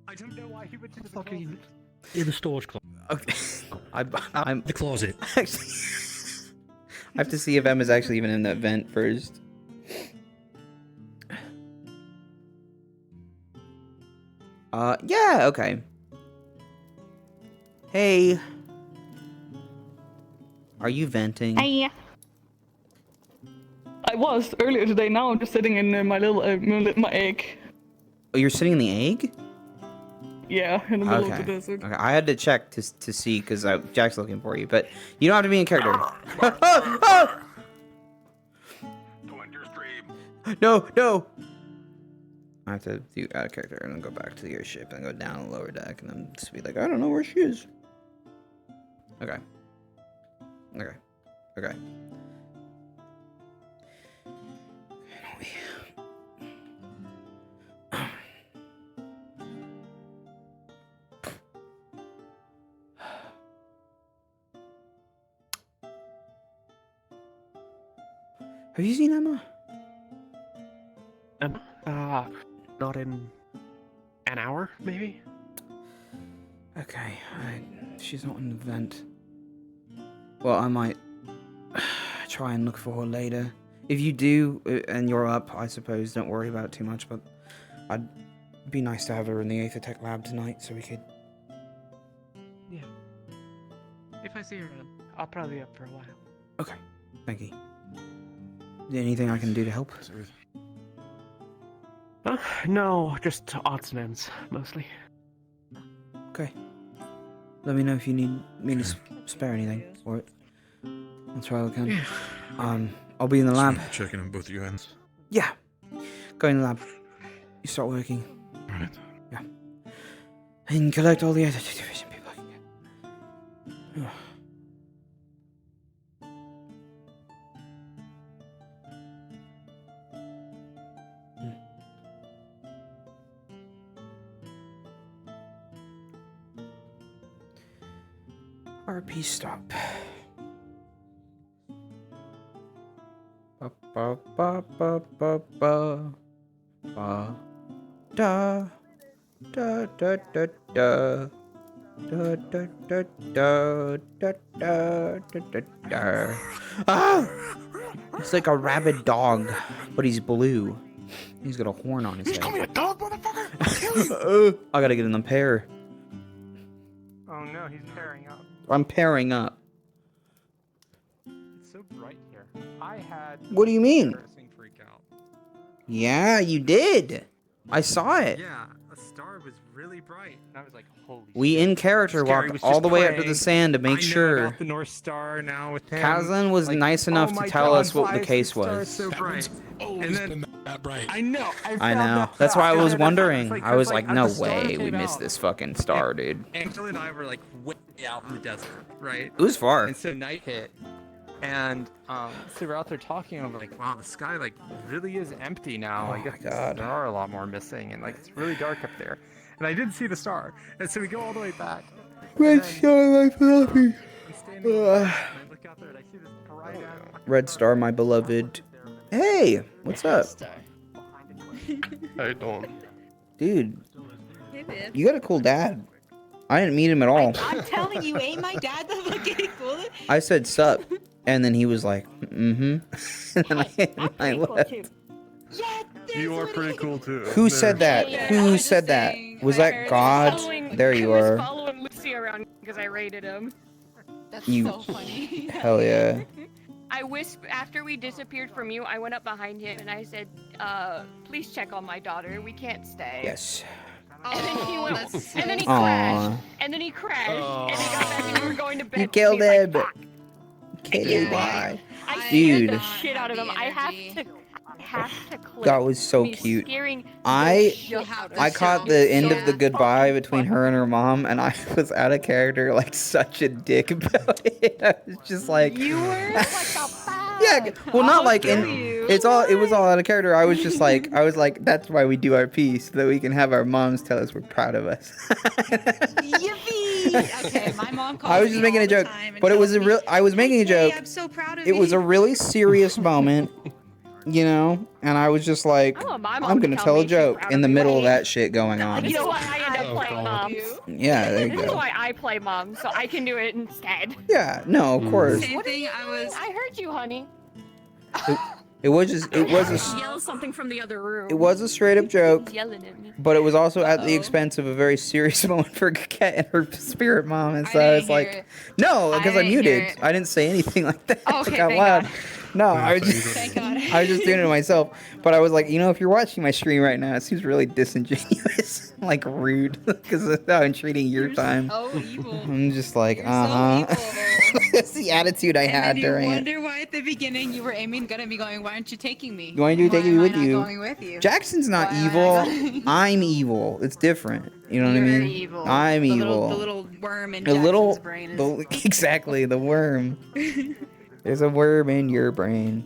I don't know why he went to the Fuck are you? closet. In the storage closet. Okay. I'm the closet. Actually, I have to see if Emma's actually even in that vent first. Yeah, okay. Hey. Are you venting? Hey. I was earlier today. Now I'm just sitting in my little my egg. Oh, you're sitting in the egg? Yeah, in the middle of the desert. Okay, I had to check to see because Jack's looking for you, but you don't have to be in character. No, no. I have to do out of character and then go back to your ship and go down the lower deck and then just be like, I don't know where she is. Okay. Okay. Okay. Have you seen Emma? Not in an hour, maybe? Okay, she's not in the vent. Well, I might try and look for her later. If you do, and you're up, I suppose, don't worry about it too much, but I'd be nice to have her in the Aethertech lab tonight so we could... Yeah. If I see her, I'll probably be up for a while. Okay, thank you. Is there anything I can do to help? No, just odds and ends, mostly. Okay. Let me know if you need me to spare anything for it. I'll try what I can. Yeah. I'll be in the lab. Checking on both your ends. Yeah. Go in the lab. You start working. Alright. Yeah. And collect all the other division people I can get. RP stop. Ba ba ba ba ba ba ba da da da da da da da da da da da da da. Ah! It's like a rabid dog, but he's blue. He's got a horn on his head. Call me a dog, motherfucker! I gotta get in the pair. Oh no, he's pairing up. I'm pairing up. It's so bright here. I had. What do you mean? Freak out. Yeah, you did. I saw it. Yeah, a star was really bright. And I was like, holy We shit. in character Scary walked was all just the way up to the praying. sand to make I know sure. about the North Star now with him. Kazan was Like, nice enough oh to my tell God, us what the 5, case 6 stars was. So bright. Always been that bright. I know. I know. That's why I was wondering. I was like, no way, we missed this fucking star, dude. Angela and I were like way out in the desert, right? It was far. And so night hit, and so we're out there talking, and we're like, wow, the sky like really is empty now. I guess there are a lot more missing, and like it's really dark up there. And I did see the star, and so we go all the way back. Red star, my beloved. Red star, my beloved. Hey, what's up? How you doing? Dude, Hey, babe. you got a cool dad. I didn't meet him at all. I'm telling you, ain't my dad the fucking coolest? I said sup, and then he was like, mm-hmm. And I left. You are pretty cool too. Who said that? Who said that? Was that God? There you I was are. following Lucy around because I raided him. That's You- so funny. Hell yeah. I after we disappeared from you, I went up behind him and I said, please check on my daughter. We can't stay. Yes. And then he went, that's and then he Aw. crashed. And then he crashed. And he got back and we were going to bed. You and killed he's like, him. "Fuck." Kidding, why? I scared Dude. the shit out of him. I have to clip. That was so me cute. scaring the I shit out of I him. caught the end of the goodbye between her and her mom, and I was out of character like such a dick about it. I was just like, You were like a yeah, well, not like in. It was all out of character. I was just like, that's why we do our piece, so that we can have our moms tell us we're proud of us. Yippee! Okay, my mom calls I was just me making all a the joke, time and but it was tells a me, real. I was making a joke. I'm so proud of It was you. a really serious moment, you know, and I was just like, Oh, my mom I'm gonna tell tell me a she's joke proud in of the me. middle of that shit going on. You know why I end up playing moms? Yeah, there you This is go. why I play mom, so I can do it instead. Yeah, no, of course. Same thing. I heard you, honey. It was just, it was a, Yell something from the other room. it was a straight up joke, Yelling at me. but it was also at the expense of a very serious moment for Kat and her spirit mom, and so I was like, no, because I muted. I didn't say anything like that Okay, out thank loud. God. No, I was just, Thank God. I was just doing it to myself. But I was like, you know, if you're watching my stream right now, it seems really disingenuous, like rude, because of how I'm treating your time. So evil. I'm just like, So That's the attitude I And had then you during it. wonder why at the beginning you were gonna be going, why aren't you taking me? Why aren't you taking me am I with not you? going with you? Jackson's not Why am I evil. not going? I'm evil. It's different. You know what I You're mean? evil. I'm The evil. little worm in The Jackson's little, brain is. exactly, the worm. There's a worm in your brain.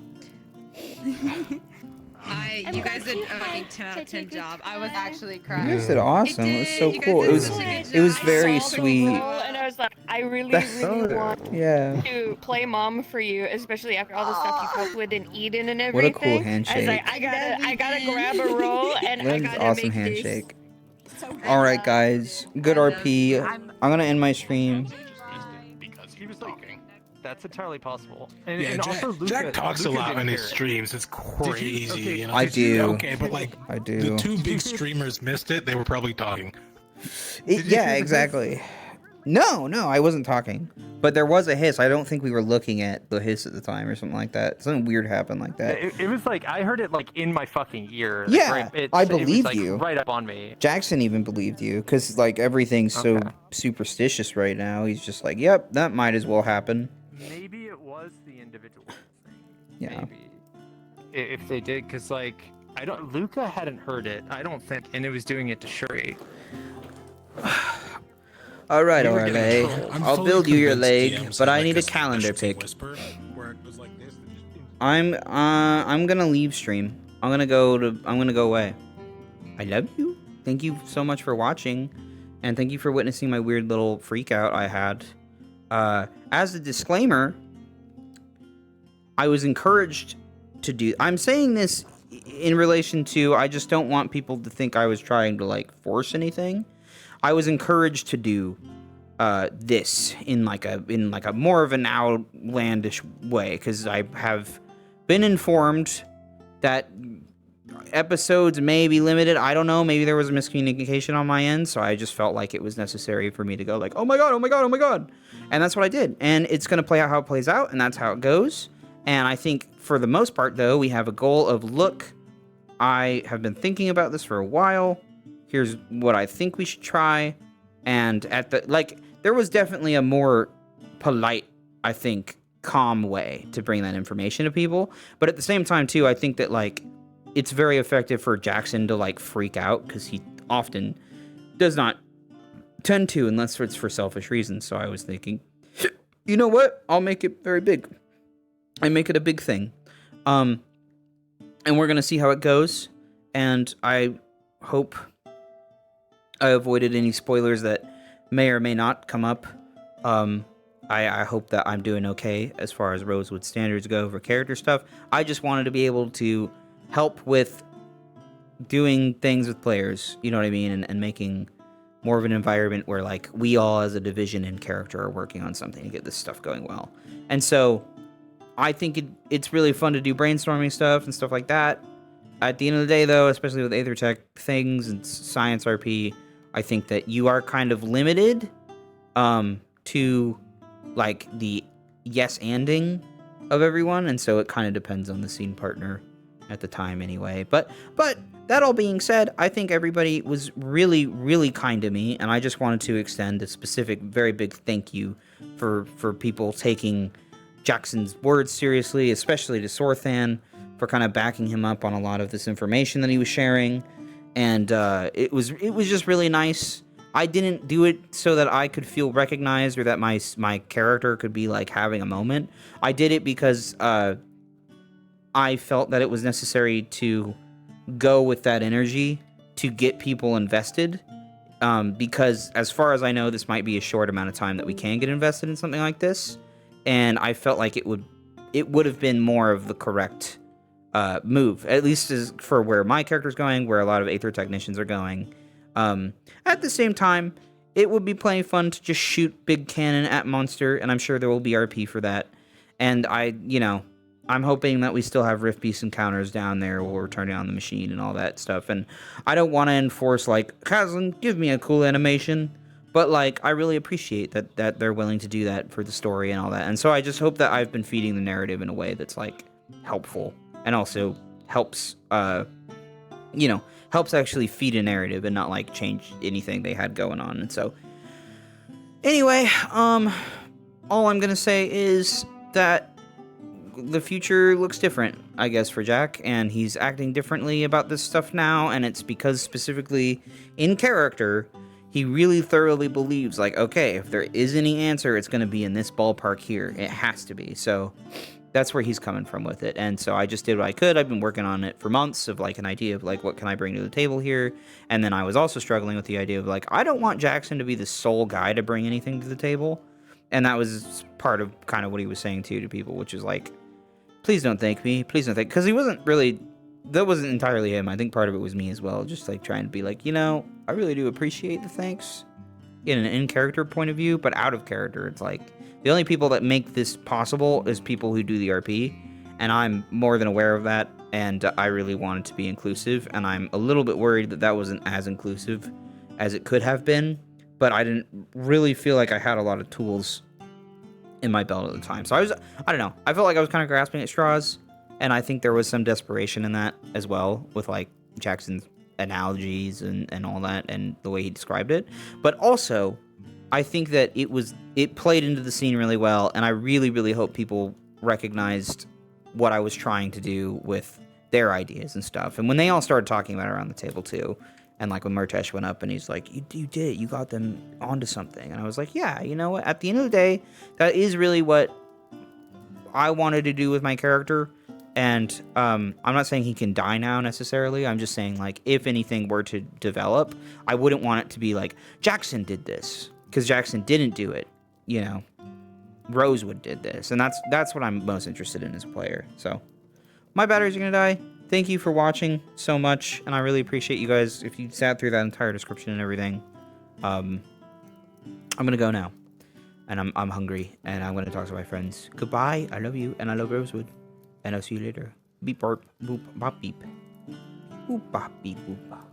You guys did a fucking 10 out of 10 job. I was actually You crying. guys did awesome. It was so cool. It was very sweet. And I was like, I really, That's- really want Yeah. to play mom for you, especially after all the stuff you've helped with in Eden and What a everything. cool I was handshake. like, I gotta grab a roll and I Lynn's gotta awesome make handshake. Alright, guys. Good RP. I'm gonna end my stream. He was like, that's entirely possible. And, Yeah, and also Jack talks a Luca lot didn't in his hear it. streams. It's crazy. Okay, you know? I do. Okay, but like, I do. the two big streamers missed it. They were probably talking. Yeah, exactly. No, I wasn't talking. But there was a hiss. I don't think we were looking at the hiss at the time or something like that. Something weird happened like that. It was like, I heard it like in my fucking ear. Yeah, right? I It was, believe like, you. Right up on me. Jackson even believed you, because like everything's so superstitious right now. He's just like, yep, that might as well happen. Maybe it was the individual. Yeah. Maybe. If they did, because like, Luca hadn't heard it, I don't think, and it was doing it to Shuri. Alright, We were getting Orle. trolled. I'm I'll fully build you your convinced leg, DM but said, I like, need a a calendar specialty pick. whisper, where it was like this. I'm gonna leave stream. I'm gonna go away. I love you. Thank you so much for watching, and thank you for witnessing my weird little freak out I had. As a disclaimer, I was encouraged to do. I'm saying this in relation to, I just don't want people to think I was trying to like force anything. I was encouraged to do this in like a more of an outlandish way, because I have been informed that episodes may be limited. I don't know, maybe there was a miscommunication on my end, so I just felt like it was necessary for me to go like, oh my god, oh my god, oh my god. And that's what I did. And it's gonna play out how it plays out, and that's how it goes. And I think for the most part though, we have a goal of, look, I have been thinking about this for a while. Here's what I think we should try. And at the, like, there was definitely a more polite, I think, calm way to bring that information to people. But at the same time, too, I think that, like, it's very effective for Jackson to, like, freak out, because he often does not tend to, unless it's for selfish reasons. So I was thinking, you know what? I'll make it very big. I make it a big thing. And we're going to see how it goes. And I hope I avoided any spoilers that may or may not come up. I hope that I'm doing okay as far as Rosewood standards go for character stuff. I just wanted to be able to help with doing things with players, you know what I mean, and making more of an environment where, like, we all as a division and character are working on something to get this stuff going well. And so I think it's really fun to do brainstorming stuff and stuff like that. At the end of the day, though, especially with AetherTech things and Science RP, I think that you are kind of limited to, like, the yes-anding of everyone, and so it kind of depends on the scene partner at the time anyway. But that all being said, I think everybody was really, really kind to me, and I just wanted to extend a specific, very big thank you for people taking Jackson's words seriously, especially to Sorthan, for kind of backing him up on a lot of this information that he was sharing. And it was just really nice. I didn't do it so that I could feel recognized or that my character could be like having a moment. I did it because I felt that it was necessary to go with that energy to get people invested. Because as far as I know, this might be a short amount of time that we can get invested in something like this. And I felt like it would have been more of the correct move, at least as for where my character's going, where a lot of Aether technicians are going. At the same time, it would be plenty fun to just shoot big cannon at monster, and I'm sure there will be RP for that. And I'm hoping that we still have Rift Beast encounters down there while we're turning on the machine and all that stuff. And I don't want to enforce, like, Kazan, give me a cool animation. But, like, I really appreciate that they're willing to do that for the story and all that. And so I just hope that I've been feeding the narrative in a way that's, like, helpful. And also helps, you know, helps actually feed a narrative and not, like, change anything they had going on. And so, anyway, all I'm gonna say is that the future looks different, I guess, for Jack, and he's acting differently about this stuff now, and it's because specifically in character, he really thoroughly believes, like, okay, if there is any answer, it's gonna be in this ballpark here. It has to be. So that's where he's coming from with it. And so I just did what I could. I've been working on it for months of, like, an idea of, like, what can I bring to the table here? And then I was also struggling with the idea of, like, I don't want Jackson to be the sole guy to bring anything to the table. And that was part of kind of what he was saying, too, to people, which is, like, please don't thank me. Please don't thank... Because he wasn't really... That wasn't entirely him. I think part of it was me as well. Just, like, trying to be like, you know, I really do appreciate the thanks in an in-character point of view, but out of character, it's like... The only people that make this possible is people who do the RP, and I'm more than aware of that, and I really want it to be inclusive, and I'm a little bit worried that that wasn't as inclusive as it could have been, but I didn't really feel like I had a lot of tools in my belt at the time. So I don't know, I felt like I was kind of grasping at straws, and I think there was some desperation in that as well, with, like, Jackson's analogies and all that, and the way he described it, but also... I think that it played into the scene really well, and I really, really hope people recognized what I was trying to do with their ideas and stuff. And when they all started talking about it around the table, too, and, like, when Murtesh went up and he's like, you did it, you got them onto something. And I was like, yeah, you know what, at the end of the day, that is really what I wanted to do with my character. And I'm not saying he can die now, necessarily. I'm just saying, like, if anything were to develop, I wouldn't want it to be like, Jackson did this. Because Jackson didn't do it, you know. Rosewood did this, and that's what I'm most interested in as a player. So, my batteries are gonna die. Thank you for watching so much, and I really appreciate you guys if you sat through that entire description and everything. I'm gonna go now, and I'm hungry, and I'm gonna talk to my friends. Goodbye. I love you, and I love Rosewood, and I'll see you later. Beep, barp, boop, bop, beep. Boop, bop, beep, boop, bop.